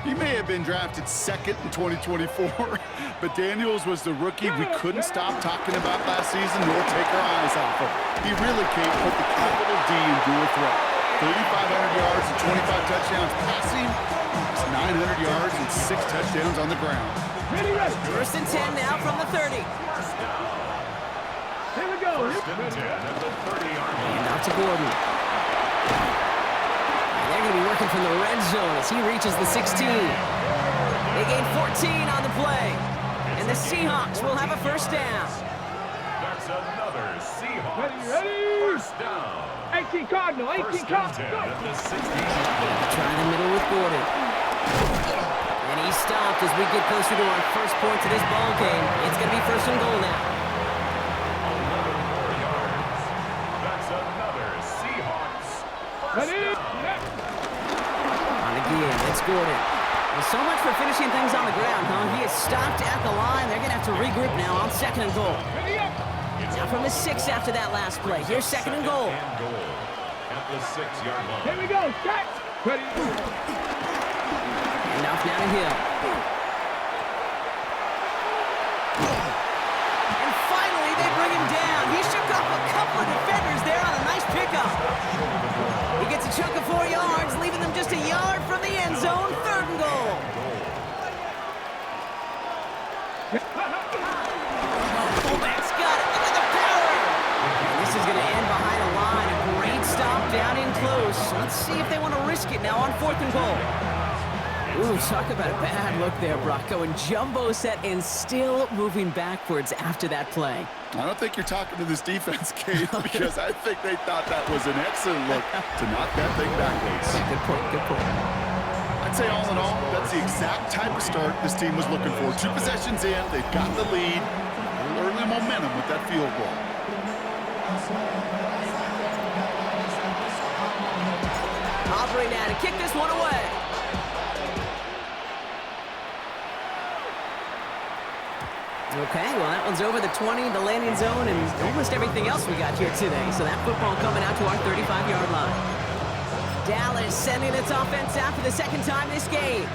He may have been drafted second in 2024, but Daniels was the rookie we couldn't stop talking about last season nor take our eyes off of. He really can't put the capital D in dual threat. 3,500 yards and 25 touchdowns passing. 900 yards and 6 touchdowns on the ground. First and 10 now from the 30. Here we go. First and 10 at the 30-yard line. And out to Gordon. They're going to be working from the red zone as he reaches the 16. They gain 14 on the play. And the Seahawks will have a first down. That's another Seahawks. Ready. First down. 18 Cardinal. 18 Cardinal. At the 16. Try the middle with Gordon. And he stopped as we get closer to our first point to this ball game. It's going to be first and goal now. 11 more yards. That's another Seahawks. First down. On again, it's Gordon. Well, so much for finishing things on the ground, huh? He is stopped at the line. They're going to have to regroup now on second and goal. Now from the 6 after that last play. Here's second and goal. At the 6-yard line. Here we go. Set. Ready. And off now to Hill. And finally, they bring him down. He shook off a couple of defenders there on a nice pickup. He gets a chunk of 4 yards, leaving them just a yard from the end zone. Third and goal. Fullback's got it. Look at the power. And this is going to end behind a line. A great stop down in close. Let's see if they want to risk it now on fourth and goal. Ooh, talk about a bad look there, Brock. Going jumbo set and still moving backwards after that play. I don't think you're talking to this defense, Kate, because I think they thought that was an excellent look to knock that thing backwards. Good point, good point. I'd say all in all, that's the exact type of start this team was looking for. 2 possessions in, they've got the lead. A little early momentum with that field goal. Aubrey now to kick this one away. Okay, well, that one's over the 20, the landing zone, and almost everything else we got here today. So that football coming out to our 35-yard line. Dallas sending its offense out for the second time this game.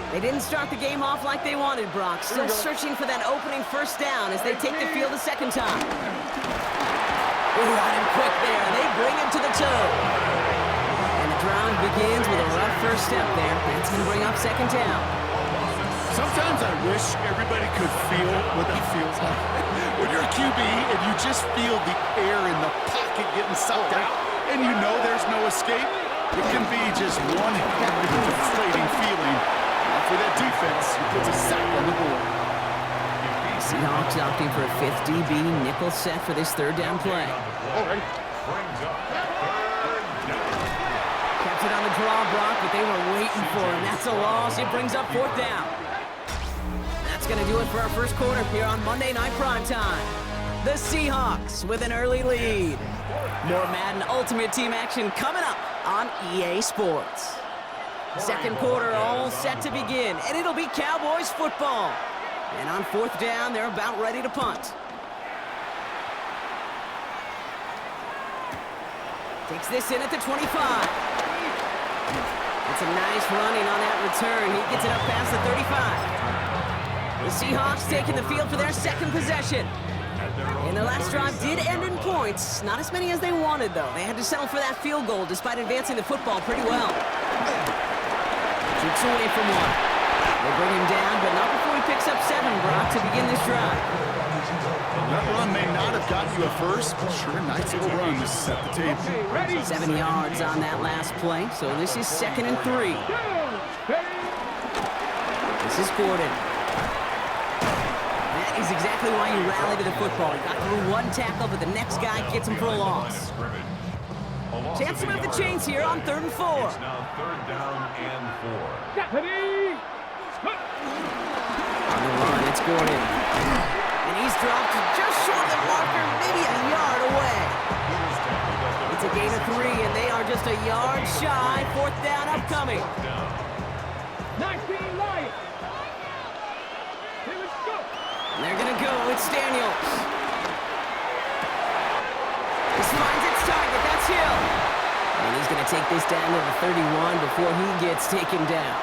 They didn't start the game off like they wanted, Brock. Still searching for that opening first down as they take the field a second time. Ooh, got him quick there. They bring him to the toe. And the drive begins with a rough first step there. That's going to bring up second down. Sometimes I wish everybody could feel what that feels like. When you're a QB and you just feel the air in the pocket getting sucked out, and you know there's no escape, it can be just one heavy, deflating feeling. For that defense, who puts a sack on the board. Seahawks opting for a fifth DB nickel set for this third down play. Already. Kept it on the draw, Brock, but they were waiting for him. That's a loss. It brings up fourth down. That's going to do it for our first quarter here on Monday Night Primetime. The Seahawks with an early lead. More Madden Ultimate Team action coming up on EA Sports. Second quarter all set to begin, and it'll be Cowboys football. And on fourth down, they're about ready to punt. Takes this in at the 25. It's a nice running on that return. He gets it up past the 35. The Seahawks taking the field for their second possession. And their last drive did end in points. Not as many as they wanted, though. They had to settle for that field goal despite advancing the football pretty well. Shoots away from one. They bring him down, but not before he picks up 7, Brock, to begin this drive. That run may not have got you a first, but sure, nice little run to set the table. 7 yards on that last play, so this is 2nd and 3. This is Gordon. That is exactly why you rally to the football. He got through one tackle, but the next guy gets him for a loss. Chance to move the chains here on 3rd and 4. It's now 3rd down and 4. On the run, it's Gordon. And he's dropped just short of the marker, maybe a yard away. It's a gain of 3, and they are just a yard shy. 4th down upcoming. And they're going to go. It's Daniels. This finds its target. That's Hill. And he's going to take this down to the 31 before he gets taken down.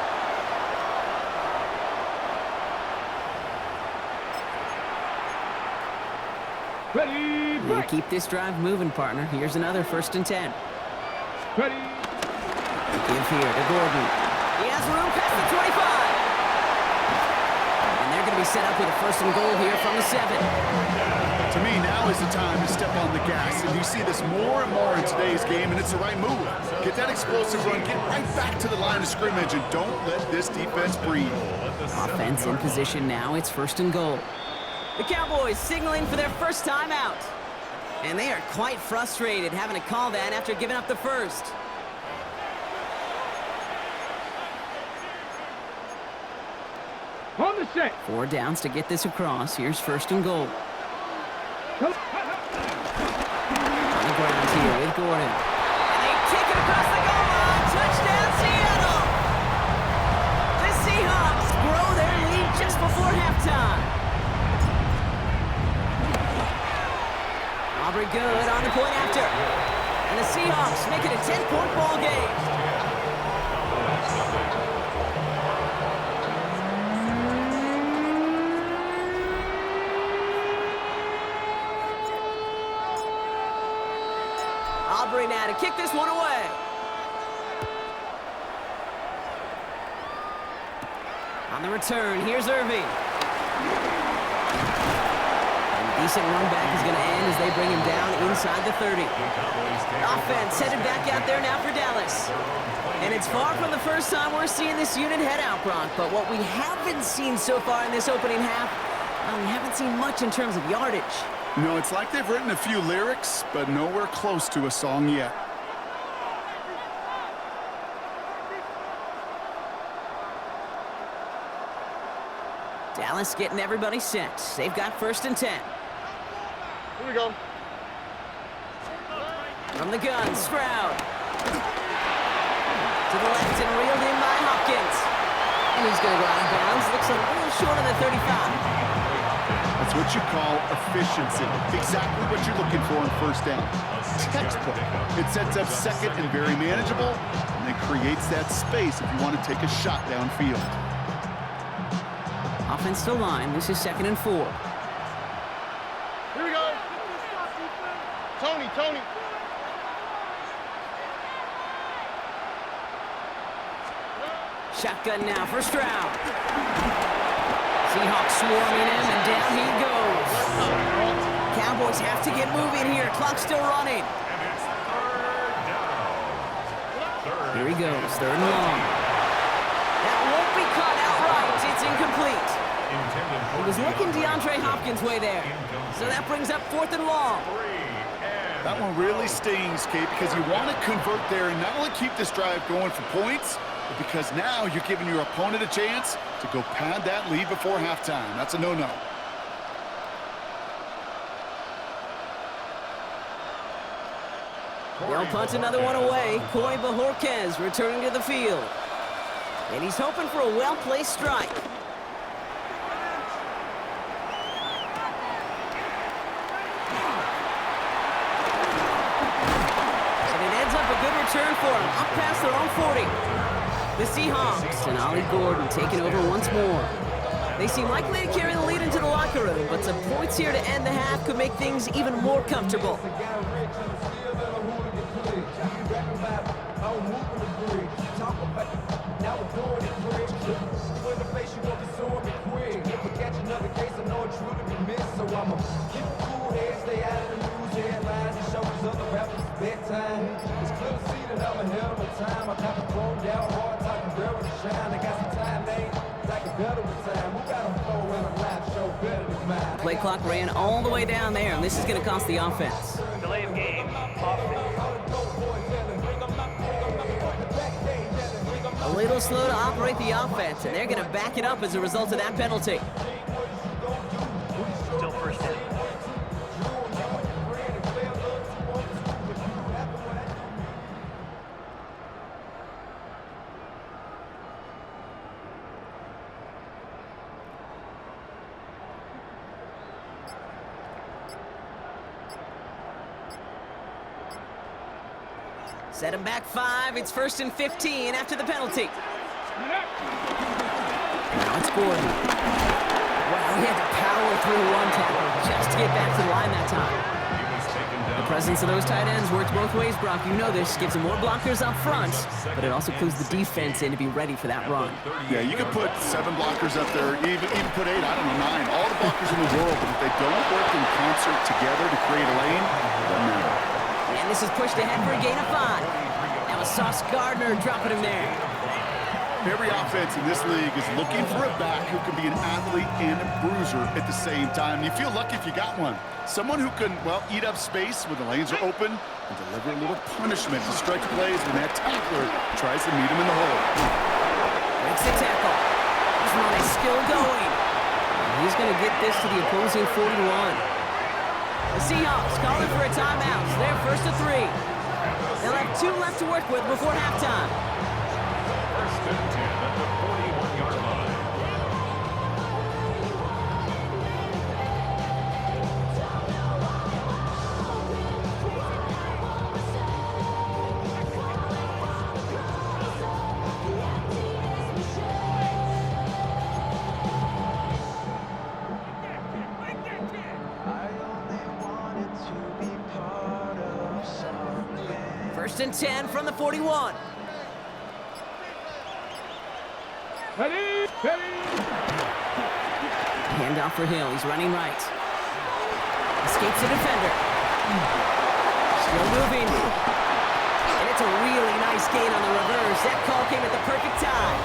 Ready, We'll keep this drive moving, partner. Here's another 1st and 10. Ready. Give here to Gordon. He has room past the 25. And they're going to be set up with a 1st and goal here from the 7. To me, now is the time to step on the gas, and you see this more and more in today's game, and it's the right move. Get that explosive run, get right back to the line of scrimmage, and don't let this defense breathe. Offense in position now. It's 1st and goal. The Cowboys signaling for their first time out. And they are quite frustrated having to call that after giving up the first. On the set. 4 downs to get this across. Here's 1st and goal. On the ground here with Gordon. And they kick it across the goal line. Touchdown, Seattle! The Seahawks grow their lead just before halftime. Aubrey good on the point after. And the Seahawks make it a 10-point ball game. Aubrey now to kick this one away. On the return, here's Irving. Decent run back is going to end as they bring him down inside the 30. Offense headed back out there now for Dallas. And it's far from the first time we're seeing this unit head out, Brock. But what we haven't seen so far in this opening half, we haven't seen much in terms of yardage. No, it's like they've written a few lyrics, but nowhere close to a song yet. Dallas getting everybody set. They've got 1st and 10. Here we go. From the gun, Stroud. To the left and reeled in by Hopkins. And he's going to go out of bounds. Looks a little short of the 35. That's what you call efficiency. Exactly what you're looking for in 1st down. Textbook. It sets up 2nd and very manageable, and it creates that space if you want to take a shot downfield. Offense to line. This is 2nd and 4. Here we go. Tony. Shotgun now for Stroud. Seahawks swarming him, and down he goes. Cowboys have to get moving here. Clock's still running. Here he goes, 3rd and long. That won't be caught outright. It's incomplete. He was looking DeAndre Hopkins' way there. So that brings up 4th and long. That one really stings, Kate, because you want to convert there and not only keep this drive going for points, but because now you're giving your opponent a chance to go pad that lead before halftime. That's a no-no. They'll punt another one away. Coy Bajorquez returning to the field. And he's hoping for a well-placed strike. And it ends up a good return for him, up past their own 40. The Seahawks and Ollie Gordon taking over once more. They seem likely to carry the lead into the locker room, but some points here to end the half could make things even more comfortable. Play clock ran all the way down there, and this is going to cost the offense. Delay of game, offense. A little slow to operate the offense, and they're going to back it up as a result of that penalty. Still 1st down. Set him back 5. It's 1st and 15 after the penalty. Now it's Gordon. Wow, he had to power through one tackle just to get back to the line that time. The presence of those tight ends works both ways, Brock. You know this. Gives them more blockers up front, but it also clues the defense in to be ready for that run. Yeah, you could put 7 blockers up there, even put 8, I don't know, 9. All the blockers in the world, but if they don't work in concert together to create a lane, it doesn't matter. And this is pushed ahead for a gain of 5. That was Sauce Gardner dropping him there. Every offense in this league is looking for a back who can be an athlete and a bruiser at the same time. You feel lucky if you got one. Someone who can, well, eat up space when the lanes are open and deliver a little punishment to stretch plays when that tackler tries to meet him in the hole. Makes the tackle. He's running, still going. He's going to get this to the opposing 41. The Seahawks calling for a timeout. So they're 1st and 3. They'll have 2 left to work with before halftime. 1st and 10 at the 41-yard line. First and 10 from the 41. Ready. Handoff for Hill. He's running right. Escapes the defender. Still moving. And it's a really nice gain on the reverse. That call came at the perfect time.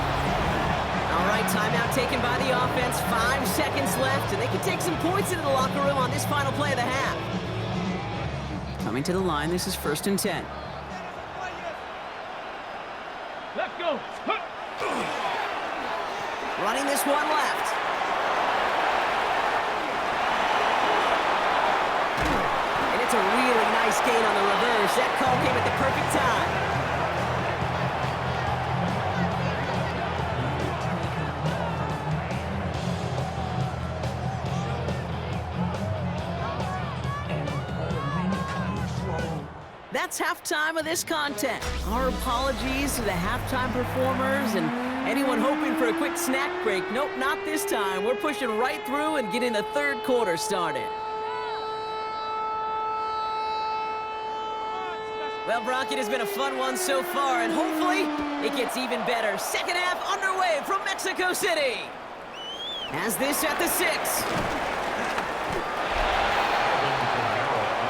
All right, timeout taken by the offense. 5 seconds left, and they can take some points into the locker room on this final play of the half. Coming to the line, this is 1st and 10. Let's go. Running this one left. And it's a really nice gain on the reverse. That call came at the perfect time. That that's halftime of this contest. Our apologies to the halftime performers and anyone hoping for a quick snack break. Nope, not this time. We're pushing right through and getting the third quarter started. Well, Brock, it has been a fun one so far, and hopefully it gets even better. Second half underway from Mexico City. As this at the 6.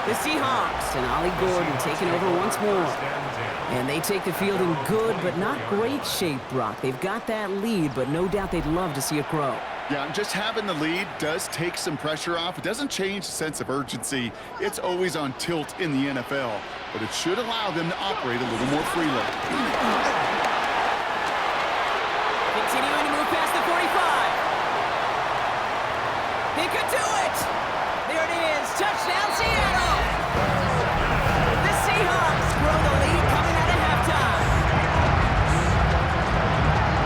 The Seahawks and Ollie Gordon taking over once more. And they take the field in good but not great shape, Brock. They've got that lead, but no doubt they'd love to see it grow. Yeah, just having the lead does take some pressure off. It doesn't change the sense of urgency. It's always on tilt in the NFL, but it should allow them to operate a little more freely. Continuing to move past the 45. He could do it! There it is, touchdown Seattle! The Seahawks grow the lead coming out of halftime.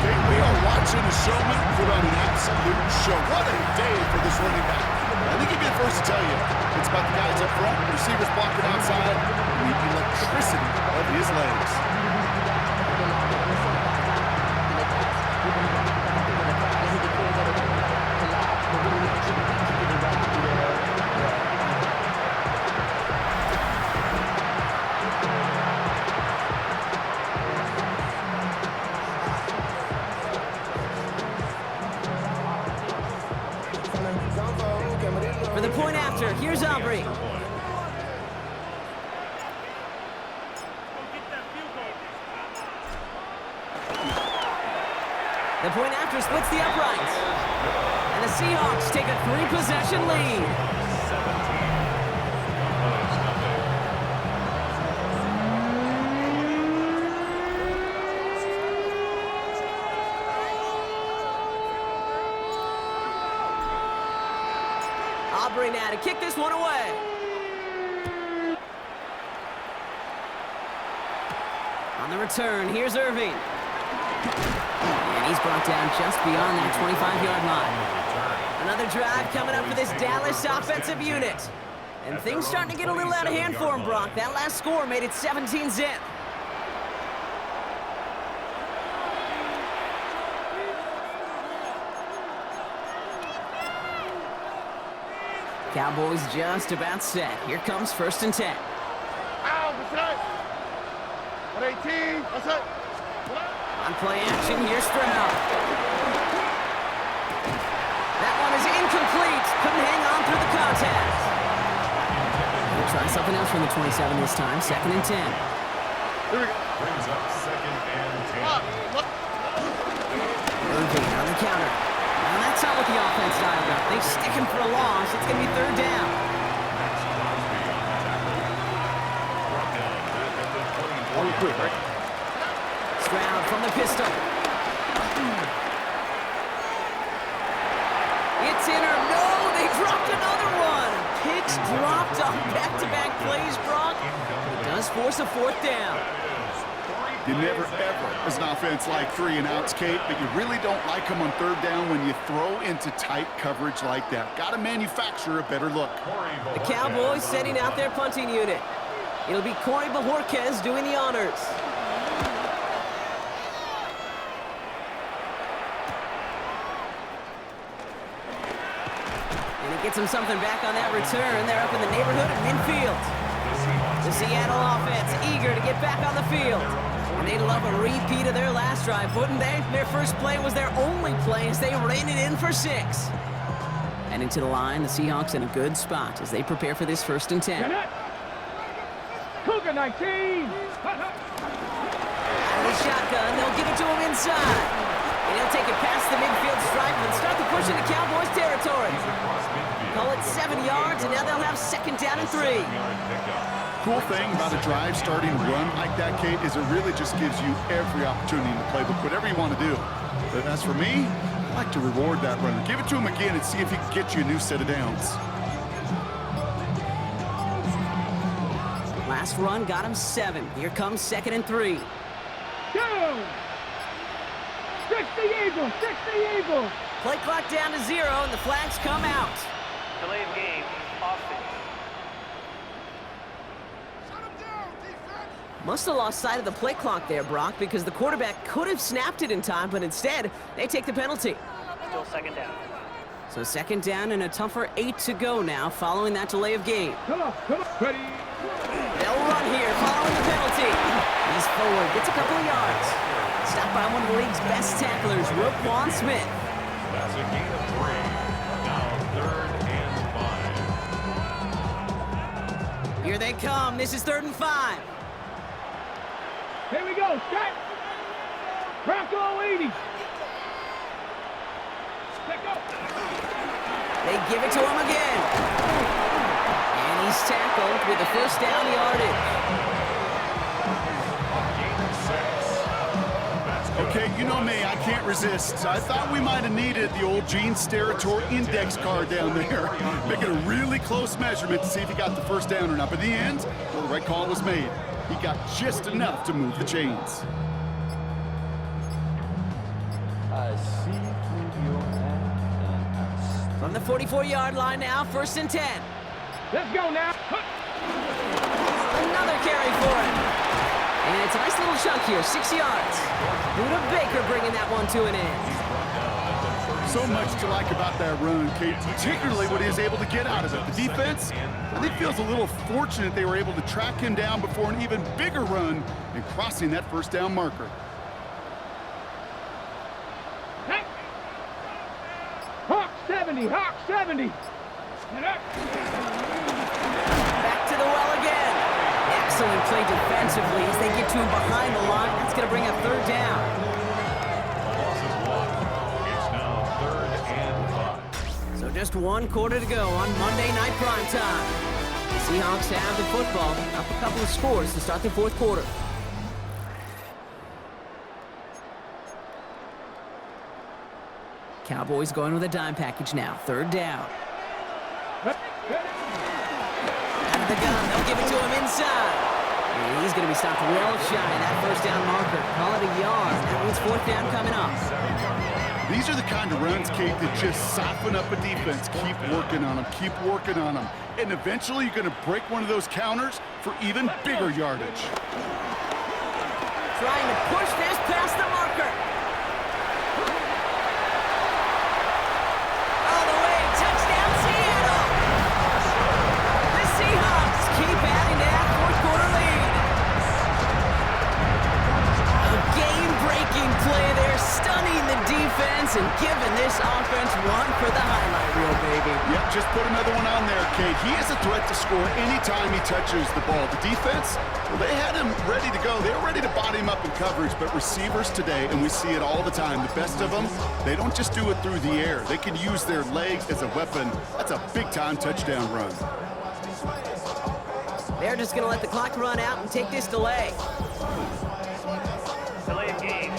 Okay, we are watching a showman put on an absolute show. What a day for this running back. I think he'd be the first to tell you. It's about the guys up front, receivers blocking outside, and the electricity of his legs. For the point after, here's Aubrey. The point after splits the uprights. And the Seahawks take a 3-possession lead. Aubrey now to kick this one away. On the return, here's Irving. And he's brought down just beyond that 25-yard line. Another drive coming up for this Dallas offensive unit. And things starting to get a little out of hand for him, Brock. That last score made it 17-zip. Cowboys just about set. Here comes 1st and 10. On play action, here's Stroud. That one is incomplete. Couldn't hang on through the contact. We'll try something else from the 27 this time. 2nd and 10. Here we go. Brings up 2nd and 10. Irving on the counter. Well, that's not what the offense dialed up. They stick him for a loss. It's going to be 3rd down. Stroud from the pistol. It's in or no, they dropped another one. Picks dropped on back-to-back plays, Brock. It does force a 4th down. You never, ever, as an offense, like 3-and-outs, Kate, but you really don't like them on 3rd down when you throw into tight coverage like that. Got to manufacture a better look. The Cowboys setting out their punting unit. It'll be Corey Bajorquez doing the honors. And he gets him something back on that return. They're up in the neighborhood of midfield. The Seattle offense eager to get back on the field. And they'd love a repeat of their last drive, wouldn't they? Their first play was their only play as they reined it in for 6. And into the line, the Seahawks in a good spot as they prepare for this 1st and 10. Cougar 19! Out of the shotgun, they'll give it to him inside. And he'll take it past the midfield stripe and start the push into Cowboys territory. Call it 7 yards, and now they'll have 2nd down and 3. Cool thing about a drive starting run like that, Kate, is it really just gives you every opportunity in the playbook, whatever you want to do. But as for me, I like to reward that runner. Give it to him again and see if he can get you a new set of downs. Last run got him 7. Here comes 2nd and 3. Go! 60 Eagles! 60 Eagles! Play clock down to 0, and the flags come out. Delay of game, offense. Must have lost sight of the play clock there, Brock, because the quarterback could have snapped it in time, but instead, they take the penalty. Still second down. So second down and a tougher 8 to go now following that delay of game. Come on, ready. They'll run here following the penalty. He's forward, gets a couple of yards. Stopped by one of the league's best tacklers, Roquan Smith. That's a gain of 3. Now 3rd and 5. Here they come. This is 3rd and 5. Here we go, set. Bronco 80. Let go. They give it to him again. And he's tackled with the first down yardage. Okay, you know me, I can't resist. I thought we might have needed the old Gene Steratore index card down there. Making a really close measurement to see if he got the first down or not. But in the end, well, the right call was made. He got just enough to move the chains. From the 44-yard line now, 1st and 10. Let's go now. Another carry for him. And it's a nice little chunk here, 6 yards. Buda Baker bringing that one to an end. So much to like about that run, Kate, particularly what he was able to get out of it. The defense, I think, feels a little fortunate they were able to track him down before an even bigger run and crossing that first down marker. Hey. Hawk 70, Hawk 70. Back to the well again. Excellent play defensively as they get to him behind the line. That's going to bring up 3rd down. It's now 3rd and 5. So just 1 quarter to go on Monday Night Primetime. The Seahawks have the football, up a couple of scores to start the 4th quarter. Cowboys going with a dime package now. 3rd down. Out of the gun, they'll give it to him inside. And he's going to be stopped well shy of that first down marker. Call it a yard. That means 4th down coming up. These are the kind of runs, Kate, that just soften up a defense. Keep working on them, keep working on them. And eventually you're going to break one of those counters for even bigger yardage. Trying to push this past the marker. All the way, touchdown Seattle! The Seahawks keep adding to that 4th quarter lead. A game-breaking play there, stunning the defense and giving this offense one for the highlight reel, baby. Yep, just put another one on there, Kate. He is a threat to score anytime he touches the ball. The defense, well, they had him ready to go. They were ready to body him up in coverage, but receivers today, and we see it all the time, the best of them, they don't just do it through the air. They can use their legs as a weapon. That's a big-time touchdown run. They're just going to let the clock run out and take this delay. Delay of game.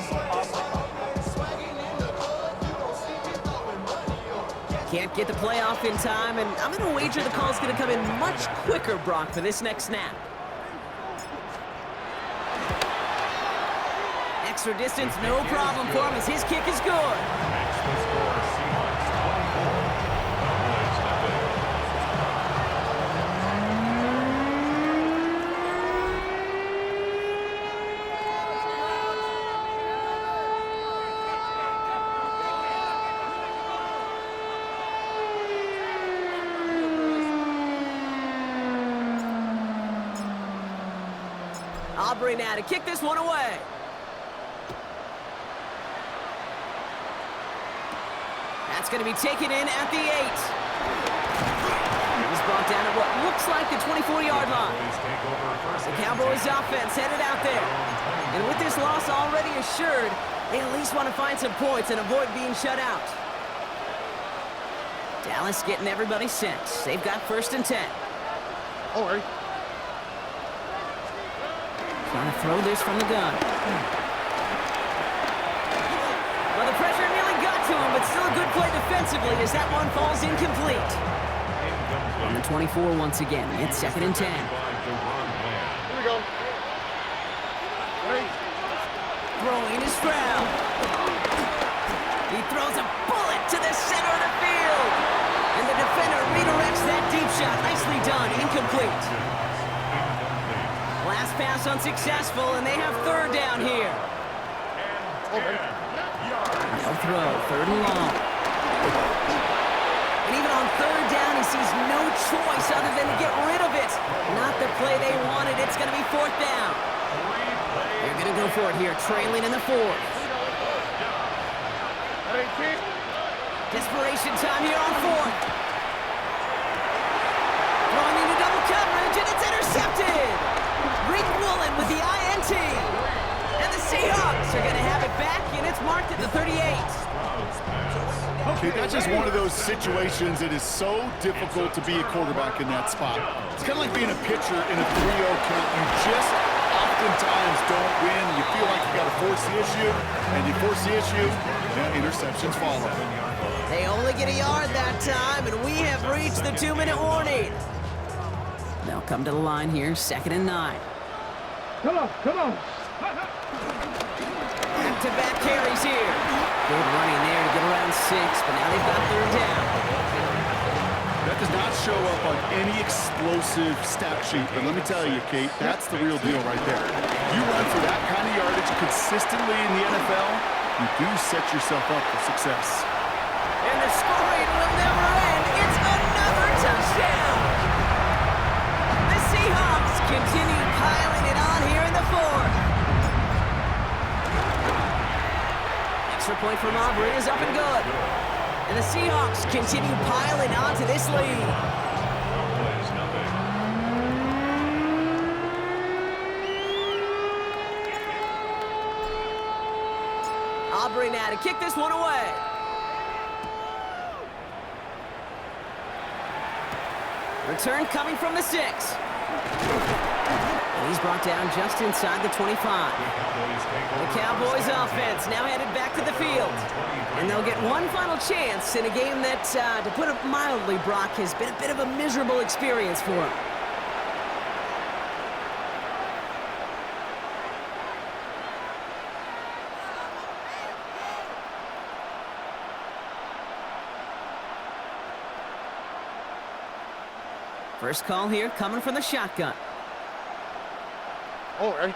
Can't get the play off in time, and I'm going to wager the call's going to come in much quicker, Brock, for this next snap. Extra distance, no problem for him as his kick is good. Aubrey now to kick this one away. That's going to be taken in at the 8. He's brought down at what looks like the 24-yard line. The Cowboys offense headed out there. And with this loss already assured, they at least want to find some points and avoid being shut out. Dallas getting everybody set. They've got 1st and 10. All right. Trying to throw this from the gun. Well, the pressure nearly got to him, but still a good play defensively as that one falls incomplete. On the 24 once again, it's 2nd and 10. Here we go. Ready? Throwing is Stroud. He throws a bullet to the center of the field. And the defender redirects that deep shot. Nicely done, incomplete. Last pass unsuccessful, and they have third down here. They'll throw, third and long. And even on third down, he sees no choice other than to get rid of it. Not the play they wanted. It's going to be fourth down. They're going to go for it here, trailing in the fourth. Desperation time here on fourth. Throwing into double coverage, and it's intercepted. Rick Woolen with the INT. And the Seahawks are going to have it back, and it's marked at the 38. Okay, that's just one of those situations that is so difficult to be a quarterback in that spot. It's kind of like being a pitcher in a 3-0 count. You just oftentimes don't win. You feel like you got to force the issue, and you force the issue, and interceptions follow. They only get a yard that time, and we have reached the 2-minute warning. They'll come to the line here, 2nd and 9. Come on, come on. Back-to-back carries here. Good running there to get around 6, but now they've got third down. That does not show up on any explosive stat sheet, but let me tell you, Kate, that's the real deal right there. You run for that kind of yardage consistently in the NFL, you do set yourself up for success. And the scoring will never end. It's another touchdown. The Seahawks continue piling it on here in the fourth. Extra point from Aubrey is up and good. And the Seahawks continue piling on to this lead. Aubrey now to kick this one away. Return coming from the 6. And he's brought down just inside the 25. The Cowboys offense now headed back to the field. And they'll get one final chance in a game that, to put it mildly, Brock, has been a bit of a miserable experience for him. First call here coming from the shotgun. All right.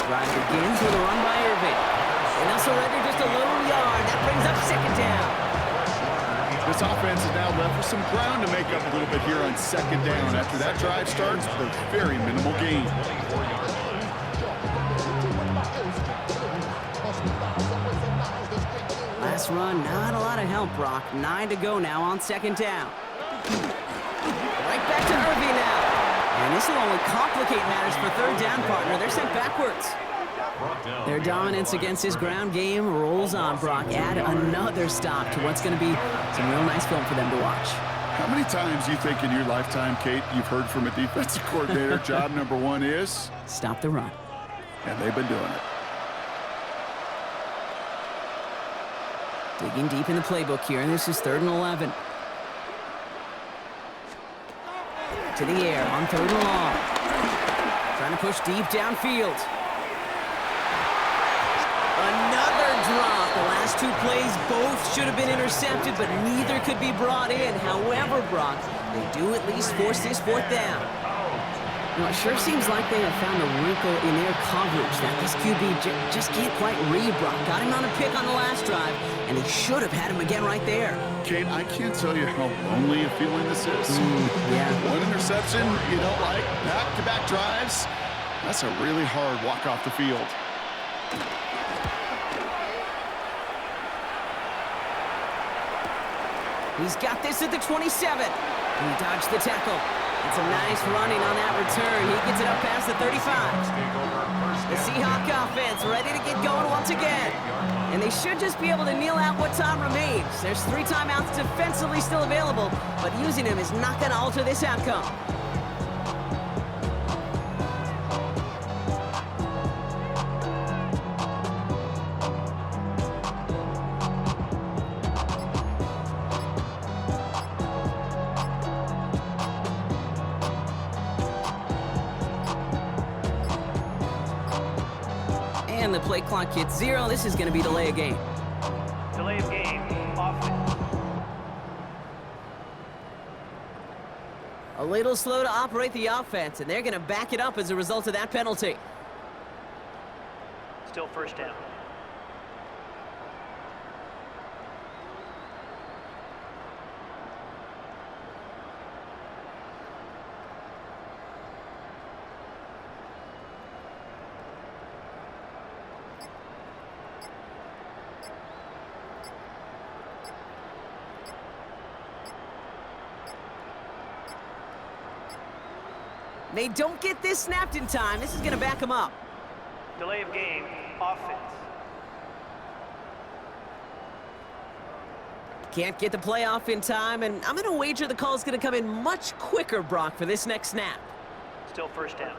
Drive begins with a run by Irving. And they'll surrender just a lone yard. That brings up 2nd down. This offense is now left with some ground to make up a little bit here on 2nd down. After that drive starts, a very minimal gain. Last run, not a lot of help, Brock. 9 to go now on 2nd down. Right back to Irving now. And this will only complicate matters for 3rd down, partner. They're sent backwards. Their dominance against his ground game rolls on, Brock. Add another stop to what's going to be some real nice film for them to watch. How many times do you think in your lifetime, Kate, you've heard from a defensive coordinator, job number 1 is? Stop the run. And they've been doing it. Digging deep in the playbook here, and this is 3rd and 11. To the air on 3rd and long. Trying to push deep downfield. Another drop. The last 2 plays both should have been intercepted, but neither could be brought in. However, Brock, they do at least force this 4th down. Well, it sure seems like they have found a wrinkle in their coverage that this QB just can't quite read, Brock. Got him on a pick on the last drive, and he should have had him again right there. Kate, I can't tell you how lonely a feeling this is. Yeah. 1 interception, you don't like back-to-back drives. That's a really hard walk off the field. He's got this at the 27. He dodged the tackle. It's a nice running on that return. He gets it up past the 35. The Seahawk offense ready to get going once again. And they should just be able to kneel out what time remains. There's 3 timeouts defensively still available, but using them is not going to alter this outcome. And the play clock hits 0. This is going to be delay of game. Delay of game. Offense. A little slow to operate the offense, and they're going to back it up as a result of that penalty. Still first down. They don't get this snapped in time. This is going to back them up. Delay of game, offense. Can't get the play off in time, and I'm going to wager the call is going to come in much quicker, Brock, for this next snap. Still first down.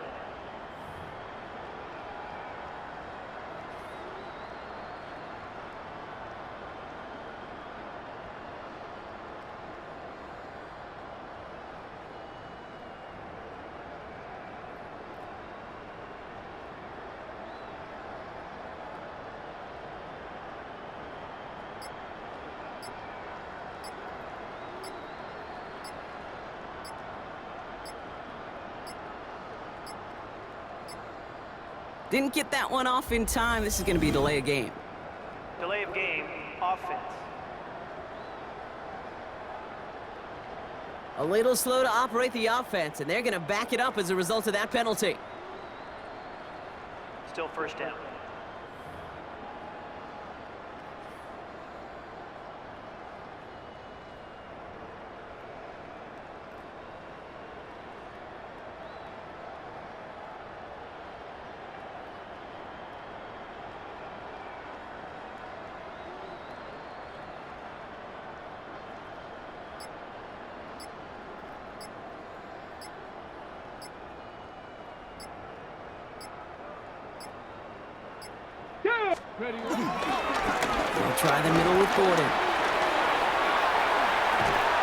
Didn't get that one off in time. This is going to be a delay of game. Delay of game, offense. A little slow to operate the offense, and they're going to back it up as a result of that penalty. Still first down. Ready. They'll try the middle with Gordon.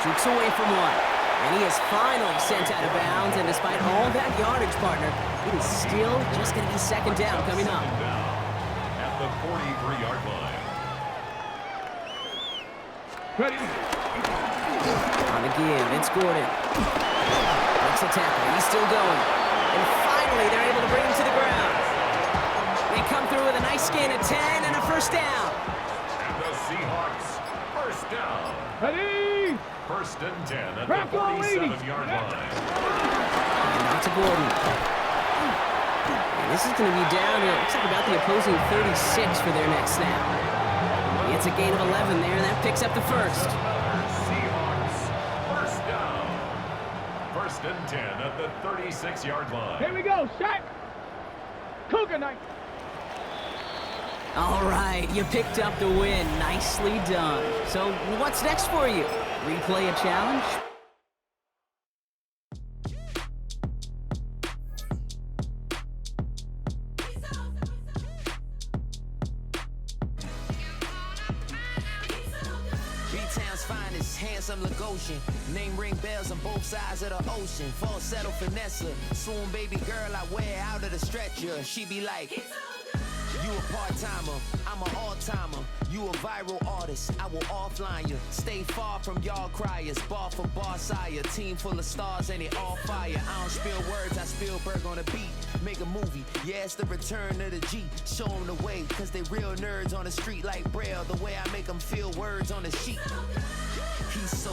Jukes away from one. And he is finally sent out of bounds, and despite all that yardage, partner, it is still just going to be second down coming up. At the 43-yard line. Ready. On the give, it's Gordon. Makes a tackle, he's still going. And finally, they're able to bring him to the ground. They come through with a nice gain of 10 and a first down. And the Seahawks, first down. Ready. First and 10 at the 47-yard line. And out to Gordon. And this is going to be down to, looks like about the opposing 36 for their next snap. It's a gain of 11 there, and that picks up the first. Seahawks, first down. First and 10 at the 36-yard line. Here we go, shot. Cougar night. All right, you picked up the win. Nicely done. So what's next for you? Replay a challenge? B-Town's finest, handsome Lagosian. Name ring bells on both sides of the ocean. Falsetto finesse, swoon baby girl I wear out of the stretcher. She be like, you a part-timer, I'm an all-timer. You a viral artist, I will offline you. Stay far from y'all criers, bar for bar sire. Team full of stars and it all fire. I don't spill words, I Spielberg on a beat. Make a movie, yeah, it's the return of the G. Show them the way, cause they real nerds on the street like Braille. The way I make them feel words on the sheet. He's so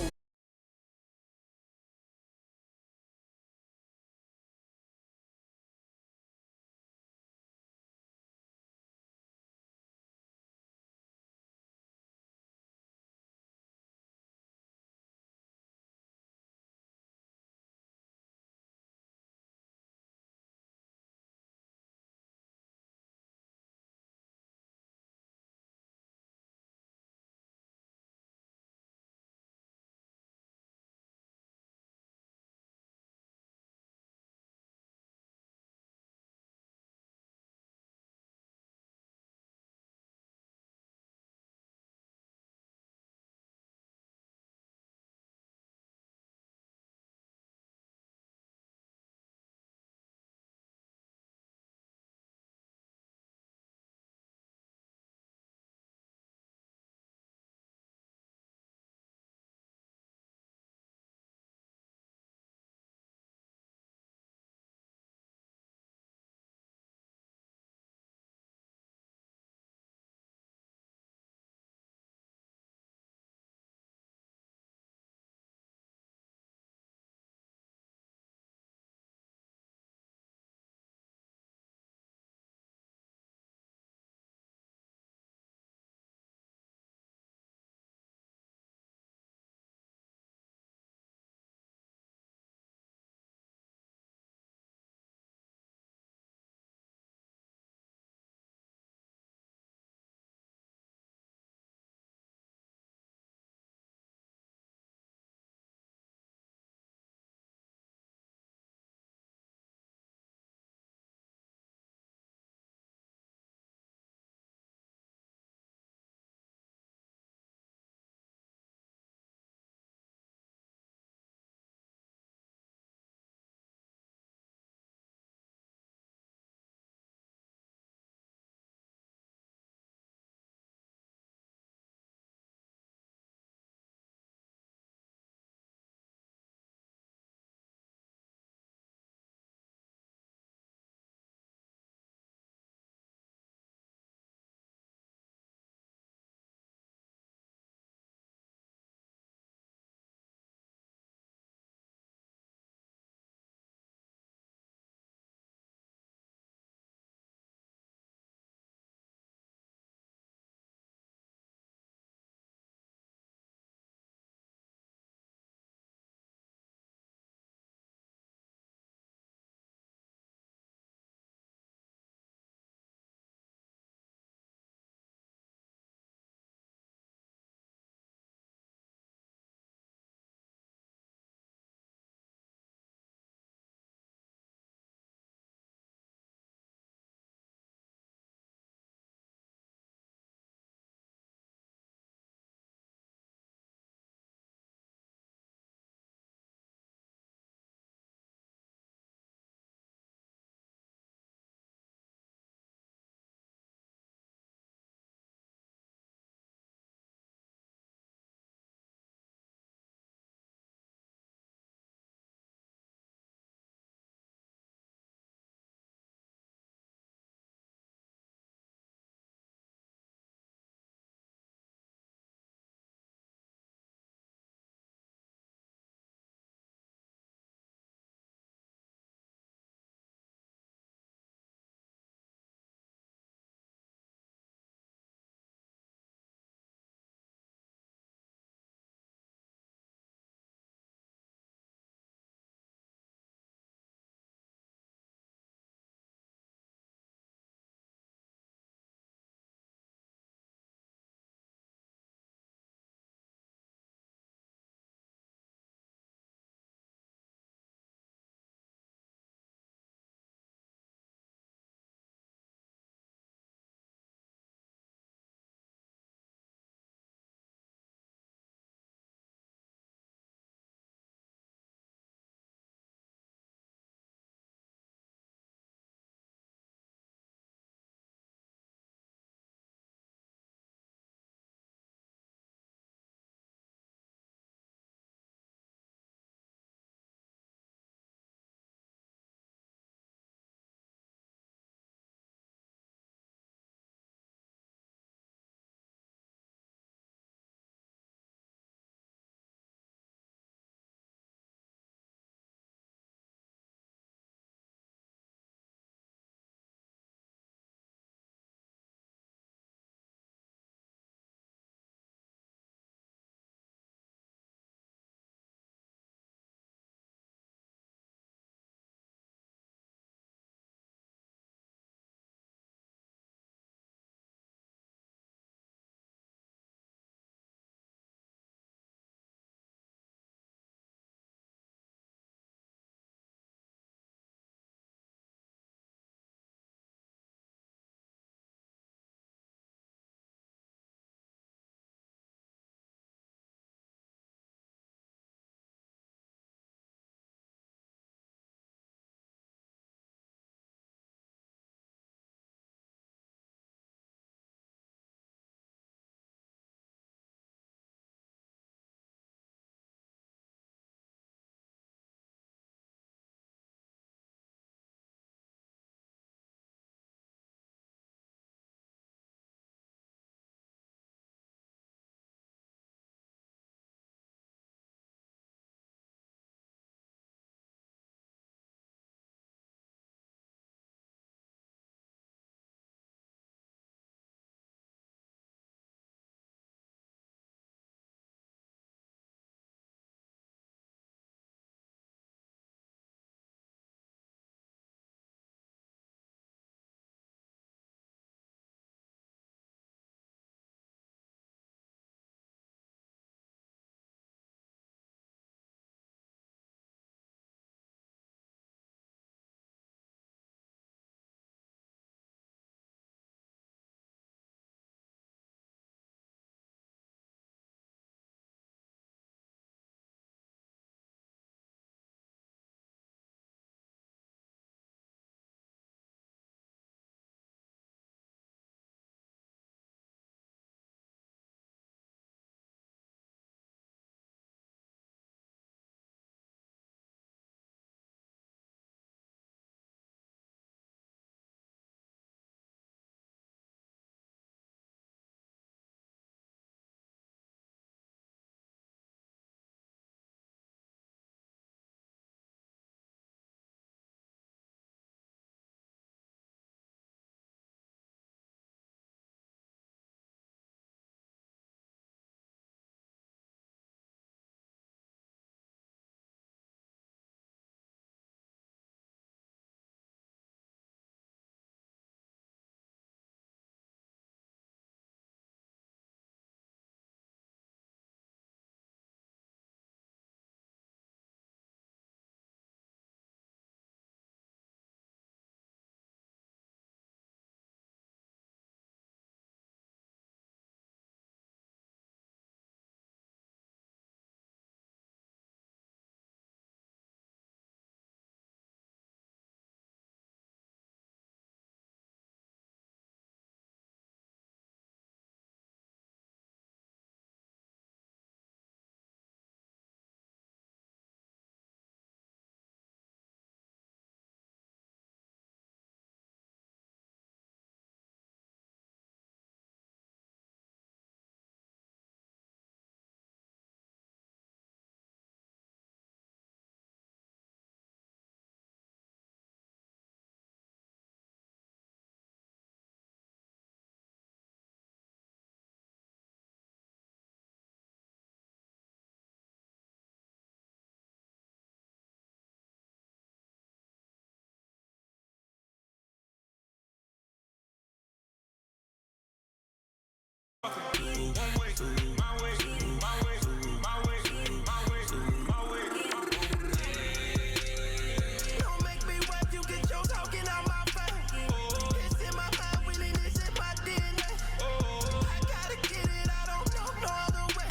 Don't make me rap, you get your talking out my face. It's in my mind, winning this in my DNA. I gotta get it, I don't know no other way.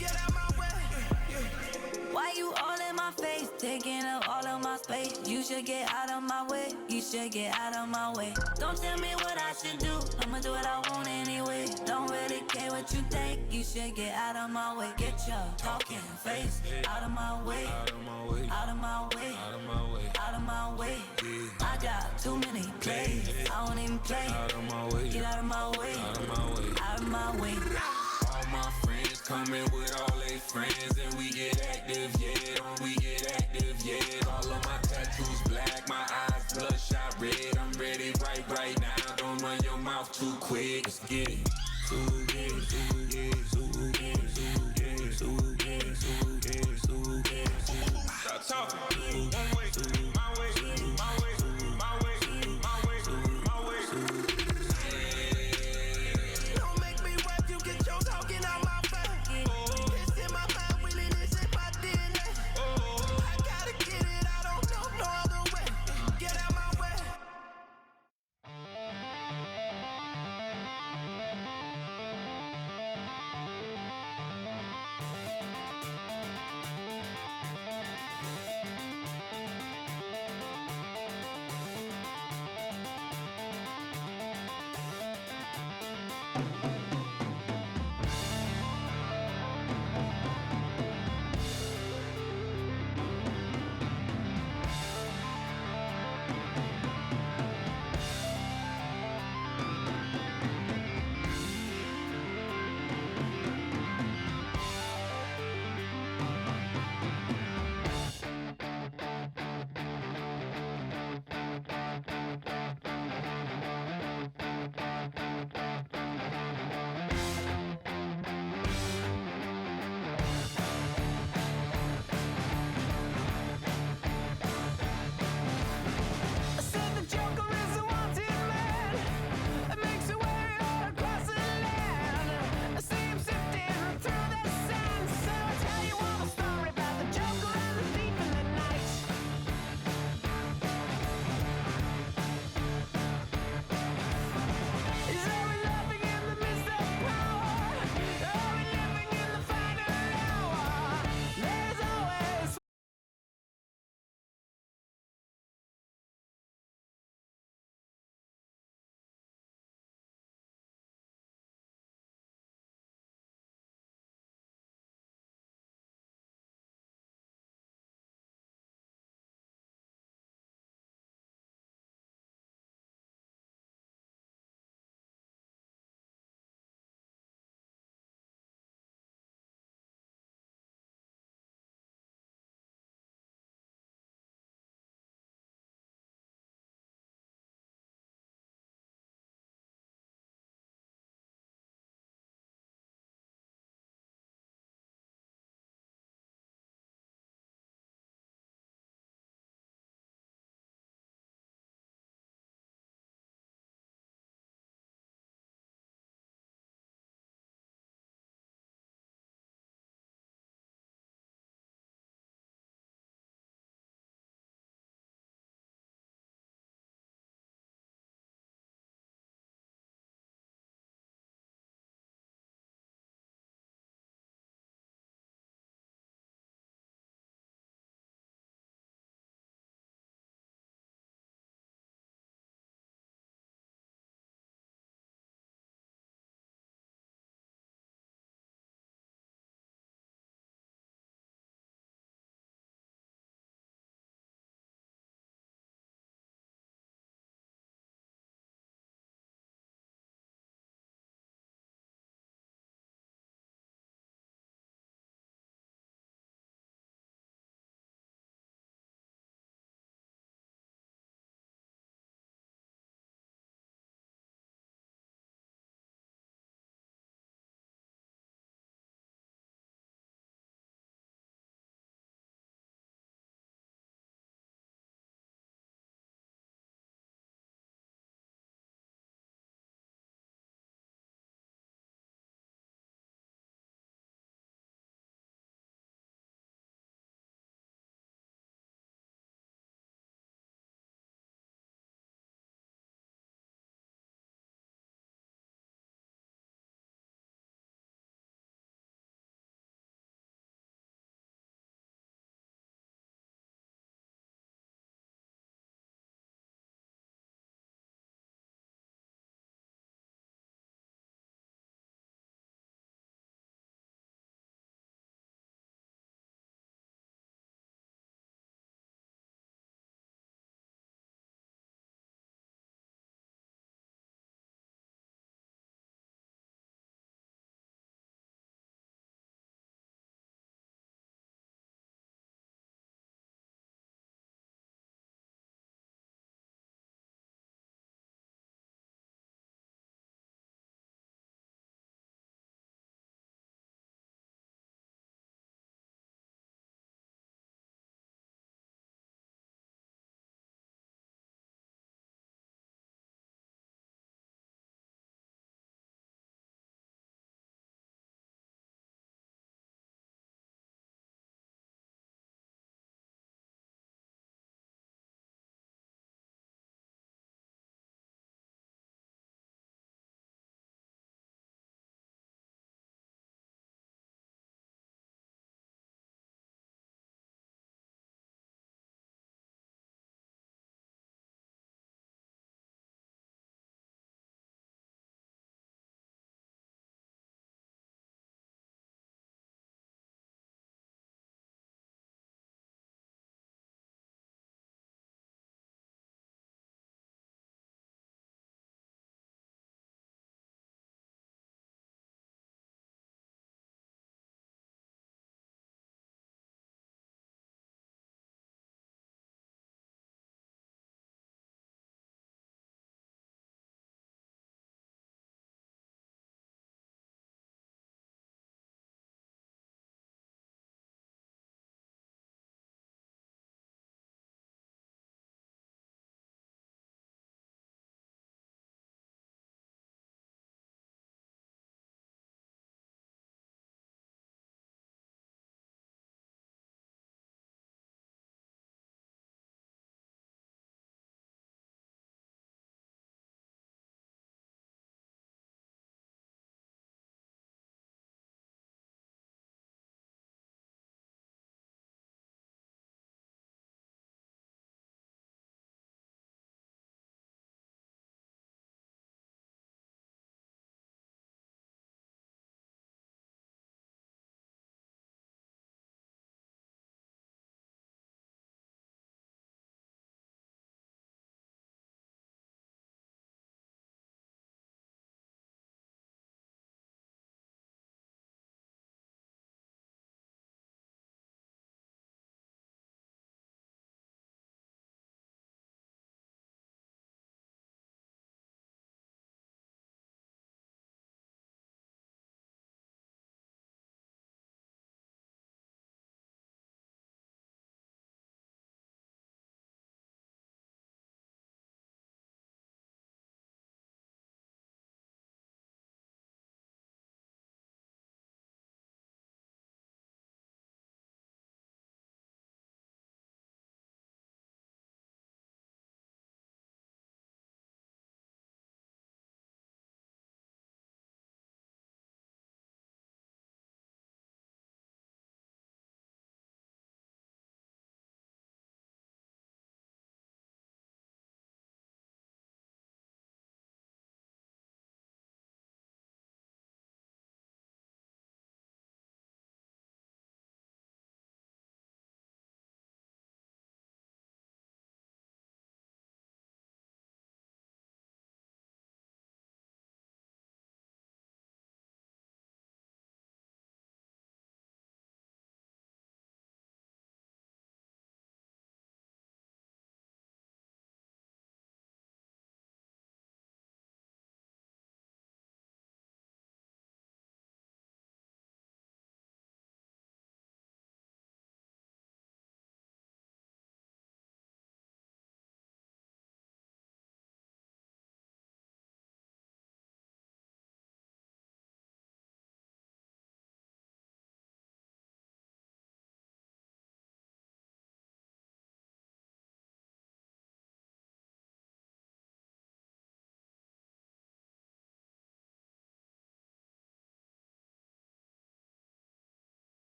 Get out my way. Why you all in my face, taking up all of my space? You should get out of my way, you should get out of my way. Don't tell me what I should do, I'ma do what I want anyway. Don't really care what you think, you should get out of my way. Get your talking face out of my way, out of my way, out of my way, out of my way, out of my way. I got too many plays, I don't even play. Out of my way, get out of my way, out of my way, out of my way. All my friends coming with all their friends, and we get active, yeah. We get active, yeah. All of my tattoos black, my eyes bloodshot red. I'm ready right now. Don't run your mouth too quick. Let's get it. Stop talking. One way, my way, my way, my way, my way, my way. Don't make me rap, you get your talking out my face. It's in my mind, winning this in my DNA. I gotta get it, I don't know no other way. Get out my way.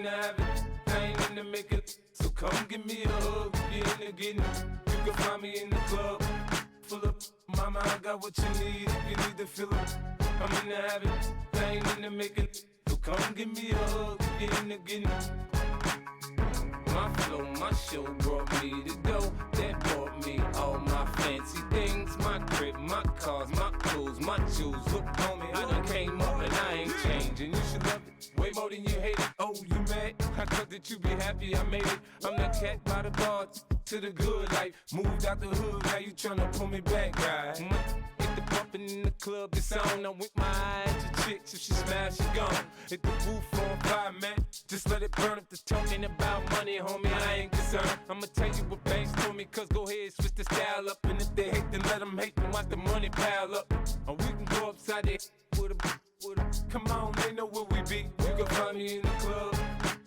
I ain't into making, so come give me a hug. If you're into getting it, you can find me in the club. Full up, mama, I got what you need. If you need to fill it, I'm into having, I ain't into making, so come give me a hug. If you're into getting it. My flow, my show brought me to go. That brought me all my fancy things. My crib, my cars, my clothes, my shoes. Look, homie, I done came up and I ain't changing. You should love it way more than you hate it. Oh, you mad? I thought that you be happy I made it. I'm that cat by the bar to the good life. Moved out the hood, now you tryna pull me back, right? Hit the bumpin' in the club, it's on. I'm with my eyes to chicks. If she smash, she gone. Hit the roof on fire, man. Just let it burn if the talking about money, homie. I ain't concerned. I'ma tell you what banks told me, cause go ahead, switch the style up. And if they hate, then let them hate, then watch the money pile up. Or we can go upside there with a. Come on, they know where we be. You can find me in the club.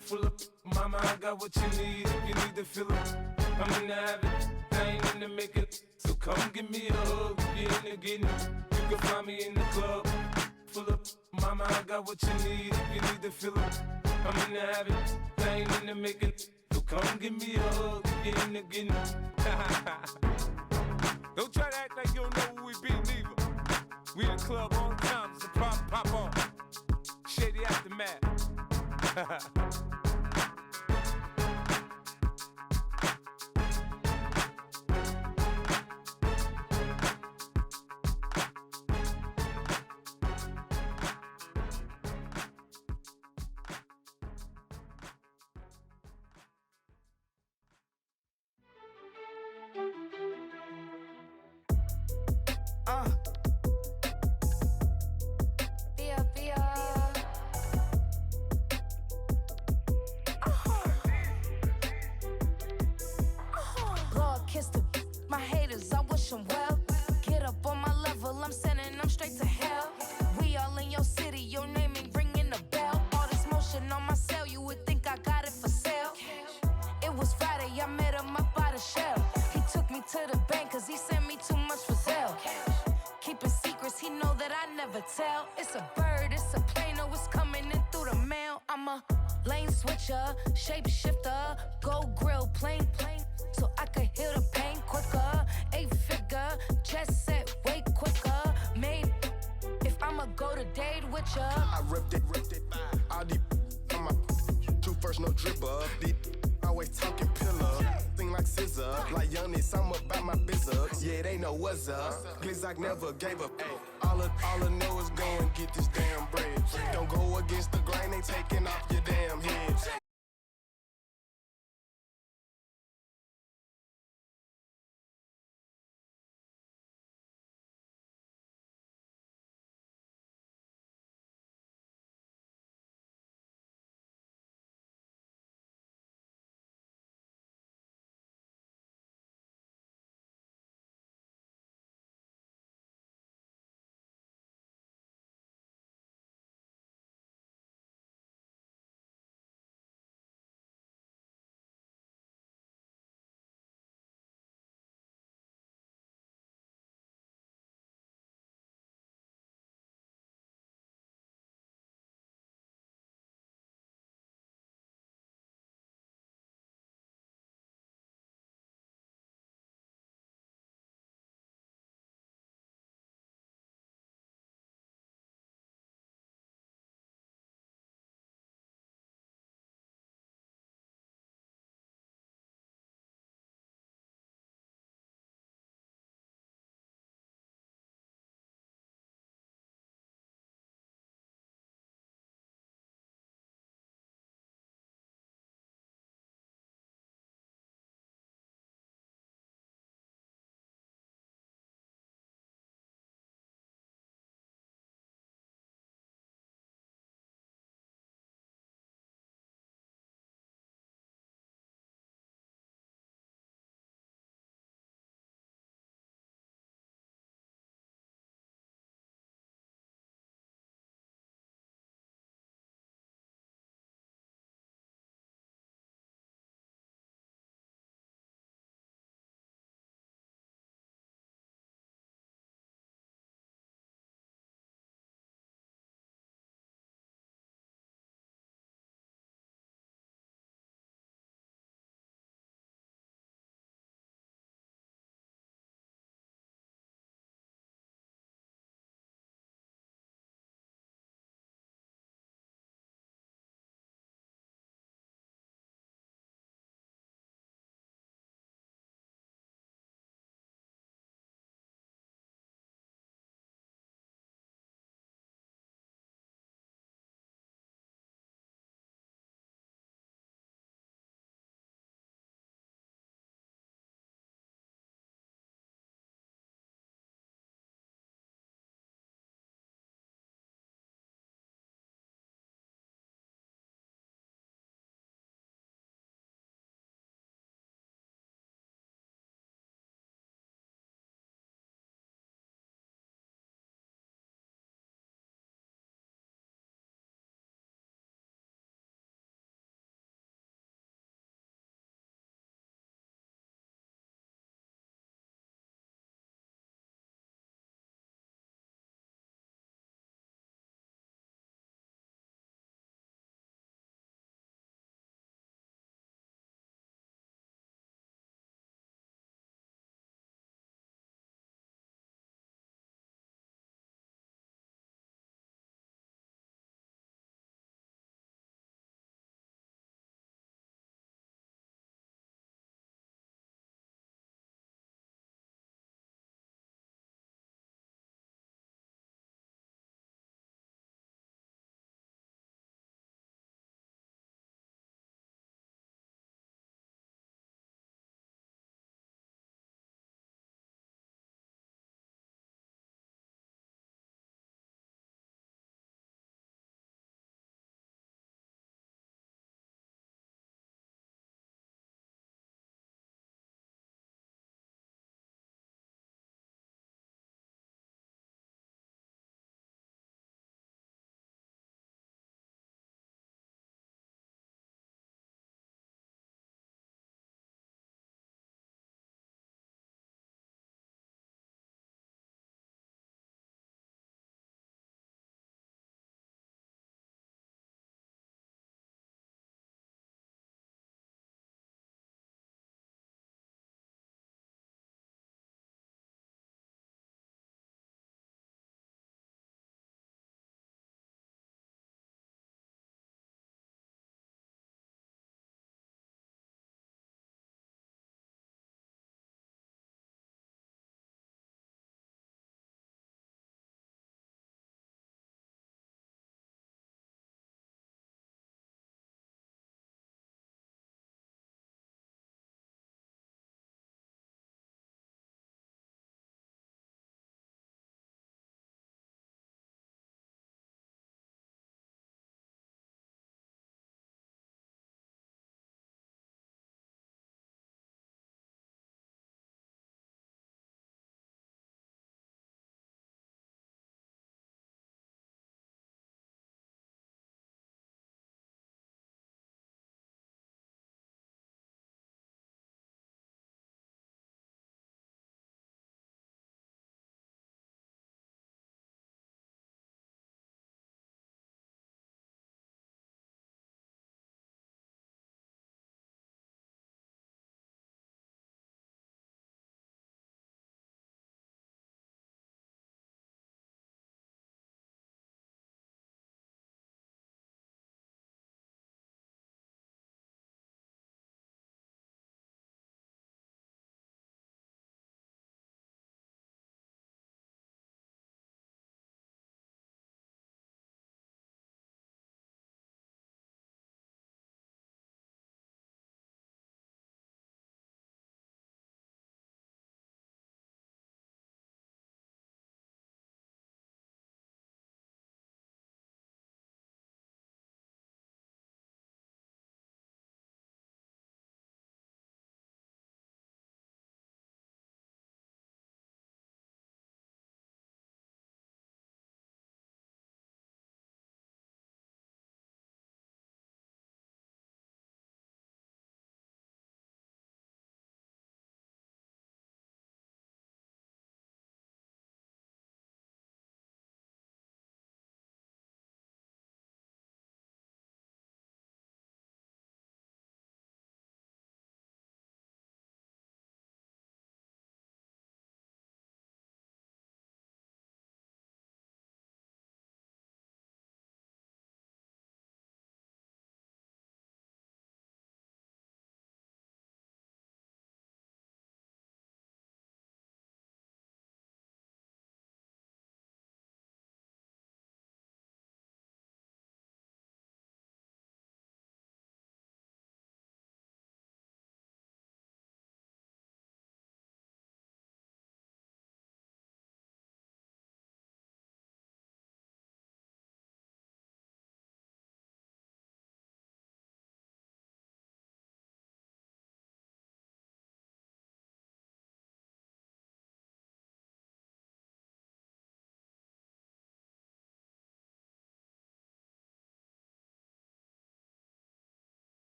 Full of mama, I got what you need. If you need to fill it, I'm into having, I ain't into making. So come give me a hug. If you're into getting it, you can find me in the club. Full of mama, I got what you need. If you need to fill it, I'm into having, I ain't into making. So come give me a hug. If you're into getting it. Don't try to act like you don't know who we be, neither. We in the club all the time, it's a problem, pop on. Shady Aftermath. Lord, kiss the my haters, I wish them well. Get up on my level, I'm sending them straight to hell. We all in your city, your name ain't ringing the bell. All this motion on my cell, you would think I got it for sale. It was Friday, I met him up by the shell. He took me to the bank, cause he sent me too much for sale. Keeping secrets, he know that I never tell. It's a bird, it's a plane, oh, it's coming in through the mail. I'm a lane switcher, shapeshifter, go grill, plane, so I could heal the pain quicker. 8-figure, just set way quicker. Made, if I'ma go to date with ya. I ripped it. All these on my two first, no dripper. These always talking pillar. Thing like scissor. Like youngest, I'm about my business. Yeah, they know what's up. Glizzock never gave up. All I know is go and get this damn bread. Don't go against the grain, they taking off your damn head.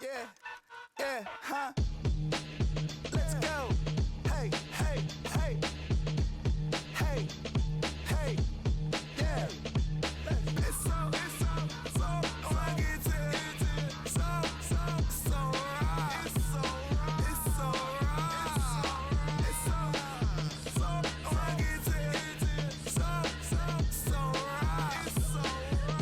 Yeah, yeah, huh? Let's go. Hey, hey, hey. Hey, hey, yeah. It's so rugged, so right. It's so right. It's so rugged, so right.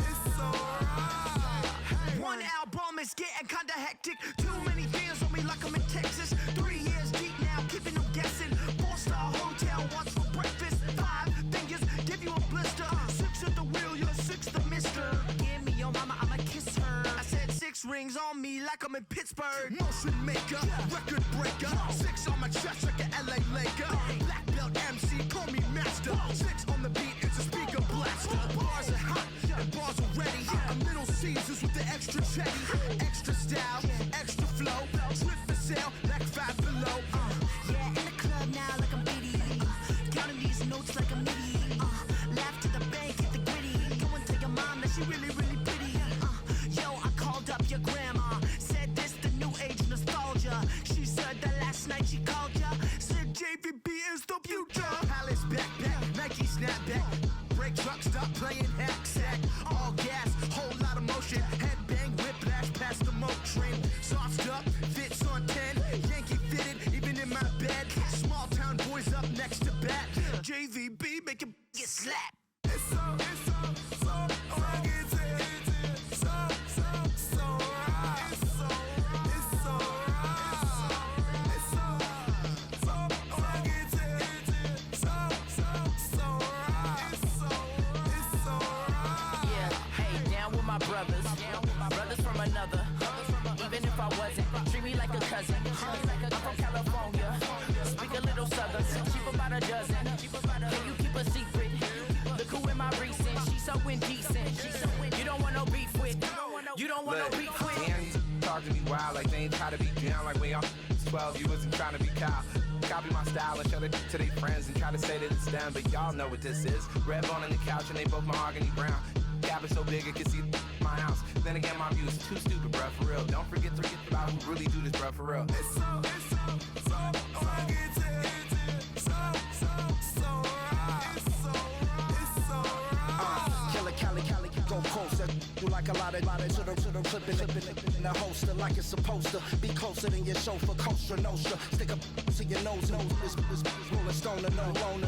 It's so right. One album is getting kinda hectic. Too many fans on me like I'm in Texas. 3 years deep now, keeping them guessing. 4-star hotel, what's for breakfast? 5 fingers, give you a blister. 6 at the wheel, you're 6 the mister. Give me your mama, I'ma kiss her. I said 6 rings on me like I'm in Pittsburgh. Motion maker, record breaker. 6 on my chest like an LA Laker. Black belt MC, call me master. 6 on the beat, it's a speaker blaster. Bars are hot, and bars are ready. A middle Caesars with the extra chetty. Extra style, extra flow. Trip for sale, like 5 below. Yeah, in the club now like I'm Diddy. Counting these notes like a MIDI. Laugh to the bank, hit the gritty. Go and tell your mom that she really, really pretty. Yo, I called up your grandma. Said this the new age nostalgia. She said that last night she called ya. Said JVB is the future. Palace backpack, Nike snapback. Break truck, stop playing hack sack. All gas, whole lot of motion. Headbang, whiplash past the moat train. Sauced up, fits on 10. Yankee fitted, even in my bed. Small town boys up next to bat. JVB make it get slapped. It's so rugged, so right. It's so right. It's so right. It's so rugged, so right. It's so right. Yeah, hey, down with my brothers. Brothers from another. Even if I wasn't, treat me like a cousin. I'm from California. Speak a little southern. Cheap about a dozen. Can you keep a secret? Look who in my recent. She's so indecent. You don't want no beef with. You don't want no beef with. Damn, talk to me wild like they ain't try to be down. Like when y'all 12, you wasn't trying to be Kyle. Copy my style and show it to their friends and try to say that it's them, but y'all know what this is. Red bone on the couch and they both mahogany brown. Gap is so big it can see my house. Then again, my view is too stupid, bruh, for real. Don't forget about who really do this, bruh, for real. It's so rugged, so right. It's so right. Killer Cali, go closer. You like a lot of to the clipping in the holster like it's supposed to be closer than your chauffeur, Costa Nostra. Stick up to your nose, this rolling stone and alone.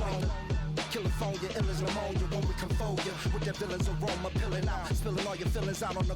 Killer phone, your ill as pneumonia when we confold you with that villain's aroma, pilling out, spilling all your feelings out on the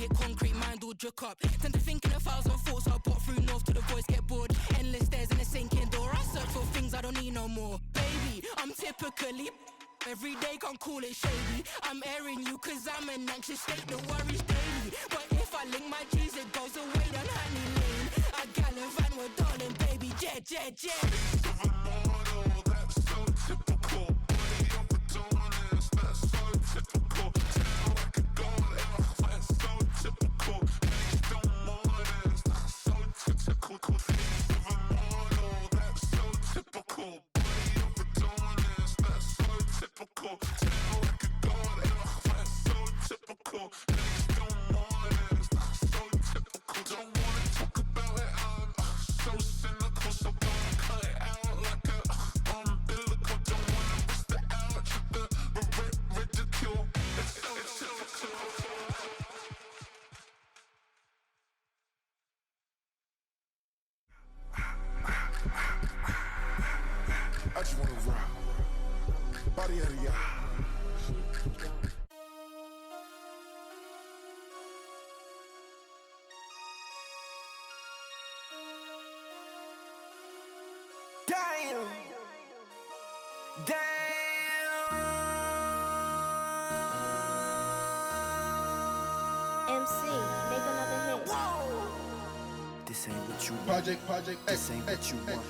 hit concrete, mind all jerk up. Tend to think in 1,000 thoughts, I pop through north to the voice, get bored. Endless stairs in a sinking door, I search for things I don't need no more. Baby, I'm typically every day, can't call it shady. I'm airing you cause I'm an anxious state, the worries daily. But if I link my G's, it goes away down honey lane. I gallivant with darling, baby, jet, jet, jet. That's so typical. Body up for doing this, that's so typical. Tell like a gold, that's so typical. Please don't more this, that's so typical. That's so typical. Body up for doing this, that's so typical. Tell like a gold, that's so typical. Please don't more this, that's so typical. Don't wanna talk about it, I'm so cynical, so don't cut it out like a umbilical. Don't wanna risk the ouch with the ridicule. It's typical. I just wanna rock. Body out of y'all. Damn. MC, make another hit. This ain't what you want. Project, This ain't what you want.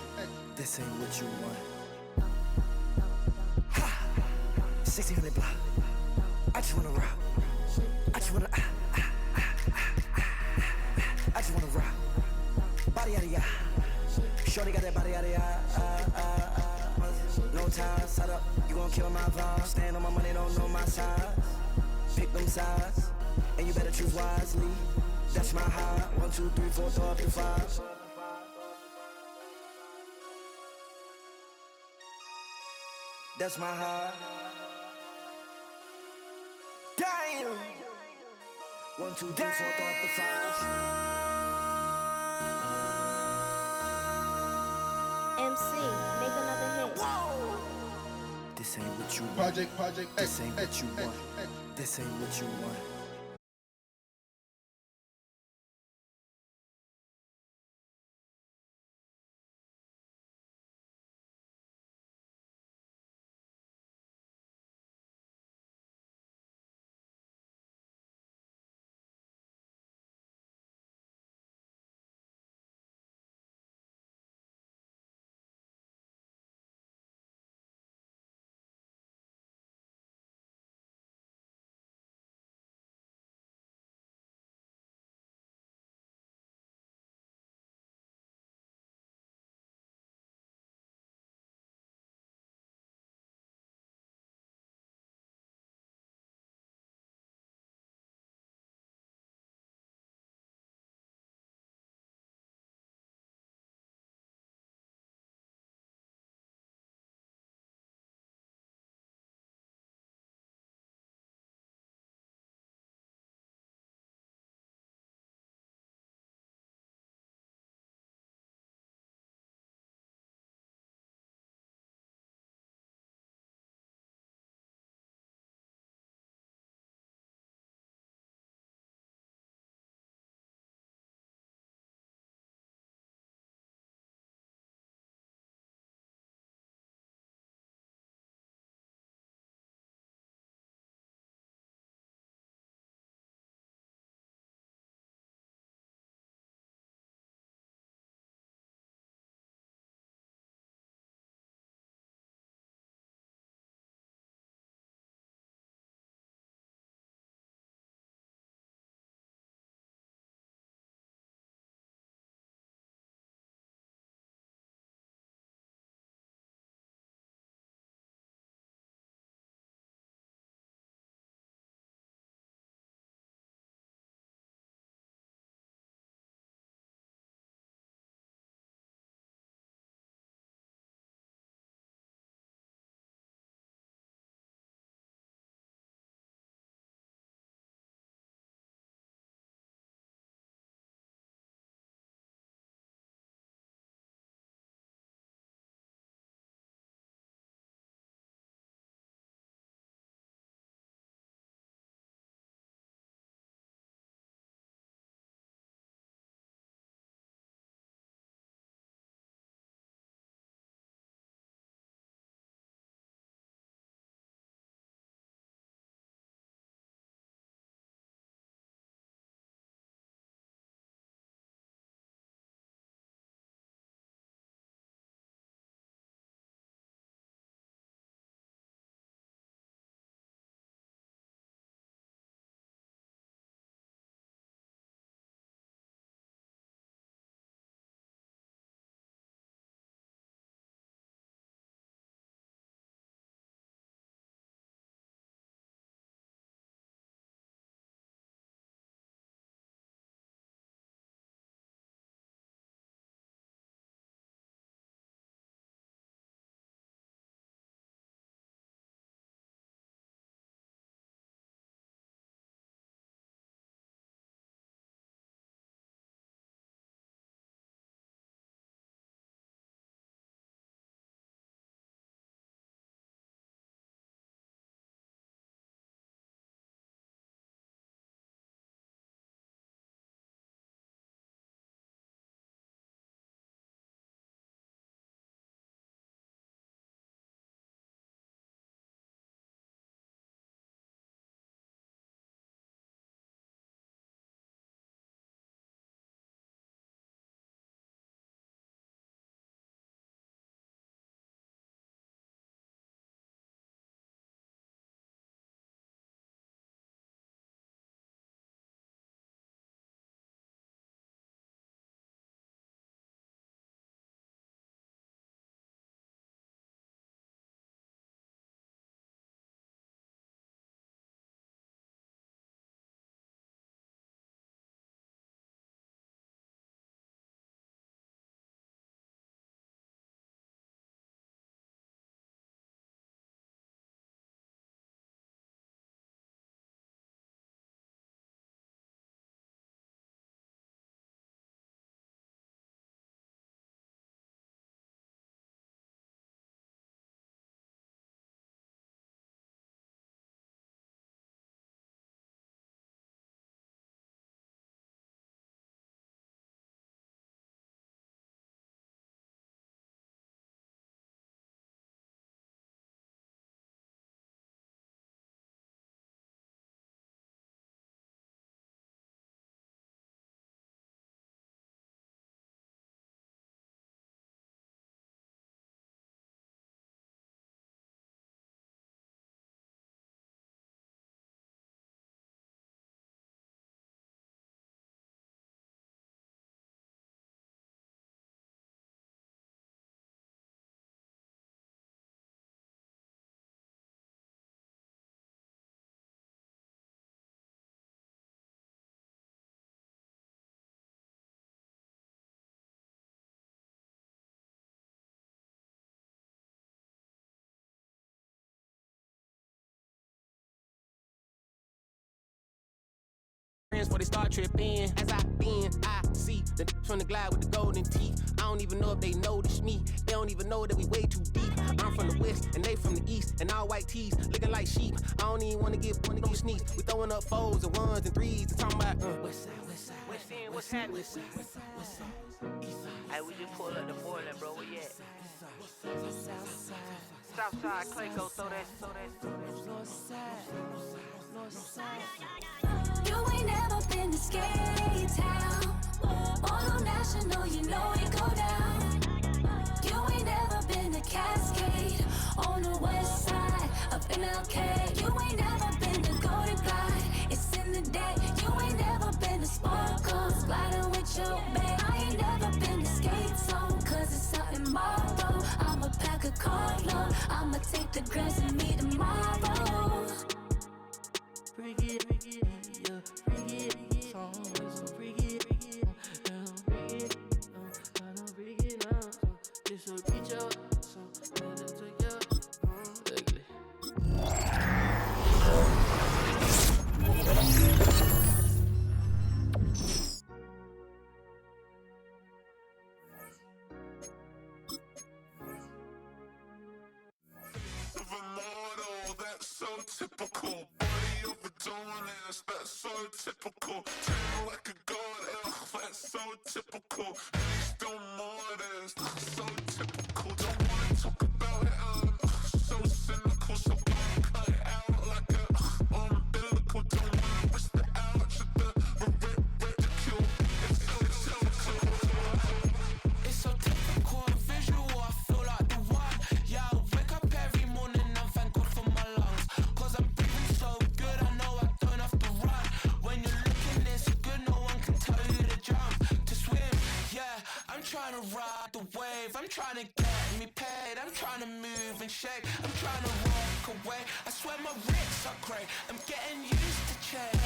This ain't what you want. 1600 block. I just wanna rock. I just wanna I just wanna rock. Body out of ya. Shorty got that body out of ya. No time, set up. You gon' kill my vibe. Stand on my money, don't know my size. Pick them sides, and you better choose wisely. That's my high. 1, 2, 3, 4, throw up to 5. That's my high. Damn. 1, 2, 3, 4, throw up to 5. MC, make another hit. This ain't what you want. Project, This ain't what you want. This ain't what you want. friends before they start tripping. As I bend, I see the from the glide with the golden teeth. I don't even know if they notice me. They don't even know that we way too deep. I'm from the west and they from the east, and all white tees looking like sheep. I don't even wanna give one of those sneaks. We throwing up fours and ones and threes and talking about west side, west side, What's in? What's happening? west side, west side, west side, east side. Hey, we just pulled up the boiling, bro. Where you at? Southside, Clayco, throw that. You ain't never been to Skate Town. Mono National, you know it go down. You ain't never been to Cascade on the west side of MLK. You ain't never been to Golden Glide. It's in the day. You ain't never been to Sparkles, gliding with your babe. I ain't never been to Skate Zone, cause it's out in Marlboro. I'ma pack a Carlo. I'ma take the grass and me tomorrow. Bring it, yeah, bring it, song, so bring it, yeah, bring it, gotta bring it up, so this will reach out, so let it take you, ugly. That's so typical. Body of a donut, that's so typical. Turn like a god, that's so typical. Please don't more this, that's so typical. Don't wanna talk about it, so cynical. So don't cut it out like a umbilical. Don't wanna risk the ouch of the ridicule. It's so typical, visual, I feel like the one. Yeah, I wake up every morning and thank God for my lungs. Cause I'm breathing so good, I know I don't have to run. When you're looking this good, no one can tell you to jump, to swim. Yeah, I'm trying to ride the wave, I'm trying to get me paid, I'm trying to move and shake, I'm trying to walk away. I swear my wrists are great, I'm getting used to change.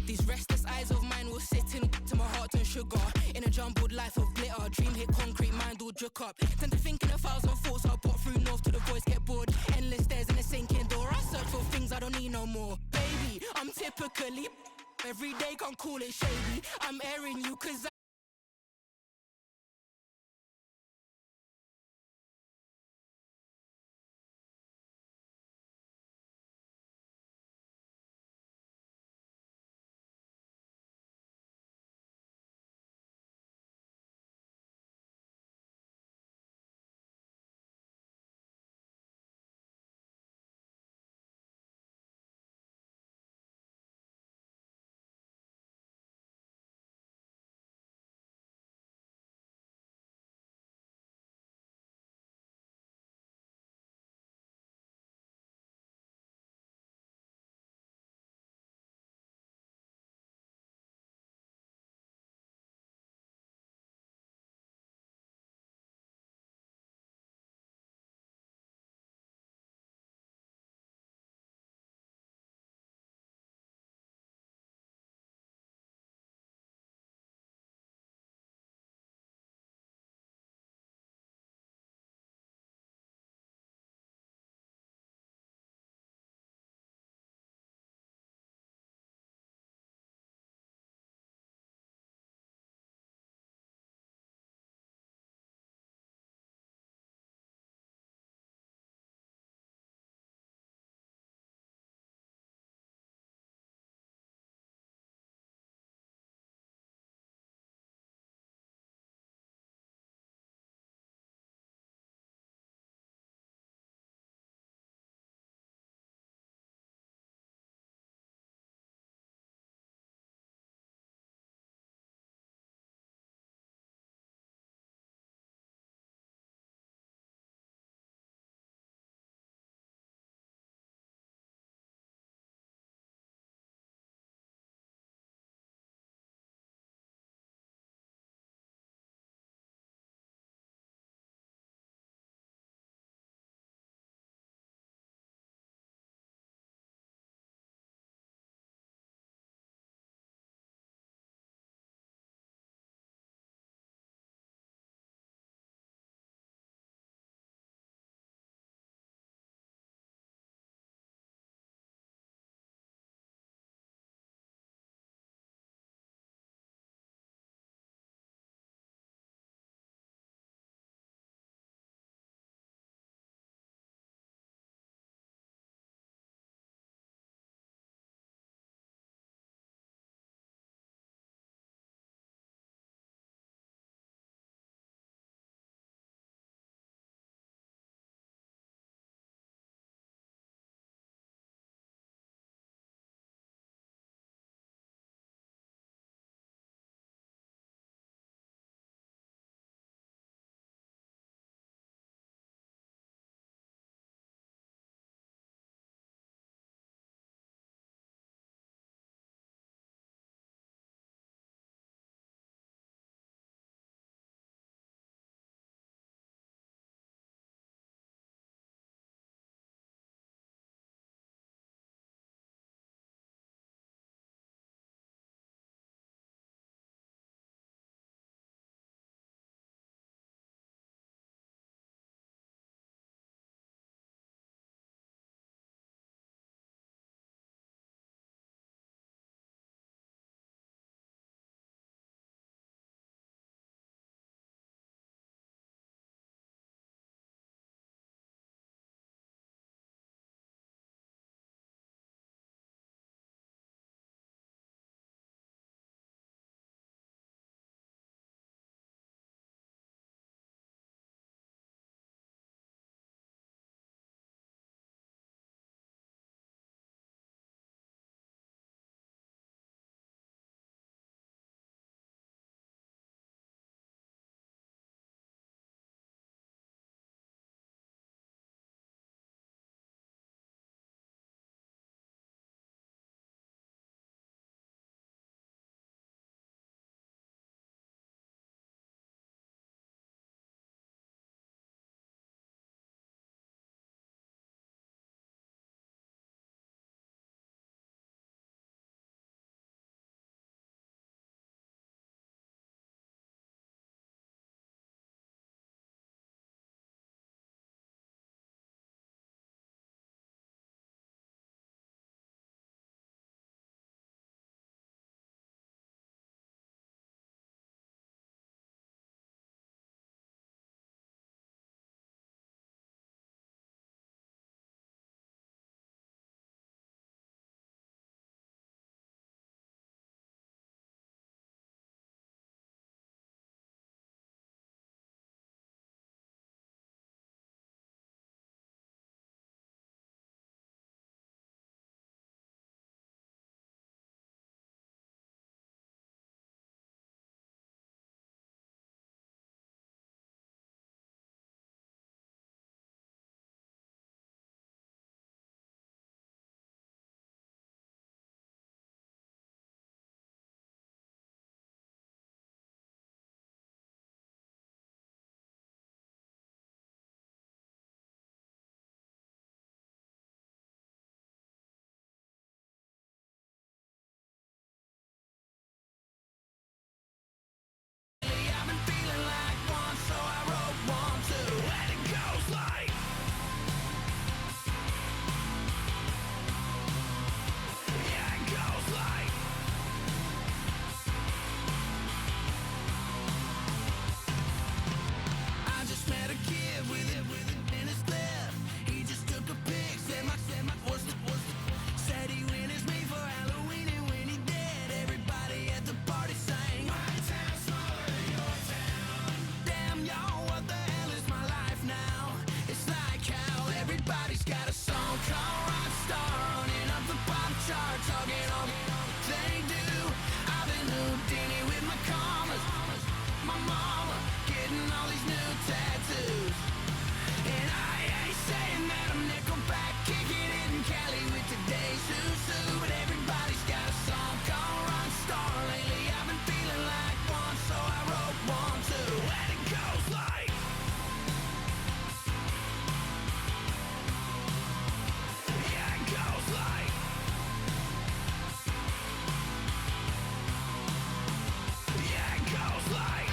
These restless eyes of mine will sit in to my heart and sugar. In a jumbled life of glitter, dream hit concrete, mind all jerk up. Tend to think in 1,000 thoughts, I'll put through north to the voice get bored. Endless stairs in a sinking door, I search for things I don't need no more. Baby, I'm typically every day, can't call it shady. I'm airing you cause talking all they do. I've been Houdini with my commas. My mama getting all these new tattoos. And I ain't saying that I'm Nickelback, kicking it in Cali with today's Susu. But everybody's got a song called Rockstar. Lately I've been feeling like one, so I wrote one too. And it goes like, yeah, it goes like, yeah, it goes like.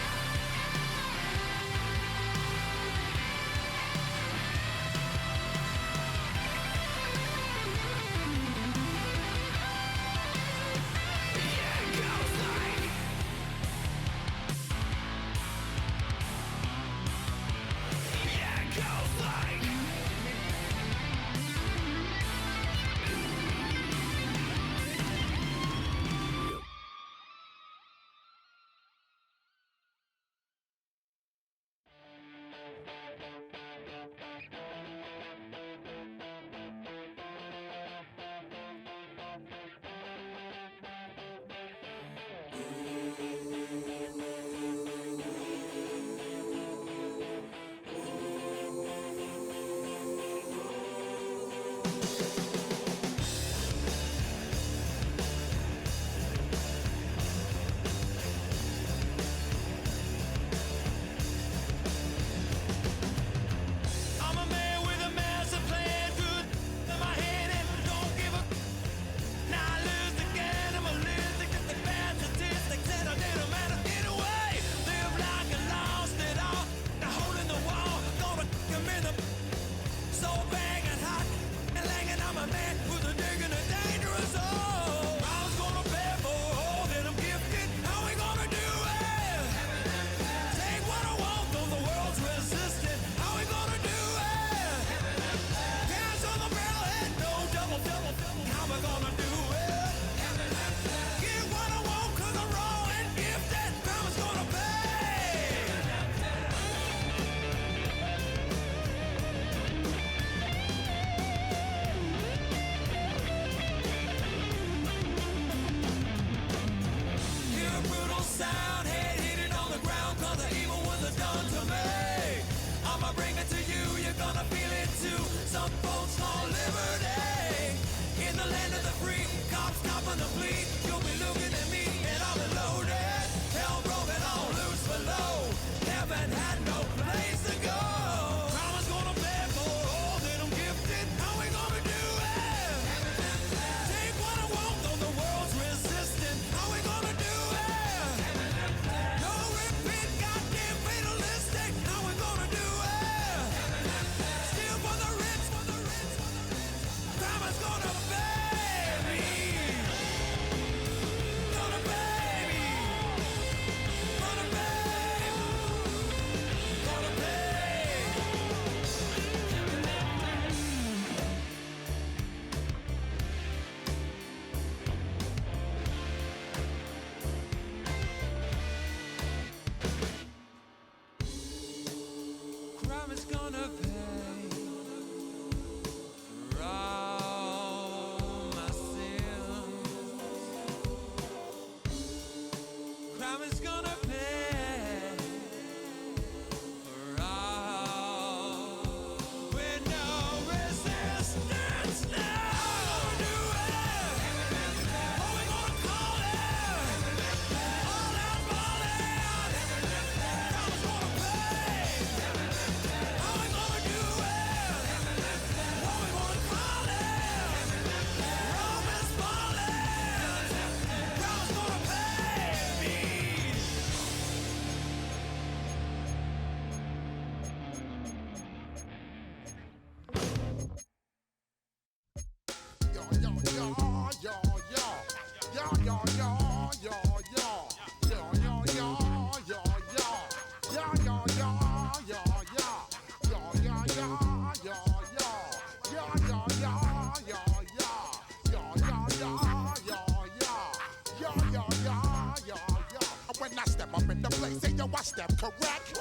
I step correct.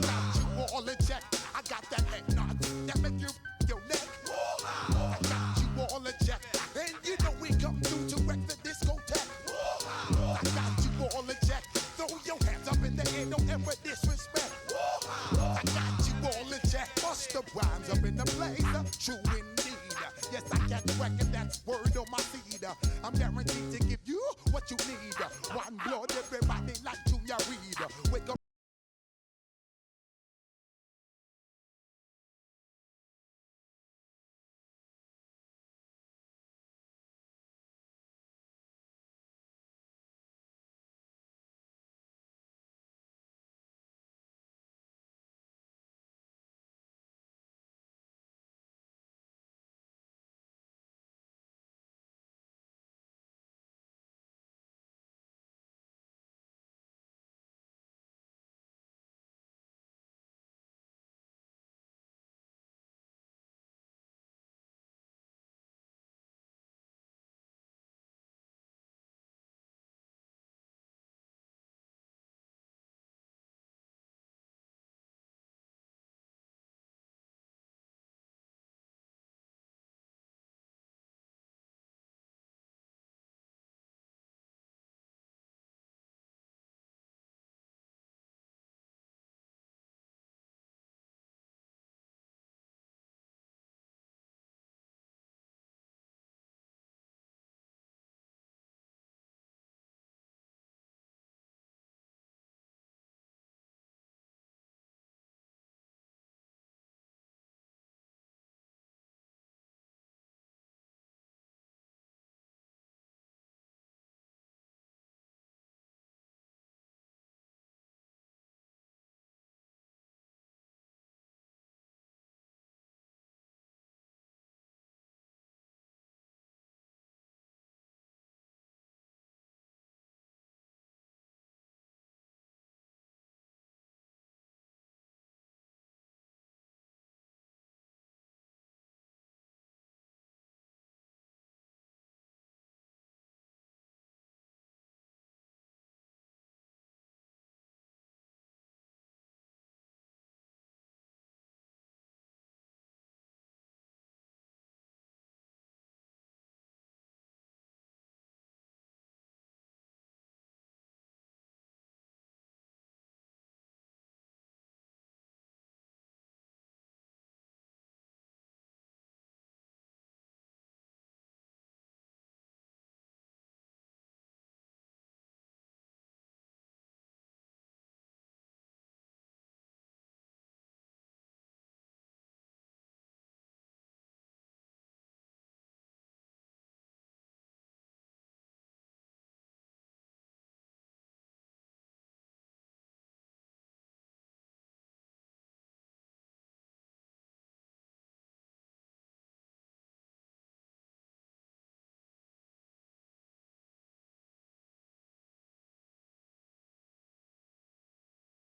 Got you all in check. I got that head nod that make you your neck. I got you all in check. And you know we come Busta Rhymes up in the place, true indeed. Yes, I can reckon that's word on my feed. I'm guaranteed to give you what you need. One blood, everybody like Junior Reed. Wake up.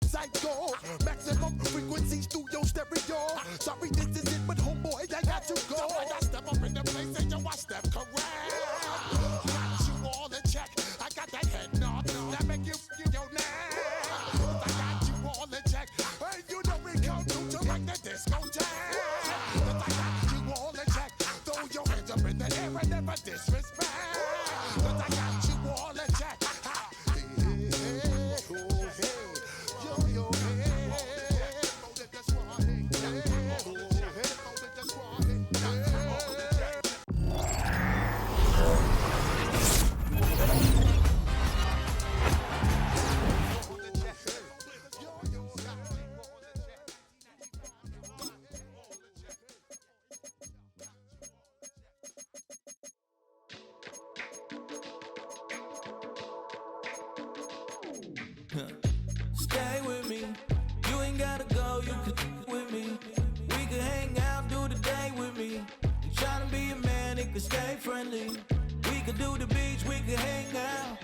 Psycho, maximum frequency studio stereo. Sorry, this is it, but homeboy, I got to go. I step up in the place and yo, I step correct. Got you all in check. I got that head nod that make you your name. I got you all in check. Hey, you know we come through to like the disco jam. I got you all in check. Throw your hands up in the air and never disrespect. I got you all in check. Stay with me, you ain't gotta go, you can with me. We can hang out, do the day with me. You tryna be a man, it can stay friendly. We could do the beach, we can hang out.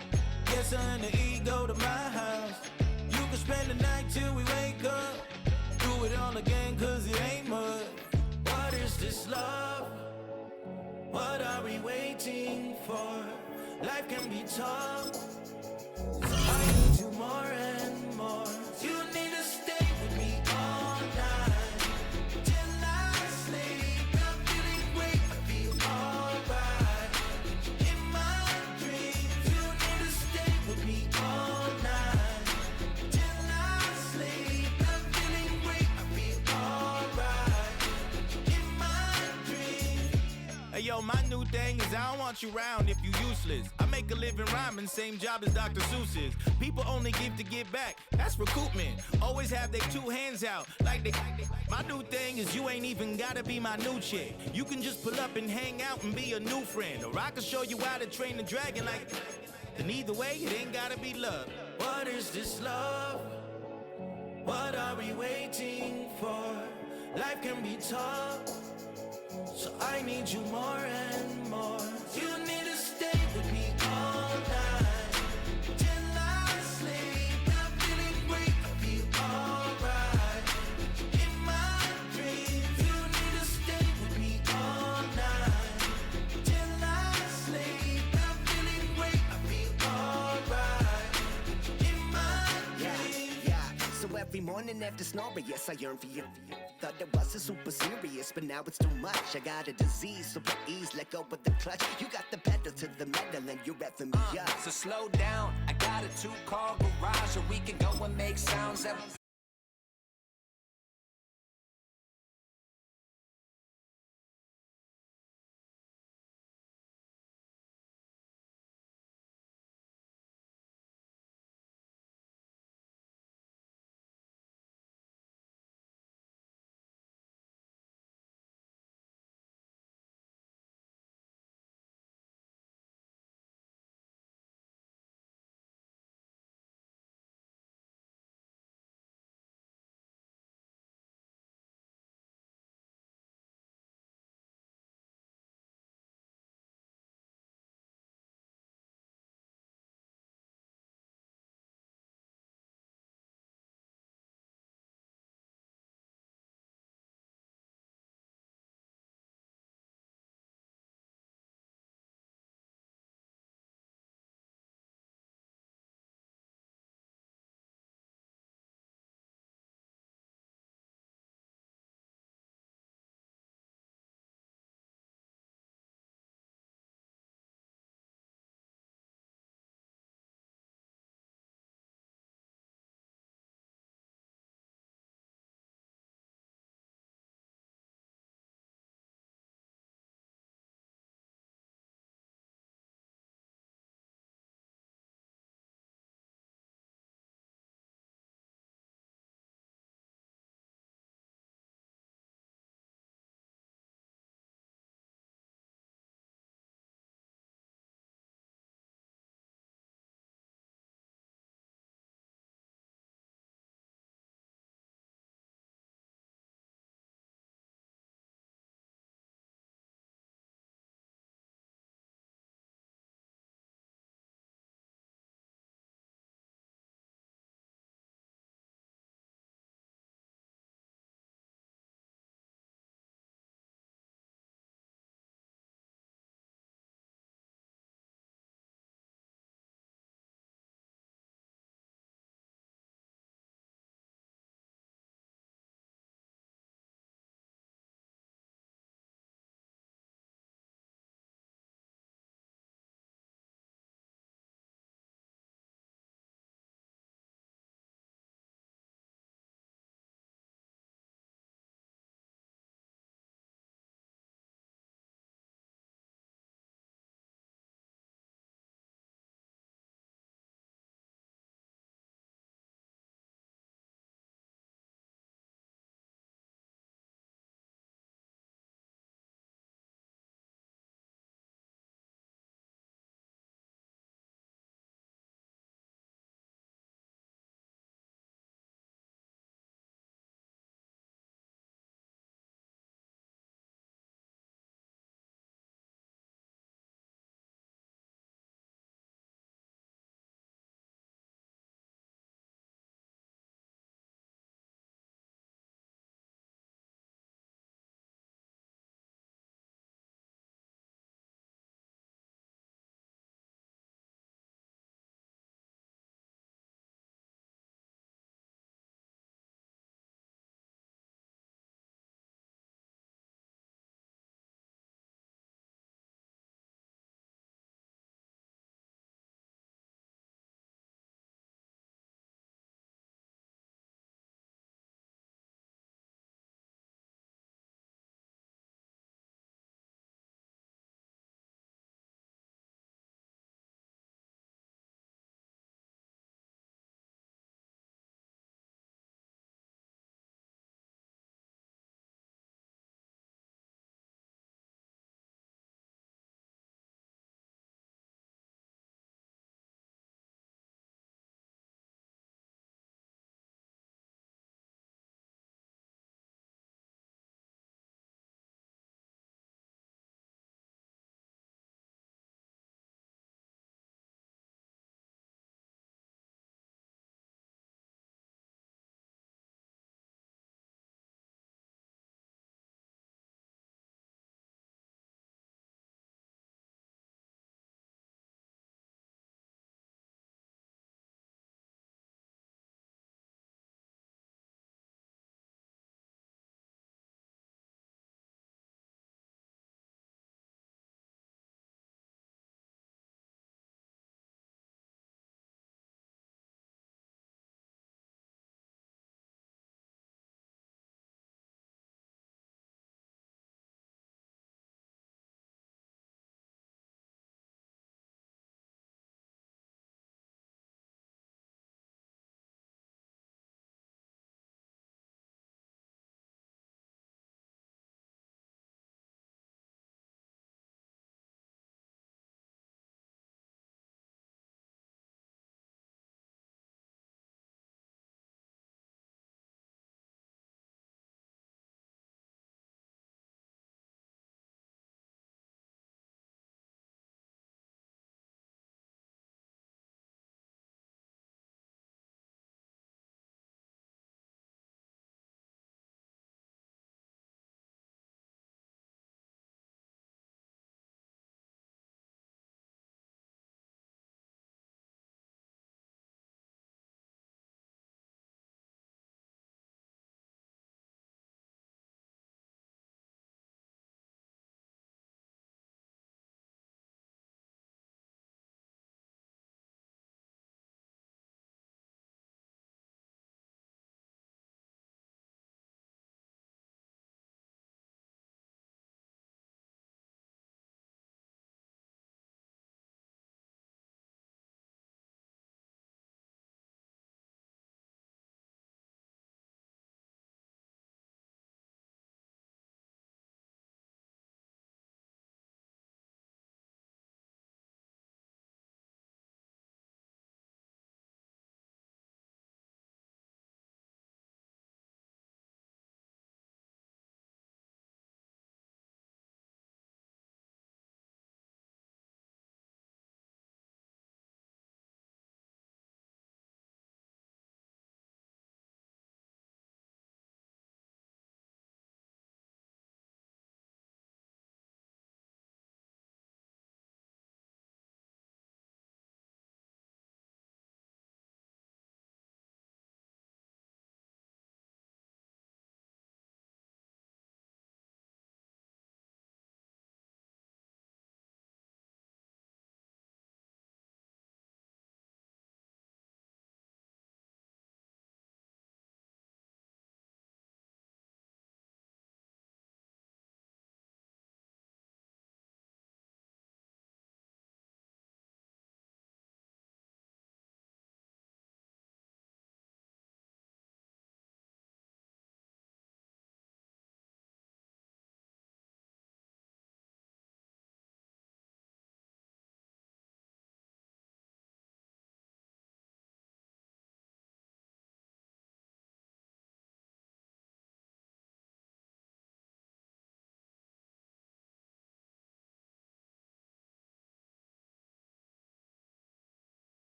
Get something to eat, go to my house. You can spend the night till we wake up. Do it all again, cause it ain't much. What is this love? What are we waiting for? Life can be tough. I need you more and more. You need to stay with me all night till I sleep. I'm feeling great, I feel alright. In my dreams, you need to stay with me all night till I sleep. I'm feeling great, I feel alright. thing is I don't want you around if you useless. I make a living rhyming, same job as Dr. Seuss's. People only give to get back, that's recoupment. Always have their two hands out, like they. My new thing is you ain't even gotta be my new chick. You can just pull up and hang out and be a new friend. Or I can show you how to train the dragon like. And either way, it ain't gotta be love. What is this love? What are we waiting for? Life can be tough, so I need you more and more. You need to stay with me all night till I sleep. I'm feeling great, I feel alright. In my dreams, you need to stay with me all night till I sleep. I'm feeling great, I feel alright. In my dreams. Yeah. So every morning after snoring, yes, I yearn for you. Thought it wasn't super serious, but now it's too much. I got a disease, so please let go of the clutch. You got the pedal to the metal and you're revving me up. So slow down, I got a 2-car garage, or we can go and make sounds that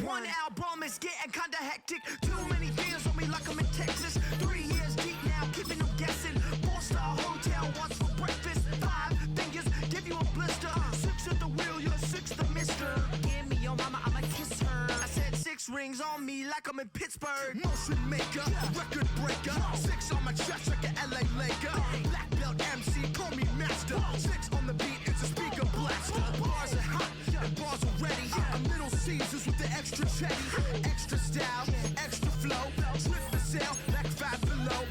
One album is getting kinda hectic. Too many deals on me like I'm in Texas. 3 years deep now, keeping them guessing. 4-star hotel once for breakfast. 5 fingers give you a blister. 6 at the wheel, you're 6 the mister. Give me your mama, I'ma kiss her. I said 6 rings on me like I'm in Pittsburgh. Motion maker, record breaker. 6 on my chest like an LA Laker. Black belt MC, call me master. 6 on the beat, it's a speaker blaster. Bars are hot and bars are ready. A Middle Caesars with the extra chetty. Extra style, extra flow. Drip for sale, like 5 below.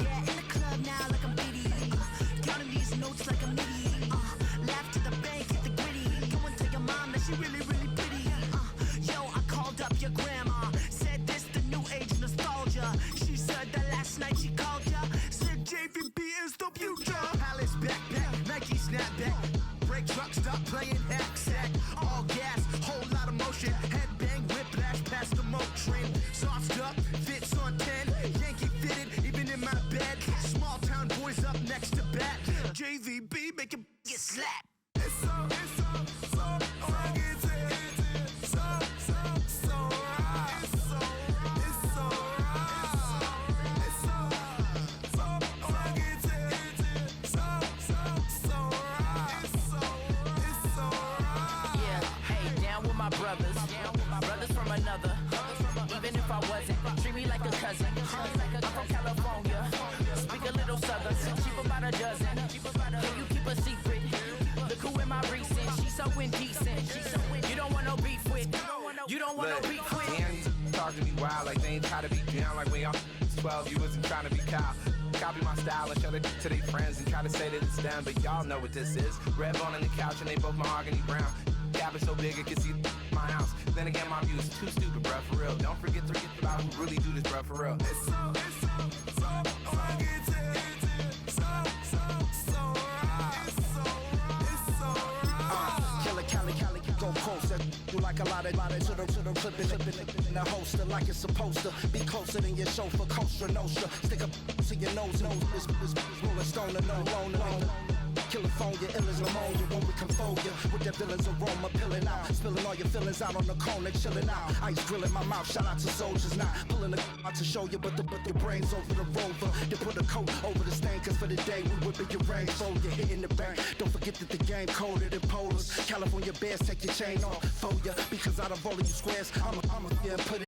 Yeah, in the club now like I'm Diddy. Counting these notes like I'm Nitty. Laugh to the bank, hit the gritty. Go and tell your mom that she really, really pretty. Yo, I called up your grandma. Said this the new age nostalgia. She said that last night she called ya. Said JVB is the future. Palace backpack, Nike snapback. Break truck, stop playing hack sack. All gas, whole lot of motion. Headbang, whiplash past the moat train. Soft up, fits on 10. Yankee fitted, even in my bed. Small town boys up next to bat. JVB make it get slapped. It's so rugged. So right. It's so rugged. It's so right. Yeah, hey, down with my brothers. Brothers from another. Even if I wasn't, treat me like a cousin. I'm from California. Speak a little southern. Cheap about a dozen. Can you keep a secret? Look who in my recent. She's so indecent. You don't want no beef with. You don't want no beef with. Damn, talk to me wild like they ain't try to be down like when y'all 12, you wasn't trying to be Kyle. Copy my style and show it to their friends and try to say that it's them, but y'all know what this is. Red bone on the couch and they both mahogany brown. Gap is so big it can see my house. Then again, my view is too stupid, bruh, for real. Don't forget about who really do this, bruh, for real. It's so rugged. Killer Cali, go closer. You like a lot of to the clipping in the holster like it's supposed to be closer than your chauffeur, Costa Nostra. Stick up to your nose, this rolling stone and no loner. California, ill as pneumonia when we confold you with that villain's aroma, pilling out, spilling all your feelings out on the corner, chilling out. Ice grilling my mouth, shout out to soldiers, not pulling the out to show you, but the brains over the rover. They put a coat over the stain, cause for the day we whipping your rain, so you're hitting the bank. Don't forget that the game colder than polars. California bears, take your chain off for ya, because out of all of you squares, I'm a put it.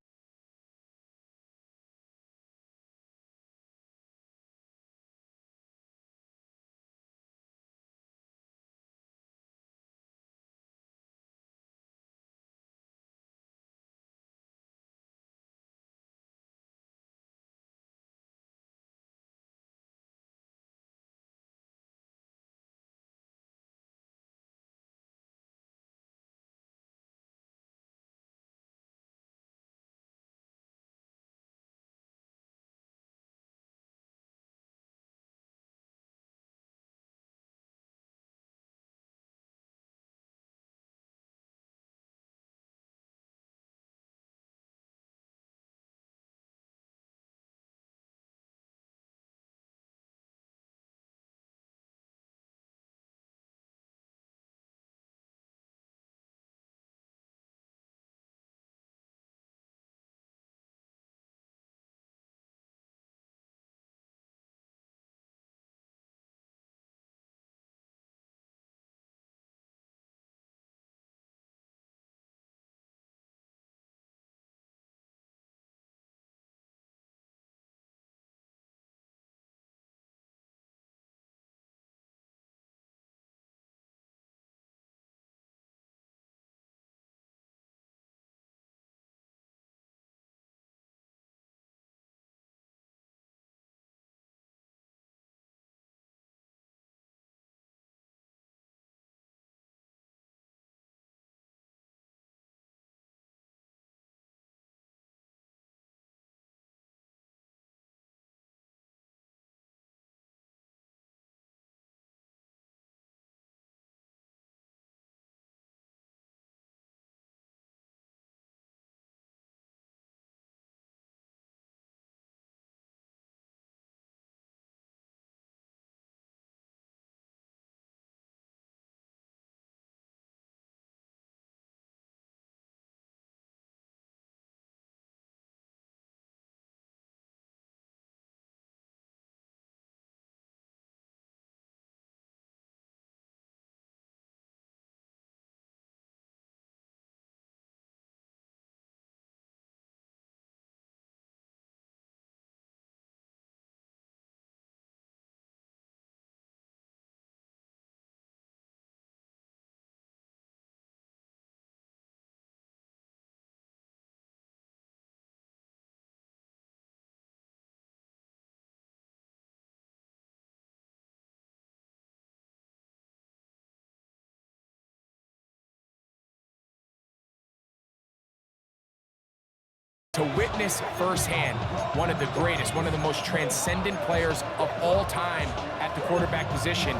witness firsthand one of the greatest, one of the most transcendent players of all time at the quarterback position,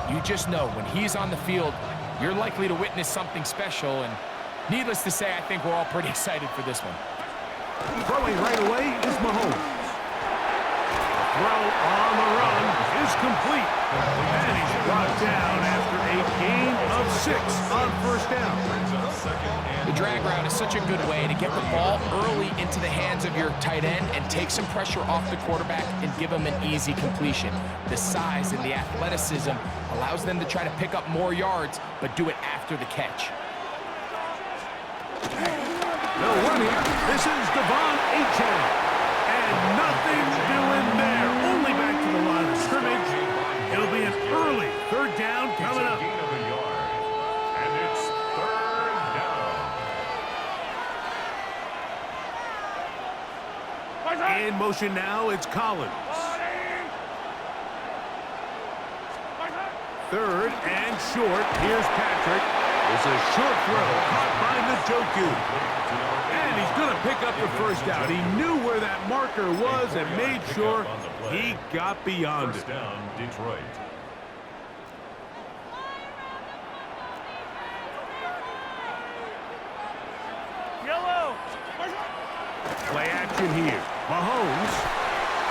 you just know when he's on the field, you're likely to witness something special. And needless to say, I think we're all pretty excited for this one. Throwing right away is Mahomes. The throw on the run is complete. And he's brought down after a gain of 6 on first down. The drag route is such a good way to get the ball early into the hands of your tight end and take some pressure off the quarterback and give him an easy completion. The size and the athleticism allows them to try to pick up more yards, but do it after the catch. They'll run here. This is Devon Achane. And nothing doing there. Only back to the line of scrimmage. It'll be an early third down coming up. And it's third down. In motion now, it's Collins. Third and short. Here's Patrick. It's a short throw caught by Njoku. And he's going to pick up the first down. He knew where that marker was and made sure he got beyond it. First down, Detroit. Yellow. Play action here. Mahomes.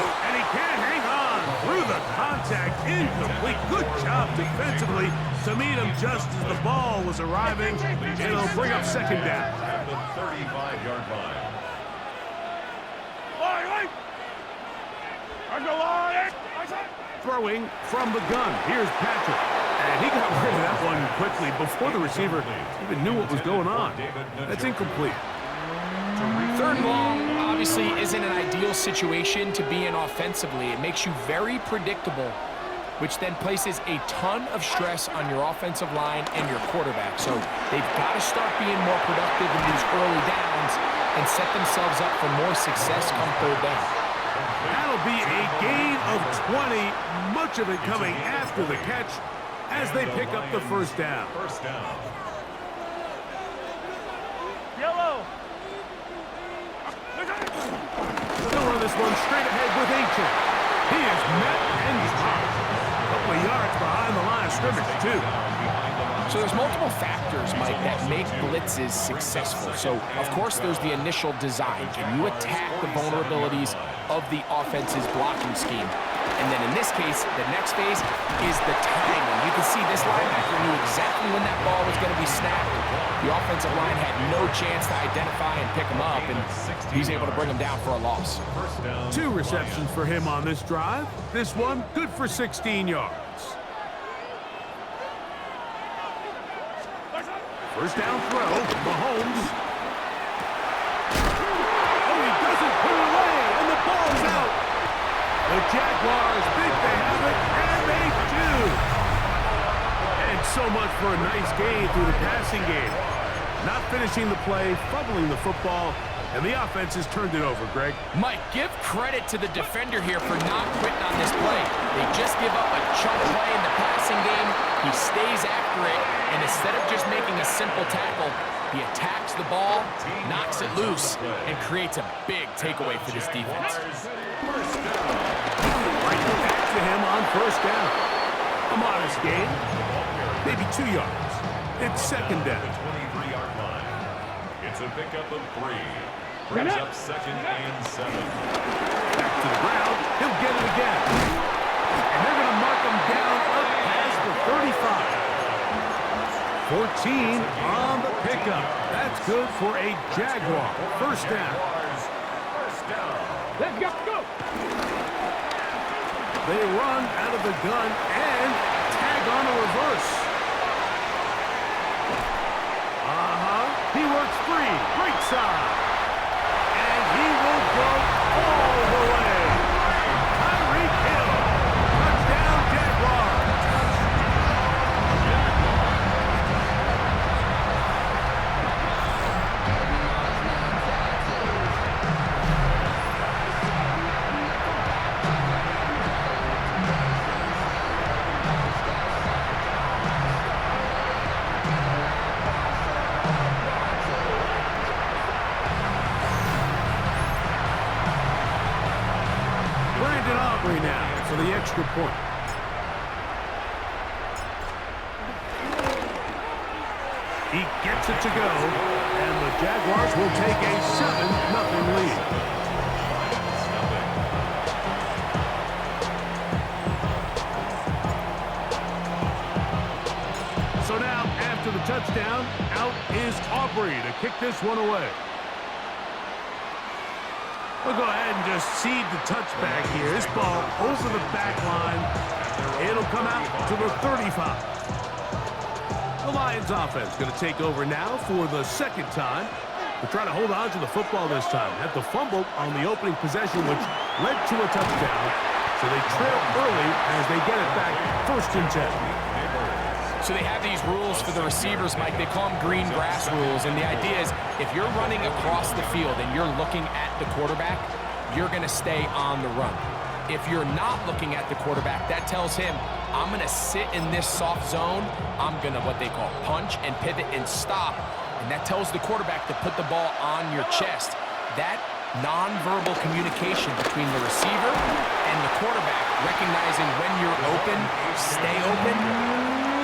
And he can't hang on through the contact. Incomplete. Good job defensively to meet him just as the ball was arriving. And it'll bring up second down. At the 35-yard line. Throwing from the gun. Here's Patrick. And he got rid of that one quickly before the receiver even knew what was going on. That's incomplete. Third and long obviously isn't an ideal situation to be in offensively. It makes you very predictable, which then places a ton of stress on your offensive line and your quarterback. So they've got to start being more productive in these early downs and set themselves up for more success come third down. That'll be a gain of 20, much of it coming after the catch as they pick up the first down. First down. Yellow. They'll run this one straight ahead with Achane. He is met and dropped. A couple of yards behind the line of scrimmage, too. So there's multiple factors, Mike, that make blitzes successful. So, of course, there's the initial design. Can you attack the vulnerabilities of the offense's blocking scheme? And then in this case, the next phase is the timing. You can see this linebacker knew exactly when that ball was going to be snapped. The offensive line had no chance to identify and pick him up, and he's able to bring him down for a loss. 2 receptions for him on this drive. This one, good for 16 yards. First down throw, Mahomes. Oh, he doesn't put it away, and the ball's out. The Jaguars think they have it, and they do. And so much for a nice gain through the passing game. Not finishing the play, fumbling the football, and the offense has turned it over, Greg. Mike, give credit to the defender here for not quitting on this play. They just give up a chunk play in the passing game. He stays after it, and instead of just making a simple tackle, he attacks the ball, knocks it loose, and creates a big takeaway for this defense. Right back to him on first down. A modest gain, maybe 2 yards. It's second down. 23-yard line. It's a pickup of 3. Brings up second and 7. Back to the ground. He'll get it again. And they're going to mark him down up past the 35. 14 on the pickup. That's good for a Jaguar. First down. Let's go. They run out of the gun and tag on a reverse. He works free. Right side. And he will go all the way. Tyreek Hill. Touchdown, Jaguars. Brandon Aubrey now for the extra point. He gets it to go, and the Jaguars will take a 7-0 lead. So now, after the touchdown, out is Aubrey to kick this one away. We'll go ahead and just seed the touchback here. This ball over the back line. It'll come out to the 35. The Lions offense going to take over now for the second time. They're trying to hold on to the football this time. Had the fumble on the opening possession, which led to a touchdown. So they trail early as they get it back 1st and 10. So they have these rules for the receivers, Mike. They call them green grass rules. And the idea is if you're running across the field and you're looking at the quarterback, you're going to stay on the run. If you're not looking at the quarterback, that tells him, I'm going to sit in this soft zone. I'm going to what they call punch and pivot and stop. And that tells the quarterback to put the ball on your chest. That nonverbal communication between the receiver and the quarterback, recognizing when you're open, stay open,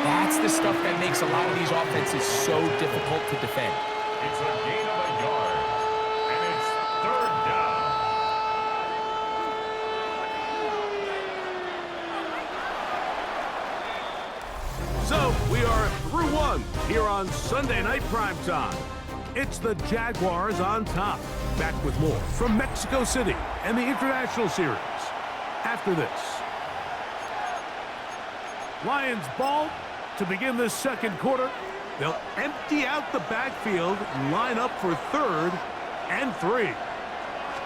that's the stuff that makes a lot of these offenses so difficult to defend. It's a gain of a yard, and it's 3rd down. So we are through one here on Sunday Night Primetime. It's the Jaguars on top. Back with more from Mexico City and the International Series after this. Lions ball to begin this second quarter. They'll empty out the backfield and line up for 3rd and 3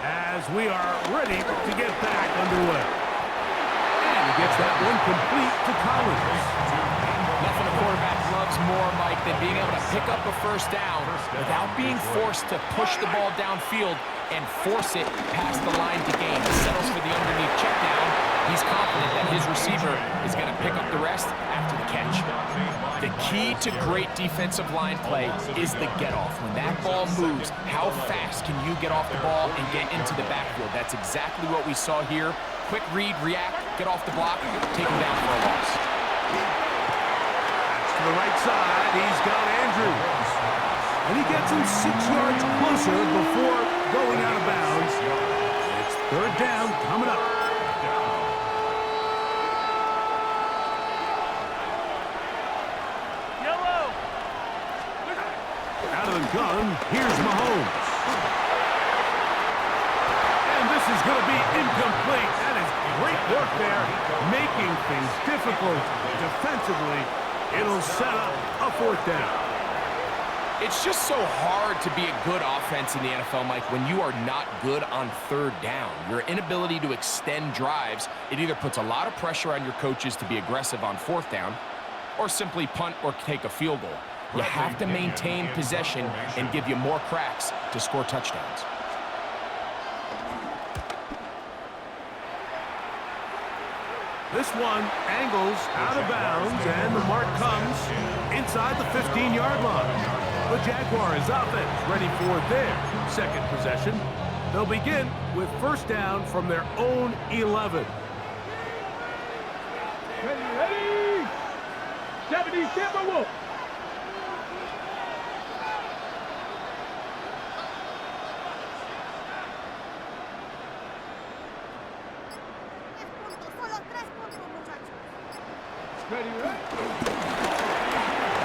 as we are ready to get back underway. And he gets that one complete to Collins. Nothing a quarterback loves more, Mike, than being able to pick up a 1st down without being forced to push the ball downfield and force it past the line to gain. He settles for the underneath check down. He's confident that his receiver is going to pick up the rest after the catch. The key to great defensive line play is the get-off. When that ball moves, how fast can you get off the ball and get into the backfield? That's exactly what we saw here. Quick read, react, get off the block, take him down for a loss. To the right side, he's got Andrews. And he gets him 6 yards closer before going out of bounds. It's 3rd down coming up. Yellow. Out of the gun, here's Mahomes. And this is going to be incomplete. That is great work there, making things difficult defensively. It'll set up a 4th down. It's just so hard to be a good offense in the NFL, Mike, when you are not good on 3rd down. Your inability to extend drives, it either puts a lot of pressure on your coaches to be aggressive on 4th down or simply punt or take a field goal. You have to maintain possession and give you more cracks to score touchdowns. This one angles out of bounds, and the mark comes inside the 15-yard line. The Jaguars offense ready for their 2nd possession. They'll begin with 1st down from their own 11. Ready. 77 Wolf.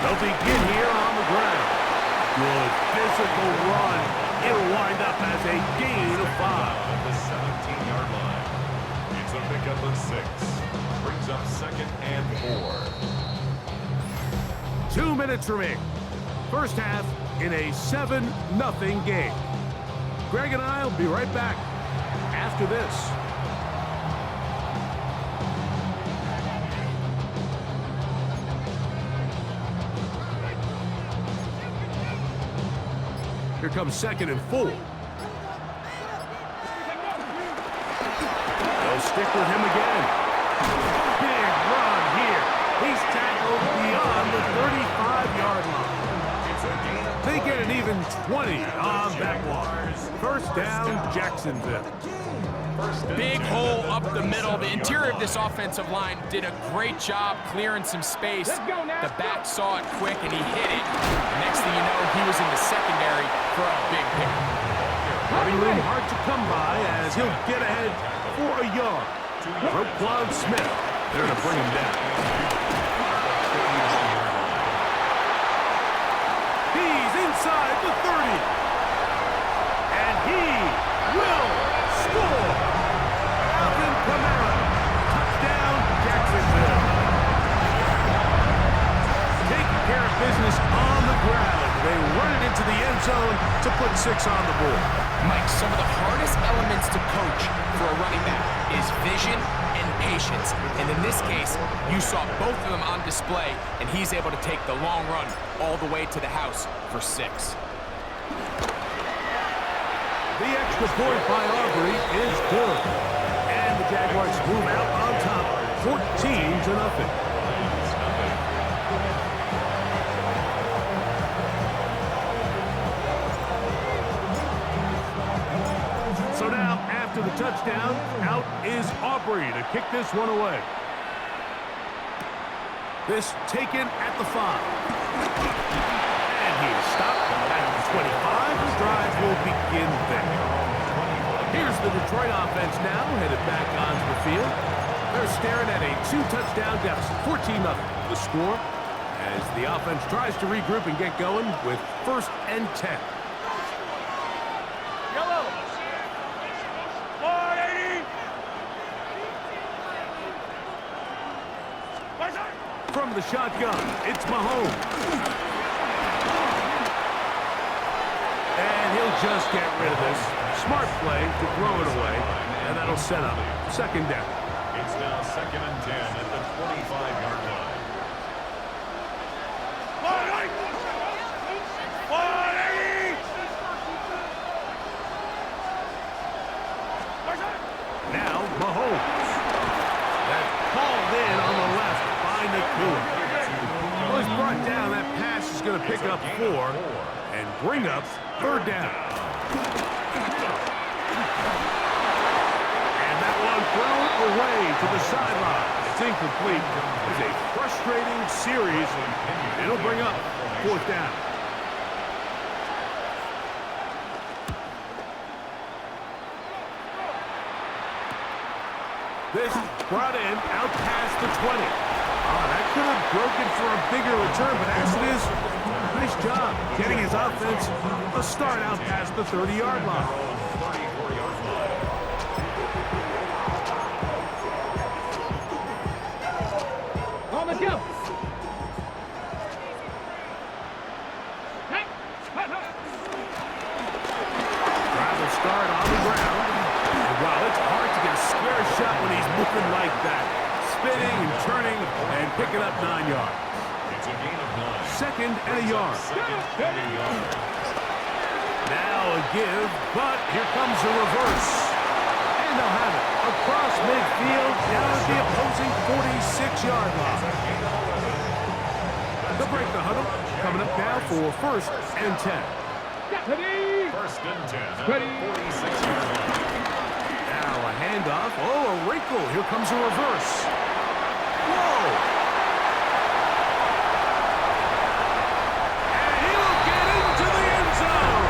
They'll begin here on the ground. Good physical run. It'll wind up as a gain of 5. At the 17-yard line. It's a pickup of 6. Brings up 2nd and 4. 2 minutes remaining. First half in a 7-0 game. Greg and I will be right back after this. Here comes 2nd and 4. They'll stick with him again. Big run here. He's tackled beyond the 35-yard line. They get an even 20 on that one. 1st down, Jacksonville. Big hole up the middle. The interior of this offensive line did a great job clearing some space. The back saw it quick, and he hit it. Next thing you know, he was in the secondary for a big pick. Running room hard to come by as he'll get ahead for a yard. Roquan Smith there to bring him down. He's inside the 30. And he will score. Alvin Kamara. Touchdown, Jacksonville. Taking care of business on the ground. They run it into the end zone to put 6 on the board. Mike, some of the hardest elements to coach for a running back is vision and patience. And in this case, you saw both of them on display, and he's able to take the long run all the way to the house for 6. The extra point by Aubrey is good. And the Jaguars move out on top, 14-0. So now, after the touchdown, out is Aubrey to kick this one away. This taken at the 5. And he's stopped at the 25. The drive will begin there. Here's the Detroit offense now, headed back onto the field. They're staring at a 2-touchdown deficit, 14-0. The score as the offense tries to regroup and get going with 1st and 10. Yellow. 180. From the shotgun, it's Mahomes. And he'll just get rid of this. Smart play to throw it away, and that'll set up 2nd down. It's now 2nd and 10 at the 25-yard line. 180. Now Mahomes. That's called in on the left by Nakua. Well, he's brought down. That pass is going to pick up 4 and bring up 3rd down. And that one thrown away to the sideline. It's incomplete. It's a frustrating series. It'll bring up 4th down. This brought in out past the 20. Oh, that could have broken for a bigger return, but as it is, nice job getting his offense a start out past the 30-yard line. On the jump. Drive will start on the ground. And wow, it's hard to get a square shot when he's moving like that. Spinning and turning and picking up 9 yards. It's a gain of 9. 2nd and a yard. Now a give, but here comes a reverse. And they'll have it across midfield down at the opposing 46-yard line. They'll break the huddle. Coming up now for 1st and 10. 1st and 10 at the 46-yard line. Now a handoff. Oh, a wrinkle. Here comes a reverse. Whoa! And he'll get into the end zone.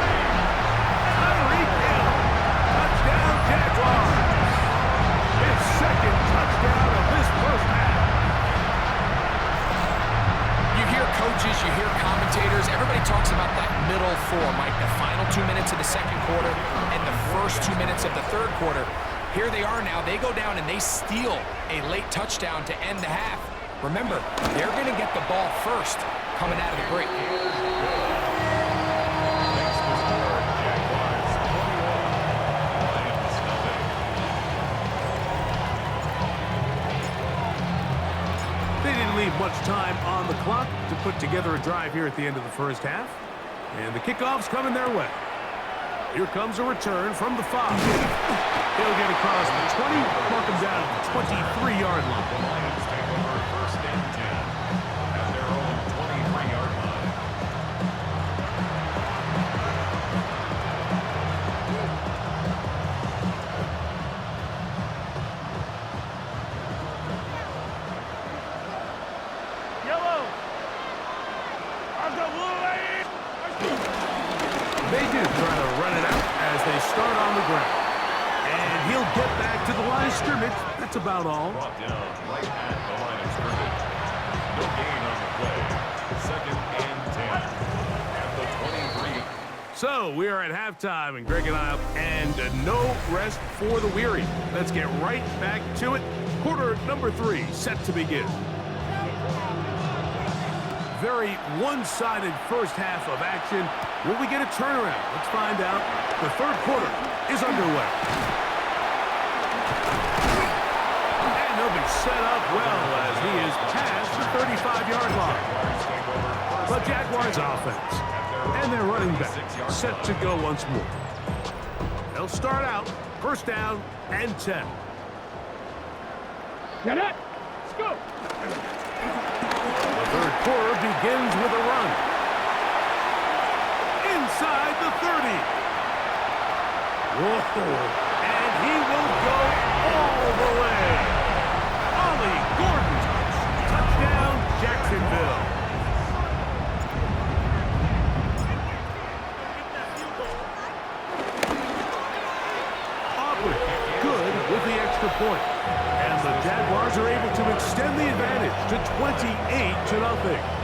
Tyreek Hill. Touchdown, Jaguars. His 2nd touchdown of this 1st half. You hear coaches, you hear commentators, everybody talks about that middle 4, Mike, the final 2 minutes of the 2nd quarter and the first 2 minutes of the 3rd quarter. Here they are now. They go down and they steal a late touchdown to end the half. Remember, they're going to get the ball first coming out of the break. They didn't leave much time on the clock to put together a drive here at the end of the 1st half. And the kickoff's coming their way. Here comes a return from the 5. He'll get across the 20, mark him down at the 23-yard line. The Lions take over 1st and 10 at their own 23-yard line. on the ground. And he'll get back to the line of scrimmage. That's about all. Brought down right at the line of scrimmage. No gain on the play. 2nd and 10 at the 23. So we are at halftime, and Greg and I, and no rest for the weary. Let's get right back to it. Quarter number 3 set to begin. Very one-sided first half of action. Will we get a turnaround? Let's find out. The third quarter is underway. And he'll be set up well as he is past the 35-yard line. The Jaguars offense and their running back set to go once more. They'll start out first down and 10. Get it. Let's go. The third quarter begins with a run. Inside the 30. Whoa. And he will go all the way. Ollie Gordon. Touchdown, Jacksonville. Aubrey, good with the extra point. And the Jaguars are able to extend the advantage to 28-0.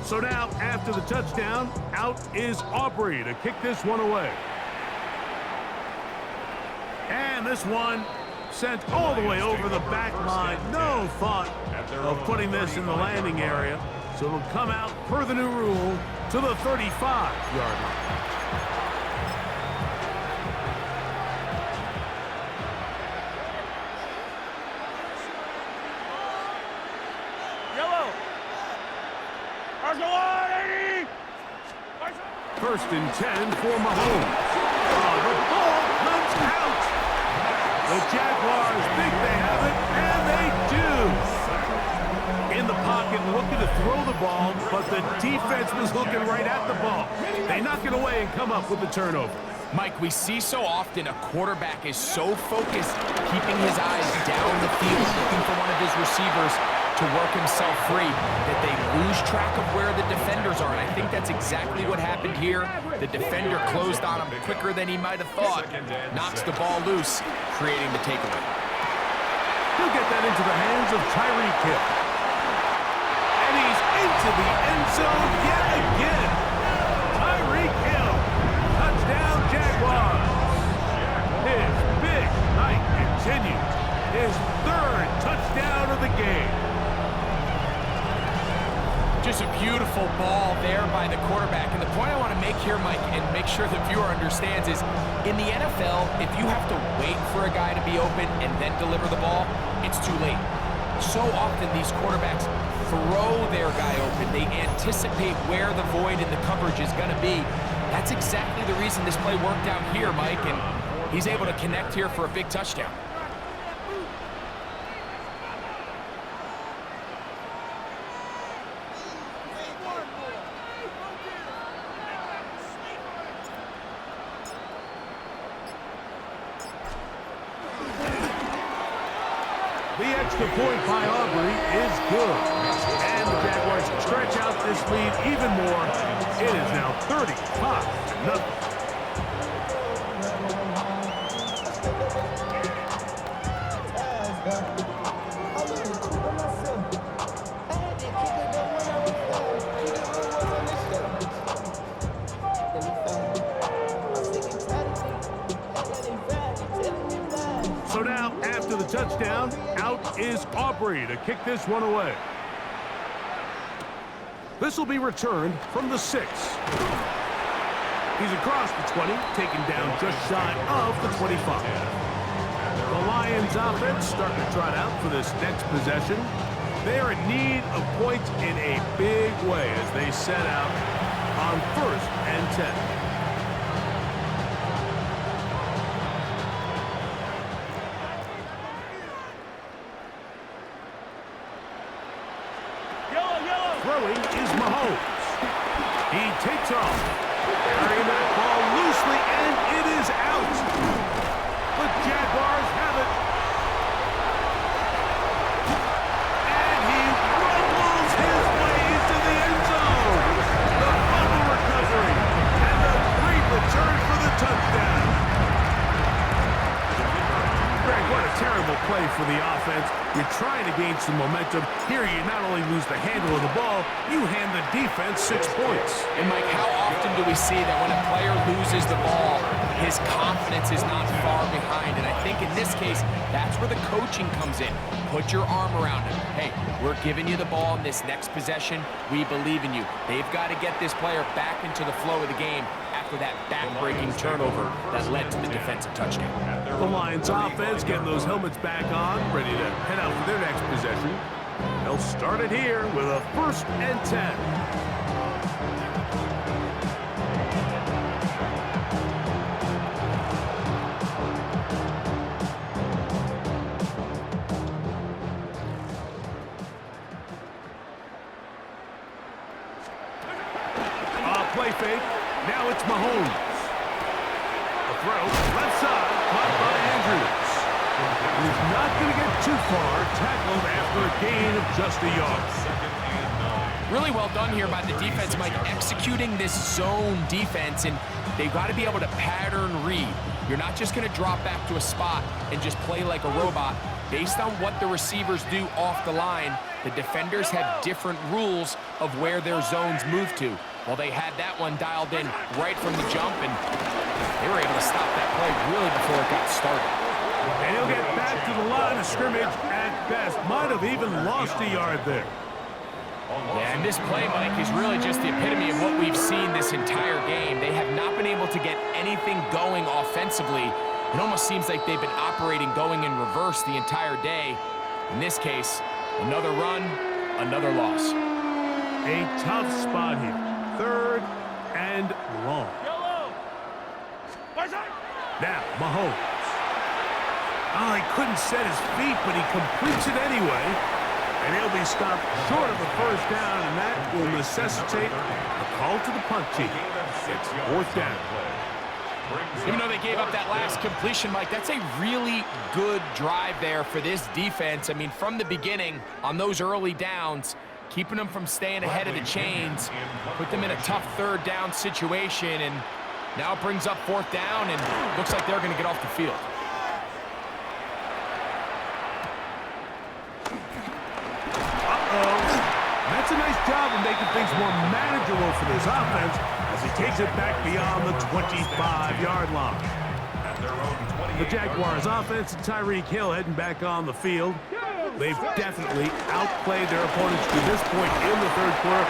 So now, after the touchdown, out is Aubrey to kick this one away. And this one sent all the way over the back line. No thought of putting this in the landing area. So it'll come out per the new rule to the 35-yard line. Yellow. First and 10 for Mahomes. Oh, the ball comes out. The Jaguars think they have it, and they do. In the pocket, looking to throw the ball, but the defense was looking right at the ball. They knock it away and come up with the turnover. Mike, we see so often a quarterback is so focused, keeping his eyes down the field, looking for one of his receivers to work himself free, that they lose track of where the defenders are. And I think that's exactly what happened here. The defender closed on him quicker than he might have thought. Knocks the ball loose, creating the takeaway. He'll get that into the hands of Tyreek Hill. And he's into the end zone yet again. Tyreek Hill. Touchdown, Jaguars. His big night continues. His third touchdown of the game. Just a beautiful ball there by the quarterback. And the point I want to make here, Mike, and make sure the viewer understands is, in the NFL, if you have to wait for a guy to be open and then deliver the ball, it's too late. So often these quarterbacks throw their guy open. They anticipate where the void in the coverage is going to be. That's exactly the reason this play worked out here, Mike, and he's able to connect here for a big touchdown. The extra point by Aubrey is good. And the Jaguars stretch out this lead even more. It is now 35-0. So now, after the touchdown, out is Aubrey to kick this one away. This will be returned from the 6. He's across the 20, taken down just shy of the 25. The Lions offense starting to trot out for this next possession. They are in need of points in a big way as they set out on 1st and 10. Throwing is Mahomes. He takes off, carrying that ball loosely, and it is out. The Jaguars have it gain some momentum. Here, you not only lose the handle of the ball, you hand the defense 6 points. And Mike, how often do we see that when a player loses the ball, his confidence is not far behind? And I think in this case, that's where the coaching comes in. Put your arm around him. Hey, we're giving you the ball in this next possession. We believe in you. They've got to get this player back into the flow of the game after that back-breaking turnover that led to the defensive touchdown. The Lions offense getting those helmets back on, ready to head out for their next possession. They'll start it here with a 1st and 10. Play fake. Now it's Mahomes. A throw, left side, caught by Andrews. He's not going to get too far, tackled after a gain of just a yard. Really well done here by the defense, Mike, executing this zone defense, and they've got to be able to pattern read. You're not just going to drop back to a spot and just play like a robot. Based on what the receivers do off the line, the defenders have different rules of where their zones move to. Well, they had that one dialed in right from the jump, and they were able to stop that play really before it got started. And he'll get back to the line of scrimmage at best. Might have even lost a yard there. Yeah, and this play, Mike, is really just the epitome of what we've seen this entire game. They have not been able to get anything going offensively. It almost seems like they've been operating going in reverse the entire day. In this case, another run, another loss. A tough spot here. 3rd and long. Now, Mahomes. Oh, he couldn't set his feet, but he completes it anyway. And he'll be stopped short of the 1st down, and that will necessitate a call to the punt team. It's 4th down. Even though they gave up that last completion, Mike, that's a really good drive there for this defense. I mean, from the beginning, on those early downs, keeping them from staying ahead of the chains, put them in a tough 3rd down situation, and now it brings up 4th down, and looks like they're going to get off the field. That's a nice job of making things more manageable for this offense as he takes it back beyond the 25-yard line. The Jaguars offense and Tyreek Hill heading back on the field. They've definitely outplayed their opponents to this point in the 3rd quarter.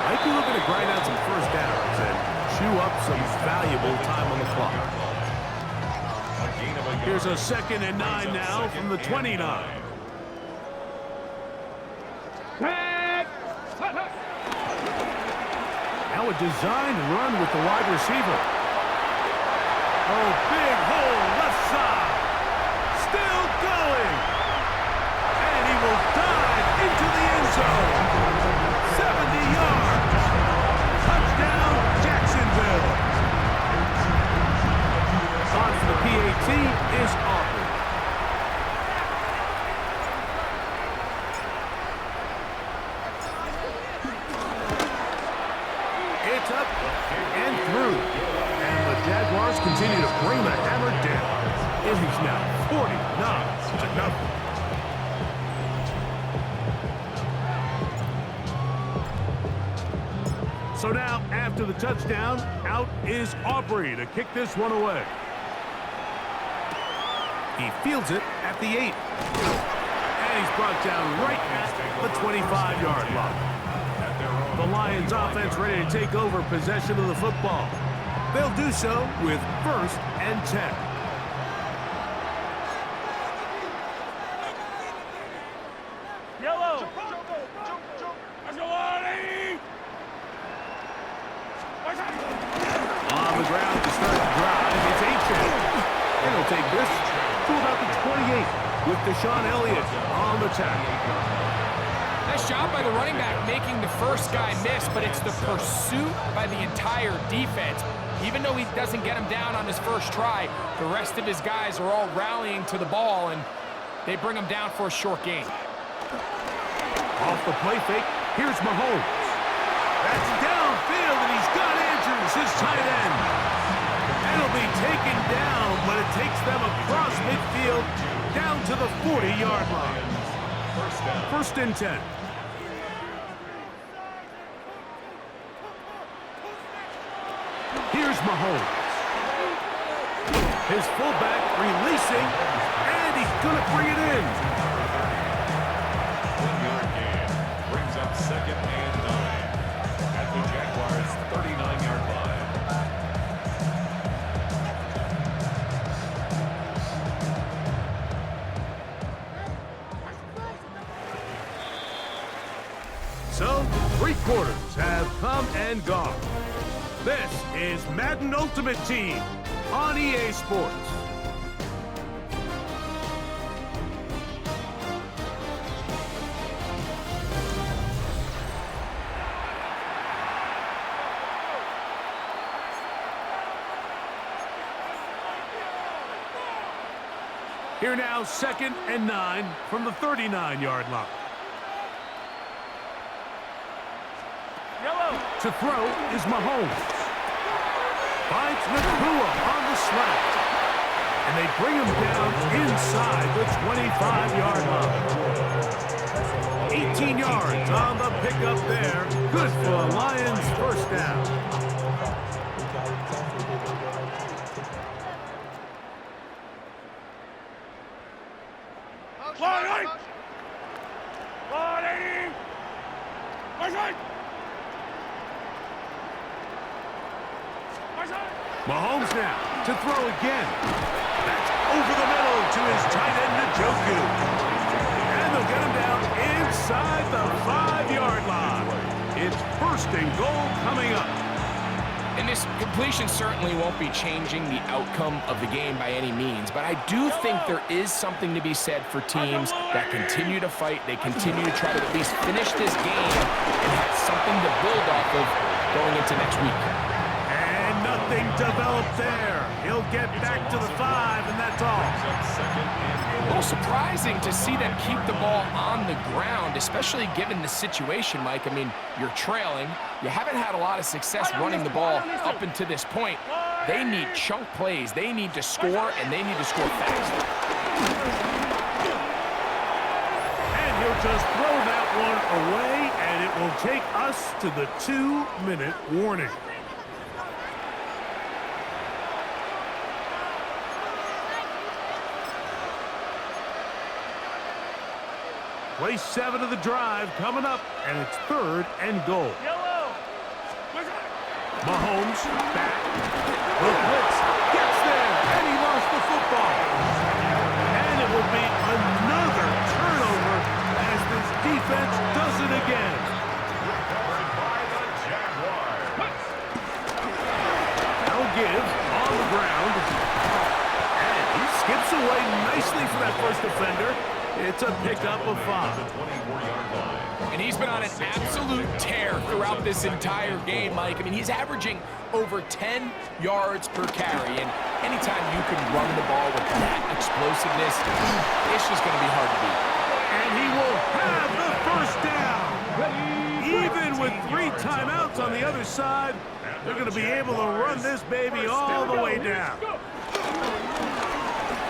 Might be looking to grind out some 1st downs and chew up some valuable time on the clock. Here's a 2nd and 9 now from the 29. Now a designed run with the wide receiver. Oh, big hole left side. Still going. And he will dive into the end zone. 70 yards. Touchdown, Jacksonville. On for the PAT is Aubrey. It's up and through. And the Jaguars continue to bring the hammer down. It is now 49-0. So now, after the touchdown, out is Aubrey to kick this one away. He fields it at the 8. And he's brought down right at the 25-yard line. The Lions offense ready to take over possession of the football. They'll do so with 1st and 10. Yellow. On the ground to start the drive, it's H.A. And he'll take this to about the 28 with Deshaun Elliott on the tackle. Nice job by the running back making the first guy miss, but it's the pursuit by the entire defense. Even though he doesn't get him down on his first try, the rest of his guys are all rallying to the ball, and they bring him down for a short gain. Off the play fake, here's Mahomes. That's downfield, and he's got Andrews, his tight end. And he'll be taken down, but it takes them across midfield down to the 40-yard line. down. 1st and 10. Here's Mahomes. His fullback releasing, and he's going to bring it in. 1-yard gain brings up 2nd and 9 at the Jaguars' 39-yard line. So, 3 quarters have come and gone. This is Madden Ultimate Team on EA Sports. Here now, 2nd and 9 from the 39-yard line. To throw is Mahomes. Finds Nakua on the slant. And they bring him down inside the 25-yard line. 18 yards on the pickup there. Good for a Lions 1st down. Mahomes now to throw again. That's over the middle to his tight end, Njoku. And they'll get him down inside the 5-yard line. It's 1st and goal coming up. And this completion certainly won't be changing the outcome of the game by any means, but I do think there is something to be said for teams that continue to fight. They continue to try to at least finish this game and have something to build off of going into next week. Nothing developed there. He'll get back to the 5, and that's all. A little surprising to see them keep the ball on the ground, especially given the situation, Mike. I mean, you're trailing. You haven't had a lot of success running the ball up until this point. They need chunk plays. They need to score, and they need to score fast. And he'll just throw that one away, and it will take us to the 2-minute warning. Play 7 of the drive coming up, and it's 3rd and goal. Mahomes back. The blitz gets there, and he lost the football. And it will be another turnover as this defense does it again. Now give on the ground. And he skips away nicely for that first defender. It's a pickup of 5. And he's been on an absolute tear throughout this entire game, Mike. I mean, he's averaging over 10 yards per carry. And anytime you can run the ball with that explosiveness, it's just going to be hard to beat. And he will have the 1st down. Even with 3 timeouts on the other side, they're going to be able to run this baby all the way down.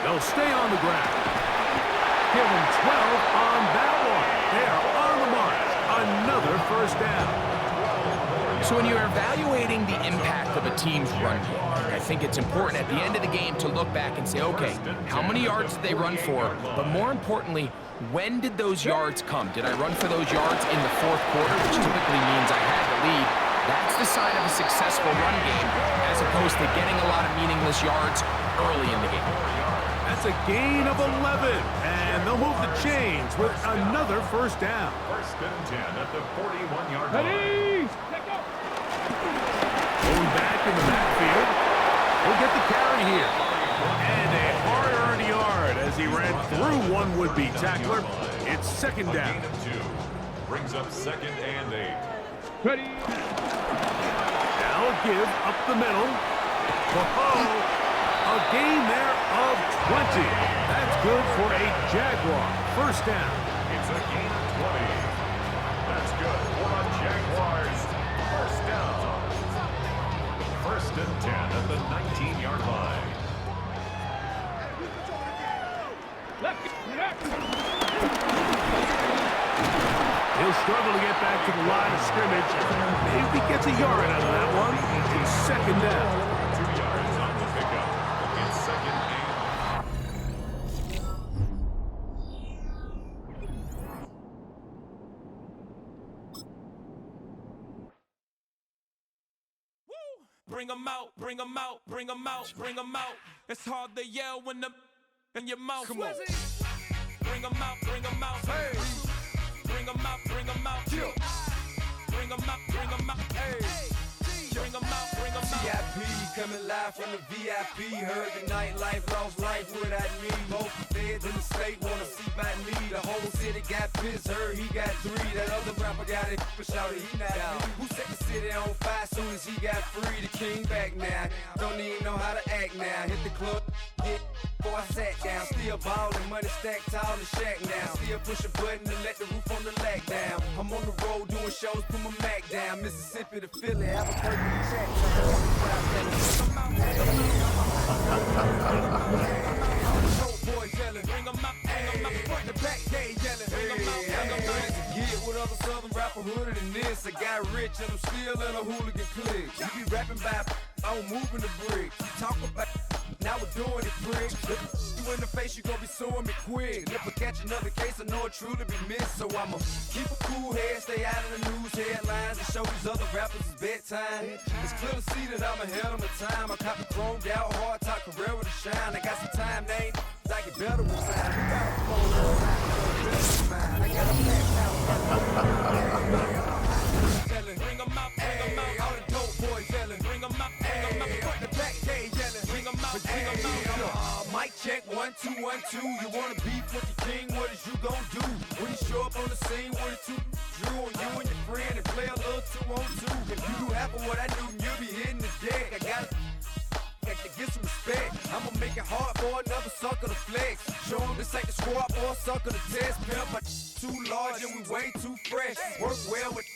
They'll stay on the ground. Give them 12 on that one. They are on the mark. Another 1st down. So when you're evaluating the impact of a team's run game, I think it's important at the end of the game to look back and say, okay, how many yards did they run for? But more importantly, when did those yards come? Did I run for those yards in the 4th quarter, which typically means I had the lead? That's the sign of a successful run game, as opposed to getting a lot of meaningless yards early in the game. That's a gain of 11, and they'll move the chains with another 1st down. 1st and 10 at the 41-yard line. Going back in the backfield, he'll get the carry here. And a hard-earned yard as he ran through one would-be tackler. It's 2nd down. A gain of 2 brings up 2nd and 8. Now give up the middle. Whoa! A gain there of 20. That's good for a Jaguar 1st down. It's a gain of 20. That's good for the Jaguars. 1st down. 1st and 10 at the 19-yard line. struggle to get back to the line of scrimmage. Maybe gets a yard out of that one. It's second down. 2 yards on the pickup. It's second and... Bring 'em out, bring 'em out, bring 'em out, bring 'em out. It's hard to yell when the in your mouth. Come on. Bring 'em out, bring 'em out. Hey. Bring 'em out, bring 'em out. Bring 'em out, bring 'em out. Hey. Bring 'em out, bring 'em out. VIP coming live from the VIP. Heard the nightlife, lost life without me. Most feds in the state wanna see by me. The whole city got pissed, heard he got 3. That other rapper got it, but shouted he not me. Who set the city on fire soon as he got free? The king back now, don't even know how to act now. Hit the club, hit before I sat down. Still ballin', money stacked tall in shack now. Still push a button and let the roof on the lack down. I'm on the road doing shows, put my Mac down. Mississippi to Philly, have a perfect track. Boys yelling, bring 'em out, front to back, they yelling, bring 'em out, get with other southern rapper hooded than this. I got rich and I'm still in a hooligan clique. You be rapping by, I'm moving the bricks. You talk about, now we're doing it, prick. You in the face, you gon' be suing me quick. If I catch another case, I know it truly be missed. So I'ma keep a cool head, stay out of the news headlines, and show these other rappers it's bedtime. It's clear to see that I'm ahead of my time. I cop the chromed out, hard top career with a shine. I got some time, they ain't I get better with time. We got a phone I got a black house. Bring 'em out, all the dope boys yelling. Bring 'em out, front to back, they yelling. Bring 'em out, bring 'em out. Mic check, 1 2 1 2. You wanna beef with the king? What is you gon' do when you show up on the scene with a 2 drew on you and your friend and play a little 2-on-2? If you do half of what I do, you'll be hitting the deck. I got to get some respect. I'ma make it hard for another sucker to flex. Show 'em this ain't the squad or a sucker to test. Pimp, my too large and we way too fresh. Work well with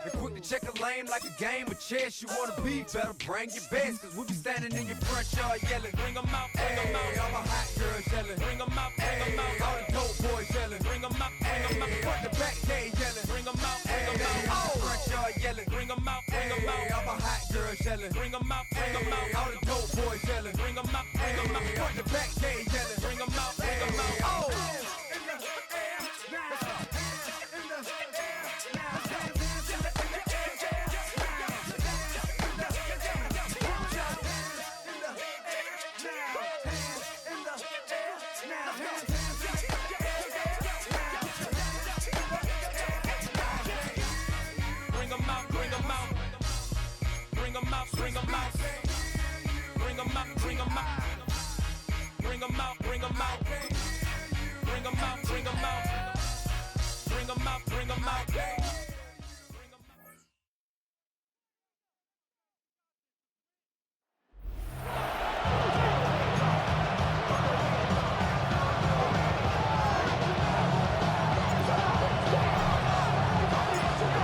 and quick to check a lane like a game of chess. You wanna be better, bring your best. Cause we'll be standing in your front yard yelling. Bring 'em out, bring 'em out. All my hot girls yelling. Bring 'em out, bring 'em out. All the dope boys yelling. Bring 'em out, bring 'em out. Front to back, they yelling. Bring 'em out, bring 'em out. Front yard yelling. Bring 'em out, bring 'em out. All my hot girls yelling. Bring 'em out, bring 'em out. All the dope boys yelling. Bring 'em out, bring 'em out. Front to back, they yelling. Bring 'em out, bring 'em out. Oh! Bring 'em out, bring 'em out, bring 'em out, bring 'em out, bring 'em out, bring 'em out, bring 'em out, bring 'em out, bring 'em out.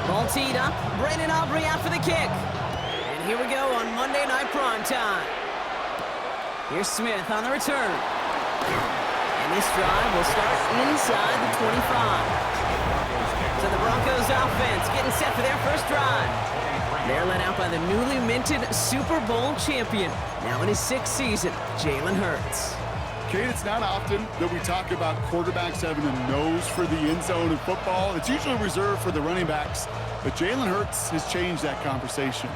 Ball teed up, Brandon Aubrey out for the kick. Here we go on Monday Night Primetime. Here's Smith on the return. And this drive will start inside the 25. So the Broncos offense getting set for their first drive. They're led out by the newly minted Super Bowl champion, now in his 6th season, Jalen Hurts. Kate, it's not often that we talk about quarterbacks having a nose for the end zone in football. It's usually reserved for the running backs, but Jalen Hurts has changed that conversation.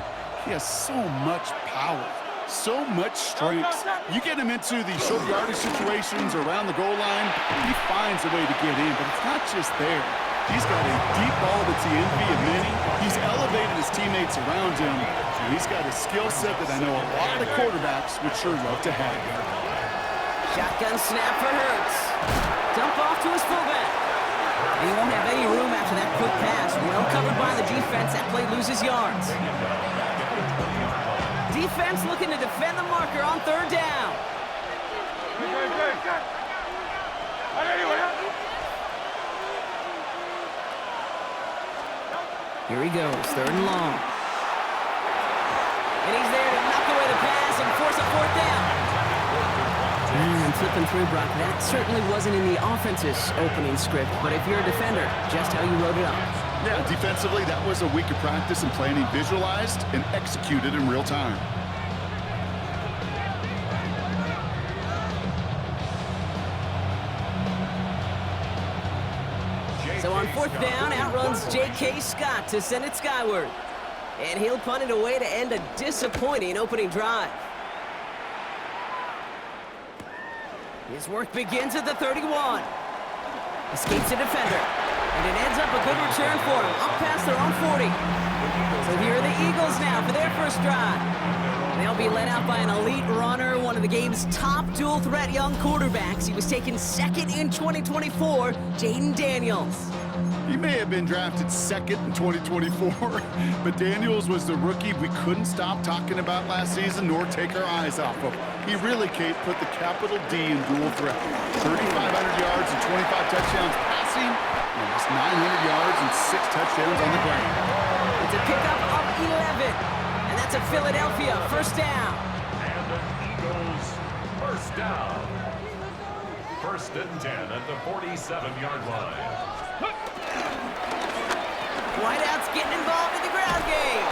He has so much power, so much strength. You get him into the short yardage situations around the goal line, he finds a way to get in, but it's not just there. He's got a deep ball that's the envy of many. He's elevated his teammates around him, and he's got a skill set that I know a lot of quarterbacks would sure love to have. Shotgun snap for Hurts. Dump off to his fullback. And he won't have any room after that quick pass. Well covered by the defense. That play loses yards. Defense looking to defend the marker on 3rd down. Here he goes, 3rd and long. And he's there to knock away the pass and force a 4th down. And flipping through, Brock, that certainly wasn't in the offense's opening script, but if you're a defender, just how you wrote it up. Yeah, defensively, that was a week of practice and planning visualized and executed in real time. So on fourth down, outruns J.K. Scott to send it skyward. And he'll punt it away to end a disappointing opening drive. His work begins at the 31. Escapes a defender. And it ends up a good return for him, up past their own 40. So here are the Eagles now for their first drive. They'll be led out by an elite runner, one of the game's top dual-threat young quarterbacks. He was taken second in 2024, Jaden Daniels. He may have been drafted second in 2024, but Daniels was the rookie we couldn't stop talking about last season nor take our eyes off of. He really, Kate, put the capital D in dual threat. 3,500 yards and 25 touchdowns passing, almost 900 yards and 6 touchdowns on the ground. It's a pickup of 11, and that's a Philadelphia first down. And the Eagles first down. First and 10 at the 47-yard line. Whiteout's getting involved in the ground game.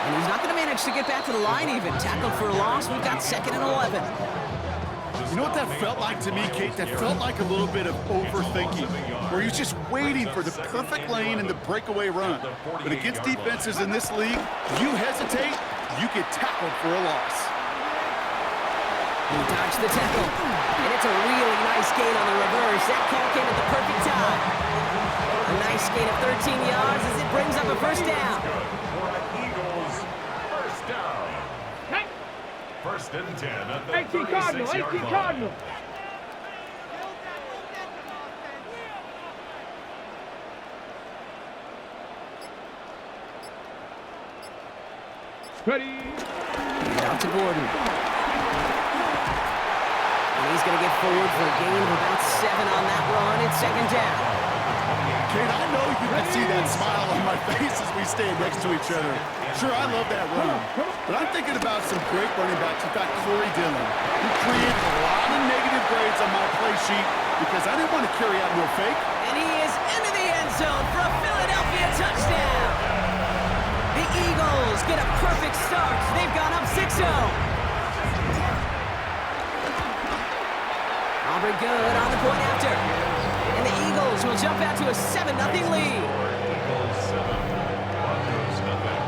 And he's not going to manage to get back to the line even. Tackled for a loss. We've got second and 11. You know what that felt like to me, Kate? That felt like a little bit of overthinking, where he's just waiting for the perfect lane and the breakaway run. But against defenses in this league, you hesitate, you get tackled for a loss. He dodged the tackle. And it's a really nice gain on the reverse. That call came at the perfect time. A nice gain of 13 yards as it brings up a first down. Eagles first down. First and 10 at the 36-yard line. Cardinal. Ready. Out to Gordon. And he's going to get forward for a gain of about 7 on that run. It's second down. Kate, I know you can see that smile on my face as we stand next to each other. Sure, I love that run. But I'm thinking about some great running backs. In fact, Corey Dillon, who created a lot of negative grades on my play sheet because I didn't want to carry out no fake. And he is into the end zone for a Philadelphia touchdown. The Eagles get a perfect start. They've gone up 6-0. Aubrey good on the point after. And the Eagles will jump out to a 7-0 lead. Eagles 7, Broncos nothing.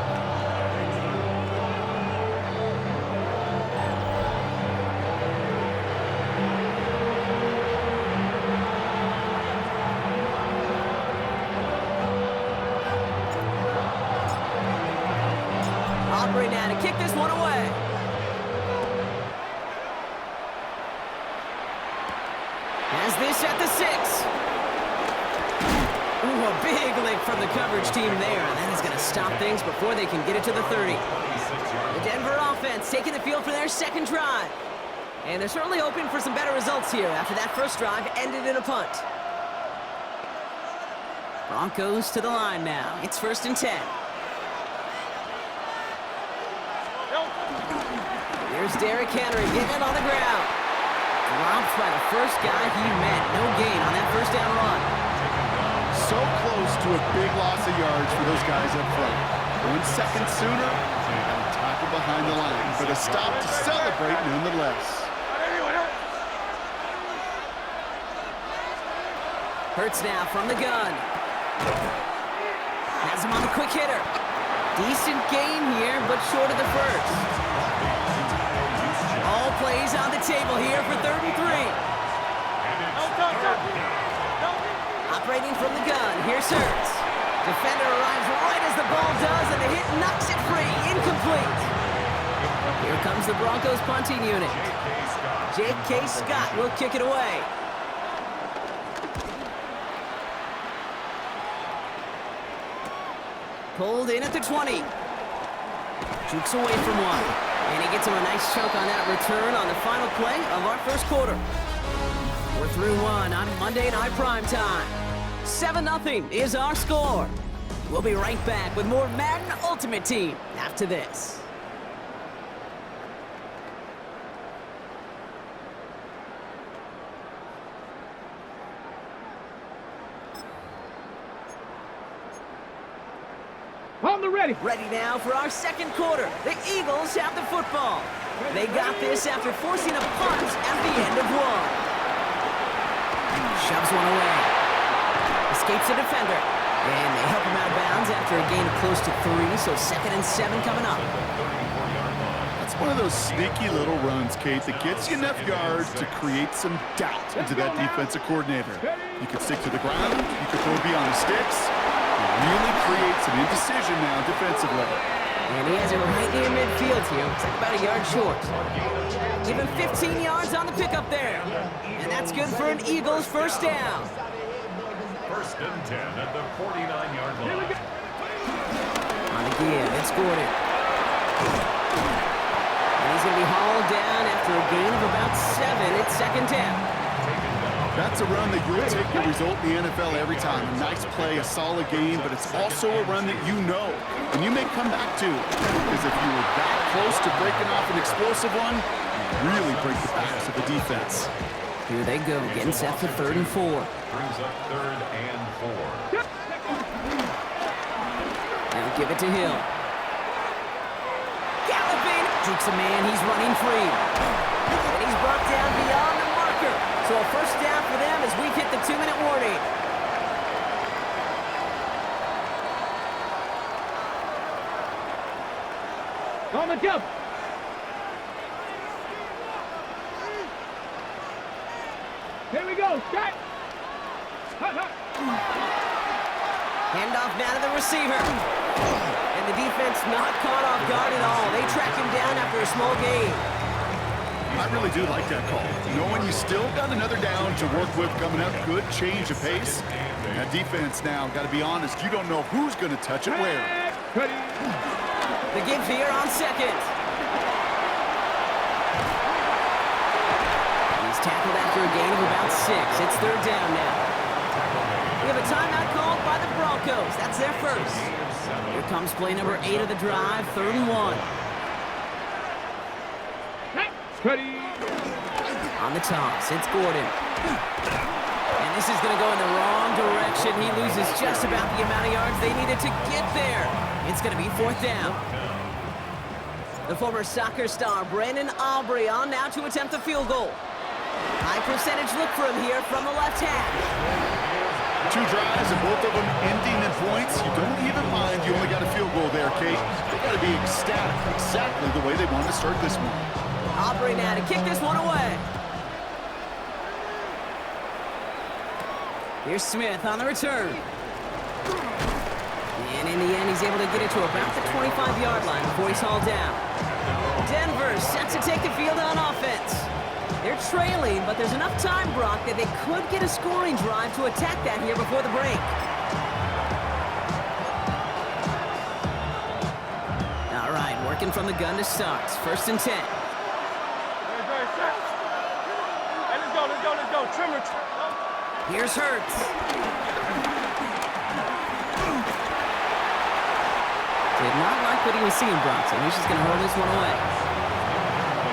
Aubrey now to kick this one away. Has this at the 6. Ooh, a big lick from the coverage team there. That is going to stop things before they can get it to the 30. The Denver offense taking the field for their second drive. And they're certainly hoping for some better results here after that first drive ended in a punt. Broncos to the line now. It's first and 10. Here's Derrick Henry getting it on the ground. Dropped by the first guy he met. No gain on that first down run. So close to a big loss of yards for those guys up front. 1 second sooner, and tackle behind the line. But a stop to celebrate nonetheless. Hurts now from the gun. Has him on a quick hitter. Decent gain here, but short of the first. All plays on the table here for 3rd and 3. Operating from the gun, here's Hurts. Defender arrives right as the ball does, and the hit knocks it free. Incomplete. Here comes the Broncos punting unit. J.K. Scott will kick it away. Pulled in at the 20. Jukes away from one. And he gets him a nice choke on that return on the final play of our first quarter. We're through one on Monday Night Primetime. 7-0 is our score. We'll be right back with more Madden Ultimate Team after this. On the ready. Ready now for our second quarter. The Eagles have the football. They got this after forcing a punt at the end of one. Shoves one away. Escapes the defender. And they help him out of bounds after a gain of close to 3, so 2nd and 7 coming up. That's one of those sneaky little runs, Kate, that gets you enough yards to create some doubt into that defensive coordinator. You could stick to the ground, you could throw beyond the sticks. It really creates some indecision now defensively. And he has it right near midfield here. It's like about a yard short. Give him 15 yards on the pickup there. And that's good for an Eagles first down. 1st and 10 at the 49-yard line. On again, it's Gordon. And he's going to be hauled down after a gain of about 7. It's 2nd down. That's a run that you'll take the result in the NFL every time. A nice play, a solid game, but it's also a run that you know, and you may come back to. Because if you were that close to breaking off an explosive one, you really break the backs of the defense. Here they go, getting set for 3rd and 4. Brings up 3rd and 4. Now give it to Hill. Galloping! Jukes a man, he's running free. And he's brought down beyond the marker. So a first down for them as we've hit the 2-minute warning. On the jump. Here we go. Shot. Handoff now to the receiver. And the defense not caught off guard at all. They track him down after a small gain. I really do like that call. Knowing you still got another down to work with coming up, good change of pace. That defense now, got to be honest, you don't know who's going to touch it where. The give here on 2nd. He's tackled after a gain of about 6. It's 3rd down now. We have a timeout called by the Broncos. That's their first. Here comes play number 8 of the drive, 3rd and 1. On the toss, it's Gordon. And this is going to go in the wrong direction. He loses just about the amount of yards they needed to get there. It's going to be 4th down. The former soccer star, Brandon Aubrey, on now to attempt the field goal. High percentage look for him here from the left half. 2 drives and both of them ending in points. You don't even mind you only got a field goal there, Kate. They got to be ecstatic, exactly the way they want to start this one. Aubrey now to kick this one away. Here's Smith on the return. And in the end, he's able to get it to about the 25-yard line before he's hauled down. Denver set to take the field on offense. They're trailing, but there's enough time, Brock, that they could get a scoring drive to attack that here before the break. All right, working from the gun to start. 1st and 10. Let's go. Trimmer. Here's Hurts. Did not like what he was seeing, Bronson. He's just going to hurl this one away.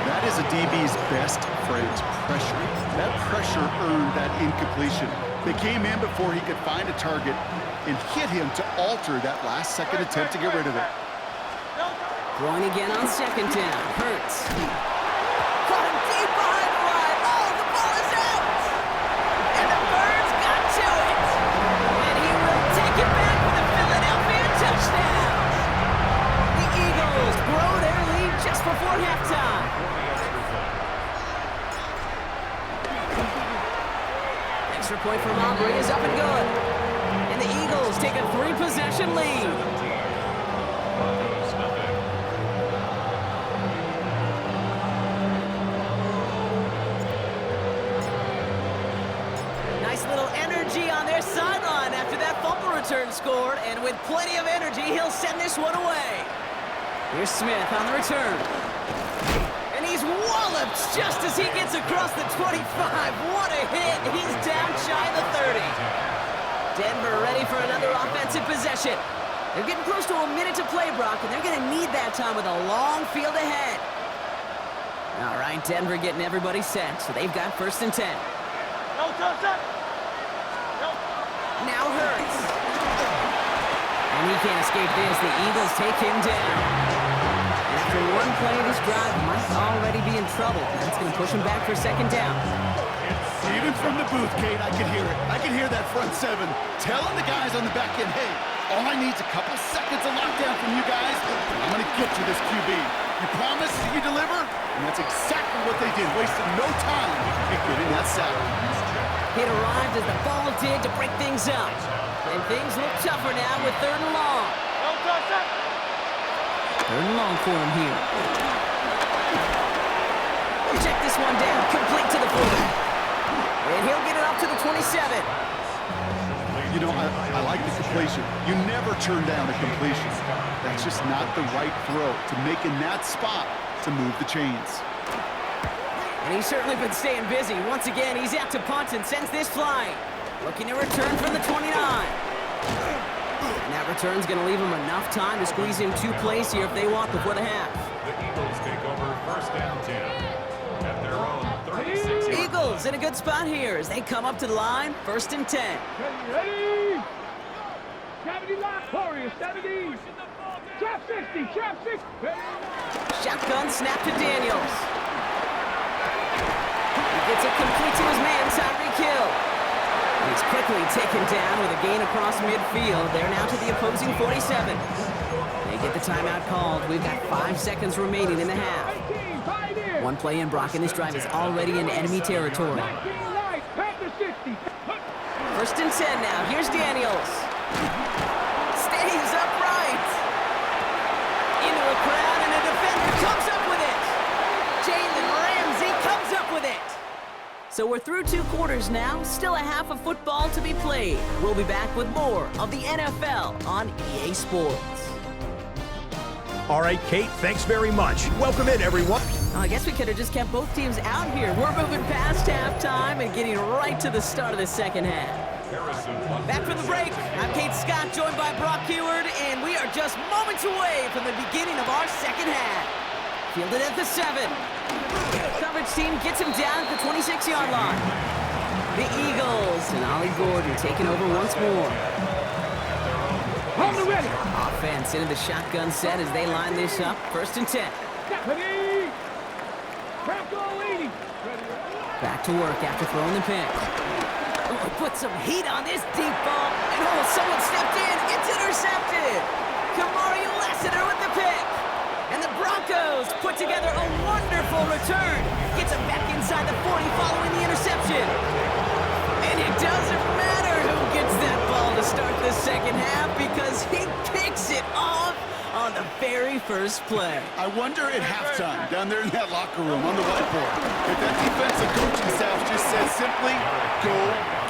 That is a DB's best friend, pressure. That pressure earned that incompletion. They came in before he could find a target and hit him to alter that last-second attempt to get rid of it. Throwing again on 2nd down. Hurts. Caught him deep behind the line. Oh, the ball is out! And the Birds got to it. And he will take it back for the Philadelphia touchdown. The Eagles grow their lead just before halftime. Extra point from Aubrey is up and good. And the Eagles take a 3-possession lead. On their sideline after that fumble return scored, and with plenty of energy, he'll send this one away. Here's Smith on the return. And he's walloped just as he gets across the 25. What a hit. He's down shy of the 30. Denver ready for another offensive possession. They're getting close to a minute to play, Brock, and they're going to need that time with a long field ahead. All right, Denver getting everybody set, so they've got 1st and 10. No, touch up. Now Hurts. And he can't escape this. The Eagles take him down. And after one play, this drive might already be in trouble. That's going to push him back for second down. Even from the booth, Kate, I can hear it. I can hear that front seven telling the guys on the back end, hey, all I need is a couple seconds of lockdown from you guys, and I'm going to get you this QB. You promise, you deliver, and that's exactly what they did, wasting no time in getting that sack. It arrived as the ball did to break things up. And things look tougher now with 3rd and long. 3rd and long for him here. Check this one down, complete to the fullback. And he'll get it up to the 27. You know, I like the completion. You never turn down a completion. That's just not the right throw to make in that spot to move the chains. And he's certainly been staying busy. Once again, he's out to punt and sends this flying. Looking to return from the 29. And that return's going to leave him enough time to squeeze in 2 plays here if they want before the half. The Eagles take over 1st and 10 at their own 36. Eagles in a good spot here as they come up to the line, 1st and 10. Ready? 70 lock, Warriors, 70. Trap 60, trap 60. Shotgun snap to Daniels. He gets it complete to his man, Tyreek Hill. He's quickly taken down with a gain across midfield. They're now to the opposing 47. They get the timeout called. We've got 5 seconds remaining in the half. 1 play in, Brock, and this drive is already in enemy territory. 1st and 10 now. Here's Daniels. Stays upright. Into a crowd, and a defender comes up with it. Jalen Ramsey comes up with it. So we're through 2 quarters now. Still a half of football to be played. We'll be back with more of the NFL on EA Sports. All right, Kate, thanks very much. Welcome in, everyone. I guess we could have just kept both teams out here. We're moving past halftime and getting right to the start of the second half. Back from the break, I'm Kate Scott, joined by Brock Heward, and we are just moments away from the beginning of our second half. Fielded at the 7. Coverage team gets him down at the 26-yard line. The Eagles and Ollie Gordon taking over once more. On the ready. Offense into the shotgun set as they line this up. 1st and 10. Ready. Back to work after throwing the pick. Oh, put some heat on this deep ball. And oh, someone stepped in. It's intercepted. Kamari Lassiter with the pick. And the Broncos put together a wonderful return. Gets him back inside the 40 following the interception. And it doesn't matter who gets that ball to start the second half because he picks it off on the very first play. I wonder at halftime, down there in that locker room on the whiteboard, if that defensive coaching staff just says simply, go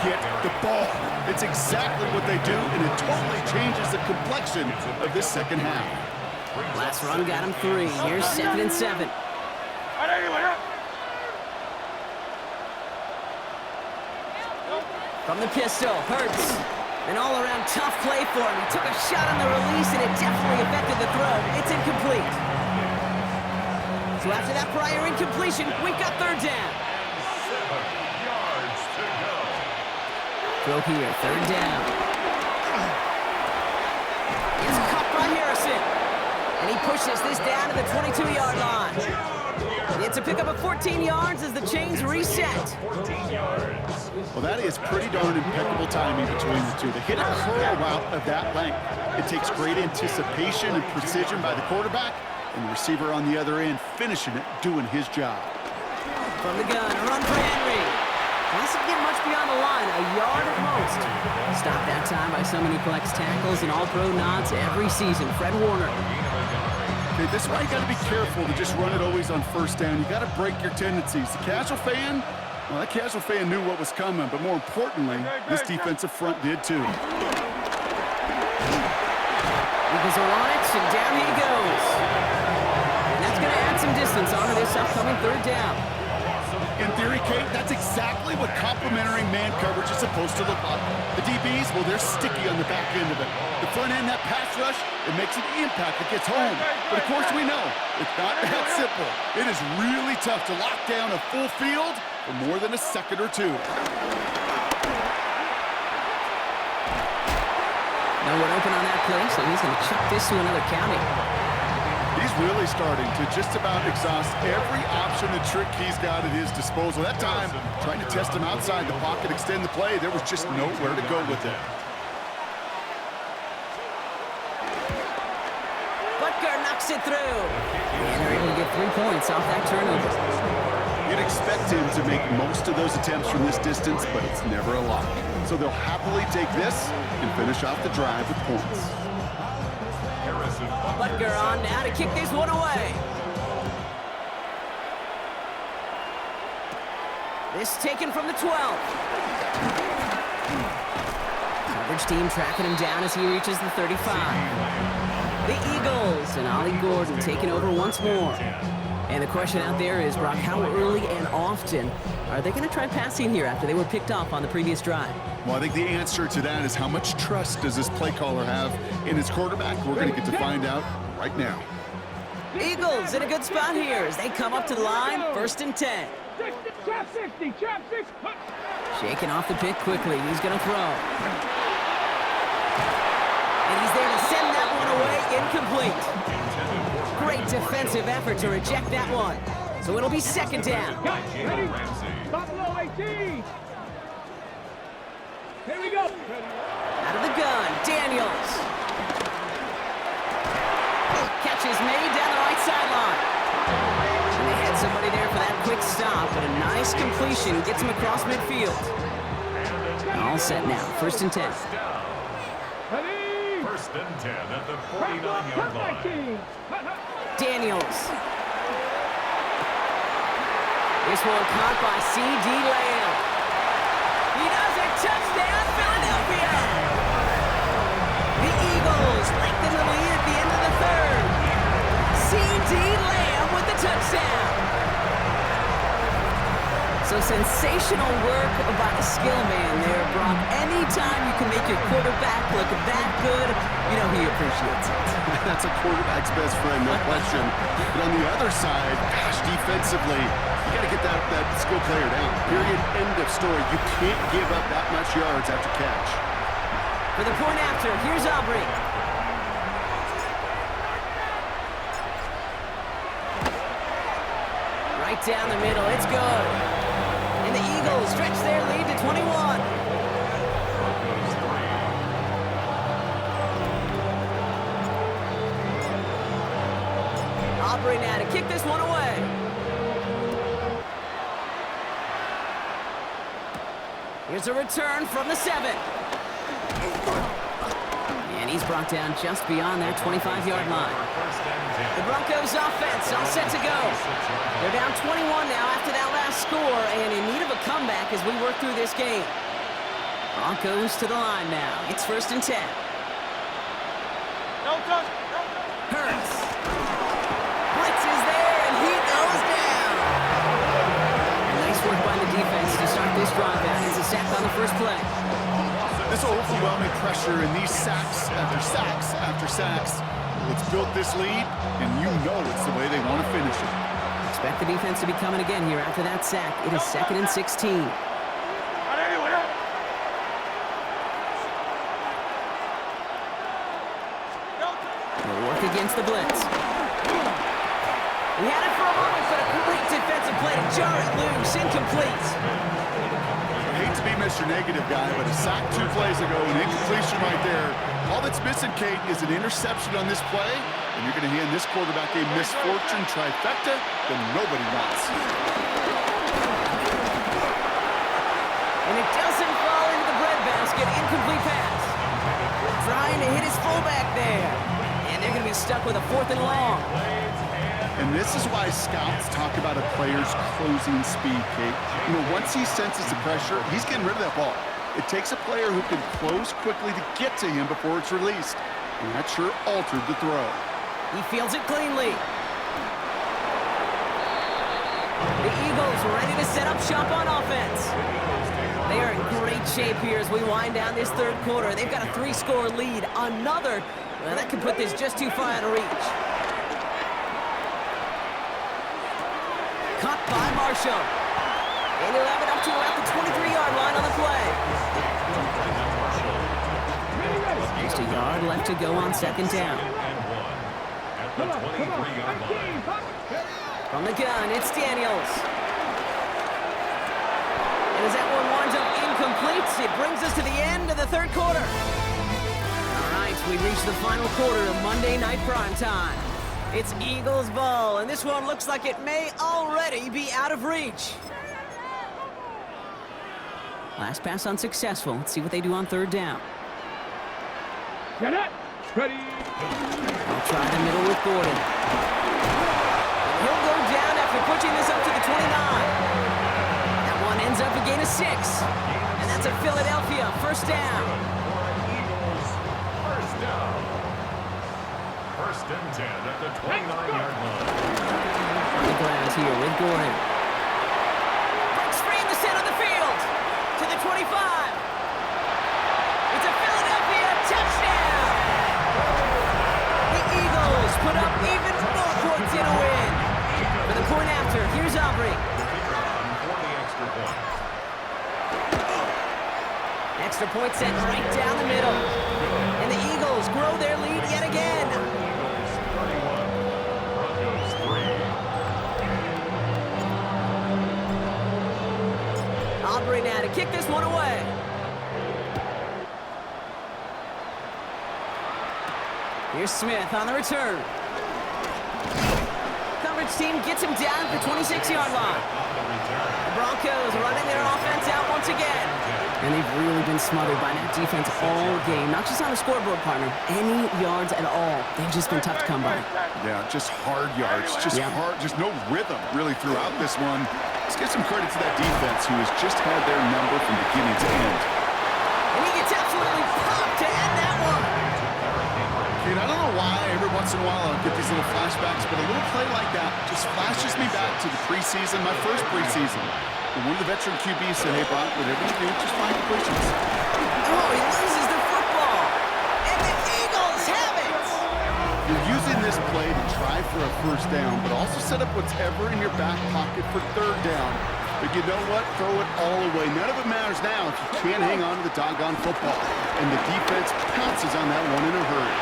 get the ball. It's exactly what they do, and it totally changes the complexion of this second half. Last run got him 3. Here's 2nd and 7. From the pistol, Hurts. An all-around tough play for him. He took a shot on the release, and it definitely affected the throw. It's incomplete. So after that prior incompletion, we've got 3rd down. 7 yards to go. Throw here, 3rd down. It's caught by Harrison. And he pushes this down to the 22-yard line. It's a pickup of 14 yards as the chains reset. 14 yards. Well, that is pretty darn impeccable timing between the two. To hit a curl route of that length, it takes great anticipation and precision by the quarterback, and the receiver on the other end finishing it, doing his job. From the gun, a run for Henry. Doesn't get much beyond the line, a yard at most. Stopped that time by so many flex tackles and all-pro nods every season. Fred Warner. Okay, this is why you got to be careful to just run it always on 1st down. You got to break your tendencies. The casual fan, well, that casual fan knew what was coming, but more importantly, this defensive front did too. Eagles are on it, and down he goes. And that's going to add some distance onto this upcoming 3rd down. In theory, Kate, that's exactly what complementary man coverage is supposed to look like. The DBs, well, they're sticky on the back end of it. The front end, that pass rush, it makes an impact that gets home. But of course we know, it's not that simple. It is really tough to lock down a full field for more than a second or two. No No one open on that play, so he's going to chuck this to another county. He's really starting to just about exhaust every option and trick he's got at his disposal. That time, trying to test him outside the pocket, extend the play, there was just nowhere to go with it. Butker knocks it through. And they're able to get 3 points off that turnover. You'd expect him to make most of those attempts from this distance, but it's never a lot. So they'll happily take this and finish off the drive with points. Butker on now to kick this one away. This taken from the 12. Coverage team tracking him down as he reaches the 35. The Eagles and Ollie Gordon taking over once more. And the question out there is, Brock, how early and often are they going to try passing here after they were picked off on the previous drive? Well, I think the answer to that is how much trust does this play caller have in his quarterback? We're going to get to find out right now. Eagles in a good spot here as they come up to the line, 1st and 10. Trap 60, trap 60. Shaking off the pick quickly. He's going to throw. And he's there to send that one away, incomplete. Great defensive effort to reject that one. So it'll be 2nd down. Ready? Buffalo 18. Here we go. Out of the gun, Daniels. Catch is made down the right sideline. And they had somebody there for that quick stop, but a nice completion gets him across midfield. All set now, 1st and 10. Ready? 1st and 10 at the 49-yard line. Daniels. This one caught by C.D. Lamb. He does it, touchdown, Philadelphia! The Eagles lengthen the lead at the end of the 3rd. C.D. Lamb with the touchdown. So sensational work by the skill man there, Brock. Anytime you can make your quarterback look that good, you know he appreciates it. That's a quarterback's best friend, no question. But on the other side, gosh, defensively, you got to get that skill player down. Period, end of story. You can't give up that much yards after catch. For the point after, here's Aubrey. Right down the middle, it's good. And the Eagles stretch their lead to 21. Aubrey now to kick this one away. Here's a return from the 7. And he's brought down just beyond their 25-yard line. The Broncos offense all set to go. They're down 21 now after that last score and in need of a comeback as we work through this game. Broncos to the line now. It's 1st and 10. Hurts. Blitz is there and he goes down. Nice work by the defense to start this drive out. It's a sack on the first play. This overwhelming pressure and these sacks after sacks after sacks, it's built this lead, and you know it's the way they want to finish it. Expect the defense to be coming again here after that sack. It is 2nd and 16. They'll work against the blitz. We had it for a moment, but a great defensive play to jar it loose. Incomplete. I hate to be Mr. Negative guy, but a sack 2 plays ago, an incompletion right there. All that's missing, Kate, is an interception on this play, and you're going to hand this quarterback a misfortune trifecta that nobody wants. And it doesn't fall into the breadbasket. Incomplete pass. Trying to hit his fullback there. And they're going to be stuck with a 4th and long. And this is why scouts talk about a player's closing speed, Kate. You know, once he senses the pressure, he's getting rid of that ball. It takes a player who can close quickly to get to him before it's released. And that sure altered the throw. He fields it cleanly. The Eagles ready to set up shop on offense. They are in great shape here as we wind down this 3rd quarter. They've got a 3-score lead. Another, well, that could put this just too far out of reach. Cut by Marshall. And he'll have it up to around the 23-yard line on the play. Just a yard left to go on second down. At the 23-yard line. From the gun, it's Daniels. And as that one winds up incomplete, it brings us to the end of the third quarter. All right, we reached the final quarter of Monday Night Primetime. It's Eagles ball, and this one looks like it may already be out of reach. Last pass unsuccessful. Let's see what they do on third down. Get it. Ready. I'll try the middle with Gordon. He'll go down after pushing this up to the 29. That one ends up a gain of 6. And that's a Philadelphia first down. Eagles first down. First and 10 at the 29-yard line. On the ground here with Gordon. Breaks free in the center of the field. To the 25. It's a Philadelphia touchdown. The Eagles put up even more points in a win. For the point after, here's Aubrey. For the extra point. Extra point sent right down the middle. And the Eagles grow their lead yet again. Eagles 31. Broncos 3. Aubrey now to kick this one away. Here's Smith on the return. Coverage team gets him down at the 26-yard line. The Broncos running their offense out once again. And they've really been smothered by that defense all game. Not just on the scoreboard, partner. Any yards at all. They've just been tough to come by. Yeah, just hard yards. Just hard. Just no rhythm really throughout this one. Let's give some credit to that defense who has just had their number from beginning to end. And he gets absolutely popped to end that one. Dude, I don't know why every once in a while I'll get these little flashbacks, but a little play like that just flashes me back to the preseason, my first preseason. And one of the veteran QBs said, hey, Brock, whatever you do, just find completions. Oh, he loses the football. And the Eagles have it. You're using this play to try for a first down, but also set up whatever in your back pocket for third down. But you know what? Throw it all away. None of it matters now if you can't hang on to the doggone football. And the defense pounces on that one in a hurry.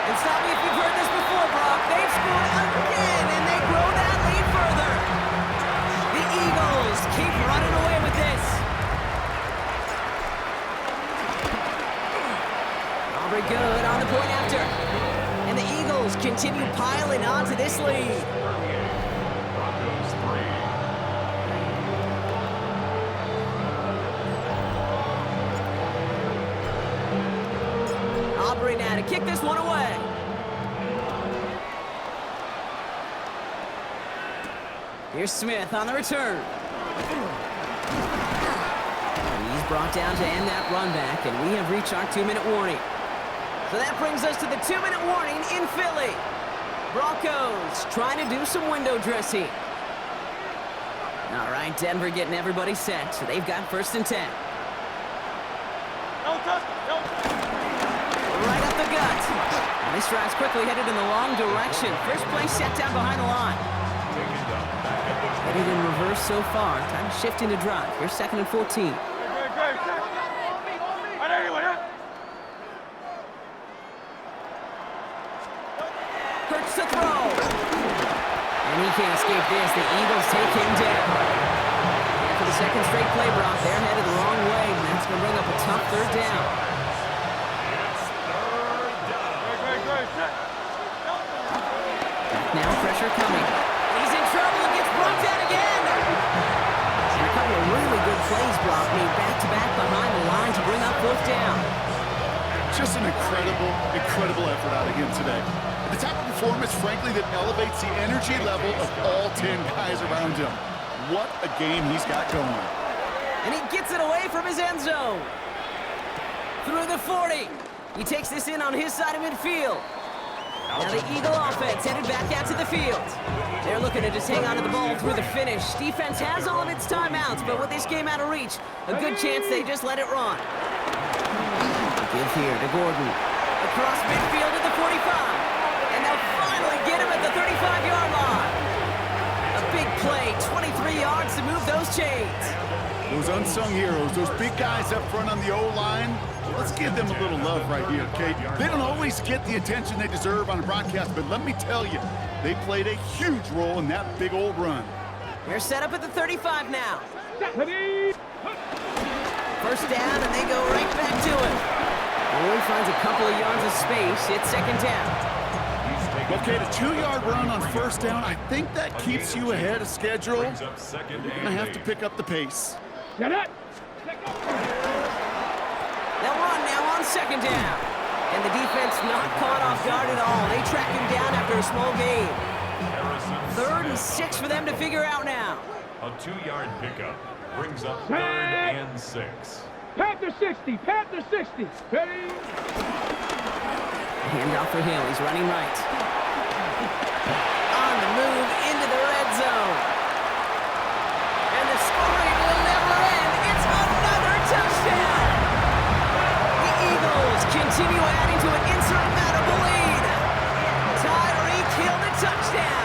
And stop me if you've heard this before, Brock. They've scored again, and they grow that lead further. The Eagles keep running away with this. Aubrey good on the point after. And the Eagles continue piling on to this lead. Broncos 3. Aubrey now to kick this one away. Here's Smith on the return. And he's brought down to end that run back, and we have reached our 2-minute warning. So that brings us to the 2-minute warning in Philly. Broncos trying to do some window dressing. All right, Denver getting everybody set, so they've got first and 10. Right up the gut. And this drive's quickly headed in the wrong direction. First play set down behind the line. Headed in reverse so far. Time to shift into drive. Here's second and 14. Hurts to throw. And he can't escape this. The Eagles take him down. And for the second straight play, Brock, they're headed the wrong way. And that's going to bring up a tough third down. Now pressure coming. He's in trouble and gets brought down again. And a couple of really good plays, Brock, made back-to-back behind the line to bring up fourth down. Just an incredible effort out of him today. The type of performance, frankly, that elevates the energy level of all 10 guys around him. What a game he's got going. And he gets it away from his end zone. Through the 40. He takes this in on his side of midfield. Now the Eagle offense headed back out to the field. They're looking to just hang on to the ball through the finish. Defense has all of its timeouts, but with this game out of reach, a good chance they just let it run. Give here to Gordon. Across midfield at the 45. And they'll finally get him at the 35-yard line. A big play, 23 yards to move those chains. Those unsung heroes, those big guys up front on the O-line, let's give them a little love right here, okay? They don't always get the attention they deserve on the broadcast, but let me tell you, they played a huge role in that big old run. They're set up at the 35 now. First down, and they go right back to it. Boyd finds a couple of yards of space. It's second down. Okay, the 2-yard run on first down, I think that keeps you ahead of schedule. You're going to have to pick up the pace. They'll run now on second down. And the defense not caught off guard at all. They track him down after a small gain. 3rd and 6 for them to figure out now. A 2-yard pickup brings up 3rd and 6. Panther 60, Panther 60. Ready? Handoff for Hill. He's running right. On the move into the red zone. And the scoring will never end. It's another touchdown. The Eagles continue adding to an insurmountable lead. Tyreek Hill the touchdown.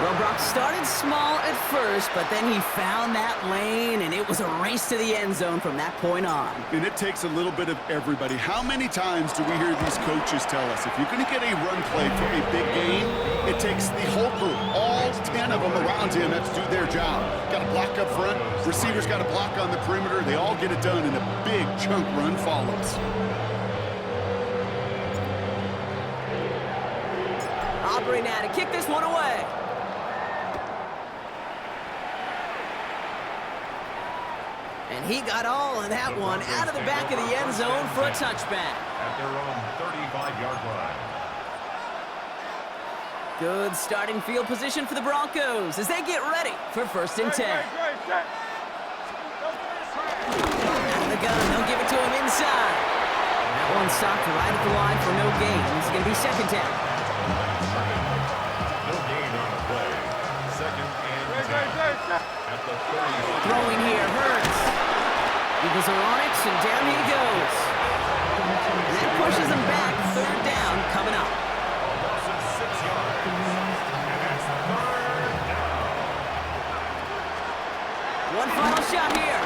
Well, Brock started small at first, but then he found that lane, and it was a race to the end zone from that point on. And it takes a little bit of everybody. How many times do we hear these coaches tell us, if you're going to get a run play for a big game, it takes the whole group, all 10 of them around him have to do their job. Got to block up front, receivers got to block on the perimeter. They all get it done, and a big chunk run follows. Aubrey now to kick this one away. And he got all of that one out of the back of the end zone for a touchback. At their own 35-yard line. Good starting field position for the Broncos as they get ready for 1st and 10. Out of the gun, they'll give it to him inside. That one stopped right at the line for no gain. It's going to be second down. No gain on the play. 2nd and 10. At the 30. Throwing here, Hurts. Eagles are on it, and down he goes. And that pushes them back. 3rd down coming up. Loss of 6 yards. And that's 3rd down. One final shot here.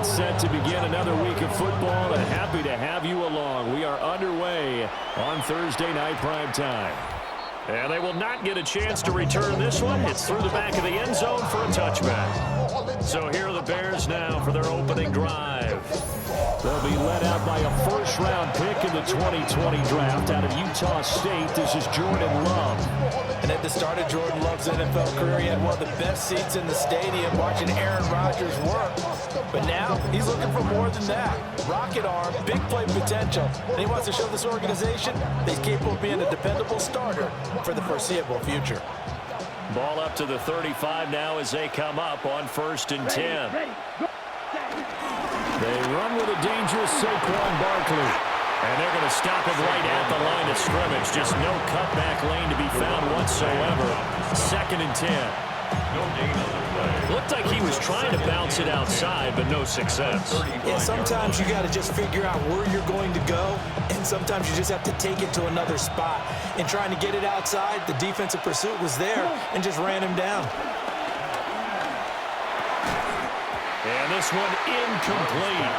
It's set to begin another week of football, and happy to have you along. We are underway on Thursday night prime time. And they will not get a chance to return this one. It's through the back of the end zone for a touchback. So here are the Bears now for their opening drive. They'll be led out by a first-round pick in the 2020 draft out of Utah State. This is Jordan Love. And at the start of Jordan Love's NFL career, he had one of the best seats in the stadium watching Aaron Rodgers work. But now he's looking for more than that. Rocket arm, big play potential. And he wants to show this organization that he's capable of being a dependable starter for the foreseeable future. Ball up to the 35 now as they come up on 1st and 10. They run with a dangerous Saquon Barkley. And they're going to stop him right at the line of scrimmage. Just no cutback lane to be found whatsoever. 2nd and 10. Looked like he was trying to bounce it outside, but no success. Yeah, sometimes you got to just figure out where you're going to go, and sometimes you just have to take it to another spot. And trying to get it outside, the defensive pursuit was there and just ran him down. And this one incomplete.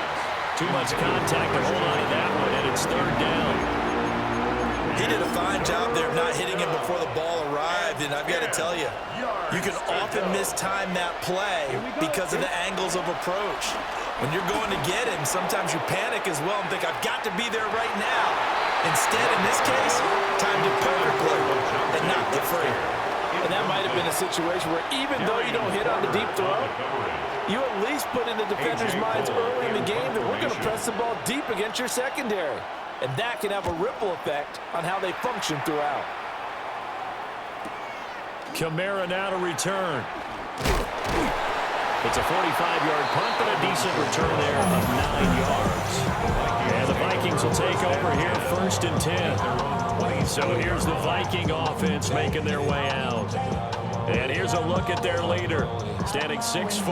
Too much contact to hold on to that one, and it's 3rd down. He did a fine job there of not hitting him before the ball arrived, and I've got to tell you, you can often mistime that play because of the angles of approach. When you're going to get him, sometimes you panic as well and think, I've got to be there right now. Instead, in this case, timed it perfectly and knocked it free. And that might have been a situation where even though you don't hit on the deep throw, you at least put in the defenders' minds early in the game that we're going to press the ball deep against your secondary. And that can have a ripple effect on how they function throughout. Kamara now to return. It's a 45-yard punt, but a decent return there of 9 yards. And the Vikings will take over here 1st and 10. So here's the Viking offense making their way out. And here's a look at their leader, standing 6'4".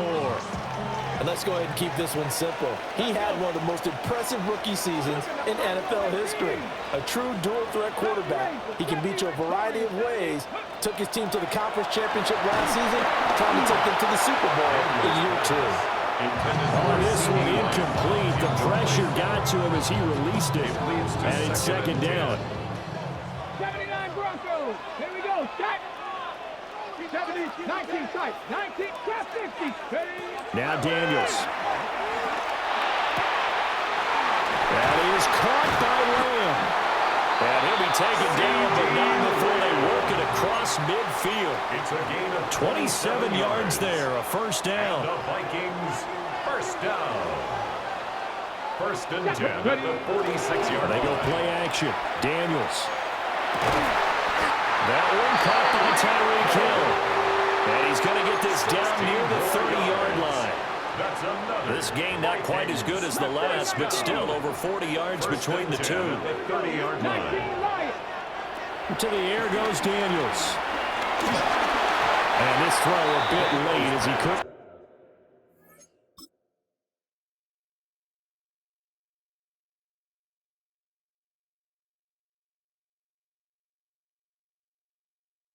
And let's go ahead and keep this one simple. He had one of the most impressive rookie seasons in NFL history. A true dual-threat quarterback. He can beat you a variety of ways. Took his team to the conference championship last season, trying to take them to the Super Bowl in year 2. Oh, this one incomplete. The pressure got to him as he released it. And it's 2nd down. 79 Broncos. Here we go. Start. 70, 19, sight. 19, crap 60. Now Daniels. That is caught by Lamb. And he'll be taken down, but not before they work it across midfield. It's a gain of 27 yards there, a 1st down. The Vikings, 1st down. 1st and 10 at the 46-yard line. They go play action. Daniels. That one caught by Tyreek Hill. And he's going to get this down near the 30-yard line. This game not quite as good as the last, but still over 40 yards between the two. To the air goes Daniels. And this throw a bit late as he could.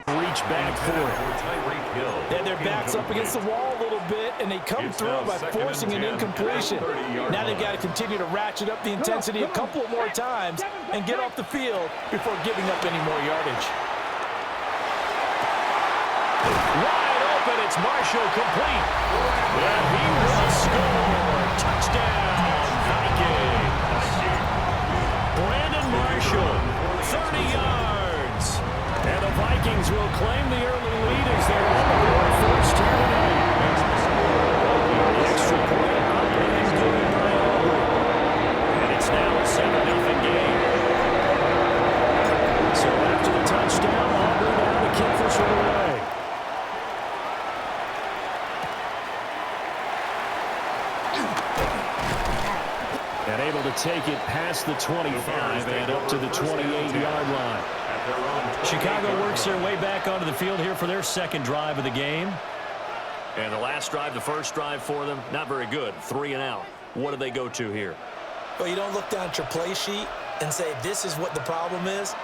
Reach back for it. And their backs up against the wall a little bit, and they come through by forcing an incompletion. Now they've got to continue to ratchet up the intensity a couple more times and get off the field before giving up any more yardage. Wide open, it's Marshall complete. And he will score. Touchdown, Vikings. Brandon Marshall, 30 yards. And the Vikings will claim the early lead as they're on the board 1st turn and 8. The extra point up and good by Aubrey. And it's now a 7-0 game. So after the touchdown, Aubrey now to kick this one away. And able to take it past the 25 and up to the 28-yard line. Chicago works their way back onto the field here for their 2nd drive of the game. And the last drive, the 1st drive for them, not very good. 3 and out. What do they go to here? Well, you don't look down at your play sheet and say, this is what the problem is.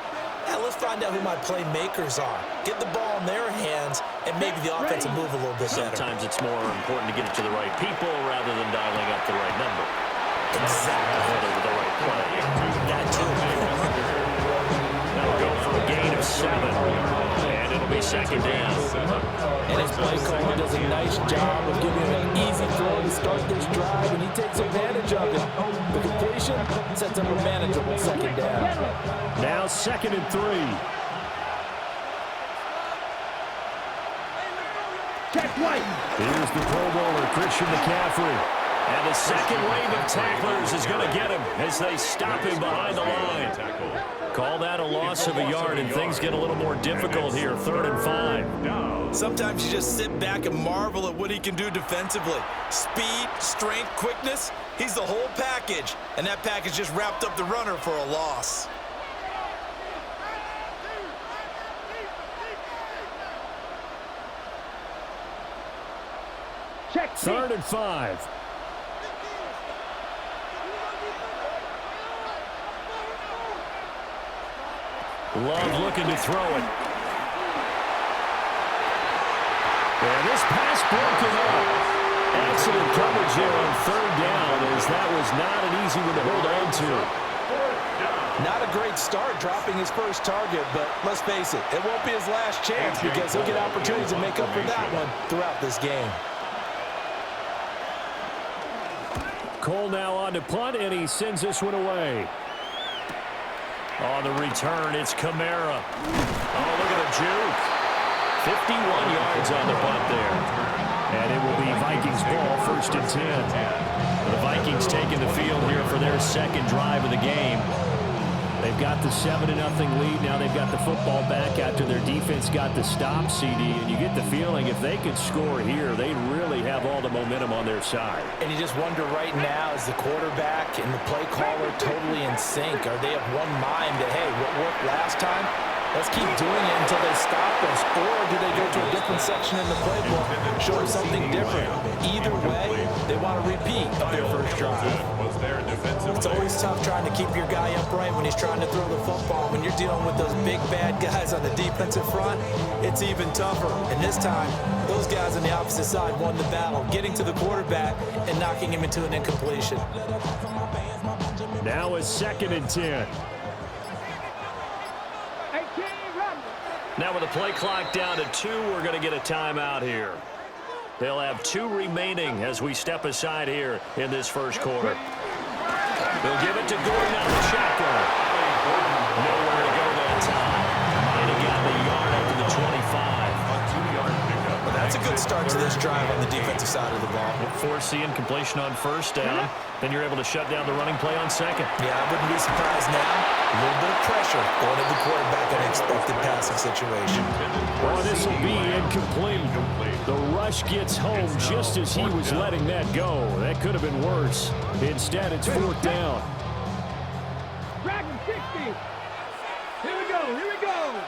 let's find out who my playmakers are. Get the ball in their hands, and maybe the offense will move a little bit better. Sometimes it's more important to get it to the right people rather than dialing up the right number. Exactly. With the right play. That too. Now we'll go for a gain of 7. And it'll be second down. And his play caller does a nice job of giving him an easy throw to start this drive, and he takes advantage of it. The completion sets up a manageable second down. Now 2nd and 3. Check right. Here's the Pro Bowler, Christian McCaffrey. And the second wave of tacklers is going to get him as they stop him behind the line. Call that a loss of a yard, and things get a little more difficult here, 3rd and 5. Sometimes you just sit back and marvel at what he can do defensively. Speed, strength, quickness, he's the whole package. And that package just wrapped up the runner for a loss. Check. 3rd and 5. Love looking to throw it. And this pass broken up. Excellent coverage here on 3rd down, as that was not an easy one to hold on to. Not a great start dropping his first target, but let's face it, it won't be his last chance because he'll get opportunities to make up for that one throughout this game. Cole now on to punt, and he sends this one away. On the return, it's Kamara. Oh, look at the juke. 51 yards on the punt there. And it will be Vikings ball, 1st and 10. The Vikings taking the field here for their second drive of the game. They've got the 7-0 lead. Now they've got the football back after their defense got the stop, CD. And you get the feeling if they could score here, they really have all the momentum on their side. And you just wonder right now, is the quarterback and the play caller totally in sync? Are they of one mind that, hey, what worked last time? Let's keep doing it until they stop us. Or do they go to a different section in the playbook, showing something different? Either way, they want a repeat of their first drive. It's always tough trying to keep your guy upright when he's trying to throw the football. When you're dealing with those big, bad guys on the defensive front, it's even tougher. And this time, those guys on the opposite side won the battle, getting to the quarterback and knocking him into an incompletion. Now it's 2nd and 10. Now with the play clock down to 2, we're going to get a timeout here. They'll have 2 remaining as we step aside here in this first quarter. They'll give it to Gordon out of the shotgun. Nowhere to go that time. And he got the yard up to the 25. Well, that's a good start to this drive on the defensive side of the ball. Force the incompletion on 1st down. Then you're able to shut down the running play on 2nd. Yeah, I wouldn't be surprised now. A little bit of pressure going to the quarterback in an expected passing situation. Well, this will be incomplete. The rush gets home just as he was letting that go. That could have been worse. Instead, it's 4th down. Dragon 60. Here we go. Here we go.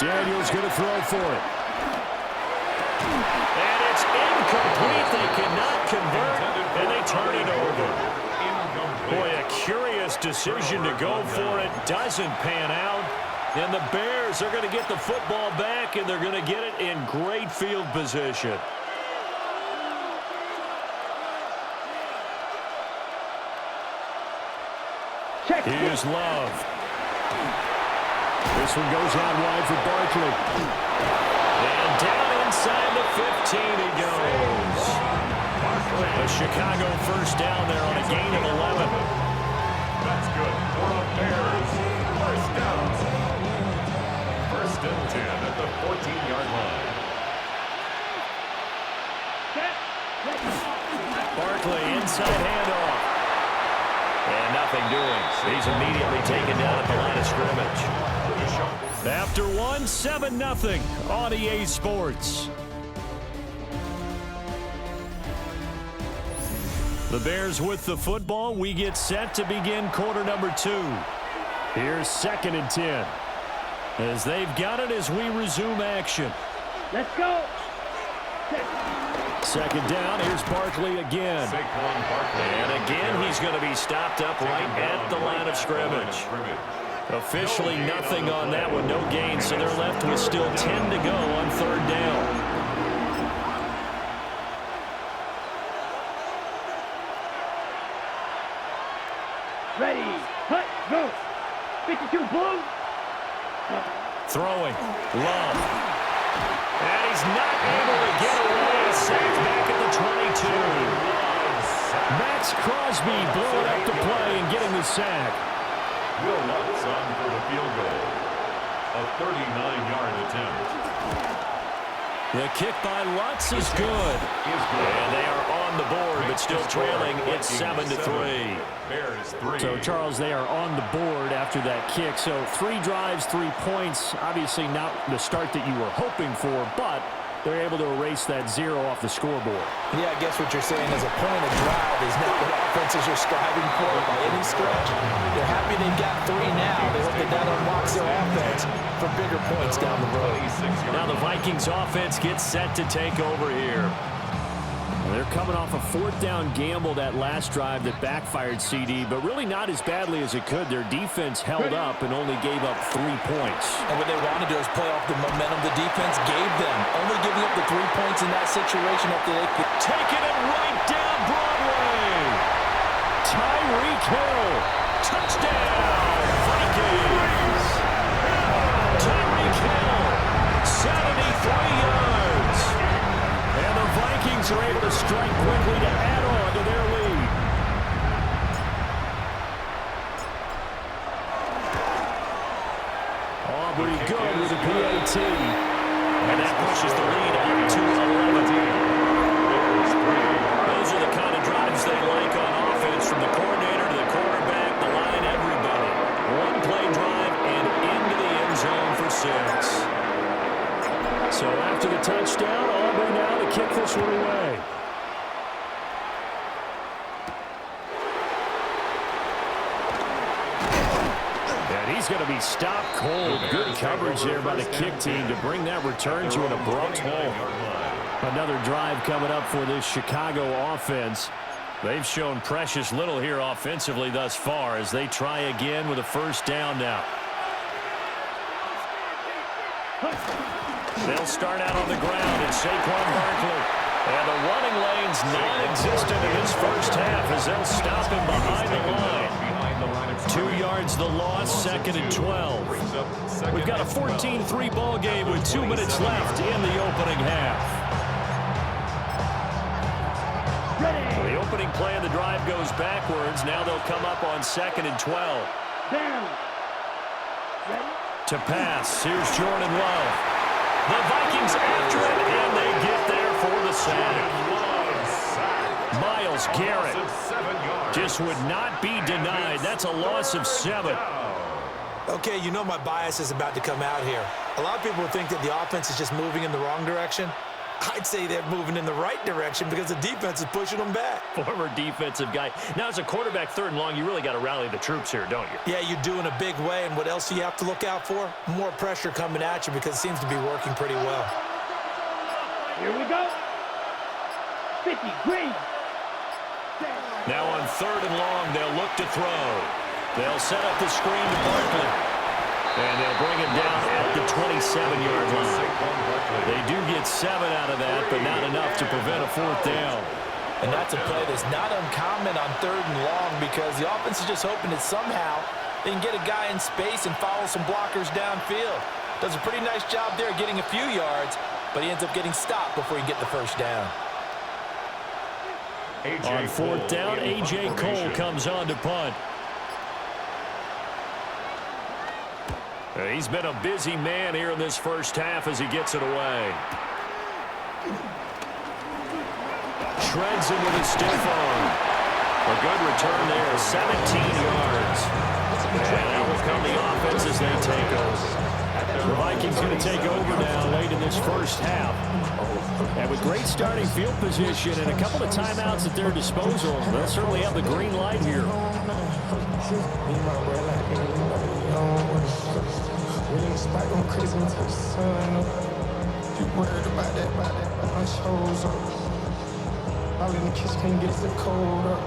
Daniel's going to throw for it. And it's incomplete. They cannot convert, and they turn it over. Boy, a curious decision to go for it. Doesn't pan out. And the Bears are going to get the football back, and they're going to get it in great field position. Here's Love. This one goes out wide for Barkley. And down inside the 15 he goes. A Chicago 1st down there on a gain of 11. That's good for the Bears. 1st down. 1st and 10 at the 14-yard line. Barkley inside handoff. And nothing doing. He's immediately taken down at the line of scrimmage. After 1, 7-0 on EA Sports. The Bears with the football. We get set to begin quarter number 2. Here's 2nd and 10. As they've got it as we resume action. Let's go. 2nd down. Here's Barkley again. And again, he's going to be stopped up right at the line of scrimmage. Officially nothing on that one, no gain, so they're left with still 10 to go on third down. Ready, cut, go. 52, boom. Throwing, Love. And he's not able to get away. Sacked back at the 22. Max Crosby blowing up the play and getting the sack. Will Lutz on for the field goal. A 39-yard attempt. The kick by Lutz is good. And they are on the board, but still trailing. It's 7-3. So, Charles, they are on the board after that kick. So, 3 drives, 3 points. Obviously not the start that you were hoping for, but they're able to erase that 0 off the scoreboard. Yeah, I guess what you're saying is a point of drive is not what offenses are striving for by any stretch. They're happy they've got 3 now. They hope that unlocks their offense for bigger points down the road. Now the Vikings offense gets set to take over here. They're coming off a 4th down gamble that last drive that backfired, CD, but really not as badly as it could. Their defense held up and only gave up 3 points. And what they wanted to do is play off the momentum the defense gave them. Only giving up the 3 points in that situation after they could take it and right down Broadway. Tyreek Hill, touchdown, Vikings. Tyreek Hill, 73 yards. And the Vikings are able to strike quickly to add on to their lead. Aubrey good with a PAT. And that pushes the lead up to 11. Those are the kind of drives they like on offense, from the coordinator to the quarterback, the line, everybody. 1-play drive and into the end zone for 6. So after the touchdown, Aubrey now to kick this one away. And he's going to be stopped cold. Good coverage there by the kick team to bring that return to an abrupt halt. Another drive coming up for this Chicago offense. They've shown precious little here offensively thus far as they try again with a 1st down now. They'll start out on the ground at Saquon Barkley. And the running lane's non-existent in this first half as they'll stop him behind the line. 2 yards the loss, 2nd and 12. We've got a 14-3 ball game with 2 minutes left in the opening half. The opening play of the drive goes backwards. Now they'll come up on 2nd and 12. To pass, here's Jordan Love. The Vikings after it, and they get there for the sack. Myles Garrett just would not be denied. That's a loss of 7. Okay, you know my bias is about to come out here. A lot of people think that the offense is just moving in the wrong direction. I'd say they're moving in the right direction because the defense is pushing them back. Former defensive guy. Now, as a quarterback 3rd and long, you really got to rally the troops here, don't you? Yeah, you do in a big way. And what else do you have to look out for? More pressure coming at you because it seems to be working pretty well. Here we go. 50, green. Now on 3rd and long, they'll look to throw. They'll set up the screen to Barkley. And they'll bring him down at the 27-yard line. They do get 7 out of that, but not enough to prevent a 4th down. And that's a play that's not uncommon on 3rd and long because the offense is just hoping that somehow they can get a guy in space and follow some blockers downfield. Does a pretty nice job there getting a few yards, but he ends up getting stopped before he can get the 1st down. On 4th down, A.J. Cole comes on to punt. He's been a busy man here in this first half as he gets it away. Shreds him with a stiff arm. A good return there, 17 yards. And that will come the offense as they take over. The Vikings going to take over now late in this first half. And with great starting field position and a couple of timeouts at their disposal, they'll certainly have the green light here. All in the kiss can't get the cold up.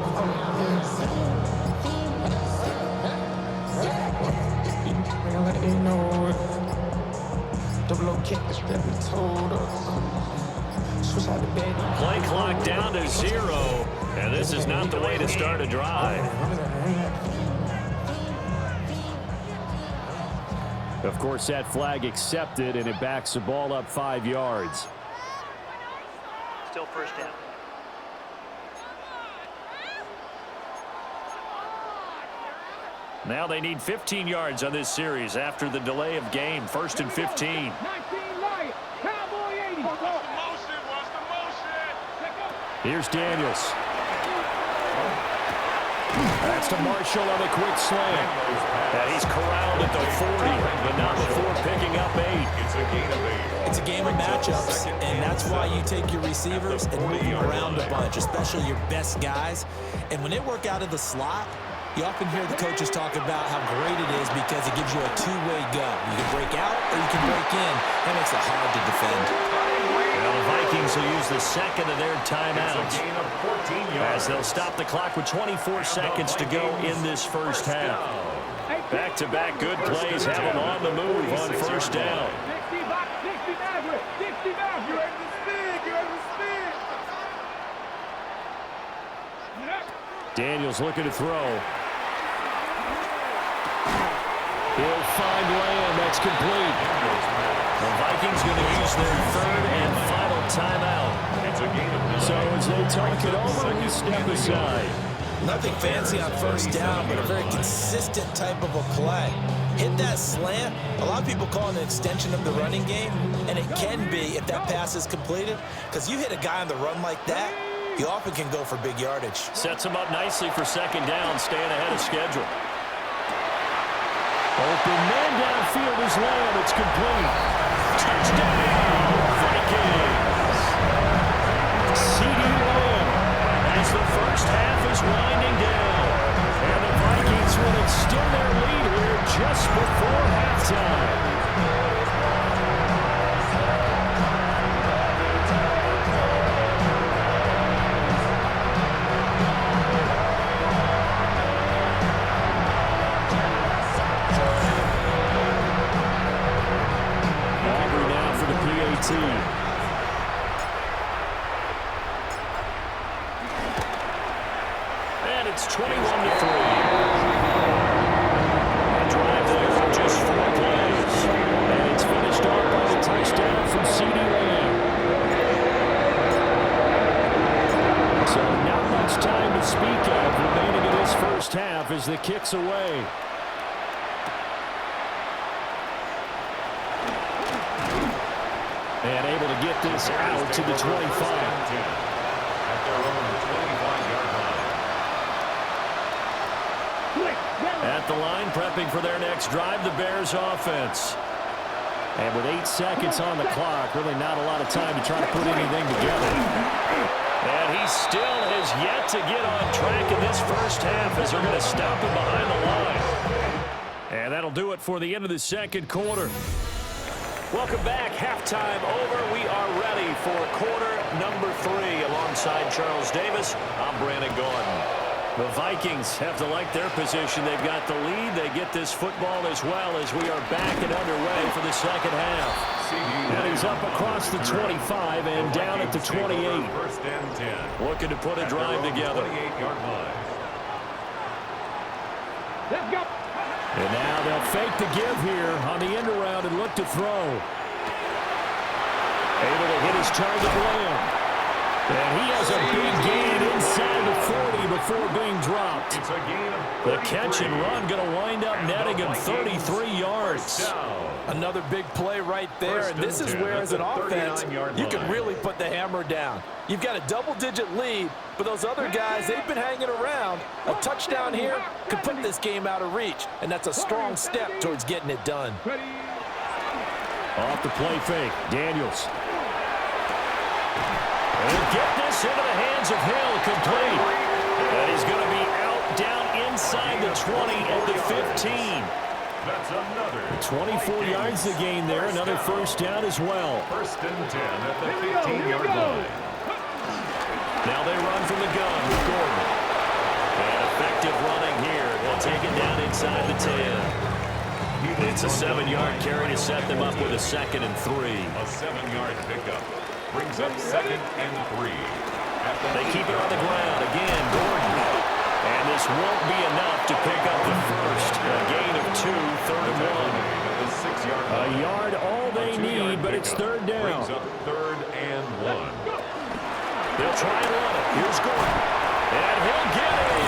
location that we told us. Switch out the bed. Play clock down to 0, and this is not the way to start a drive. Of course, that flag accepted, and it backs the ball up 5 yards. Still first down. Now they need 15 yards on this series after the delay of game. 1st and 15. 19 right. Cowboy 80. Here's Daniels. That's to Marshall on a quick slant. And he's corralled at the 40, but not before picking up 8. It's a gain of 8. It's a game of matchups, and that's why you take your receivers and move them around a bunch, especially your best guys. And when they work out of the slot, you often hear the coaches talk about how great it is because it gives you a two-way go. You can break out or you can break in. That makes it hard to defend. Well, the Vikings will use the second of their timeouts as they'll stop the clock with 24 seconds to go in this first half. Back-to-back good plays have them on the move on first down. 60 Maverick. 60 Maverick. You ready to spin? You ready to spin? Daniels looking to throw. He'll find Lamb. That's complete. The Vikings going to use their third and final timeout. So as they talk it over, we step aside. Nothing fancy on first down, but a very consistent type of a play. Hit that slant. A lot of people call it an extension of the running game, and it can be if that pass is completed, because you hit a guy on the run like that, you often can go for big yardage. Sets him up nicely for second down, staying ahead of schedule. Open man downfield is Lamb. It's complete. Touchdown, Vikings. C.D. Lamb as the first half is winding down. And the Vikings will extend their lead here just before halftime. And it's 21-3. The drive there, just 4 plays. And it's finished off by a touchdown from C.D. Lamb. So not much time to speak of remaining in this first half as the kick's away. And able to get this out to the 25. At the line, prepping for their next drive, the Bears offense. And with 8 seconds on the clock, really not a lot of time to try to put anything together. And he still has yet to get on track in this first half as they're going to stop him behind the line. And that'll do it for the end of the second quarter. Welcome back. Halftime over. We are ready for quarter number 3. Alongside Charles Davis, I'm Brandon Gordon. The Vikings have to like their position. They've got the lead. They get this football as well as we are back and underway for the second half. And he's up across the 25 and down at the 28. First and 10. Looking to put a drive together. 28-yard line. Let's go. And now they'll fake the give here on the end around and look to throw. Able to hit his target Lamb. And he has a big gain inside the 40 before being dropped. It's a gain of 33. The catch and run going to wind up netting him 33 yards. Another big play right there, and this is where, as an offense, you can really put the hammer down. You've got a double-digit lead, but those other guys, they've been hanging around. A touchdown here could put this game out of reach, and that's a strong step towards getting it done. Off the play fake, Daniels. And get this into the hands of Hill, complete. And he's going to be out, down inside the 20 at the 15. That's another 24 yards to gain there, another first down as well. First and 10 at the 15-yard line. Now they run from the gun with Gordon. And effective running here. They'll take it down inside the 10. It's a 7-yard carry to set them up with a 2nd and 3. A 7-yard pickup brings up 2nd and 3. They keep it on the ground. Again, Gordon. And this won't be enough to pick up the first. A gain of 2, 3rd and 1. A yard all they need, but it's 3rd down. Brings up 3rd and 1. They'll try and run it. Here's Gordon. And he'll get it.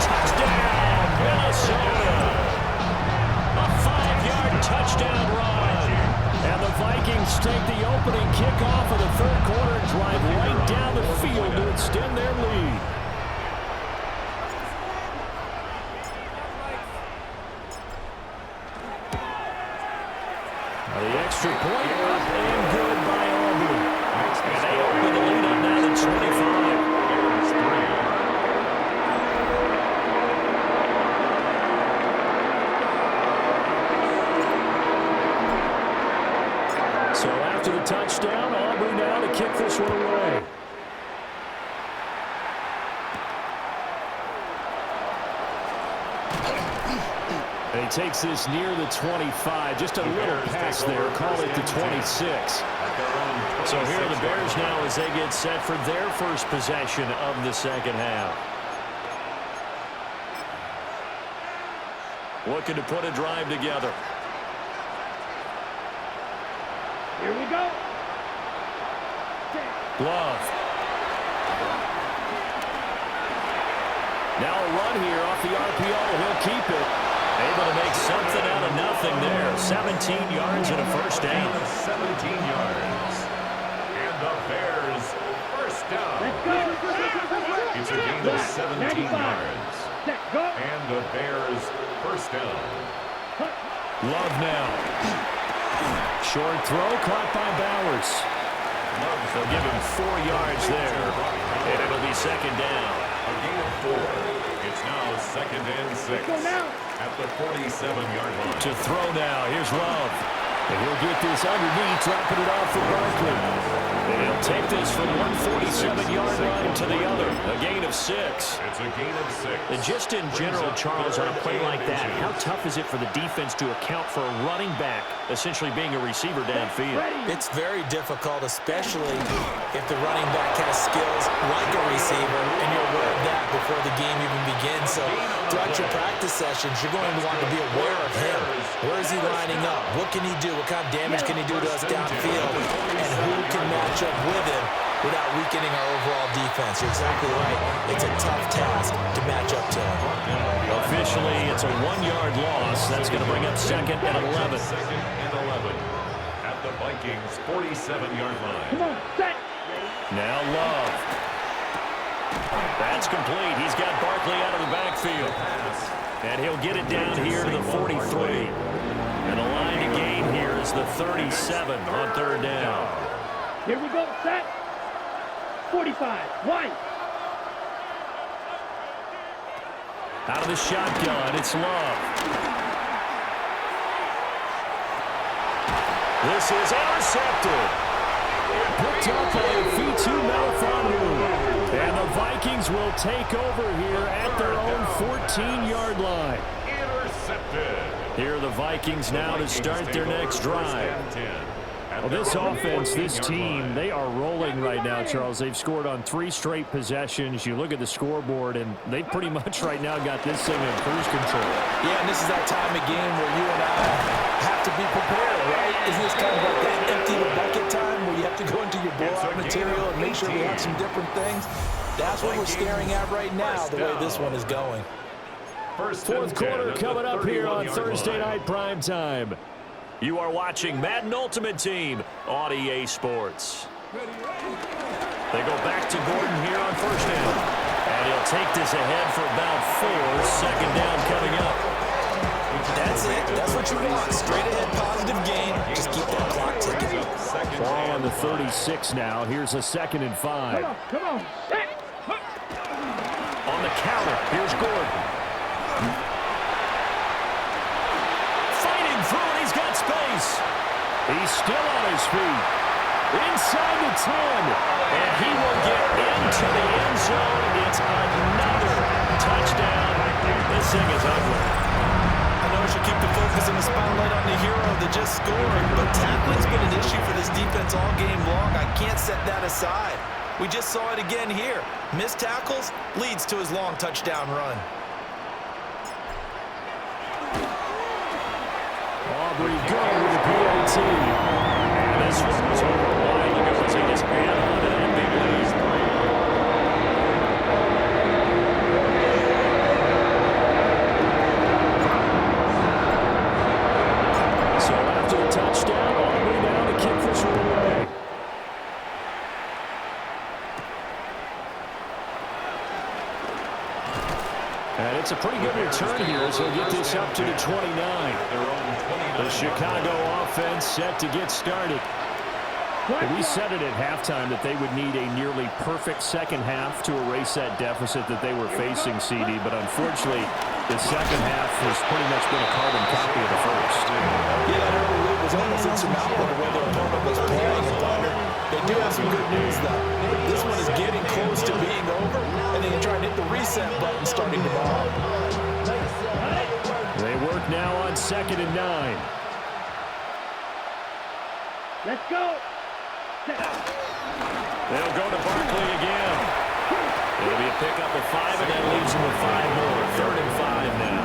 Touchdown, Minnesota. A 5-yard touchdown run. And the Vikings take the opening kickoff of the 3rd quarter and drive right down the field to extend their lead. The extra point up and good by Auburn. And they open the lead up now to 25. So after the touchdown, Aubrey now to kick this one away. And he takes this near the 25. Just a little pass there. Call it the 26. So here are the Bears now as they get set for their first possession of the 2nd half. Looking to put a drive together. Here we go. Love. Now a run here off the RPO. He'll keep it. Able to make something out of nothing there. 17 yards and a first down. 17 yards. And the Bears first down. Let's go. It's a gain of 17 yards. And the Bears first down. Love now. Short throw caught by Bowers. They'll give him 4 yards there. And it'll be 2nd down. A gain of 4. It's now 2nd and 6. At the 47-yard line. To throw now. Here's Love. And he'll get this underneath, dropping it off for Barkley. And he'll take this from 147-yard line to the other. A gain of 6. It's a gain of 6. And just in general, Charles, on a play like that, how tough is it for the defense to account for a running back essentially being a receiver downfield? It's very difficult, especially if the running back has skills like a receiver, and you're aware of that before the game even begins. So throughout your practice sessions, you're going to want to be aware of him. Where is he lining up? What can he do? What kind of damage can he do to us downfield? And who can match up with him without weakening our overall defense? You're exactly right. It's a tough task to match up to him. Officially, it's a 1-yard loss. That's going to bring up 2nd and 11. 2nd and 11. At the Vikings' 47-yard line. Come on, set. Now Love. That's complete. He's got Barkley out of the backfield. And he'll get it down here to the 43. And the line to gain here is the 37 on 3rd down. Here we go, set. 45, 1. Out of the shotgun, it's Love. This is intercepted. Picked up by Fitu Melifonwu. And the Vikings will take over here at their own 14-yard line. Intercepted. Here are the Vikings now to start their next drive. Well, this offense, this team, they are rolling right now, Charles. They've scored on 3 straight possessions. You look at the scoreboard, and they pretty much right now got this thing in cruise control. Yeah, and this is that time of game where you and I have to be prepared, right? Isn't this kind of like that empty the bucket time where you have to go into your blowout material and make sure we have some different things? That's what we're staring at right now, the way this one is going. Fourth quarter coming up here on Thursday Night Primetime. You are watching Madden Ultimate Team on EA Sports. They go back to Gordon here on first down. And he'll take this ahead for about 4. 2nd down coming up. That's it. That's what you want. Straight ahead positive gain. Just keep that clock ticking. Ball on the 36 now. Here's a 2nd and 5. Come on. On the counter, here's Gordon. Fighting through it, he's got space. He's still on his feet. Inside the 10. And he will get into the end zone. It's another touchdown. This thing is ugly. I know I should keep the focus focusing the spotlight on the hero that just scored, but tackling's been an issue for this defense all game long. I can't set that aside. We just saw it again here. Missed tackles leads to his long touchdown run. Aubrey going with the PAT. And this one was over a while ago as they just ran on to that big lead. So after the touchdown, Aubrey now to kick this one away. And it's a pretty good return here as they'll get this up to the 29. The Chicago offense set to get started. We said it at halftime that they would need a nearly perfect second half to erase that deficit that they were facing, CD, but unfortunately, the second half has pretty much been a carbon copy of the first. Yeah, that early lead was almost insurmountable the way their opponent was playing and Thunder. They do have some good news, though. This one is getting close to being over, and they can try and hit the reset button starting tomorrow. They work now on 2nd and 9. Let's go. They'll go to Barkley again. It'll be a pickup of 5, and that leaves them with 5 more. 3rd and 5 now.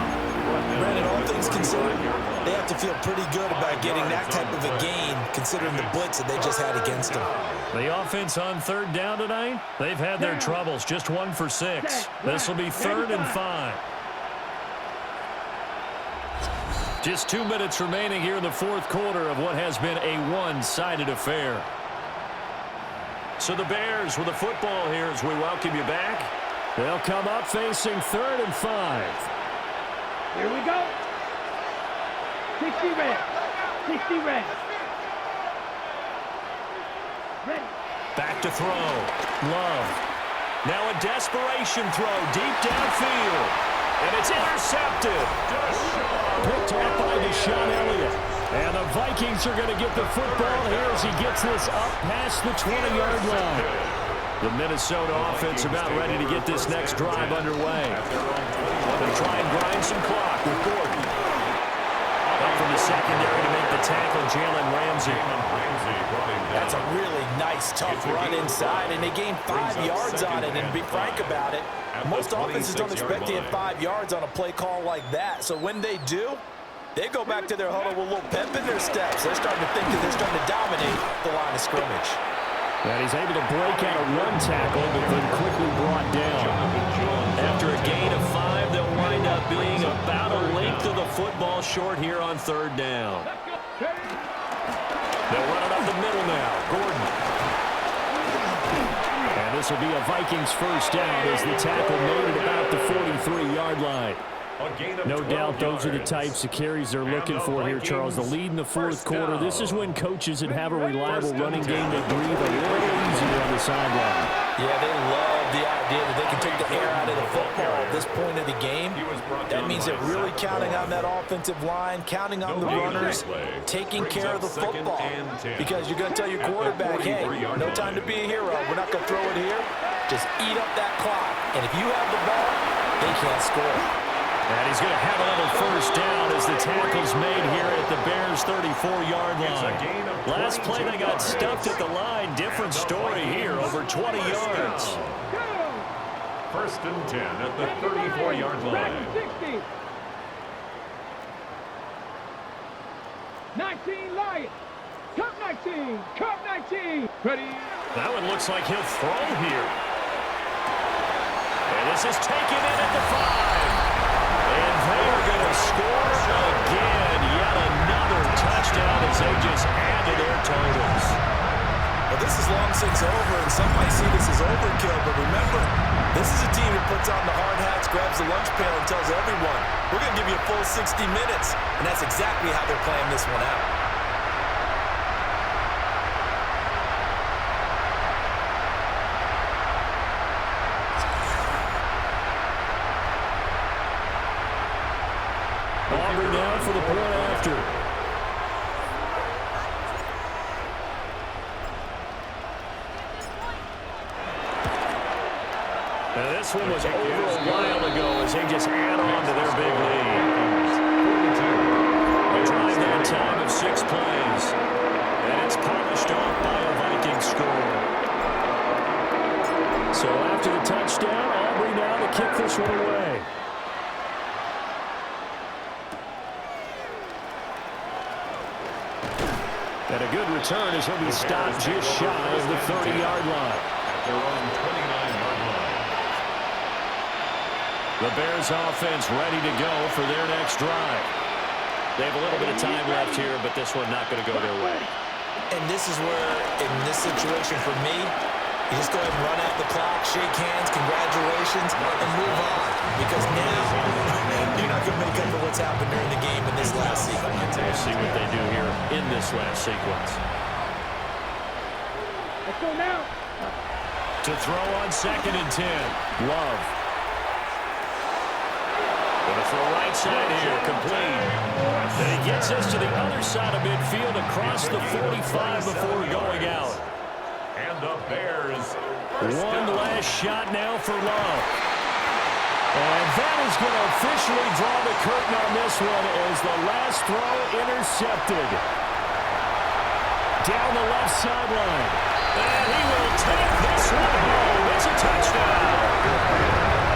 Brandon, all things considered, they have to feel pretty good about getting that type of a gain, considering the blitz that they just had against them. The offense on 3rd down tonight, they've had their troubles. Just 1 for 6. This will be 3rd and 5. Just 2 minutes remaining here in the 4th quarter of what has been a one-sided affair. So the Bears with the football here as we welcome you back. They'll come up facing 3rd and 5. Here we go. 60 red. 60 red. Ready. Back to throw. Love. Now a desperation throw deep downfield. And it's intercepted. Picked off by Deshaun Elliott. And the Vikings are going to get the football here as he gets this up past the 20-yard line. The Minnesota offense about ready to get this next drive underway. They'll try and grind some clock with Gordon. Up from the secondary to make the tackle, Jalen Ramsey. That's a really nice, tough run inside, and they gained 5 yards on it. And to be frank about it, most offenses don't expect to hit 5 yards on a play call like that. So when they do, they go back to their huddle with a little pep in their steps. They're starting to think that they're starting to dominate the line of scrimmage. And he's able to break out a run tackle, but then quickly brought down. After a gain of 5, they'll wind up being about a length of the football short here on 3rd down. They'll run it up the middle now. Gordon. And this will be a Vikings first down as the tackle made at about the 43-yard line. No doubt those are the types of carries they're looking for here, Charles. The lead in the 4th quarter. This is when coaches that have a reliable running game, they breathe a little easier on the sideline. Yeah, they love the idea that they can take the air out of the football at this point of the game. That means they're really counting on that offensive line, counting on the runners, taking care of the football. Because you're going to tell your quarterback, hey, no time to be a hero. We're not going to throw it here. Just eat up that clock. And if you have the ball, they can't score. And he's going to have another first down as the tackle's made here at the Bears' 34-yard line. Last play, they got stuffed at the line. Different story here, over 20 yards. 1st and 10 at the 34-yard line. 60. 19 Lions. Cup 19. Cup 19. Ready. That one looks like he'll throw here. And this is taken in at the 5. And they are going to score again. Yet another touchdown as they just add to their totals. Well, this is long since over, and some might see this as overkill. But remember, this is a team that puts on the hard hats, grabs the lunch pail, and tells everyone, we're going to give you a full 60 minutes. And that's exactly how they're playing this one out. Aubrey down for the point after. And this one was over a while ago as they just add on to their big lead. 6 plays. And it's polished off by a Viking score. So after the touchdown, Aubrey now to kick this one away. And a good return as he'll be stopped just shy of the 30-yard line. At their own 29-yard line. The Bears offense ready to go for their next drive. They have a little bit of time left here, but this one not going to go their way. And this is where, in this situation for me, you just go ahead and run out the clock, shake hands, congratulations, and move on. Because now, you're not going to make up for what's happened during the game in this last sequence. We'll see what they do here in this last sequence. Let's go now. To throw on 2nd and 10. Love. Gonna throw right side here, complete. And he gets us to the other side of midfield across the 45 before going out. And the Bears. One last shot now for Love. And that is going to officially draw the curtain on this one as the last throw intercepted. Down the left sideline. And he will take this one home. It's a touchdown.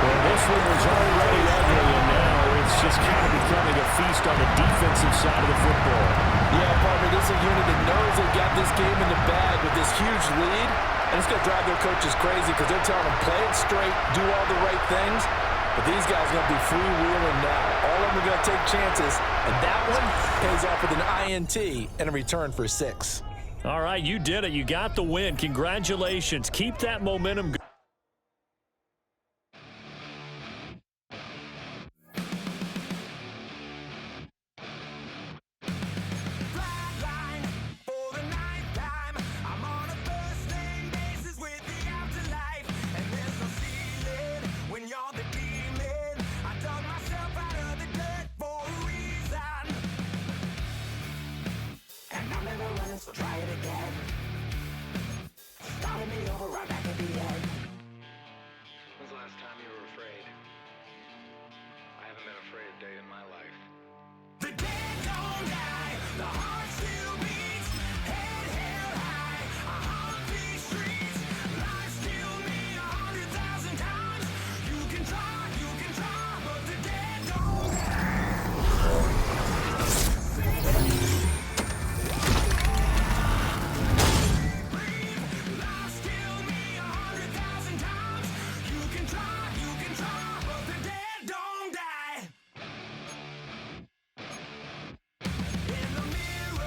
Well, this one was already ugly, and now it's just kind of becoming a feast on the defensive side of the football. Yeah, partner, this is a unit that knows they got this game in the bag with this huge lead, and it's going to drive their coaches crazy because they're telling them play it straight, do all the right things, but these guys are going to be freewheeling now. All of them are going to take chances, and that one pays off with an INT and a return for 6. All right, you did it. You got the win. Congratulations. Keep that momentum going. So try it again. Starting me over right back at the end. When's the last time you were afraid? I haven't been afraid a day in my life. The dead don't die, the heart still beats, head held high, I haunt these streets, lies kill me 100,000 times. You can try, but the dead don't die. In the mirror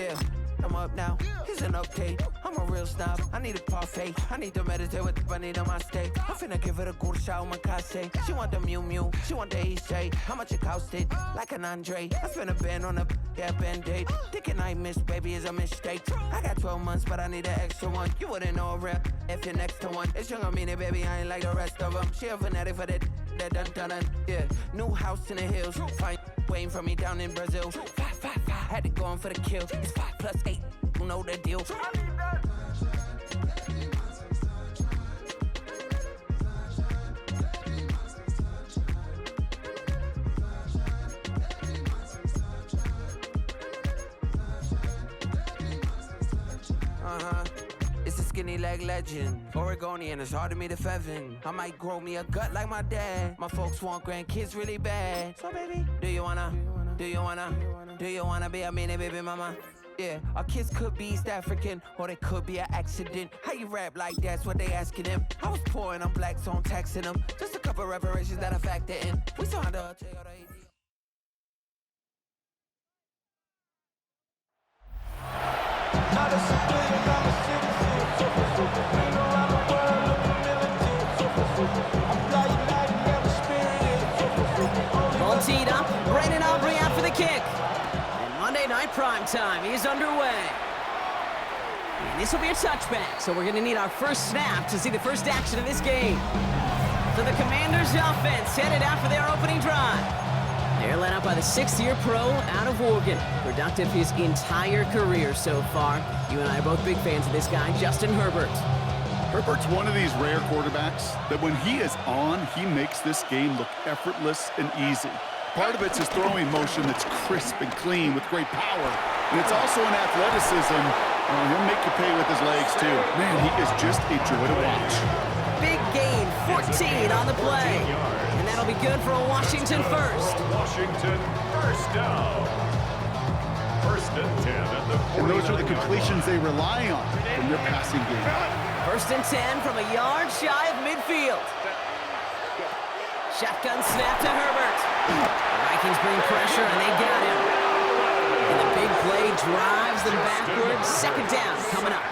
Yeah, I'm up now. Here's an update. I'm a real snob. I need a parfait. I need to meditate with the bunny on my steak. I'm finna give it a good shot with my case. She want the Mew Mew. She want the EJ. How much it costed? Like an Andre. I spent a band on a band-aid. Thinking I missed, baby, is a mistake. I got 12 months, but I need an extra one. You wouldn't know a rep if you're next to one. It's young, I mean it, baby. I ain't like the rest of them. She a fanatic for that dun. Yeah, new house in the hills. Fine, waiting for me down in Brazil. 5. Had to go on for the kill. It's 5 + 8. You know the deal. It's a skinny leg legend. Oregonian, it's hard to meet a Fevin. I might grow me a gut like my dad. My folks want grandkids really bad. So baby, do you wanna be a mini baby mama? Yeah, our kids could be East African, or they could be an accident. How you rap like that's what they asking him. I was poor and I'm black, so I'm taxing them. Just a couple reparations that I factor in. We saw the Not a civilian, I'm a citizen. Been around the world looking militant. I'm flying like never experienced. Ball teed up. Brandon Aubrey out for the kick. And Monday Night Prime Time is underway. And this will be a touchback, so we're going to need our first snap to see the first action of this game. So the Commanders' offense headed out for their opening drive. They're led out by the 6th-year pro out of Oregon. Productive his entire career so far. You and I are both big fans of this guy, Justin Herbert. Herbert's one of these rare quarterbacks that when he is on, he makes this game look effortless and easy. Part of it's his throwing motion that's crisp and clean with great power. And it's also an athleticism. He'll make you pay with his legs, too. Man, he is just a joy to watch. Big gain, 14 on the play. And that'll be good for a Washington first. Washington first down. First and 10 at the 40. And those are the completions they rely on from their passing game. First and 10 from a yard shy of midfield. Shotgun snap to Herbert. The Vikings bring pressure, and they got him. And the big play drives them backwards. Second down coming up.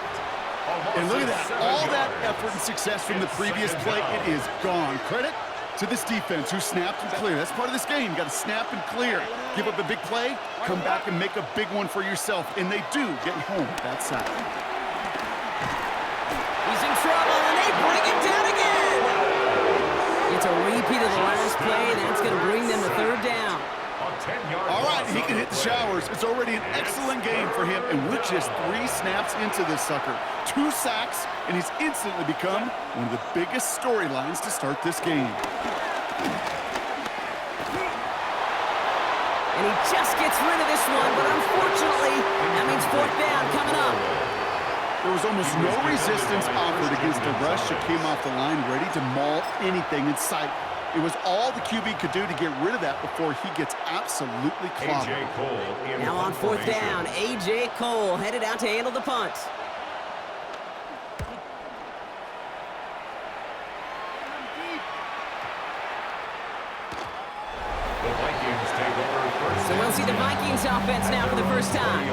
And look at that. All that effort and success from the previous play, it is gone. Credit to this defense who snapped and cleared. That's part of this game. You got to snap and clear. Give up a big play, come back and make a big one for yourself. And they do get home that side. He's in trouble, and they bring him down again. It's a repeat of the last play. That's going to bring them to third down. All right, he can hit the showers. It's already an excellent game for him, and we're just 3 snaps into this sucker. 2 sacks, and he's instantly become one of the biggest storylines to start this game. And he just gets rid of this one, but unfortunately, that means fourth down coming up. There was almost no resistance offered against the rush that came off the line, ready to maul anything in sight. It was all the QB could do to get rid of that before he gets absolutely clobbered. A.J. Cole now on fourth down, A.J. Cole headed out to handle the punt. So we'll see the Vikings offense now for the first time.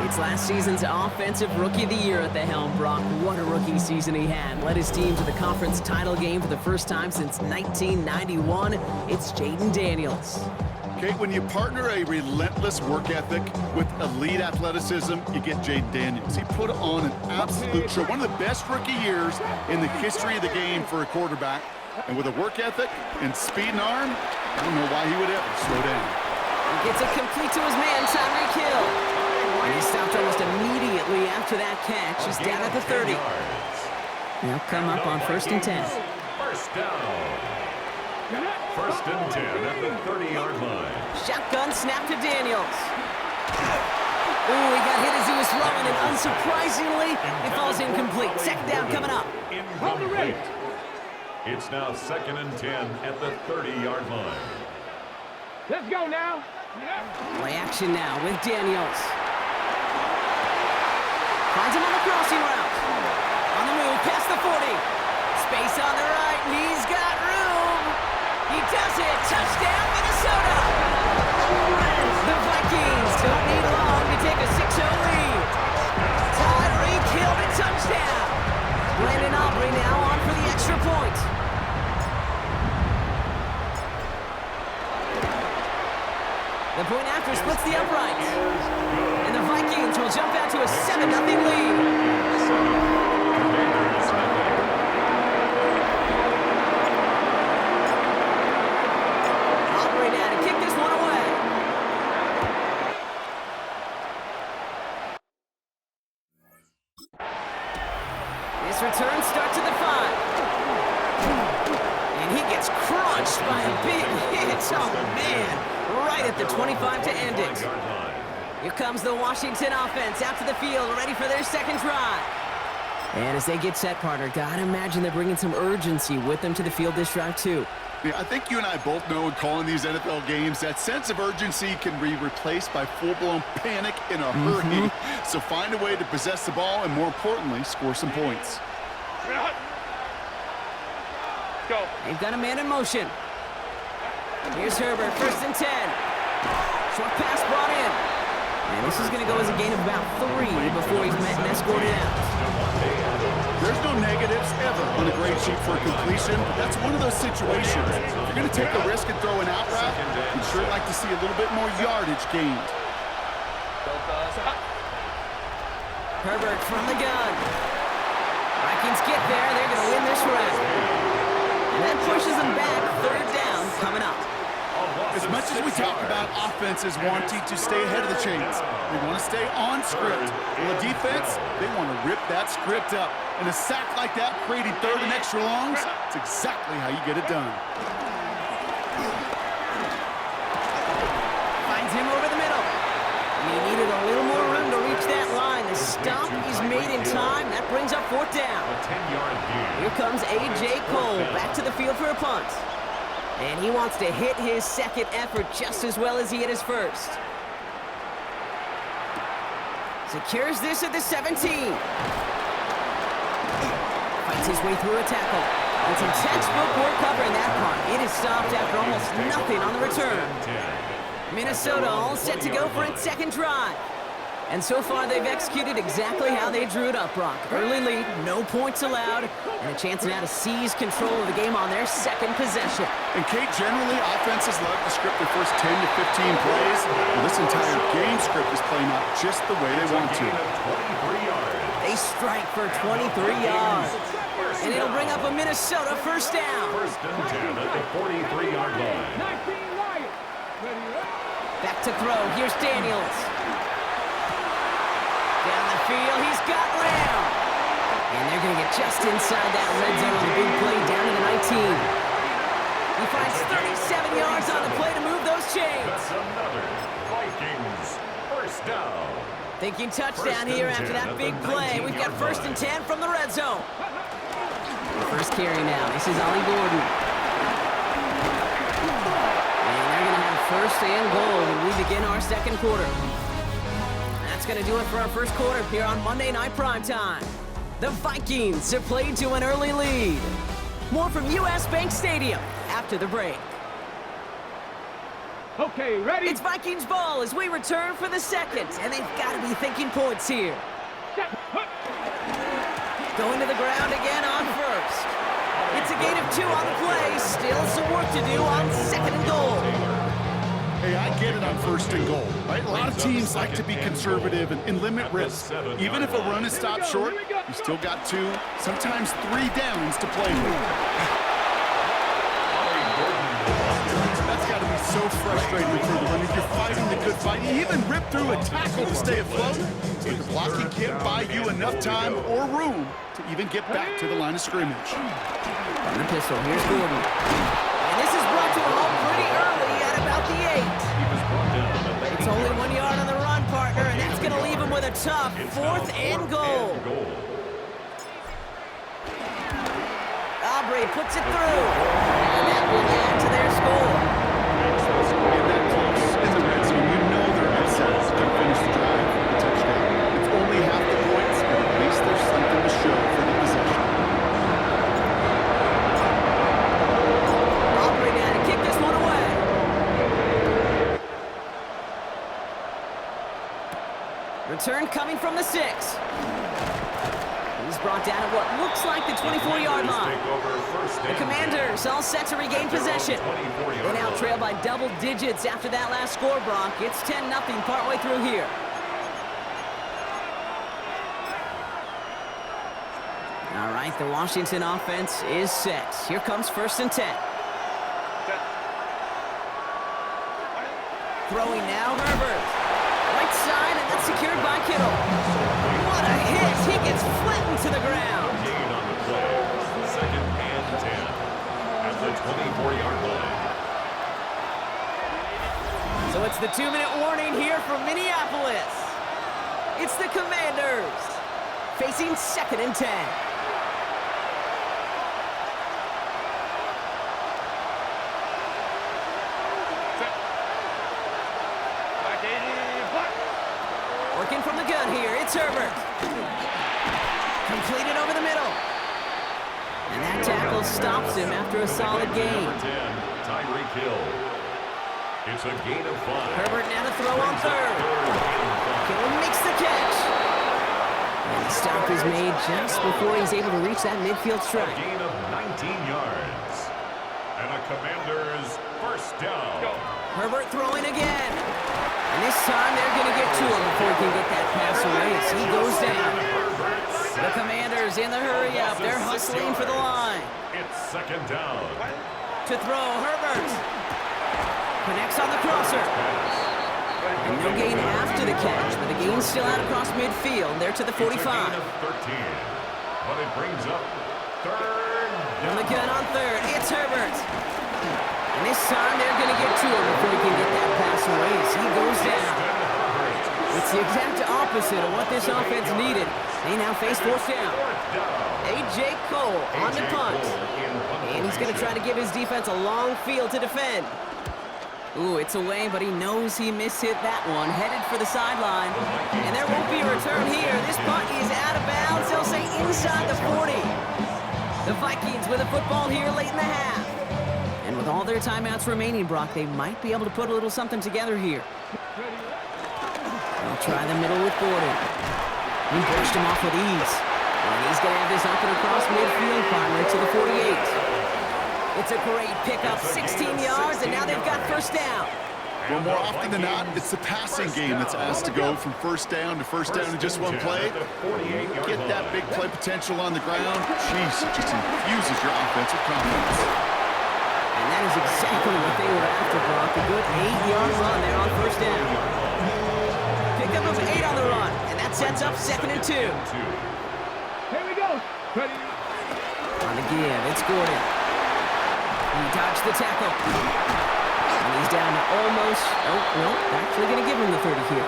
It's last season's Offensive Rookie of the Year at the helm, Brock. What a rookie season he had. Led his team to the conference title game for the first time since 1991. It's Jaden Daniels. Okay, when you partner a relentless work ethic with elite athleticism, you get Jaden Daniels. He put on an absolute show. One of the best rookie years in the history of the game for a quarterback. And with a work ethic and speed and arm, I don't know why he would ever slow down. He gets it complete to his man, Tyreek Hill. And he stopped almost immediately after that catch. He's down at the 30. They'll come up on first and 10. First down. First and 10 at the 30-yard line. Shotgun snap to Daniels. Ooh, he got hit as he was throwing, and unsurprisingly, it falls incomplete. Second down coming up. Incomplete. It's now second and 10 at the 30-yard line. Let's go now. Play action now with Daniels. Finds him on the crossing route. On the move, past the 40. Space on the right, and he's got room. He does it. Touchdown, Minnesota. The Vikings don't need long to take a 6-0 lead. The point after splits the uprights. And the Vikings will jump out to a 7-0 lead. This return starts at the 5. And he gets crunched by a big hit. Oh, man. Right at the 25 to end it. Here comes the Washington offense out to the field, ready for their second drive. And as they get set, partner, gotta imagine they're bringing some urgency with them to the field this drive, too. Yeah, I think you and I both know in calling these NFL games, that sense of urgency can be replaced by full-blown panic in a hurry. So find a way to possess the ball and, more importantly, score some points. Go. They've got a man in motion. Here's Herbert, 1st and 10. Short pass brought in. And this is going to go as a gain of about 3 before he's met and escorted out. There's no negatives ever on a grade sheet for a completion, but that's one of those situations. If you're going to take a risk and throw an out route, you'd sure like to see a little bit more yardage gained. Herbert from the gun. Vikings get there. They're going to win this round. And that pushes them back. 3rd down coming up. As much as we talk about offenses wanting to stay ahead of the chains, they want to stay on script. Well, the defense, they want to rip that script up. And a sack like that, creating 3rd and extra longs, it's exactly how you get it done. Finds him over the middle. And he needed a little more room to reach that line. The stop he's made in time. That brings up 4th down. Here comes A.J. Cole back to the field for a punt. And he wants to hit his second effort just as well as he hit his first. Secures this at the 17. Fights his way through a tackle. And some textbook work covering that punt. It is stopped after almost nothing on the return. Minnesota all set to go for its second drive. And so far, they've executed exactly how they drew it up, Brock. Early lead, no points allowed, and a chance now to seize control of the game on their second possession. And, Kate, generally, offenses love to script their first 10 to 15 plays. Well, this entire game script is playing out just the way they want to. They strike for 23 yards. And it'll bring up a Minnesota 1st down. 1st and 10 at the 43-yard line. Back to throw. Here's Daniels. Down the field, he's got Lamb. And they're going to get just inside that red zone on the big play down to the 19. He finds 37 yards on the play to move those chains. That's another Vikings 1st down. Thinking touchdown here after that big play. We've got 1st and 10 from the red zone. First carry now. This is Ollie Gordon. And they're going to have 1st and goal when we begin our second quarter. That's going to do it for our first quarter here on Monday Night Primetime. The Vikings have played to an early lead. More from U.S. Bank Stadium after the break. Okay, ready? It's Vikings ball as we return for the second, and they've got to be thinking points here. Going to the ground again on 1st. It's a gain of 2 on the play. Still some work to do on 2nd and goal. Hey, I get it on 1st and goal, right? A lot of teams like to be conservative and limit risk. Even if a run is stopped short, you still got 2, sometimes 3 downs to play with. That's got to be so frustrating for them. I mean, you're fighting the good fight. You even rip through a tackle to stay afloat, but the blocking can't buy you enough time or room to even get back to the line of scrimmage. On the pistol, here's Gordon. And this is brought to a halt pretty early at about the 8. It's only 1 yard on the run, partner, and that's going to leave him with a tough 4th and goal. Aubrey puts it through, and that will add to their score. Get that close in the red zone. You know their assets can finish the drive with a touchdown. It's only half the points, but at least there's something to show for the possession. Aubrey now to kick this one away. Return coming from the 6. He's brought down at what looks like the 24-yard line. The Commanders all set to regain possession. They now trail by double digits after that last score, Brock. It's 10-0 partway through here. All right, the Washington offense is set. Here comes 1st and 10. Throwing now, Herbert. Right side, and that's secured by Kittle. What a hit! He gets flattened to the ground. Gain on the play. 2nd and 10 at the 24-yard line. So it's the 2-minute warning here from Minneapolis. It's the Commanders facing 2nd and 10. Working from the gun here, it's Herbert. Completed over the middle. And that tackle stops him after a solid gain. Tyreek Hill. It's a gain of 5. Herbert now to throw on 3rd. Hill makes the catch. And the stop is made just before he's able to reach that midfield strike. A gain of 19 yards. And a Commanders 1st down. Herbert throwing again. And this time they're going to get to him before he can get that pass away as he goes down. The Commanders in the hurry-up. They're hustling for the line. It's 2nd down. To throw, Herbert. Connects on the crosser. And no gain after the catch, but the gain's still out across midfield. They're to the 45. It's a gain of 13. But it brings up 3rd down. From the gun on 3rd, it's Herbert. And this time they're going to get to him before he can get that pass away as he goes down. It's the exact opposite of what this offense needed. They now face 4th down. A.J. Cole on the punt. And he's going to try to give his defense a long field to defend. Ooh, it's away, but he knows he mishit that one. Headed for the sideline. And there won't be a return here. This punt is out of bounds. They'll say inside the 40. The Vikings with a football here late in the half. And with all their timeouts remaining, Brock, they might be able to put a little something together here. They'll try the middle with Gordon. He brushed him off with ease. And he's going to have this up and across midfield, partner to the 48. It's a great pickup, 16 yards, and now they've got 1st down. Well, more often than not, it's the passing game that's asked to go from 1st down to 1st down in just one play. Get that big play potential on the ground. Jeez, it just infuses your offensive confidence. And that is exactly what they were after, Brock. A good 8-yard run there on 1st down. Pickup of 8 on the run, and that sets up 2nd and 2. Here we go. Ready. On the give, it's Gordon. He dodged the tackle. And he's down to almost, oh, no, actually going to give him the 30 here.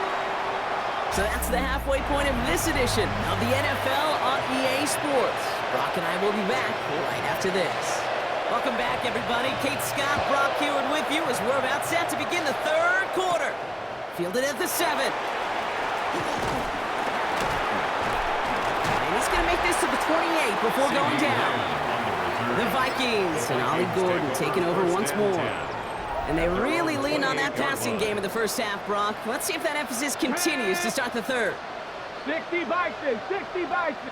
So that's the halfway point of this edition of the NFL on EA Sports. Brock and I will be back right after this. Welcome back, everybody. Kate Scott, Brock Heward with you as we're about set to begin the 3rd quarter. Fielded at the 7. And he's going to make this to the 28 before going down. The Vikings and Ollie Gordon taking over once more. And they really lean on that passing game in the 1st half, Brock. Let's see if that emphasis continues to start the 3rd. 60 Vikings, 60 Vikings.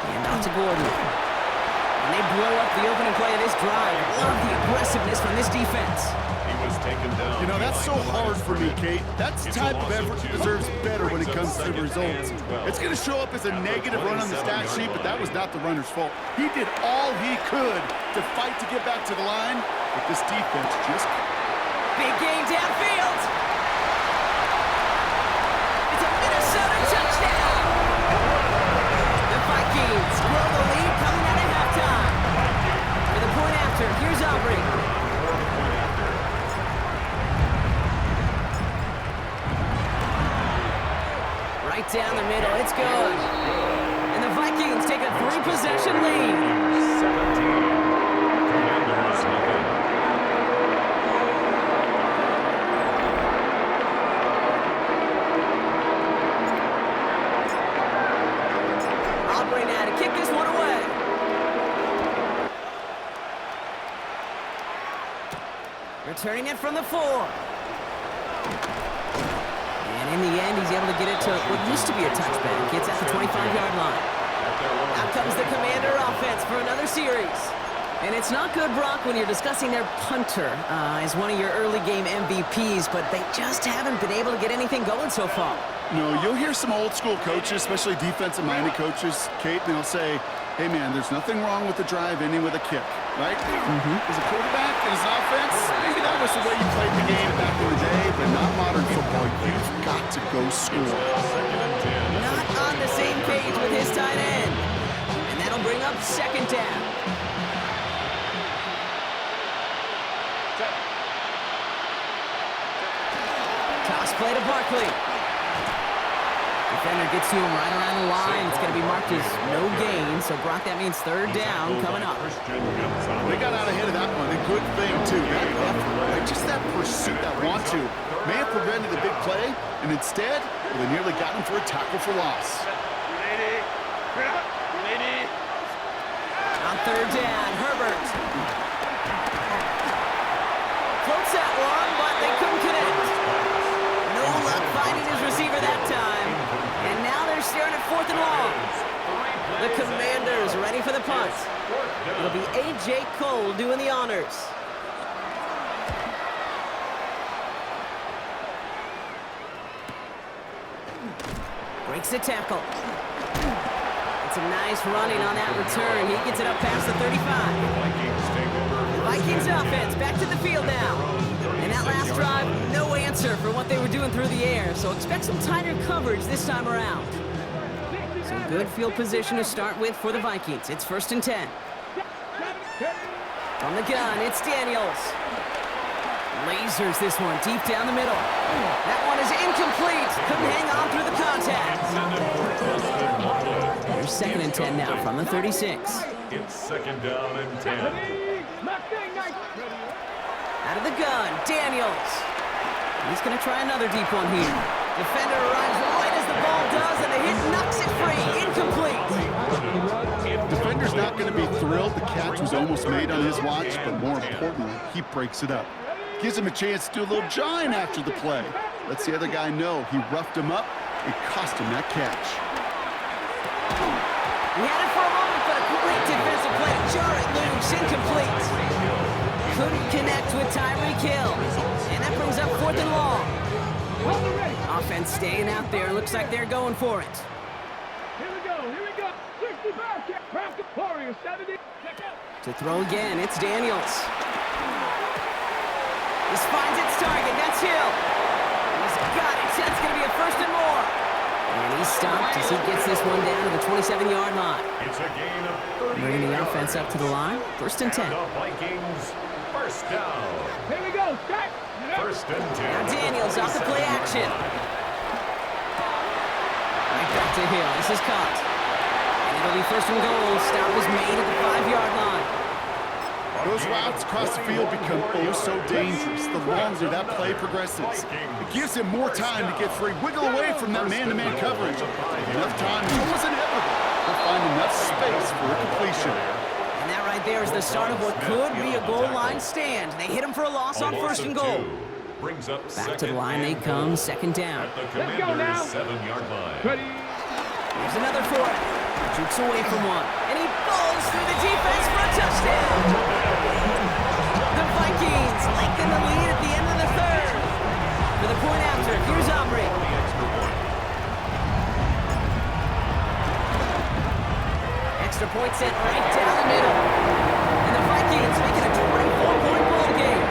And out to Gordon. And they blow up the opening play of this drive. Love the aggressiveness from this defense. He was taken down. You know, that's so hard for me, Kate. That's the type of effort that deserves better when it comes to the results. It's going to show up as a negative run on the stat sheet, but that was not the runner's fault. He did all he could to fight to get back to the line, but this defense just... Big gain downfield. It's a Minnesota touchdown. The Vikings grow the lead coming out of halftime. For the point after, here's Aubrey. Right down the middle, it's good. And the Vikings take a 3-possession lead. 17. Commanders nothing. Aubrey now to kick this one away. Returning it from the 4. And In the end, he's able to get it to what used to be a touchback. It's at the 25-yard line. Out comes the Commander offense for another series. And it's not good, Brock, when you're discussing their punter as one of your early game MVPs, but they just haven't been able to get anything going so far. No, you'll hear some old school coaches, especially defensive-minded coaches, Kate, and they'll say, hey, man, there's nothing wrong with the drive ending with a kick, right? As a quarterback and as an offense, maybe that was the way you played the game back in the day, but not modern football. You've got to go score. Not on the same page with his tight end. And that'll bring up second down. Toss play to Barkley. Defender gets to him right around the line. It's going to be marked as no gain. So, Brock, that means third down coming up. They got out ahead of that one. A good thing, too. That effort, right? Just that pursuit, that want-to, may have prevented a big play, and instead, well, they nearly got him for a tackle for loss. On third down, Herbert. Floats that one, but they couldn't connect. No luck finding his receiver that time. And now they're staring at 4th and long. The Commanders ready for the punt. It'll be A.J. Cole doing the honors. Breaks the tackle. It's a nice running on that return. He gets it up past the 35. Vikings offense back to the field now. And that last drive, no answer for what they were doing through the air. So expect some tighter coverage this time around. Some good field position to start with for the Vikings. It's 1st and 10. From the gun, it's Daniels. Lasers this one deep down the middle. That one is incomplete. Couldn't hang on through the contact. Here's 2nd and 10 now from the 36. It's 2nd down and 10. Out of the gun, Daniels. He's going to try another deep one here. Defender arrives right as the ball does, and the hit knocks it free. Incomplete. Defender's not going to be thrilled. The catch was almost made on his watch, but more importantly, he breaks it up. Gives him a chance to do a little jawing after the play. Lets the other guy know he roughed him up. It cost him that catch. He had it for a moment, but a great defensive play to jar it loose. Incomplete. Couldn't connect with Tyreek Hill. And that brings up 4th and long. Offense staying out there. Looks like they're going for it. Here we go. 65. Warriors 70. To throw again, it's Daniels. This finds its target. That's Hill. He's got it. That's going to be a 1st and more. And he's stopped as he gets this one down to the 27-yard line. It's a gain of 30. Bringing the offense up to the line. 1st and 10. The Vikings, 1st down. Here we go. Start. 1st and 10. Now Daniels off the play action. Right back to Hill. This is caught. And it'll be 1st and goal. Stop was made at the 5-yard line. Those routes across the field become oh so dangerous the longer that play progresses. It gives him more time to get free, wiggle away from that man-to-man coverage. Enough time, it's almost inevitable. He'll find enough space for a completion. And that right there is the start of what could be a goal line stand. They hit him for a loss on 1st and goal. Brings up back to the line they come, 2nd down. At the Commander's 7-yard line. Here's another for it. Jukes away from one. And he falls through the defense for a touchdown. The Vikings lengthen the lead at the end of the 3rd. For the point after, here's Aubrey. Extra point sent right down the middle. And the Vikings make it a 24-point ball game.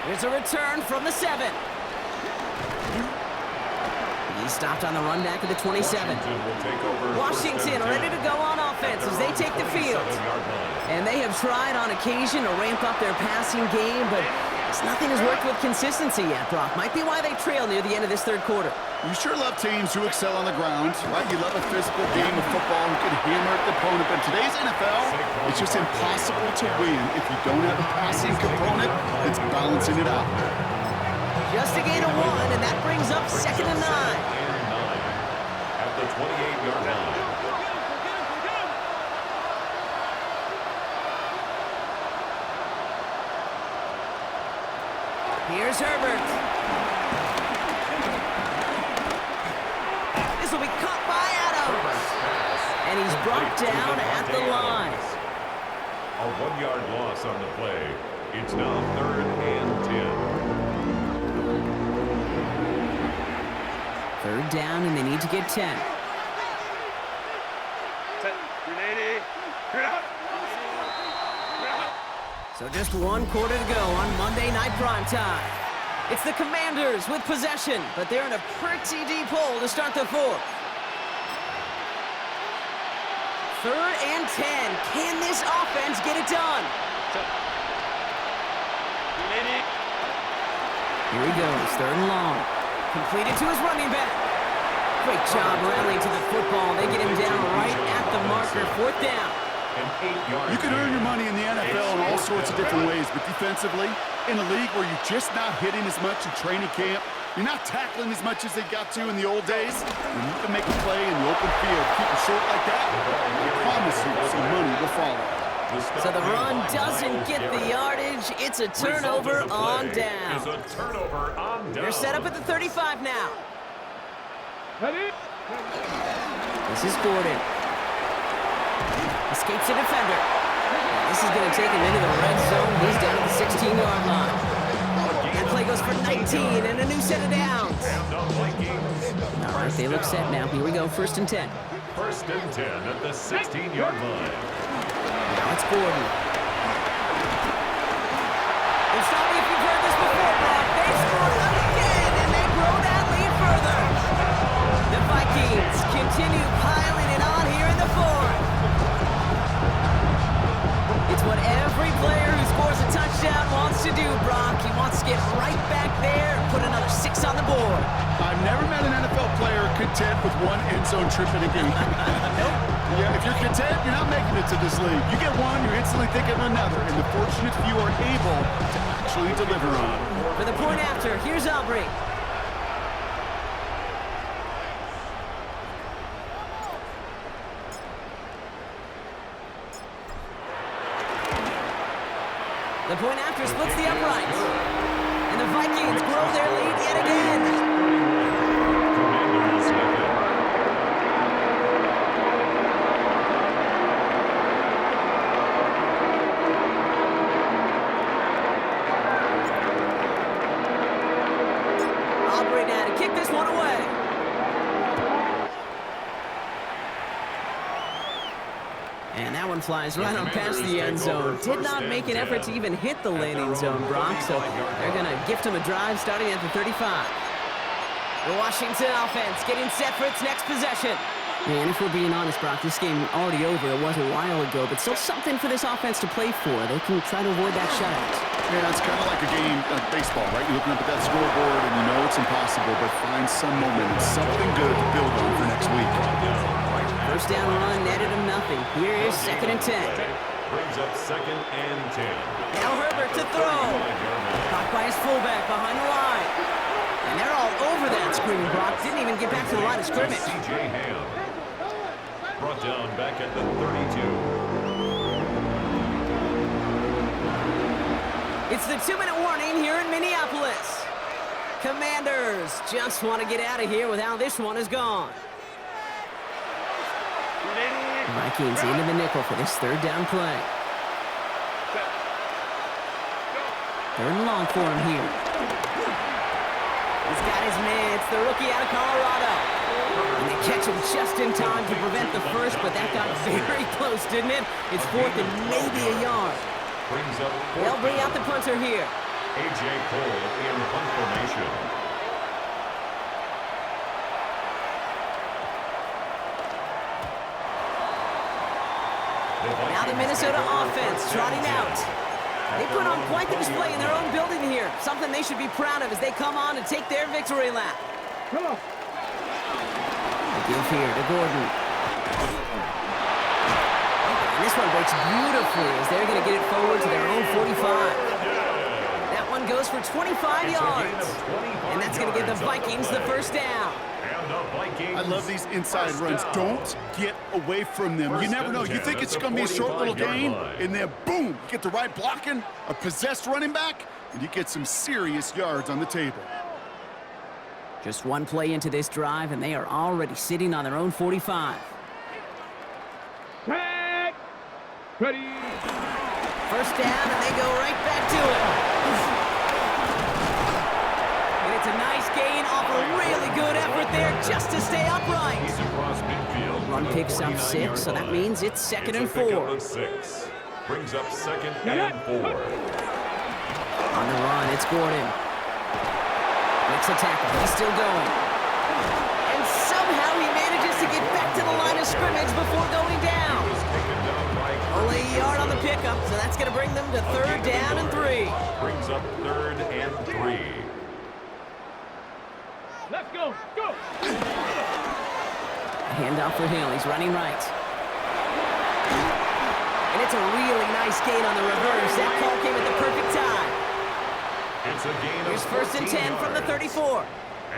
There's a return from the 7. He stopped on the run back at the 27. Washington ready to go on offense as they take the field. And they have tried on occasion to ramp up their passing game, but nothing has worked with consistency yet, Brock. Might be why they trail near the end of this 3rd quarter. You sure love teams who excel on the ground, right? You love a physical game of football and can hammer at the opponent. But in today's NFL, it's just impossible to win if you don't have a passing component that's balancing it out. Just a gain of 1, and that brings up 2nd and 9. At the 28-yard line. Here's Herbert. This will be caught by Adams. And he's brought down at the line. A 1-yard loss on the play. It's now 3rd and 10. 3rd down, and they need to get 10. So just 1 quarter to go on Monday Night Primetime. It's the Commanders with possession, but they're in a pretty deep hole to start the 4th. 3rd and 10. Can this offense get it done? Here he goes, 3rd and long. Completed to his running back. Great job rallying to the football. They get him down right at the marker. 4th down. You can earn your money in the NFL in all sorts of different ways, but defensively, in a league where you're just not hitting as much in training camp, you're not tackling as much as they got to in the old days, when you can make a play in the open field, keep it short like that, I promise you some money will follow. So the run doesn't get the yardage. It's a turnover on down. They're set up at the 35 now. This is Gordon. Escapes the defender. This is going to take him into the red zone. He's down at the 16-yard line. That play goes for 19 and a new set of downs. All right, they look set now. Here we go, 1st and 10. 1st and 10 at the 16-yard line. Now it's Gordon. And stop me if you've heard this before, Brock. They scored again, and they grow that lead further. The Vikings continue piling it on here in the 4th. It's what every player who scores a touchdown wants to do, Brock. He wants to get right back there and put another 6 on the board. I've never met an NFL player content with 1 end zone trip in a game. Nope. Yeah, if you're content, you're not making it to this league. You get one, you're instantly thinking of another, and the fortunate few are able to actually deliver on it. For the point after, here's Aubrey. The point after splits the uprights. And the Vikings grow their lead yet again. Aubrey now to kick this one away. And that one flies right on past the end zone. Did not make an effort to even hit the landing zone, Brock, so they're going to gift him a drive starting at the 35. The Washington offense getting set for its next possession. Man, if we're being honest, Brock, this game already over. It was a while ago, but still something for this offense to play for. They can try to avoid that shutout. Yeah, it's kind of like a game like baseball, right? You're looking up at that scoreboard, and you know it's impossible, but find some momentum, something good to build on for next week. 1st down run, netted him nothing. Here is 2nd and 10. Brings up 2nd and 10. Now Herbert to throw. Caught by his fullback behind the line. And they're all over that screen, Brock. Didn't even get back to the line of scrimmage. C.J. Ham. Brought down back at the 32. It's the 2-minute warning here in Minneapolis. Commanders just want to get out of here with how this one is gone. Vikings into the nickel for this 3rd down play. 3rd and long for him here. He's got his man. It's the rookie out of Colorado. And they catch him just in time to prevent the first, but that got very close, didn't it? It's 4th and maybe a yard. They'll bring out the punter here. A.J. Cole in punt formation. Now the Minnesota offense trotting out. They put on quite the display in their own building here. Something they should be proud of as they come on to take their victory lap. The give here to Gordon. And this one breaks beautifully as they're going to get it forward to their own 45. That one goes goes for 25 yards. And that's going to give the Vikings the first down. I love these inside runs. Don't get away from them. You never know. You think it's going to be a short little gain, and then boom, you get the right blocking, a possessed running back, and you get some serious yards on the table. Just one play into this drive, and they are already sitting on their own 45. Tag! Ready! First down, and they go right back to it. And it's a nice gain off a really good effort there just to stay upright. Run picks up 6, so that means it's second and 4. Brings up second and 4. On the run, it's Gordon. Makes a tackle, but he's still going. And somehow he manages to get back to the line of scrimmage before going down. Only a yard on the pickup, so that's going to bring them to third down and 3. Brings up third and 3. Let's go! Go! Handoff for Hill. He's running right. And it's a really nice gain on the reverse. That call came at the perfect time. It's a gain of Here's first and 10 from the 34.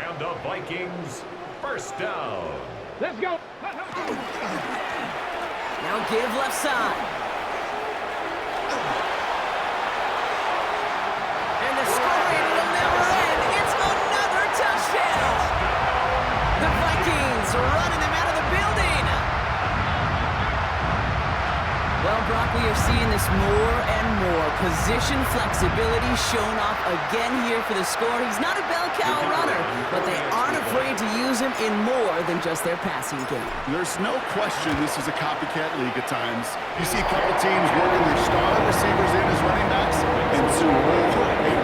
And the Vikings first down. Let's go! Now give left side. And the scoring will never end. It's another touchdown. The Vikings are running them out of the building. Well, Brock, we are seeing this more and more. Position flexibility shown off again here for the score. He's not a bell cow runner, but they aren't afraid to use him in more than just their passing game. There's no question this is a copycat league at times. You see a couple teams working their star receivers in as running backs, and soon more and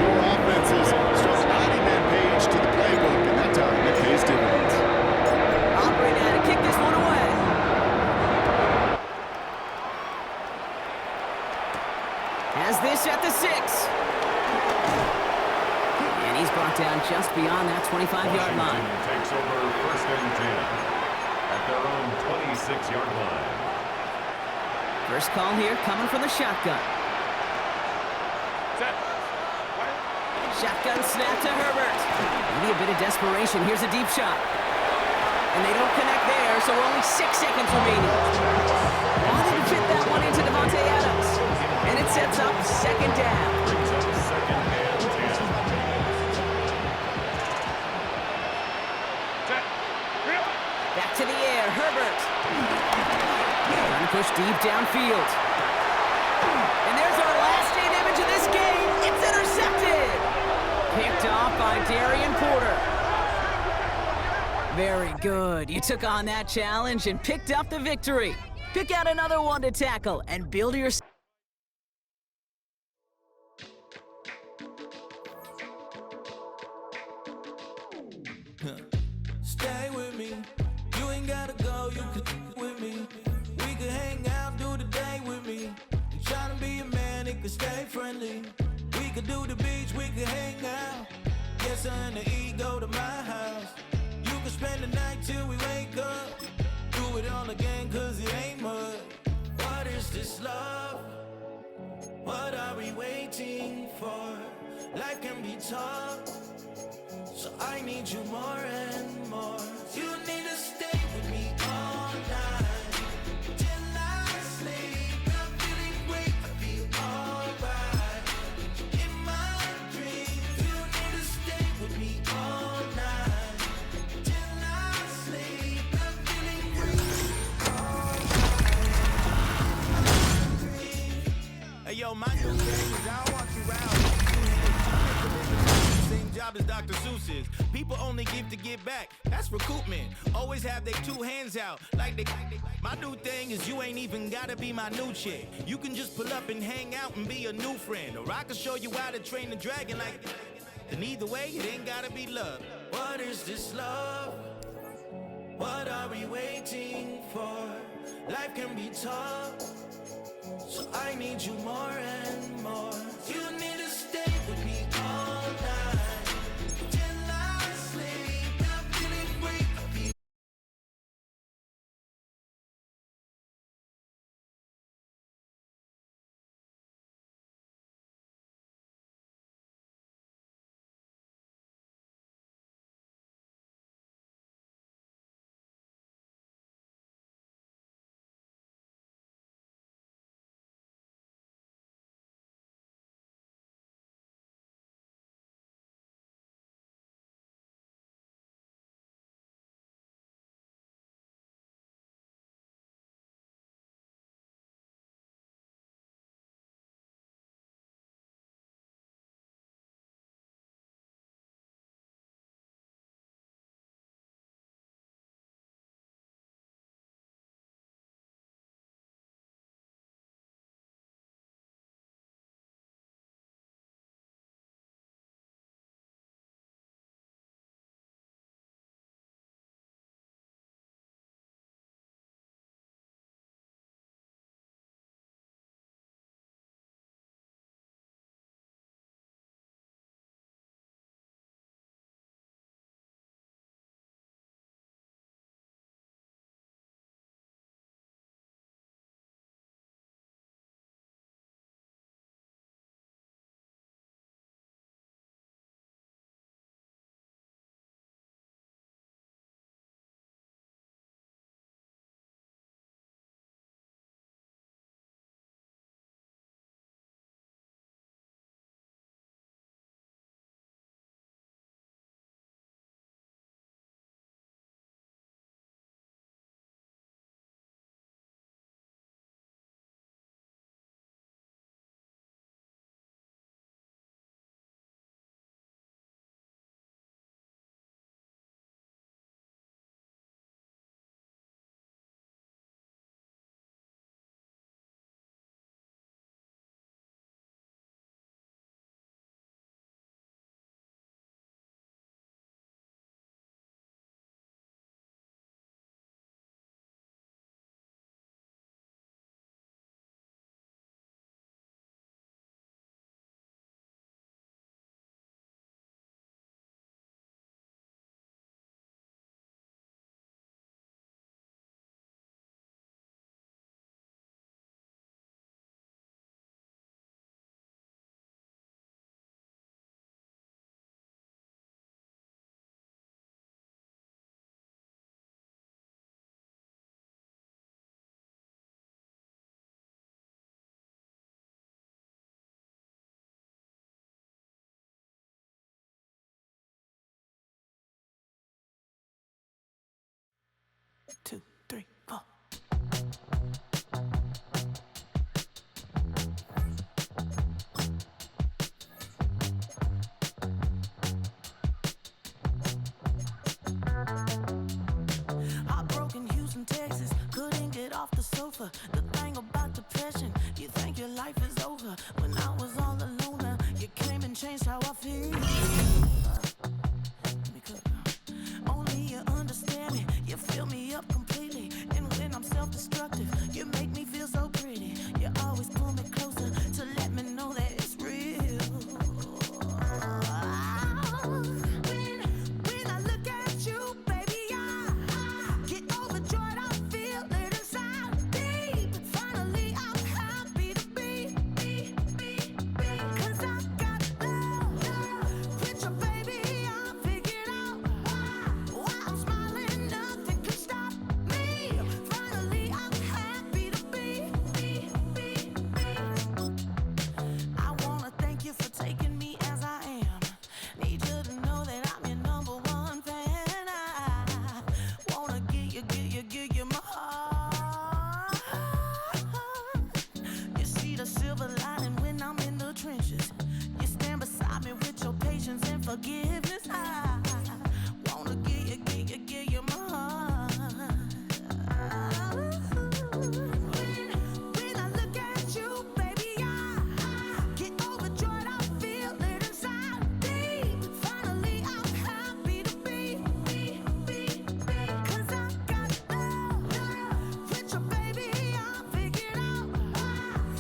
more offenses start adding that page to the playbook, and that time it pays dividends. Operating now to kick this one away. Has this at the 6. And he's brought down just beyond that 25-yard line. Takes over first and 10 at their own 26-yard line. First call here coming from the shotgun. Shotgun snap to Herbert. Maybe a bit of desperation. Here's a deep shot. And they don't connect there, so only 6 seconds remaining. Wanted to fit that one into Devontae Adams. And it sets up second down. Brings up second and 10. Back to the air, Herbert. Trying to push deep downfield. And there's our last image of this game. It's intercepted. Picked off by Darian Porter. Very good. You took on that challenge and picked up the victory. Pick out another one to tackle and build your... Stay with me. You ain't gotta go, you could with me. We could hang out, do the day with me. You tryna be a man, it could stay friendly. We could do the beach, we could hang out. Get something to eat, go to my house. You could spend the night till we wake up. Do it all again, cause it ain't mud. What is this love? What are we waiting for? Life can be tough, so I need you more and more. You need to stay with me all night till I sleep. I'm feeling great, I feel alright. In my dreams, you need to stay with me all night till I sleep. I'm feeling great. Hey yo, my new thing is I want you around. Same job as Dr. Seuss's. People only give to give back. That's recoupment. Always have their 2 hands out. Like they. My new thing is you ain't even gotta be my new chick. You can just pull up and hang out and be a new friend. Or I can show you how to train the dragon like. And either way, it ain't gotta be love. What is this love? What are we waiting for? Life can be tough, so I need you more and more. You need to stay with me all night. 2, 3, 4. Heartbroken Houston, Texas, couldn't get off the sofa. The thing about depression, you think your life is over. When I was all alone, you came and changed how I feel. Only you understand me, you fill me up completely. And when I'm self-destructive, you make me feel so pretty. You always pull me closer to let me know that it's real. When I look at you, baby, I get overjoyed. I feel it inside deep. Finally, I'm happy to be. 'Cause I got love with your baby. I figured out why I'm smiling. Nothing can stop me. Finally, I'm happy to be. I wanna thank you for taking me as I am. Need you to know that I'm your number one fan. I wanna give you my heart. You see the silver lining when I'm in the trenches. You stand beside me with your patience and forgiveness. I wanna give you my heart. When I look at you, baby, I get overjoyed. I feel it inside deep. Finally, I'm happy to be. 'Cause I got love with your baby. I figured out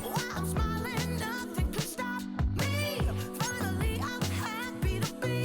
why I'm smiling. Nothing can stop me. Finally, I'm happy to be.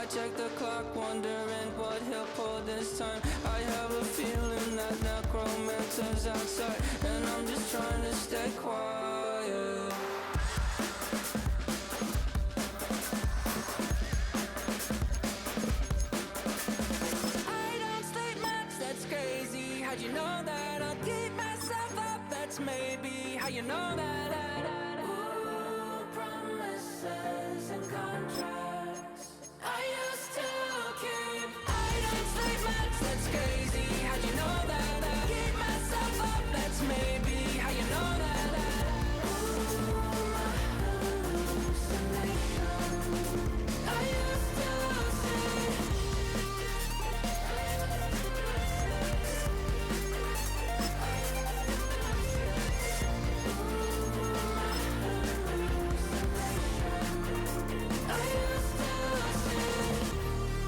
I check the clock, wondering what he'll pull this time. I have a feeling that necromancer's outside, and I'm just trying to stay quiet. I don't sleep much, that's crazy. How'd you know that? I'll keep myself up, that's maybe how you know that. Ooh, promises and contracts I used to keep. I don't sleep much, that's crazy. How'd you know that? I'll keep myself up, that's maybe how you know that. Ooh, my hallucination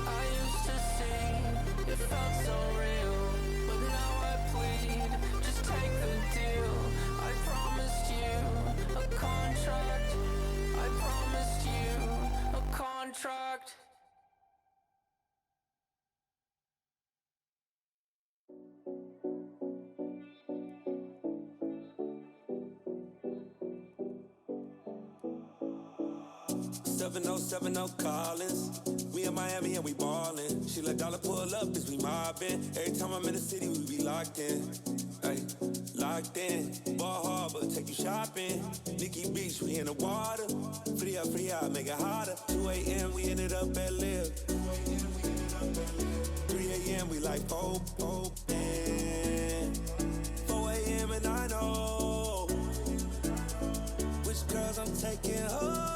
I used to see. It felt so real, but now I plead, just take the deal. I promised you a contract. I promised you a contract. Oh Collins. We in Miami and we ballin'. She let dollar pull up as we mobbin'. Every time I'm in the city, we be locked in. Ay, locked in. Ball Harbor, take you shopping. Nikki Beach, we in the water. Free up, make it hotter. 2 a.m. we ended up at Live. 3 a.m. we like Pope. 4 a.m. and I know which girls I'm taking home.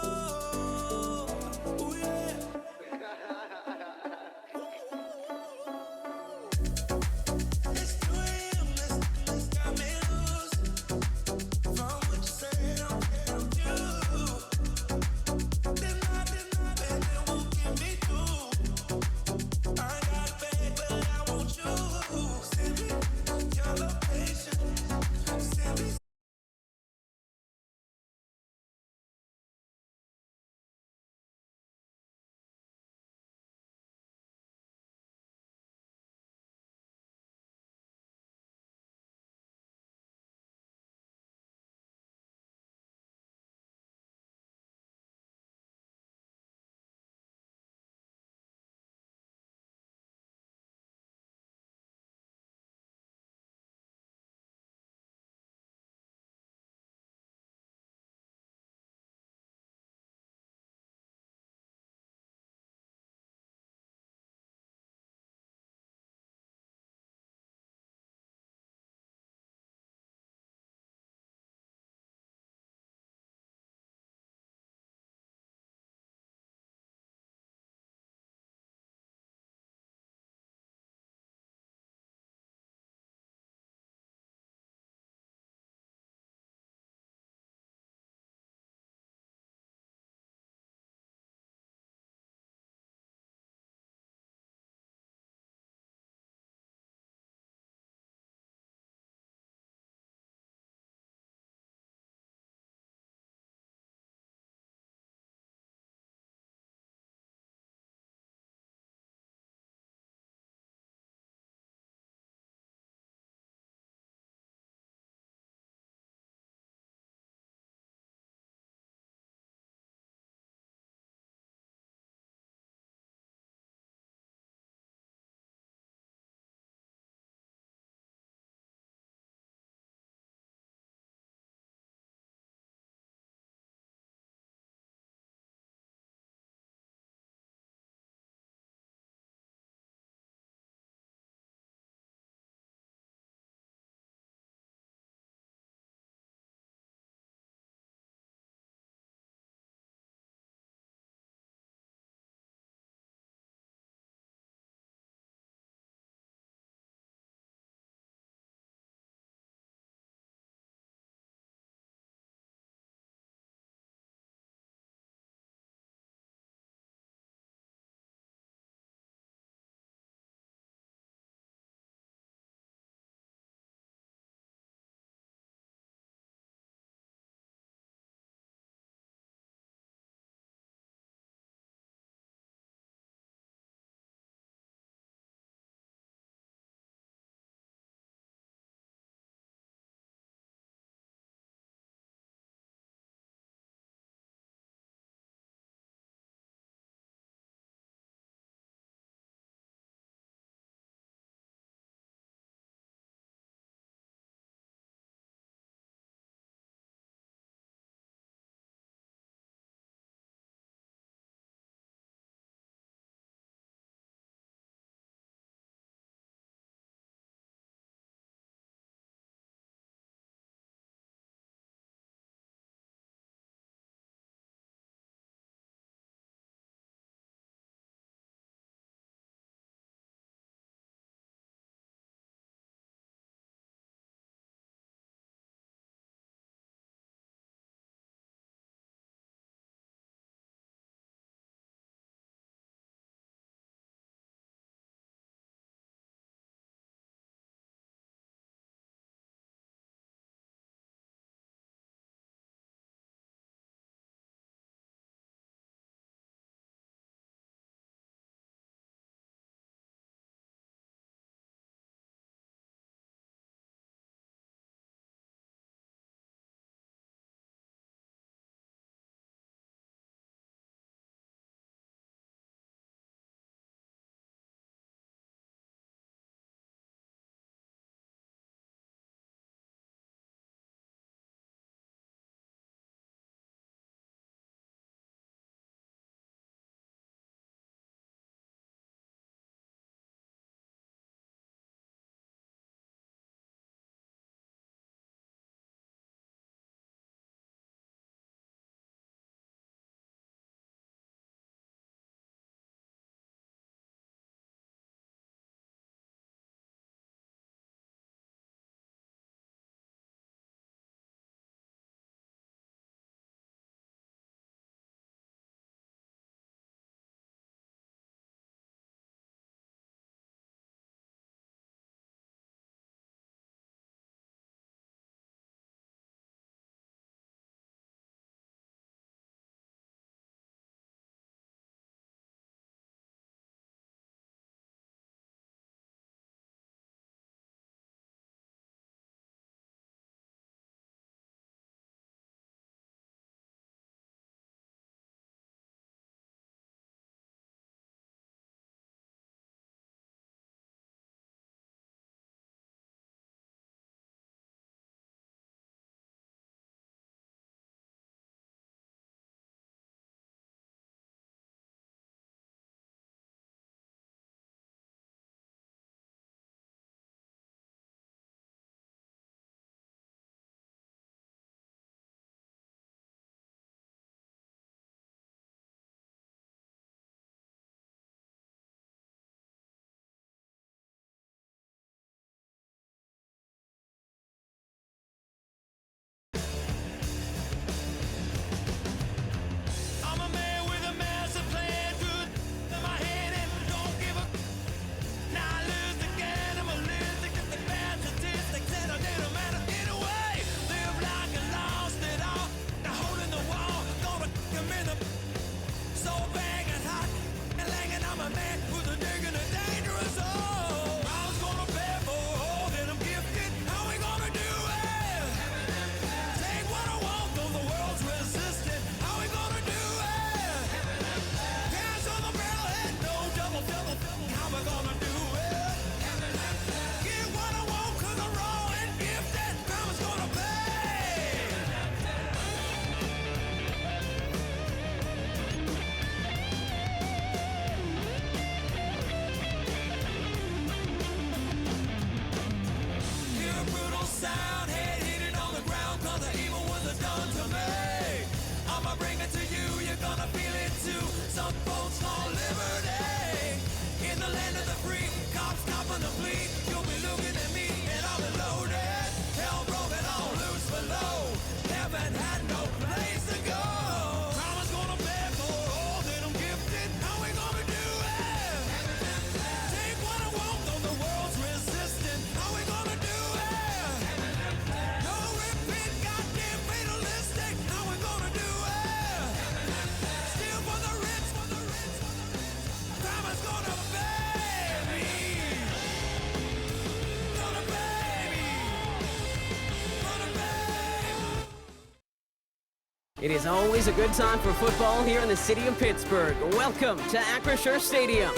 It is always a good time for football here in the city of Pittsburgh. Welcome to Acrisure Stadium.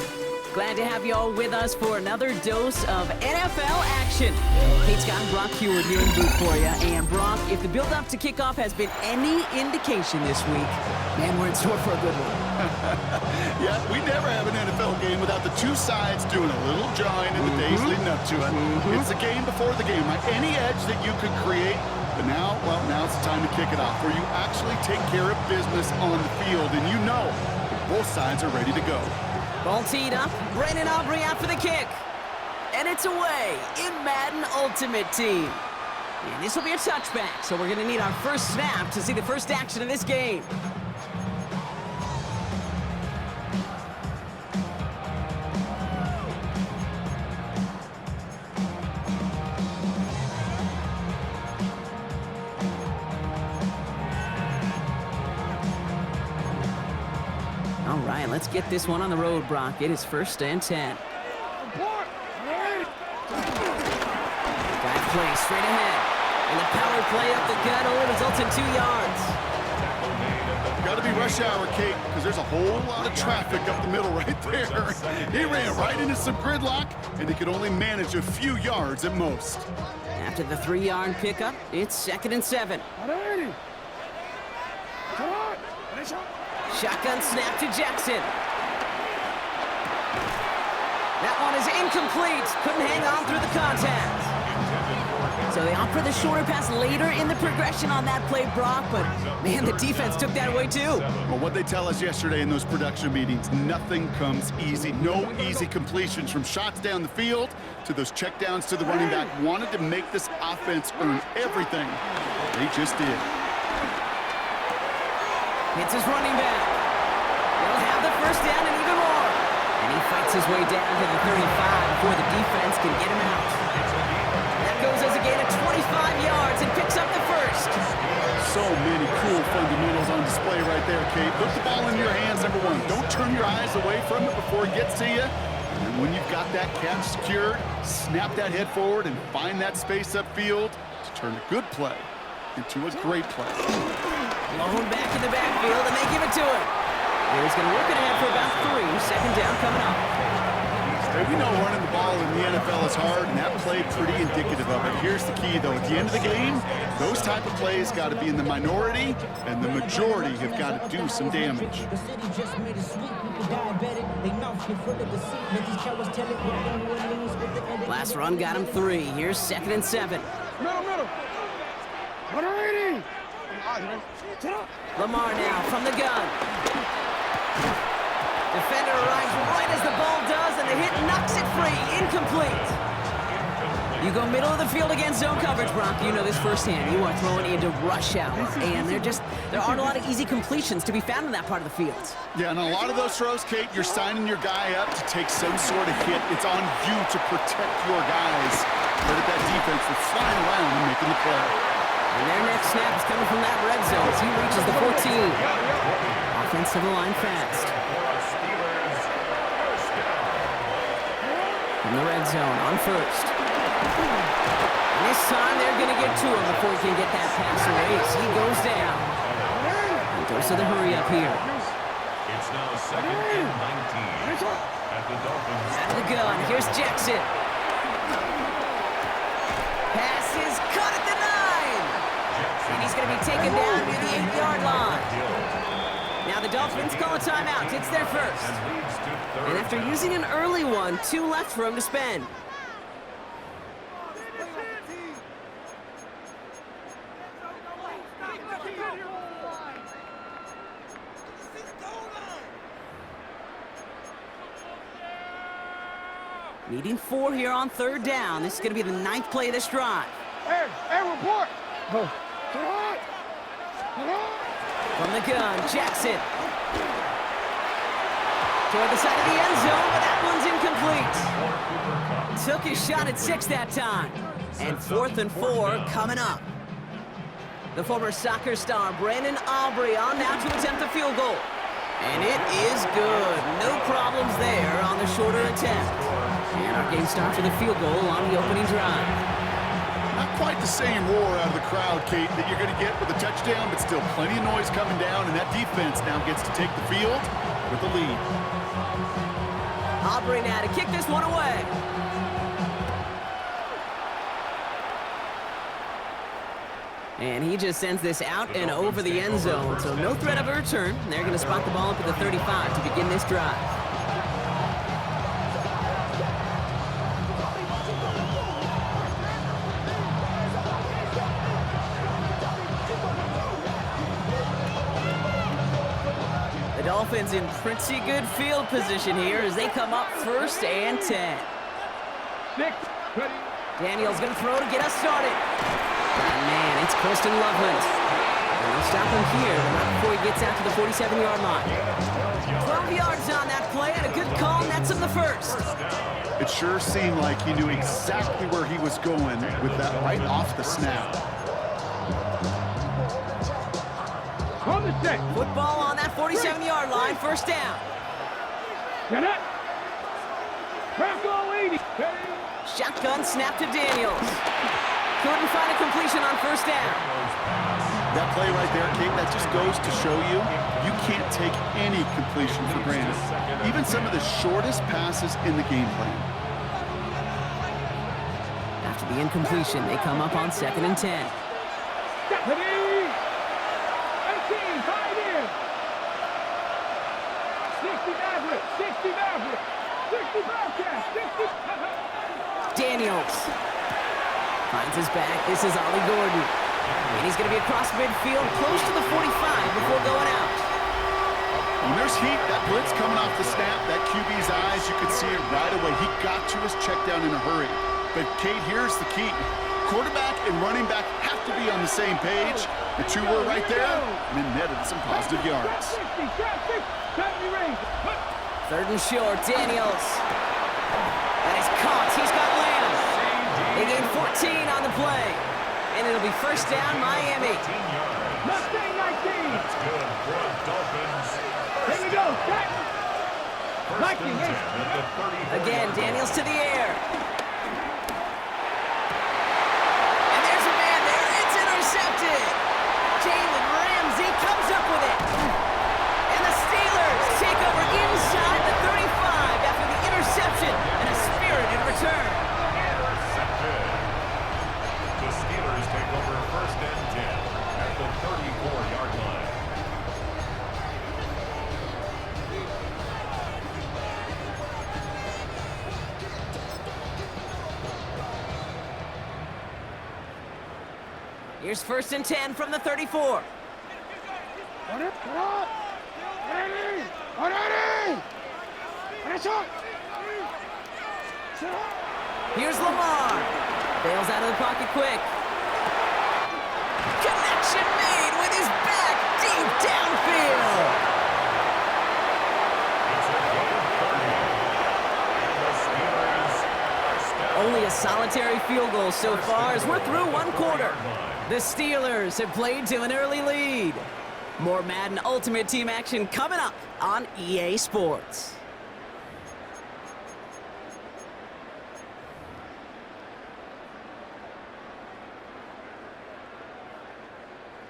Glad to have you all with us for another dose of NFL action. Kate Scott and Brock Heward here in the booth for you. And Brock, if the build-up to kickoff has been any indication this week, man, we're in store for a good one. Yeah, we never have an NFL game without the two sides doing a little jawing in the days leading up to it. It's the game before the game, right? Any edge that you could create. But now, well, now it's the time to kick it off, where you actually take care of business on the field, and you know both sides are ready to go. Ball teed up, Brandon Aubrey out for the kick. And it's away in Madden Ultimate Team. And this will be a touchback, so we're going to need our first snap to see the first action of this game. All right, let's get this one on the road, Brock. It is 1st and 10. Dive play straight ahead. And the power play up the gut only results in 2 yards. Got to be rush hour, Kate, because there's a whole lot of traffic up the middle right there. He ran right into some gridlock, and he could only manage a few yards at most. After the 3-yard pickup, it's 2nd and 7. Shotgun snap to Jackson. That one is incomplete. Couldn't hang on through the contact. So they opt for the shorter pass later in the progression on that play, Brock, but man, the defense took that away too. Well, what they tell us yesterday in those production meetings, nothing comes easy. No easy completions, from shots down the field to those checkdowns to the running back. Wanted to make this offense earn everything. They just did. Hits his running back. He'll have the first down and even more. And he fights his way down to the 35 before the defense can get him out. That goes as a gain of 25 yards and picks up the first. So many cool fundamentals on display right there, Kate. Put the ball in your hands, number one. Don't turn your eyes away from it before it gets to you. And when you've got that catch secured, snap that head forward and find that space upfield to turn a good play into a great play. Blown back in the backfield, and they give it to him. He's going to work it ahead for about 3. 2nd down coming up. We know running the ball in the NFL is hard, and that play pretty indicative of it. Here's the key, though. At the end of the game, those type of plays got to be in the minority, and the majority have got to do some damage. Last run got him 3. Here's 2nd and 7. Middle. Lamar now from the gun. Defender arrives right as the ball does, and the hit knocks it free. Incomplete. You go middle of the field against zone coverage, Brock. You know this firsthand. You are throwing into rush hour, and there aren't a lot of easy completions to be found in that part of the field. Yeah, and a lot of those throws, Kate, you're signing your guy up to take some sort of hit. It's on you to protect your guys. But at that defense, they're flying around and making the play. And their next snap is coming from that red zone as he reaches the 14. Offensive line fast. In the red zone on 1st. And this time they're going to get to him before he can get that pass away as he goes down. And goes to the hurry up here. It's now 2nd and 19 at the Dolphins. Out of the gun. Here's Jackson. Pass is caught at the 9. And he's going to be taken down near the 8-yard line. Now the Dolphins call a timeout. It's their first. And after using an early one, 2 left for him to spend. Needing 4 here on 3rd down. This is going to be the 9th play of this drive. Hey, report. From the gun, Jackson. Toward the side of the end zone, but that one's incomplete. Took his shot at 6 that time. And 4th and 4 coming up. The former soccer star, Brandon Aubrey, on now to attempt the field goal. And it is good. No problems there on the shorter attempt. And our game starts with a field goal on the opening drive. Not quite the same roar out of the crowd, Kate, that you're going to get with a touchdown, but still plenty of noise coming down, and that defense now gets to take the field with the lead. Aubrey now to kick this one away. And he just sends this out and over the end zone, so no threat of a return. They're going to spot the ball up at the 35 to begin this drive. The Dolphins in pretty good field position here as they come up 1st and 10. Daniel's going to throw to get us started. Oh, man, it's Kirsten Loveland. And they'll stop him here, but not before he gets out to the 47-yard line. 12 yards on that play, and a good call nets him the first. It sure seemed like he knew exactly where he was going with that right off the snap. Football on that 47-yard line, 1st down. Shotgun snap to Daniels. Couldn't find a completion on 1st down. That play right there, Kate, that just goes to show you, you can't take any completion for granted. Even some of the shortest passes in the game plan. After the incompletion, they come up on 2nd and 10. Daniels finds his back. This is Ollie Gordon. And he's going to be across midfield, close to the 45 before going out. When there's heat, that blitz coming off the snap, that QB's eyes, you could see it right away. He got to his check down in a hurry. But, Kate, here's the key. Quarterback and running back have to be on the same page. The two were right there, and it netted some positive yards. 3rd and short, Daniels. That is caught. He's got Lamb. They gain 14 on the play. And it'll be 1st down, Miami. Mustang 19. That's good for the Dolphins. Here we go. First and 10 at the 34. Again, Daniels to the air. And there's a man there. It's intercepted. Jalen Ramsey comes up with it. And the Steelers take over inside the 35 after the interception and a spirited return. Intercepted. The Steelers take over 1st and 10 at the 34-yard line. Here's 1st and 10 from the 34. Here's Lamar. Bails out of the pocket quick. Connection made with his back deep downfield. Only a solitary field goal so far as we're through 1 quarter. The Steelers have played to an early lead. More Madden Ultimate Team action coming up on EA Sports.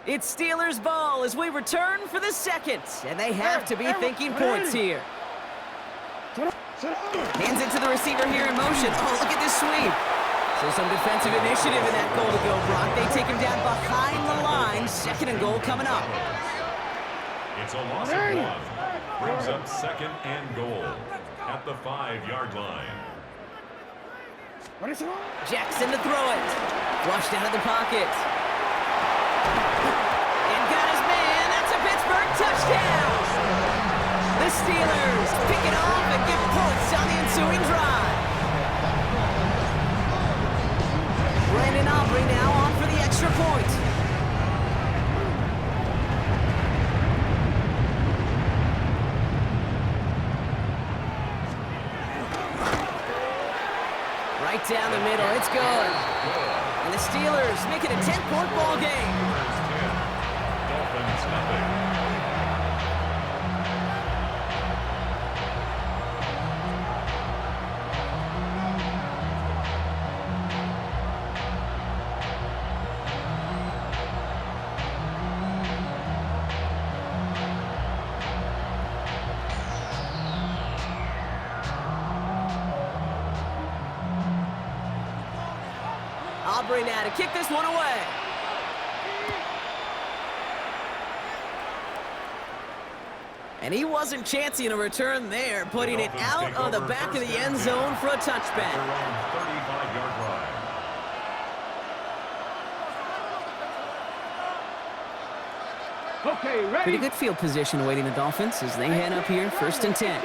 It's Steelers ball as we return for the 2nd, and they have to be thinking points here. Hands it to the receiver here in motion. Oh, look at this sweep. So some defensive initiative in that goal to go, Brock. They take him down behind the line. 2nd and goal coming up. It's a loss of 1. Brings up 2nd and goal at the 5-yard line. Jackson to throw it. Flushed out of the pocket. And got his man. That's a Pittsburgh touchdown. The Steelers pick it off and get points on the ensuing drive. Brandon Aubrey now on for the extra point. Right down the middle, it's good. And the Steelers make it a 10-point ball game. Dolphins nothing. Aubrey now to kick this one away. And he wasn't chancing a return there, putting it out of the back of the end zone for a touchback. 35-yard line. Okay, ready? Pretty good field position awaiting the Dolphins as they head up here, 1st and 10.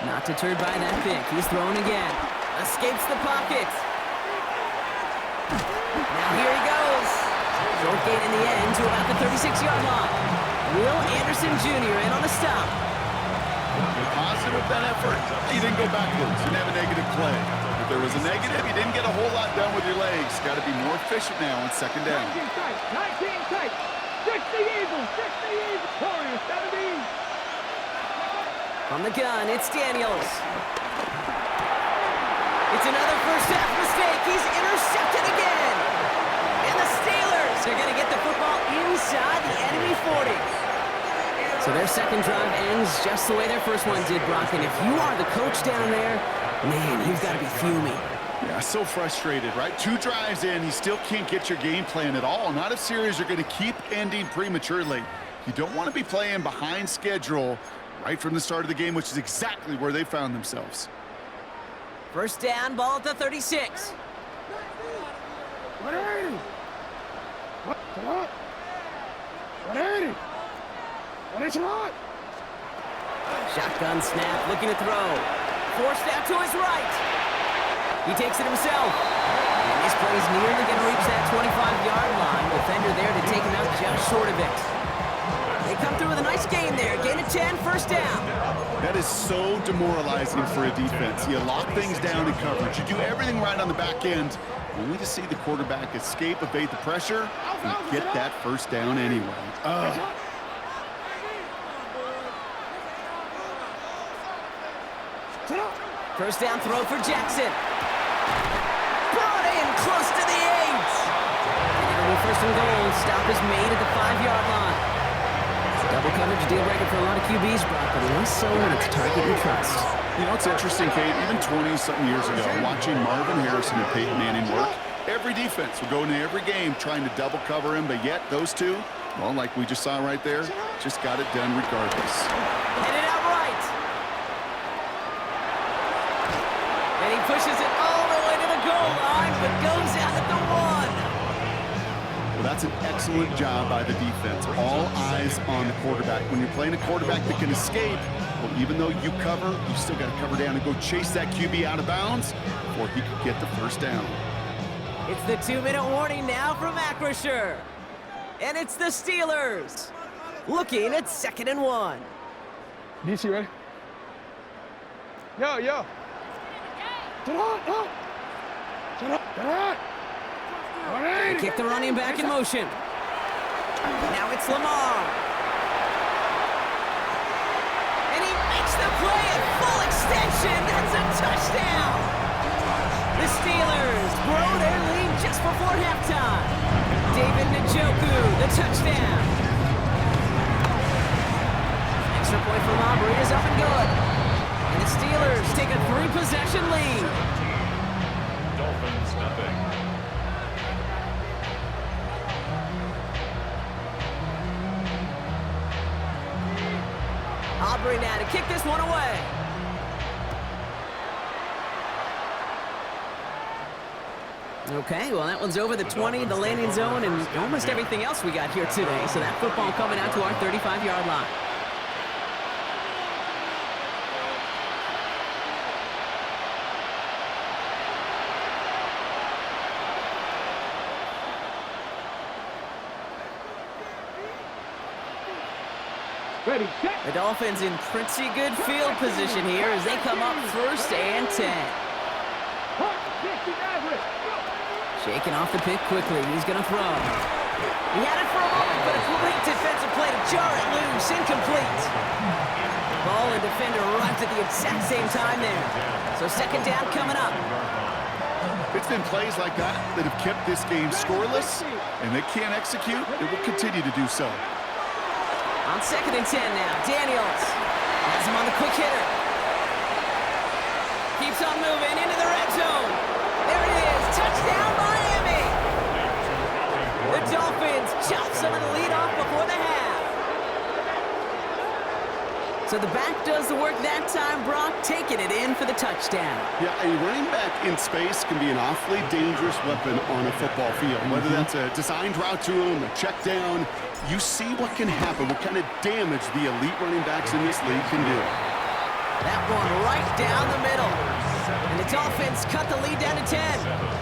Not deterred by that pick. He's throwing again. Escapes the pocket. Now here he goes. Short gain in the end to about the 36-yard line. Will Anderson Jr. in on the stop. Positive with that effort. He didn't go backwards. He didn't have a negative play. If there was a negative, you didn't get a whole lot done with your legs. Got to be more efficient now on 2nd down. 19 tight. 60 Eagles. Warriors 17. From the gun, it's Daniels. It's another first half mistake. He's intercepted again. And the Steelers are going to get the football inside the enemy 40. So their second drive ends just the way their first one did, Brock. And if you are the coach down there, man, you've got to be fuming. Yeah, so frustrated, right? 2 drives in, you still can't get your game plan at all. Not if series are going to keep ending prematurely. You don't want to be playing behind schedule right from the start of the game, which is exactly where they found themselves. First down, ball at the 36. Shotgun snap, looking to throw. Forced out to his right. He takes it himself. And this play is nearly going to reach that 25-yard line. Defender there to take him out just short of it. They come through with a nice gain there. Gain of 10, first down. That is so demoralizing for a defense. You lock things down in coverage. You do everything right on the back end, only to see the quarterback escape, evade the pressure, and get that first down anyway. First down throw for Jackson. Brought in close to the 8. And it'll be first and goal. Stop is made at the 5-yard line. Double coverage deal breaker for a lot of QBs, Brock, but less so when it's target you trust. You know, it's interesting, Kate, even 20-something years ago, watching Marvin Harrison and Peyton Manning work, every defense would go into every game trying to double cover him, but yet those two, well, like we just saw right there, just got it done regardless. Headed out right. And he pushes it all the way to the goal line, but goes out at the 1. Well, that's an excellent job by the defense. All eyes on the quarterback. When you're playing a quarterback that can escape, well, even though you cover, you still got to cover down and go chase that QB out of bounds before he could get the first down. It's the 2-minute warning now from Acrisure. And it's the Steelers looking at 2nd and 1. DC, ready? Yo. Get on. They kick the running back in motion. Now it's Lamar. And he makes the play at full extension. That's a touchdown. The Steelers grow their lead just before halftime. David Njoku, the touchdown. Extra point for Aubrey is up and good. And the Steelers take a 3-possession lead. Dolphins nothing. Aubrey now to kick this one away. Okay, well, that one's over the 20, the landing zone, and almost everything else we got here today. So that football coming out to our 35-yard line. Ready, set. The Dolphins in pretty good field position here as they come up 1st and 10. Shaking off the pick quickly. He's going to throw. He had it for a moment, but a great defensive play to jar it loose. Incomplete. Ball and defender arrived at the exact same time there. So 2nd down coming up. It's been plays like that that have kept this game scoreless, and they can't execute. It will continue to do so. On 2nd and 10 now, Daniels has him on the quick hitter. Keeps on moving into the red zone. There it is. Touchdown, Miami. The Dolphins chop some of the lead off before the half. So the back does the work that time, Brock, taking it in for the touchdown. Yeah, a running back in space can be an awfully dangerous weapon on a football field. Whether that's a designed route to him, a check down, you see what can happen, what kind of damage the elite running backs in this league can do. That one right down the middle. And the Dolphins cut the lead down to 10.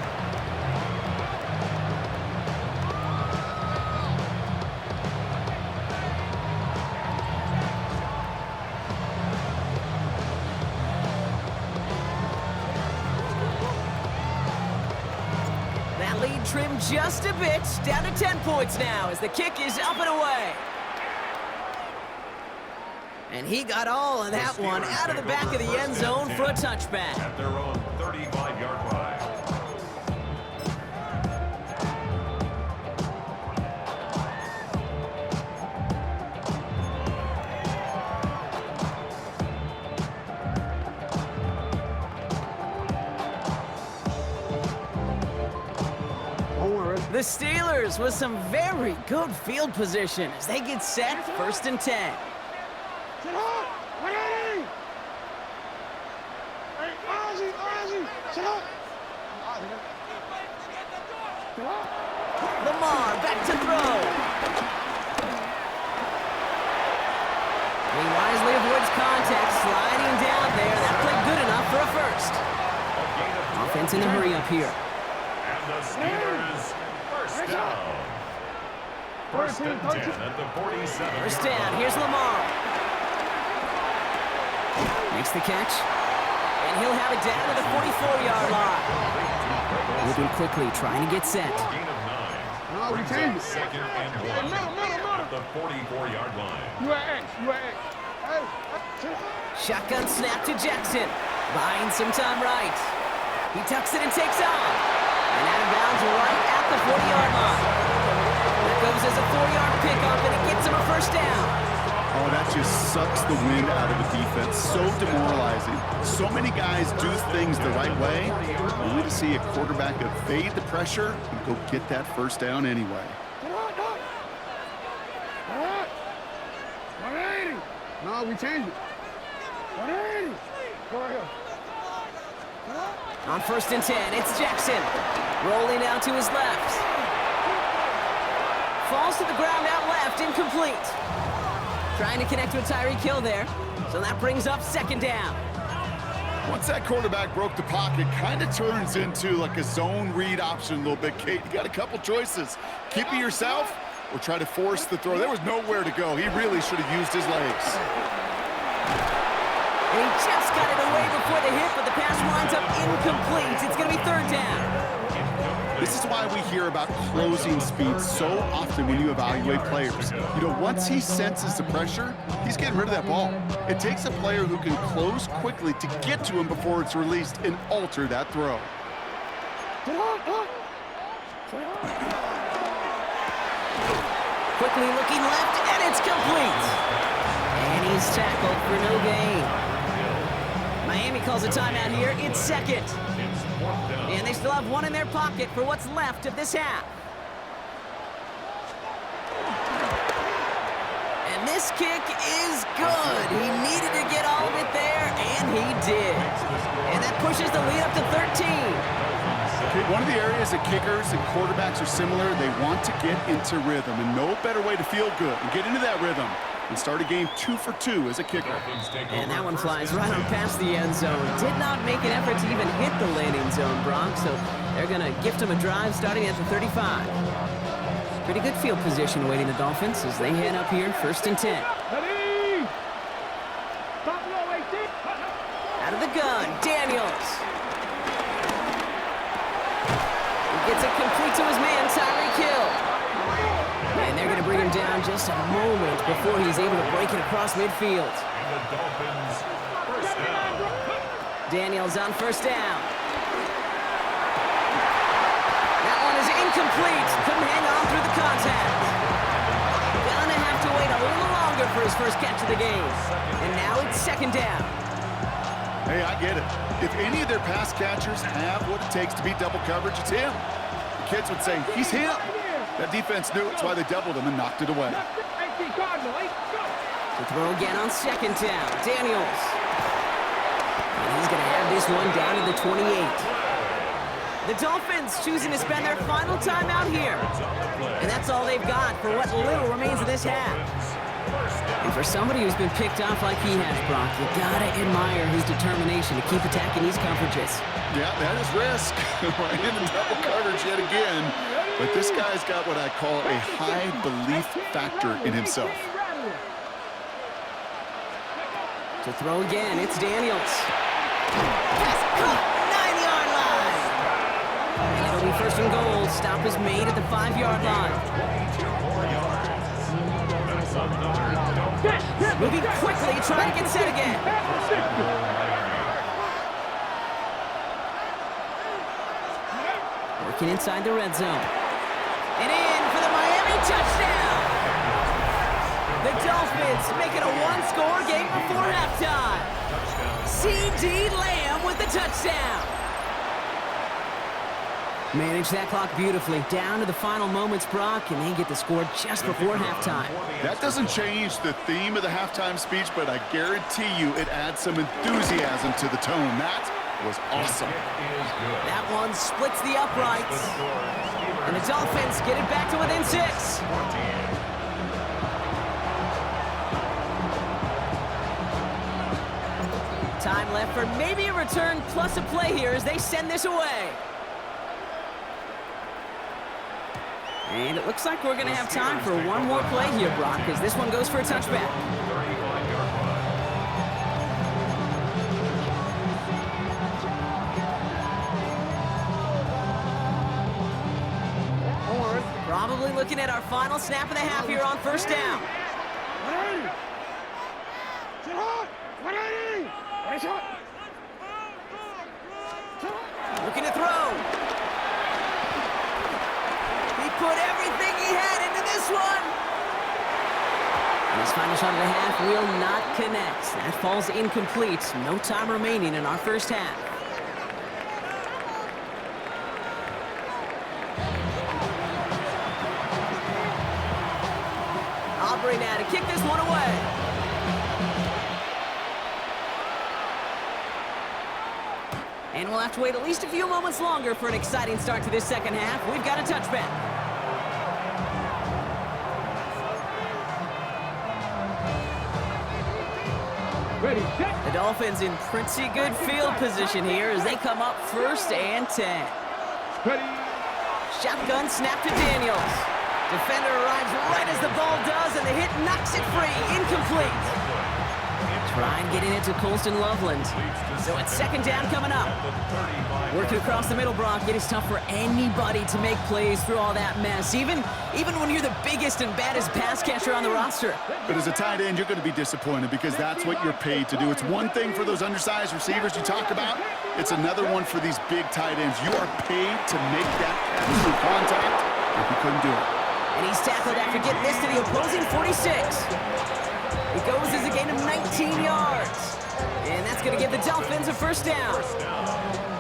Lead trimmed just a bit, down to 10 points now as the kick is up and away. And he got all of that one out of the back of the end zone for a touchback. At their own 35-yard line. The Steelers with some very good field position as they get set, 1st and 10. Lamar back to throw. He wisely avoids contact, sliding down there. That played good enough for a first. Offense in a hurry up here. And the Steelers first down. 1st and 10 at the 47. First down, here's Lamar. Makes the catch. And he'll have it down to the 44-yard line. Moving quickly, trying to get set. Gain of 9. Brings up 2nd and 1 at the 44-yard line. Shotgun snap to Jackson. Buying some time right. He tucks it and takes off. And out of bounds right at the 40-yard line. That goes as a 4-yard pickup, and it gets him a first down. Oh, that just sucks the wind out of the defense. So demoralizing. So many guys do things the right way, only to see a quarterback evade the pressure and go get that first down anyway. No, we changed it. 180. Go ahead. On 1st and 10, it's Jackson. Rolling out to his left. Falls to the ground out left, incomplete. Trying to connect with Tyreek Hill there. So that brings up 2nd down. Once that quarterback broke the pocket, kind of turns into like a zone read option a little bit, Kate. You got a couple choices. Keep it yourself or try to force the throw. There was nowhere to go. He really should have used his legs. And he just got it away before the hit, but the pass winds up incomplete. It's going to be 3rd down. This is why we hear about closing speed so often when you evaluate players. You know, once he senses the pressure, he's getting rid of that ball. It takes a player who can close quickly to get to him before it's released and alter that throw. Quickly looking left, and it's complete. And he's tackled for no gain. Miami calls a timeout here. It's 2nd. And they still have one in their pocket for what's left of this half. And this kick is good. He needed to get all of it there, and he did. And that pushes the lead up to 13. One of the areas that kickers and quarterbacks are similar, they want to get into rhythm, and no better way to feel good and get into that rhythm and start a game 2 for 2 as a kicker. And that one flies right on past the end zone. Did not make an effort to even hit the landing zone, Brock, so they're going to gift him a drive starting at the 35. Pretty good field position awaiting the Dolphins as they head up here, 1st and 10. Out of the gun, Daniels. He gets it complete to his man, Tyreek Hill. And they're going to bring him down just a moment before he's able to break it across midfield. And the Dolphins first down. Daniels on 1st down. That one is incomplete. Couldn't hang on through the contact. Gonna have to wait a little longer for his first catch of the game. And now it's 2nd down. Hey, I get it. If any of their pass catchers have what it takes to beat double coverage, it's him. The kids would say, he's him. That defense knew it. That's why they doubled him and knocked it away. To throw again on second down. Daniels. And he's going to have this one down to the 28. The Dolphins choosing to spend their final time out here. And that's all they've got for what little remains of this half. And for somebody who's been picked off like he has, Brock, you gotta admire his determination to keep attacking these coverages. Yeah, that is risk. Right in double coverage yet again. But this guy's got what I call a high belief factor in himself. To throw again, it's Daniels. Pass caught, 9-yard line. And it'll be first and goal. Stop is made at the 5-yard line. Moving quickly, trying to get set again. Working inside the red zone. And in for the Miami touchdown. The Dolphins make it a one-score game before halftime. C.D. Lamb with the touchdown. Manage that clock beautifully. Down to the final moments, Brock, and they get the score just before halftime. That doesn't change the theme of the halftime speech, but I guarantee you it adds some enthusiasm to the tone. That was awesome. That one splits the uprights. And the Dolphins get it back to within 6. Time left for maybe a return plus a play here as they send this away. And it looks like we're going to have time for one more play here, Brock, because this one goes for a touchback. Probably looking at our final snap of the half here on first down. Looking to throw. He put everything he had into this one. And his final shot of the half will not connect. That falls incomplete. No time remaining in our first half. Aubrey now to kick this one away. And we'll have to wait at least a few moments longer for an exciting start to this second half. We've got a touchback. Ready, set. The Dolphins in pretty good field position here as they come up 1st and 10. Ready. Shotgun snap to Daniels. Defender arrives right as the ball does, and the hit knocks it free. Incomplete. Try and get it to Colston Loveland. So it's second down coming up. Working across the middle, Brock. It is tough for anybody to make plays through all that mess, even when you're the biggest and baddest pass catcher on the roster. But as a tight end, you're going to be disappointed because that's what you're paid to do. It's one thing for those undersized receivers you talk about. It's another one for these big tight ends. You are paid to make that catch through contact, if you couldn't do it. And he's tackled after getting this to the opposing 46. It goes as a gain of 19 yards. And that's going to give the Dolphins a first down.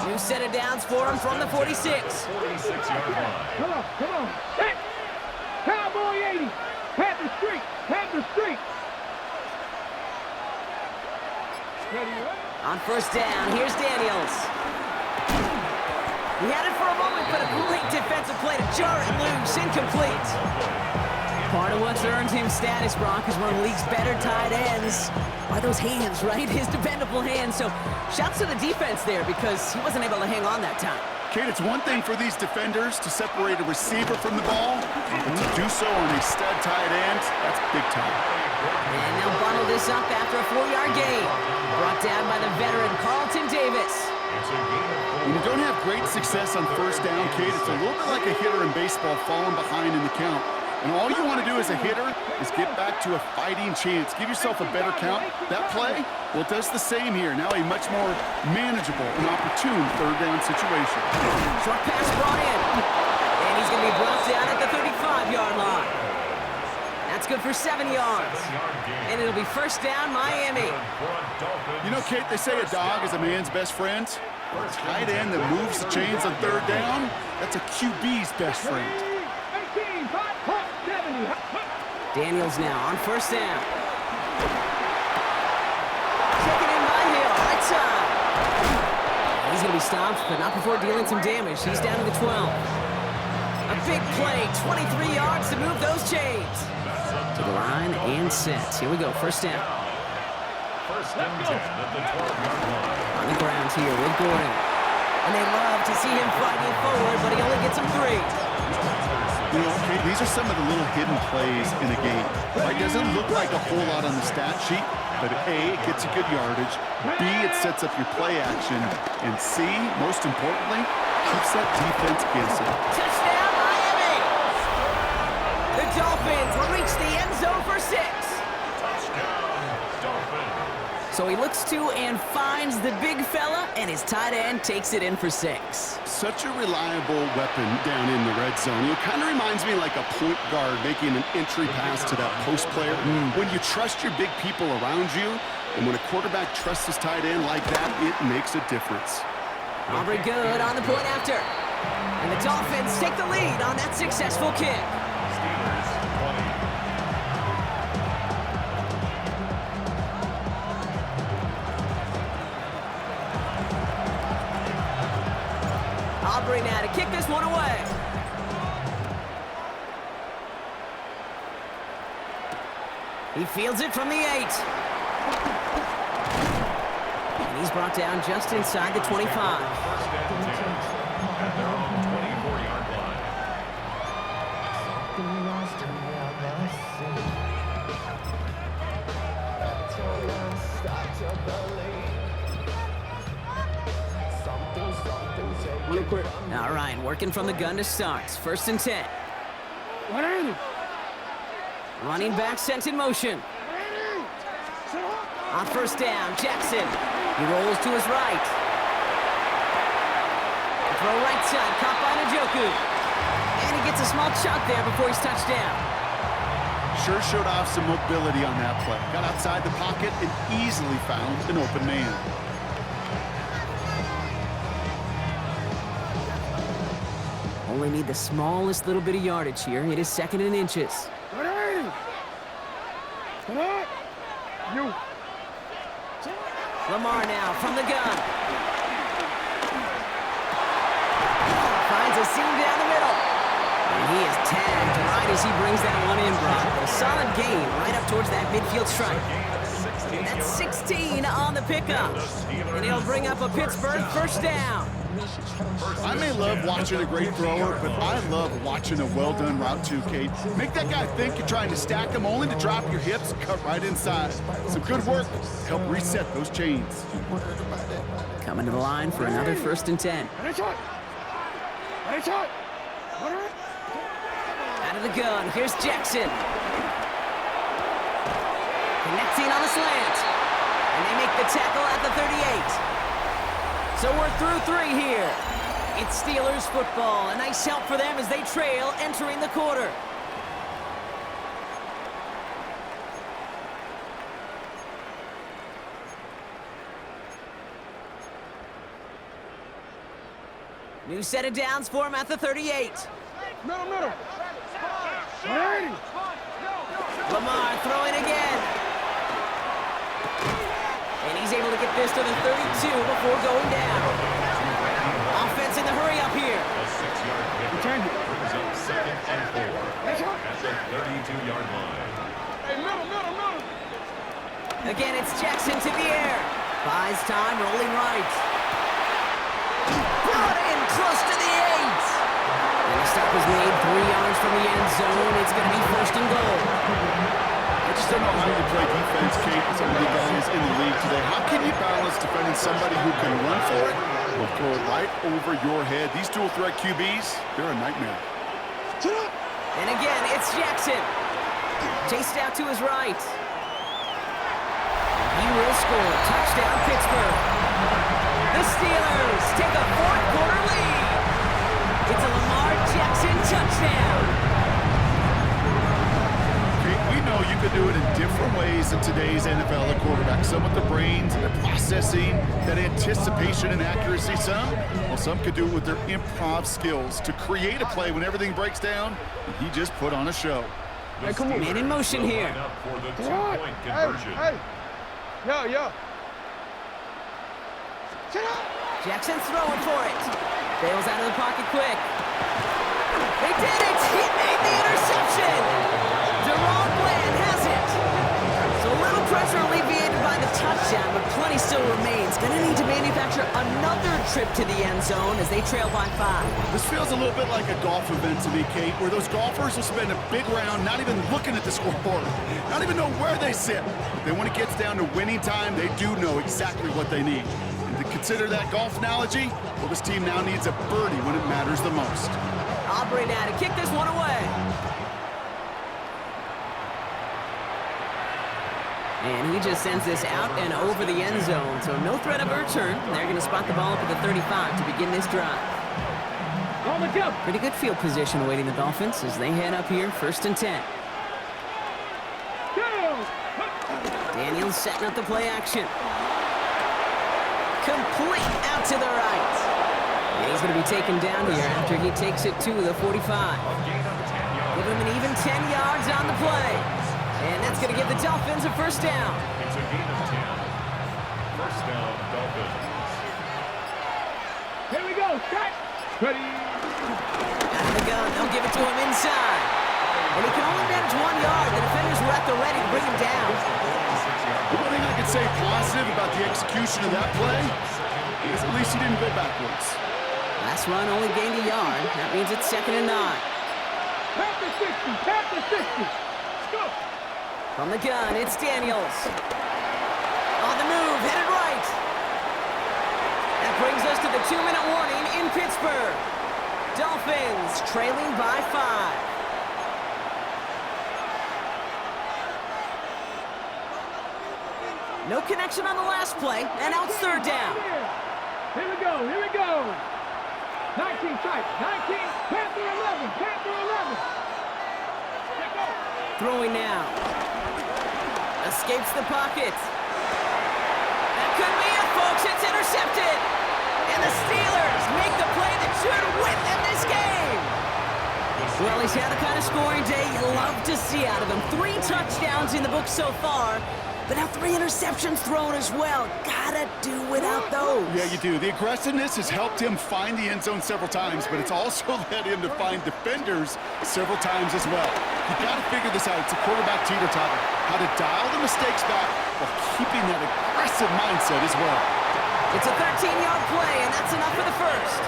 New set of downs for him from the 46. 46-yard line. Come on. Set. Cowboy 80. Have the streak. Ready, On first down, here's Daniels. He had it for a moment, but a great defensive play to jar it loose. Incomplete. Part of what's earned him status, Brock, is one of the league's better tight ends. Are those hands, right? His dependable hands. So shouts to the defense there because he wasn't able to hang on that time. Kate, it's one thing for these defenders to separate a receiver from the ball, but to do so on a stud tight end, that's big time. And they'll bundle this up after a 4-yard gain. Brought down by the veteran Carlton Davis. When you don't have great success on first down, Kate, it's a little bit like a hitter in baseball falling behind in the count. And all you want to do as a hitter is get back to a fighting chance. Give yourself a better count. That play, well, it does the same here. Now a much more manageable and opportune third down situation. Short pass brought in. And he's going to be brought down at the 35-yard line. That's That's good for 7 yards. And it'll be first down, Miami. You know, Kate, they say a dog is a man's best friend. A tight end that moves the chains on third down, that's a QB's best friend. Daniels now on first down. Taken in by Hill, right side. He's going to be stopped, but not before dealing some damage. He's down to the 12. A big play, 23 yards to move those chains. To the line and set. Here we go, first down. First and 10 at the 12-yard line. On the ground here with Gordon. And they love to see him fighting forward, but he only gets him 3. You know, Kate, these are some of the little hidden plays in a game. It doesn't look like a whole lot on the stat sheet, but A, it gets you good yardage, B, it sets up your play action, and C, most importantly, keeps that defense guessing. Touchdown, Miami! The Dolphins will reach the end zone for 6. So he looks to and finds the big fella, and his tight end takes it in for 6. Such a reliable weapon down in the red zone. It kind of reminds me like a point guard making an entry pass to that post player. When you trust your big people around you, and when a quarterback trusts his tight end like that, it makes a difference. Aubrey good on the point after. And the Dolphins take the lead on that successful kick. Aubrey now to kick this one away. He fields it from the 8. And he's brought down just inside the 25. First and 10 at their own 24-yard All right, working from the gun to start. First and 10. Running back sent in motion. On first down, Jackson. He rolls to his right. Throw right side, caught by Njoku. And he gets a small chunk there before he's touched down. Sure showed off some mobility on that play. Got outside the pocket and easily found an open man. Only need the smallest little bit of yardage here. It is second and inches. Lamar now from the gun. Finds a seam down the middle. And he is tagged right as he brings that one in, Brock. A solid gain right up towards that midfield stripe. That's 16 on the pickup. And he'll bring up a Pittsburgh first down. I may love watching a great thrower, but I love watching a well-done route too, Kate. Make that guy think you're trying to stack him only to drop your hips and cut right inside. Some good work to help reset those chains. Coming to the line for another first and 10. Out of the gun, here's Jackson. Connecting on the slant. And they make the tackle at the 38. So we're through 3 here. It's Steelers football. A nice help for them as they trail entering the quarter. New set of downs for him at the 38. Middle. Lamar throwing again. And he's able to get this to the 32 before going down. Offense in the hurry up here. A 6-yard return. Brings up second and 4 at the 32-yard line. Hey, middle. Again, it's Jackson to the air. Buys time, rolling right. Brought in close to the 8. And the stop is made 3 yards from the end zone. It's going to be first and goal. I just don't know how you play defense, Kate, with some of the guys in the league today. How can you balance defending somebody who can run for it or throw it right over your head? These dual threat QBs, they're a nightmare. And again, it's Jackson. Chased out to his right. He will score. Touchdown, Pittsburgh. The Steelers take a 4th quarter lead. It's a Lamar Jackson touchdown. We you could do it in different ways in today's NFL at quarterback. Some with the brains, the processing, that anticipation and accuracy. Some could do it with their improv skills to create a play when everything breaks down. He just put on a show. Hey, come on. Man in motion here. For the two-point conversion. Hey. Yo. Jackson's throwing for it. Bails out of the pocket quick. They did it! He made the interception! Deron Bland has it. So a little pressure alleviated by the touchdown, but plenty still remains. Gonna need to manufacture another trip to the end zone as they trail by 5. This feels a little bit like a golf event to me, Kate, where those golfers will spend a big round not even looking at the scoreboard, not even know where they sit. Then when it gets down to winning time, they do know exactly what they need. And to consider that golf analogy, well, this team now needs a birdie when it matters the most. Aubrey now to kick this one away. And he just sends this out and over the end zone, so no threat of a return. They're going to spot the ball up at the 35 to begin this drive. Pretty good field position awaiting the Dolphins as they head up here, 1st and 10. Daniels setting up the play action. Complete out to the right. And he's going to be taken down here after he takes it to the 45. Give him an even 10 yards on the play. And that's going to give the Dolphins a 1st down. It's a gain of 10. 1st down, Dolphins. Here we go. Set. Ready. Out of the gun. They'll give it to him inside. And he can only manage 1 yard. The defenders were at the ready to bring him down. The one thing I can say positive about the execution of that play is at least he didn't go backwards. Last run only gained a yard. That means it's 2nd and 9. Tap the 60. Tap the 60. Let's go. From the gun, it's Daniels. On the move, headed right. That brings us to the 2-minute warning in Pittsburgh. Dolphins trailing by 5. No connection on the last play, and now it's 3rd down. Here we go. 19 tight. 19. Panther 11. Panther 11. Throwing now. Escapes the pocket. That could be it, folks. It's intercepted. And the Steelers make the play that should win them this game. Well, he's had the kind of scoring day you love to see out of him. 3 touchdowns in the book so far. But now 3 interceptions thrown as well. Gotta do without those. Yeah, you do. The aggressiveness has helped him find the end zone several times, but it's also led him to find defenders several times as well. You gotta figure this out. It's a quarterback teeter-totter. How to dial the mistakes back while keeping that aggressive mindset as well. It's a 13-yard play, and that's enough for the 1st.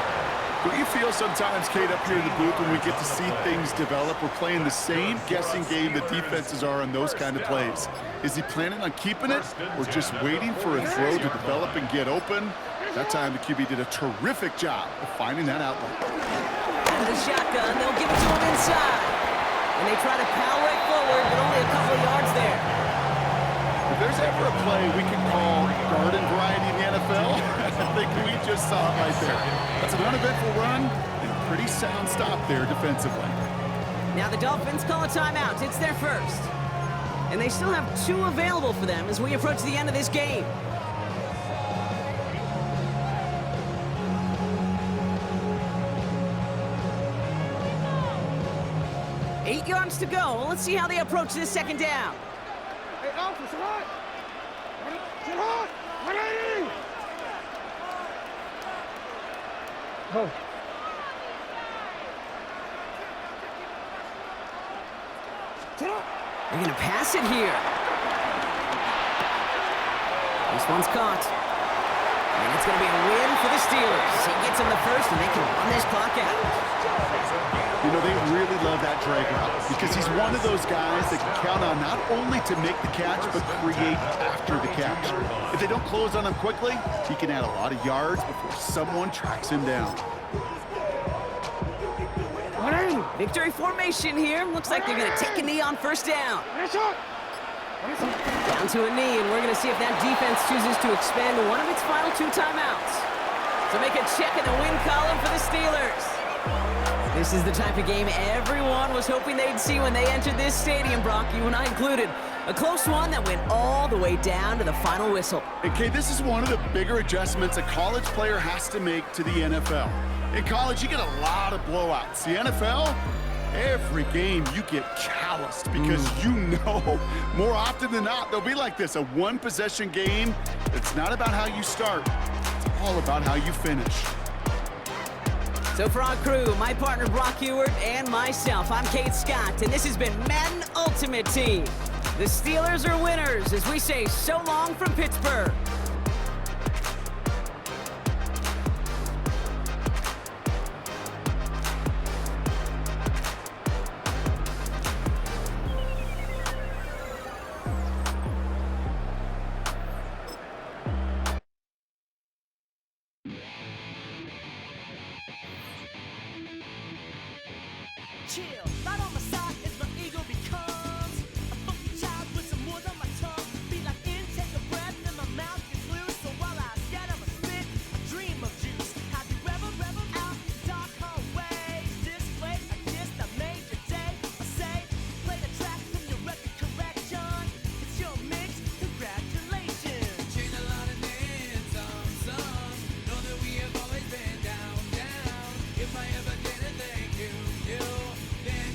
Don't you feel sometimes, Kate, up here in the booth when we get to see things develop, we're playing the same guessing game that defenses are on those kind of plays? Is he planning on keeping it or just waiting for a throw to develop and get open? That time the QB did a terrific job of finding that outlet. Out of the shotgun, they'll give it to him inside. And they try to power it forward, but only a couple of yards there. If there's ever a play we can call garden variety in the NFL, I think we just saw it right there. That's an uneventful run and a pretty sound stop there defensively. Now the Dolphins call a timeout. It's their 1st. And they still have 2 available for them as we approach the end of this game. Eight yards to go. Let's see how they approach this 2nd down. Hey, Alpha, sit hard. Sit hard. 180. Oh. They're going to pass it here. This one's caught. And it's going to be a win for the Steelers. He gets him the 1st, and they can run this clock out. You know, they really love that drag route because he's one of those guys that can count on not only to make the catch, but create after the catch. If they don't close on him quickly, he can add a lot of yards before someone tracks him down. Victory formation here. Looks like they're going to take a knee on 1st down. Down to a knee, and we're going to see if that defense chooses to expend one of its final 2 timeouts. So make a check in the win column for the Steelers. This is the type of game everyone was hoping they'd see when they entered this stadium, Brock, you and I included. A close one that went all the way down to the final whistle. Okay, this is one of the bigger adjustments a college player has to make to the NFL. In college, you get a lot of blowouts. The NFL, every game you get calloused because you know more often than not they'll be like this, a one-possession game. It's not about how you start, it's all about how you finish. So for our crew, my partner Brock Ewert and myself, I'm Kate Scott, and this has been Madden Ultimate Team. The Steelers are winners as we say so long from Pittsburgh. Chill, right on my side as my ego becomes a funky child with some words on my tongue. Be like in, take a breath, and my mouth gets loose. So while I scatter my spit, I dream of juice. Have you ever out in dark hallways? Display a kiss that made your day. I say, play the track from your record collection. It's your mix, congratulations. Changed a lot of names, some. Know that we have always been down. If I ever didn't thank you, then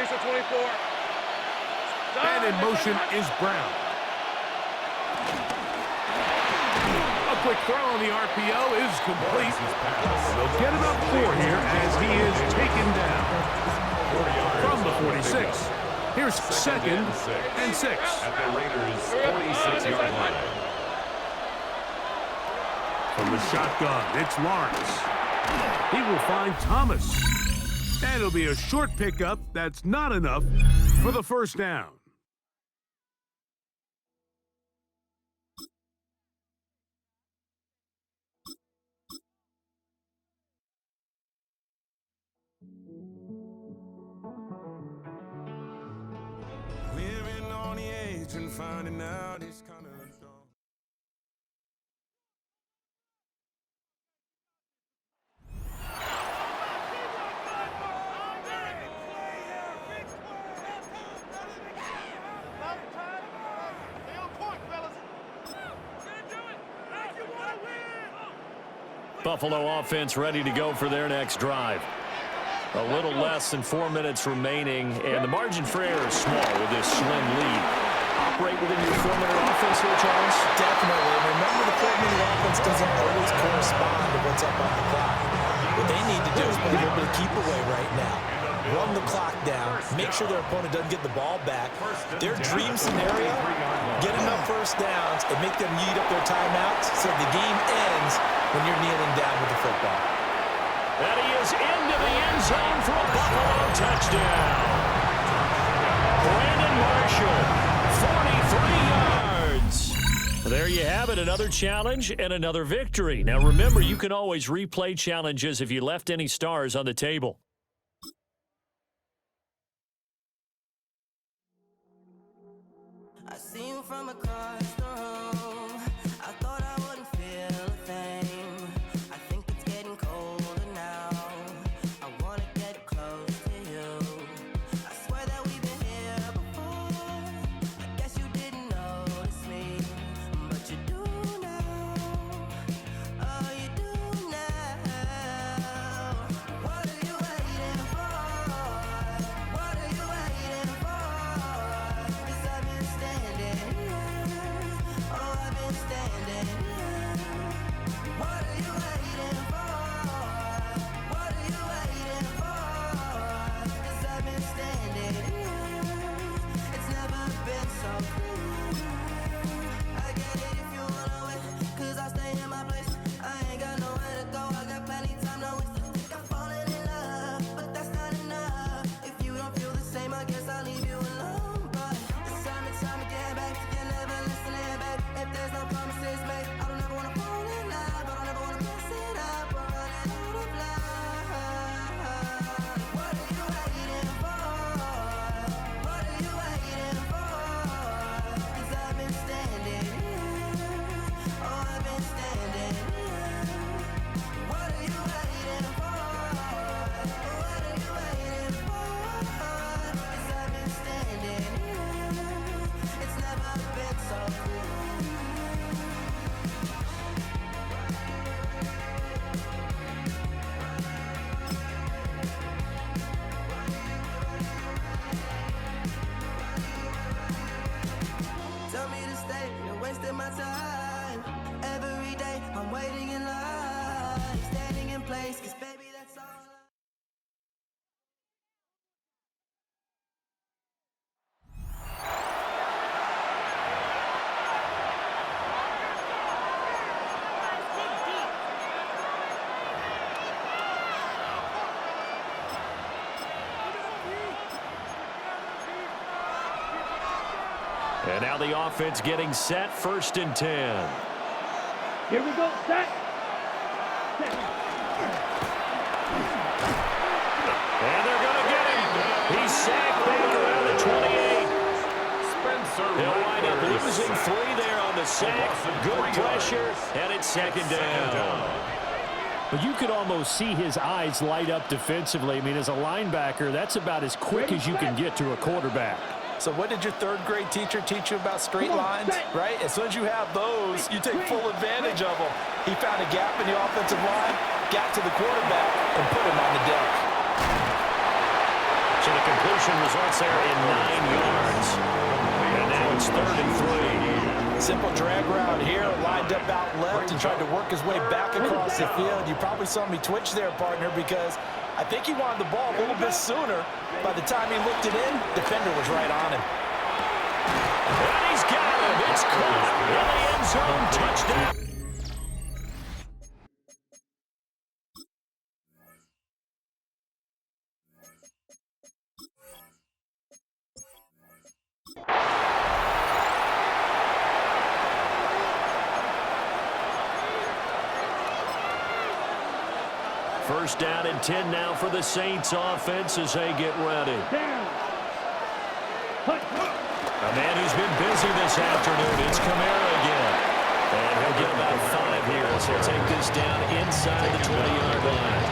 Piece of 24. And in motion is Brown. A quick throw on the RPO is complete. They'll get about 4 here as he is taken down. From the 46. Here's 2nd and 6. At the Raiders' 46-yard line. From the shotgun, it's Lawrence. He will find Thomas. And it'll be a short pickup that's not enough for the first down. Living on the edge and finding out it's kind of dumb. Buffalo offense ready to go for their next drive. A little less than 4 minutes remaining, and the margin for error is small with this slim lead. Operate within your 4-minute offense here, Charles? Definitely. And remember, the 4-minute offense doesn't always correspond to what's up on the clock. What they need to do is play a little bit of keep away right now. Run the clock down. Make sure their opponent doesn't get the ball back. Their dream scenario, get enough first downs and make them eat up their timeouts so the game ends when you're kneeling down with the football. And he is into the end zone for a Buffalo touchdown. Brandon Marshall, 43 yards. There you have it, another challenge and another victory. Now remember, you can always replay challenges if you left any stars on the table. I see you from across the room. I thought I wouldn't feel a thing. I think it's getting colder now. I wanna get close to you. I swear that we've been here before. I guess you didn't notice me, but you do now. Oh, you do now. What are you waiting for? What are you waiting for? 'Cause I've been standing here. Oh, I've been standing here. What are you waiting for? What are you waiting for? 'Cause I've been standing here. It's never been so clear. I get it if you wanna wait, 'cause I stay in my place. I ain't got nowhere to go. I got plenty time, no waste. Think I'm falling in love, but that's not enough. If you don't feel the same, I guess I'll leave you alone. But it's time to get back. You're never listening, babe. If there's no promises made, I don't ever wanna fall in love. I don't ever wanna mess it up or run out of love. What are you waiting for? What are you waiting for? 'Cause I've been standing here. Oh, I've been standing here. What are you waiting for? What are you waiting for? 'Cause I've been standing here. It's never been so clear. Tell me to stay, you're wasting my time. Every day I'm waiting in line, standing in place, 'cause baby that's all I... And now the offense getting set, 1st and 10. Here we go, set. And they're going to get him. He's sacked back around the 28. He'll wind up losing 3 there on the sack. Good pressure, and it's 2nd down. But you could almost see his eyes light up defensively. I mean, as a linebacker, that's about as quick as you can get to a quarterback. So what did your 3rd grade teacher teach you about straight lines, right? As soon as you have those, you take full advantage of them. He found a gap in the offensive line, got to the quarterback, and put him on the deck. So the completion results there in 9 yards. And now it's 3rd and 3. Simple drag route here, lined up out left and tried to work his way back across the field. You probably saw me twitch there, partner, because I think he wanted the ball a little bit sooner. By the time he looked it in, defender was right on him. And he's got him. It's caught in the end zone. Touchdown. First down and 10 now for the Saints offense as they get ready. A man who's been busy this afternoon, it's Kamara again. And he'll get about 5 here, so he'll take this down inside the 20-yard line.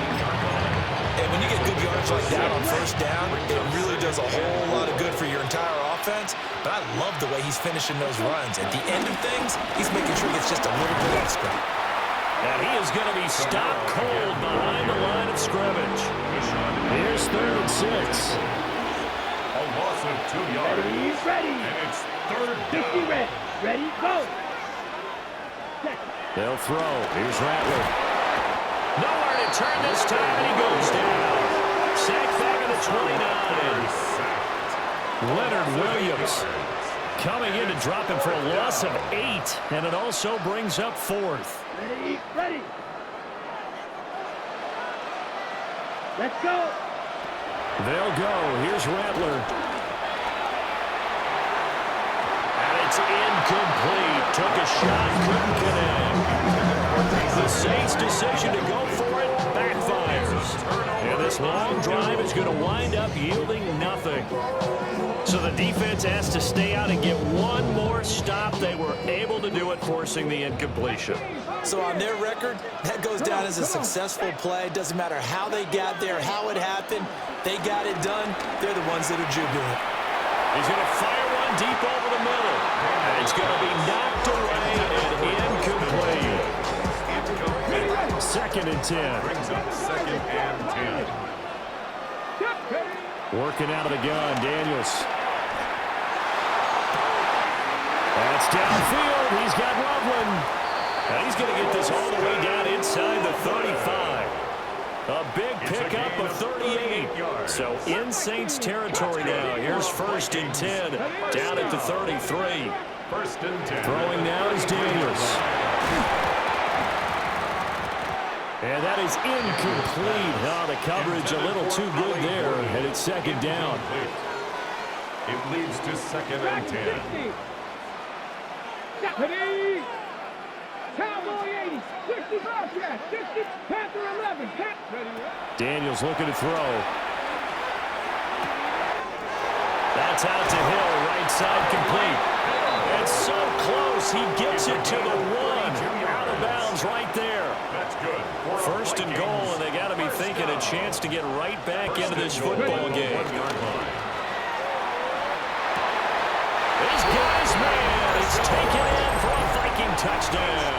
And when you get good yards like that on first down, it really does a whole lot of good for your entire offense. But I love the way he's finishing those runs. At the end of things, he's making sure he gets just a little bit extra. And he is going to be stopped cold behind the line of scrimmage. Here's 3rd and 6. A loss of 2 yards. Ready. And it's 3rd down. Ready, go. They'll throw. Here's Rattler. Nowhere to turn this time, and he goes down. Sacked back at the 29. Leonard Williams coming in to drop him for a loss of 8, and it also brings up 4th. Ready. Let's go. They'll go. Here's Rattler. And it's incomplete. Took a shot, couldn't connect. The Saints' decision to go for it backfires. And this long drive is going to wind up yielding nothing. So the defense has to stay out and get one more stop. They were able to do it, forcing the incompletion. So on their record, that goes down as a successful play. Doesn't matter how they got there, how it happened. They got it done. They're the ones that are jubilant. He's going to fire one deep over the middle. And it's going to be knocked away and incomplete. 2nd and 10. Brings up 2nd and 10. Working out of the gun, Daniels. That's downfield. He's got Loveland. And he's going to get this all the way down inside the 35. A big pickup of 38. So in Saints territory now. Here's 1st and 10 down at the 33. 1st and 10. Throwing now is Daniels. And that is incomplete. Oh, the coverage a little too good there. And it's 2nd down. It leads to 2nd and 10. Ready. Cowboy 80. 60 Bobcat. 60 Panther 11. Daniels looking to throw. That's out to Hill. Right side complete. It's so close. He gets it to the 1. Out of bounds right there. That's good. 1st and goal, and they got to be thinking a chance to get right back into this football game. This guy's man. It's taken in for a Viking touchdown.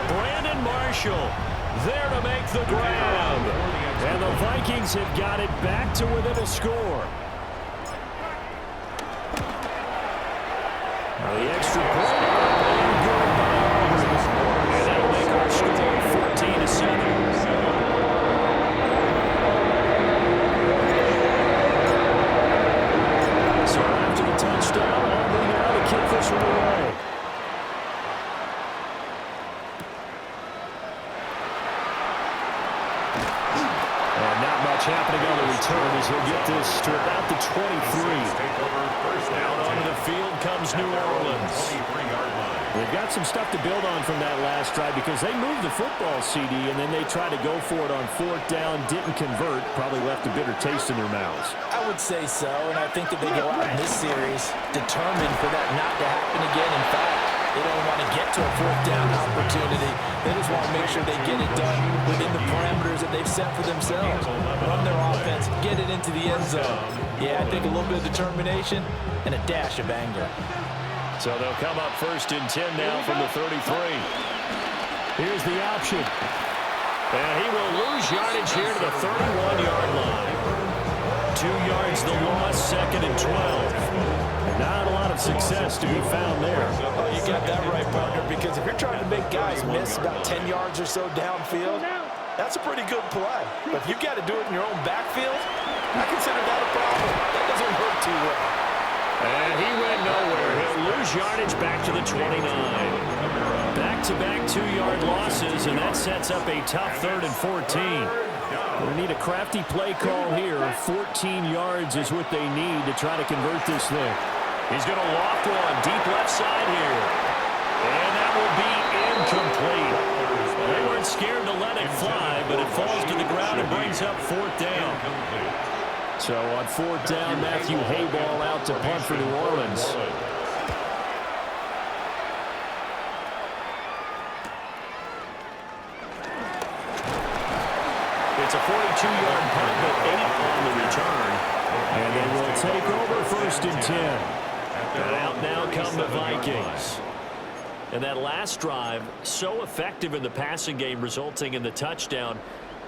Brandon Marshall there to make the grab. And the Vikings have got it back to within a score. The extra point. And that'll make our score 14-7. So after the touchdown, Auburn now to kick this one away. And not much happening on the return as he'll get this to about the 23. Down onto the field comes New Orleans. They've got some stuff to build on from that last drive because they moved the football, CD, and then they tried to go for it on 4th down, didn't convert, probably left a bitter taste in their mouths. I would say so, and I think that they go out in this series determined for that not to happen again. In fact, they don't want to get to a 4th down opportunity. They just want to make sure they get it done within the parameters that they've set for themselves. Run their offense, get it into the end zone. Yeah, I think a little bit of determination and a dash of anger. So they'll come up 1st and 10 now from the 33. Here's the option. And he will lose yardage here to the 31-yard line. 2 yards the loss, 2nd and 12. Not a lot of success to be found there. Oh, you got that right, partner, because if you're trying to make guys miss about 10 yards or so downfield, that's a pretty good play. But if you've got to do it in your own backfield, I consider that a problem. That doesn't work too well. And he went nowhere. He'll lose yardage back to the 29. Back-to-back 2-yard losses, and that sets up a tough 3rd and 14. We need a crafty play call here. 14 yards is what they need to try to convert this thing. He's going to loft one deep left side here. And that will be incomplete. They weren't scared to let it fly, but it falls to the ground and brings up 4th down. So on 4th down, Matthew Hayball out to punt for New Orleans. It's a 42-yard punt, but 8 on the return. And they will take over 1st and 10. And out now come the Vikings. And that last drive, so effective in the passing game, resulting in the touchdown.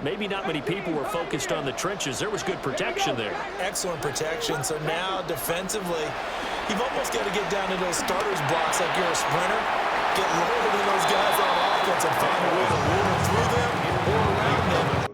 Maybe not many people were focused on the trenches. There was good protection there. Excellent protection. So now, defensively, you've almost got to get down to those starters blocks like you're a sprinter. Get lower than those guys on offense and find a way to run through them or around them.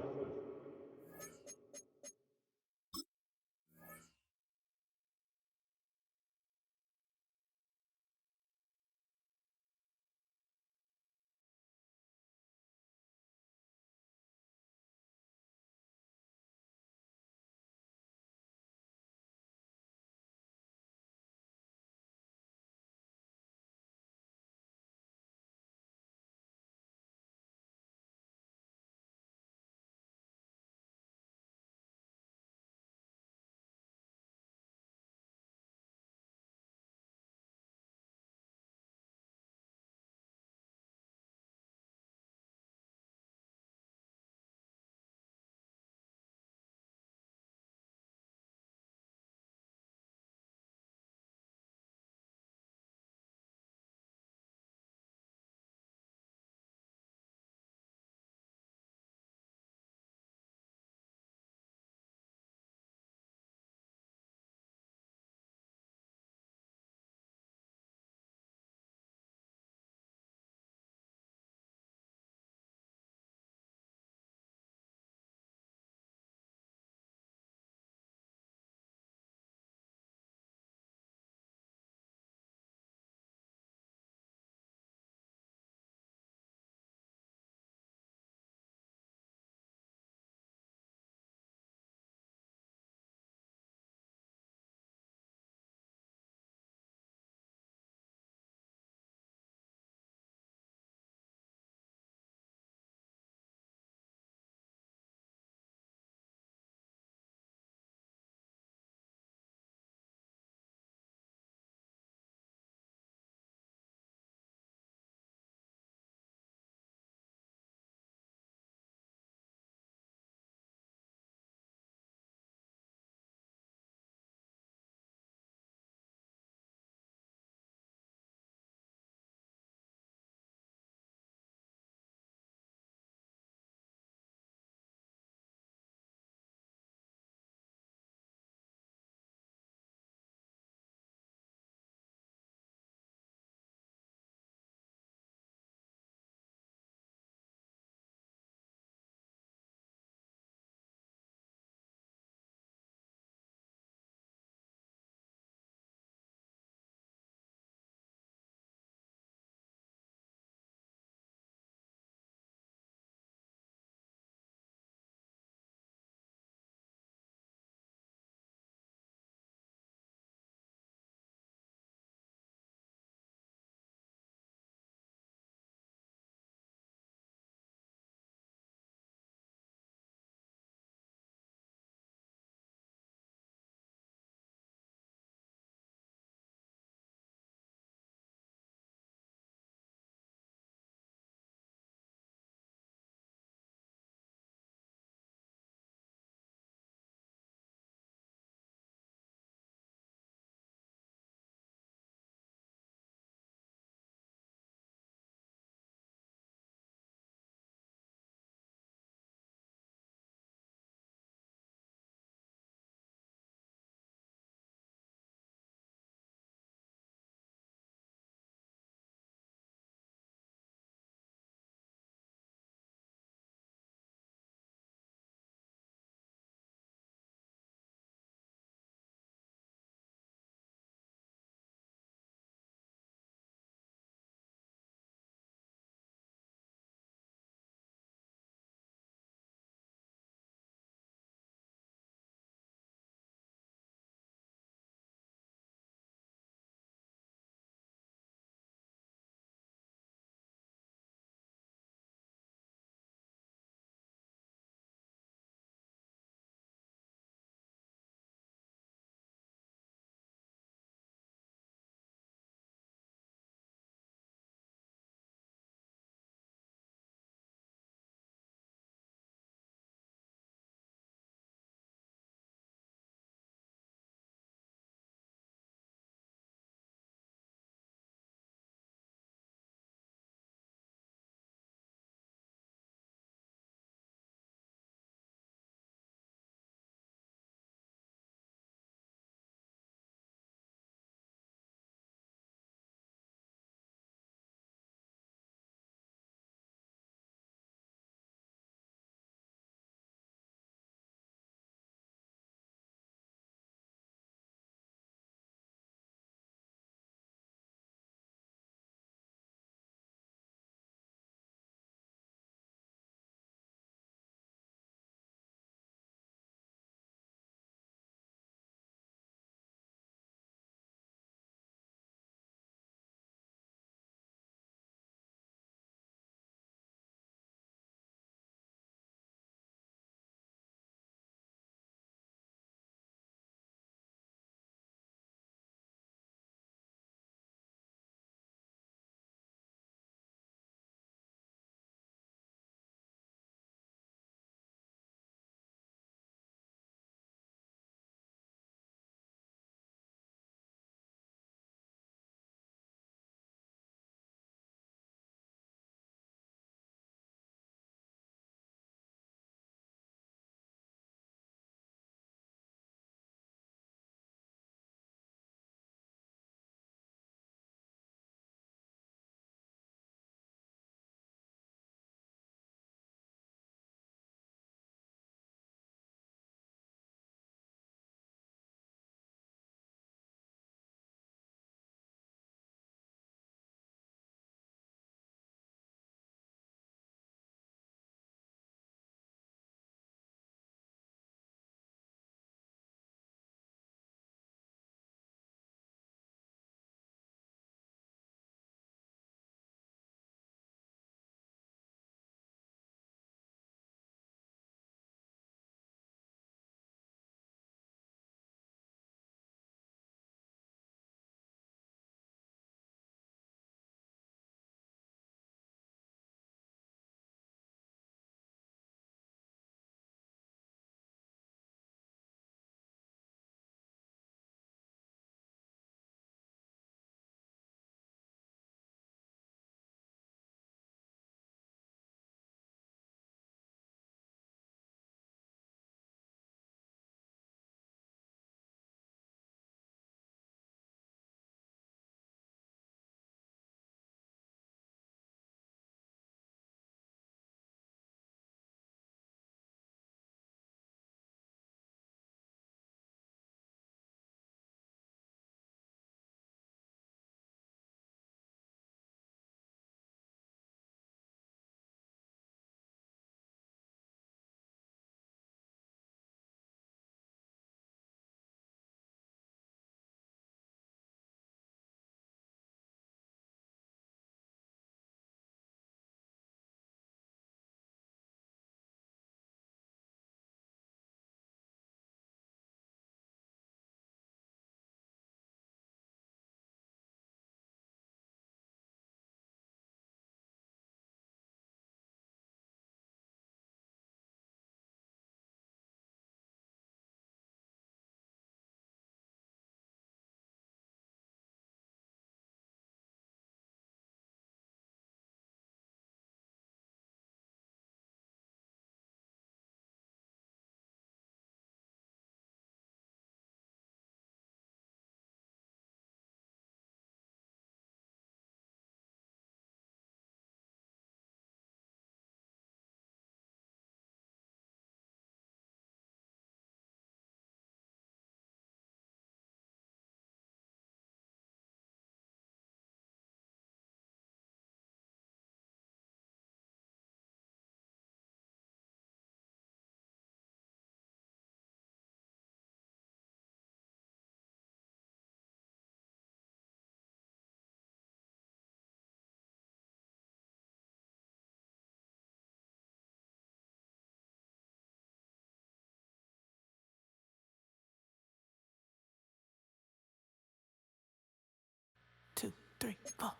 3, 4.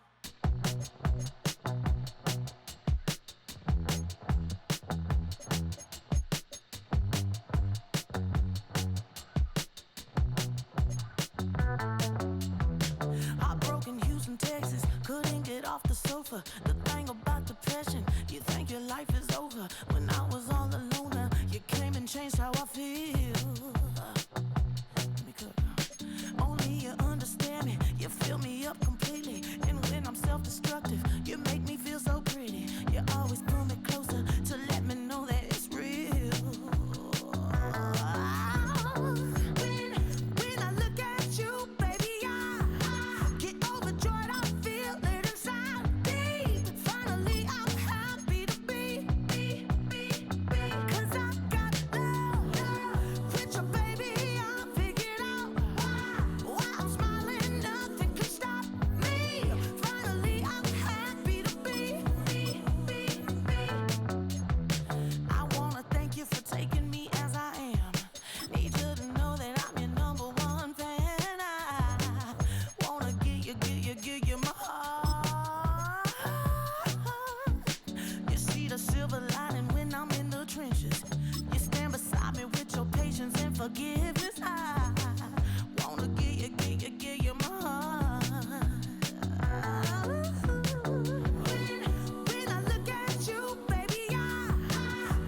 Heartbroken Houston, Texas, couldn't get off the sofa. The thing about depression, you think your life is over. When I was all alone, you came and changed how I feel. Let me cook. Only you understand me, you fill me up completely. And when I'm self-destructive, you make me feel so pretty. You always pull me closer to let me know that it's real. When I look at you, baby, I get overjoyed. I feel it inside deep. Finally, I'm happy to be. 'Cause I got love with your baby. I figured out why I'm smiling. Nothing can stop me. Finally, I'm happy to be. I wanna thank you for taking me as I am. Need you to know that I'm your number one fan. I wanna give you my heart. You see the silver lining when I'm in the trenches. You stand beside me with your patience and forgiveness. I wanna give you my heart. When I look at you, baby, I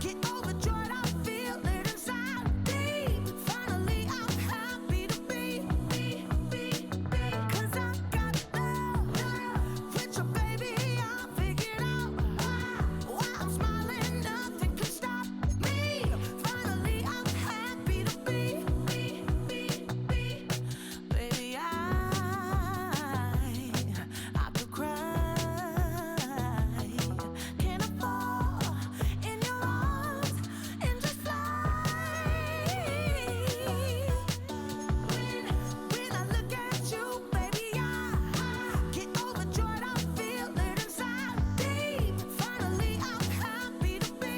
get overjoyed. I feel it inside deep. Finally, I'm happy to be. 'Cause I got love with your baby. I figured out why I'm smiling. Nothing can stop me. Finally, I'm happy to be. Baby, I could cry. Can I fall in your arms and just fly? When I look at you, baby, I get overjoyed. I feel it inside deep. Finally, I'm happy to be.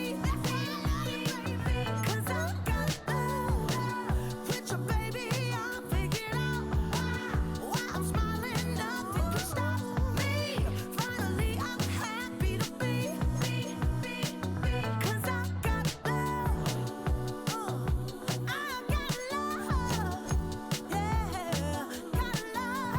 'Cause I got love with your baby. I figured out why I'm smiling. Nothing can stop me. Finally, I'm happy to be. 'Cause I got love. I got love. Yeah, got love.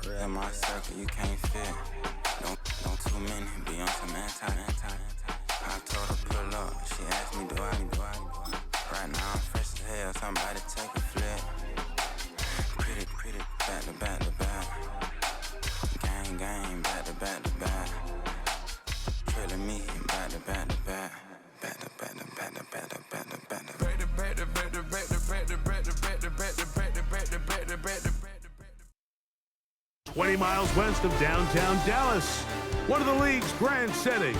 Real in my circle, you can't fit. Don't too many be on some anti. I told her pull up, she asked me do I. Right now I'm fresh as hell, somebody take a flip. Pretty, back to back. Gang, back to back. Trailing me, back to back. 20 miles west of downtown Dallas, one of the league's grand settings,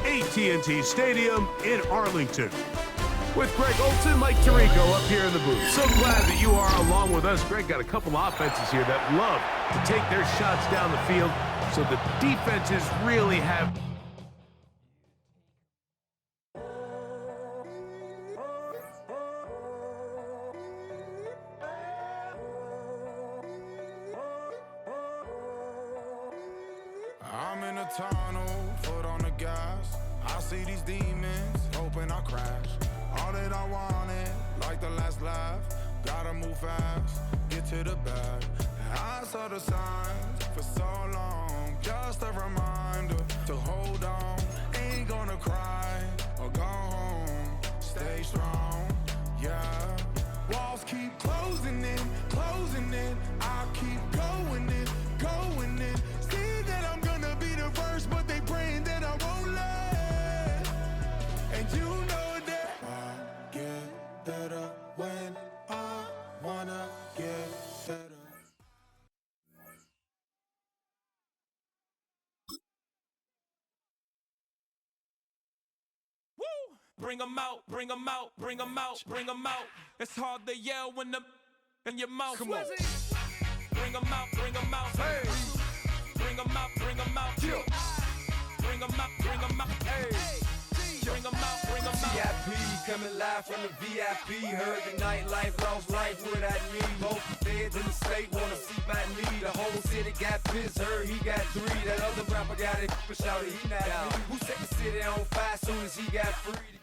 AT&T Stadium in Arlington. With Greg Olson, Mike Tirico up here in the booth. So glad that you are along with us. Greg got a couple offenses here that love to take their shots down the field, so the defenses really have... I'm in a tunnel, foot on the gas. I see these demons, hoping I crash. All that I wanted, like the last laugh. Gotta move fast, get to the bag. I saw the signs for so long, just a reminder to hold on. Ain't gonna cry or go home, stay strong, yeah. Walls keep closing in. I keep going in. See that I'm gonna be the first, but they praying that I won't let. And you know that I get better when I wanna get better. Bring 'em out. It's hard to yell when the in your mouth. Come on. Bring 'em out. Hey. Bring 'em out, bring 'em out. Bring 'em out, bring 'em out. Hey. Bring 'em out, bring 'em out. VIP coming live from the VIP. Heard the nightlife, lost life without me. Both feds in the state wanna see my knee. The whole city got pissed, heard he got 3. That other rapper got it, but shouted he not me. Who set the city on fire soon as he got free?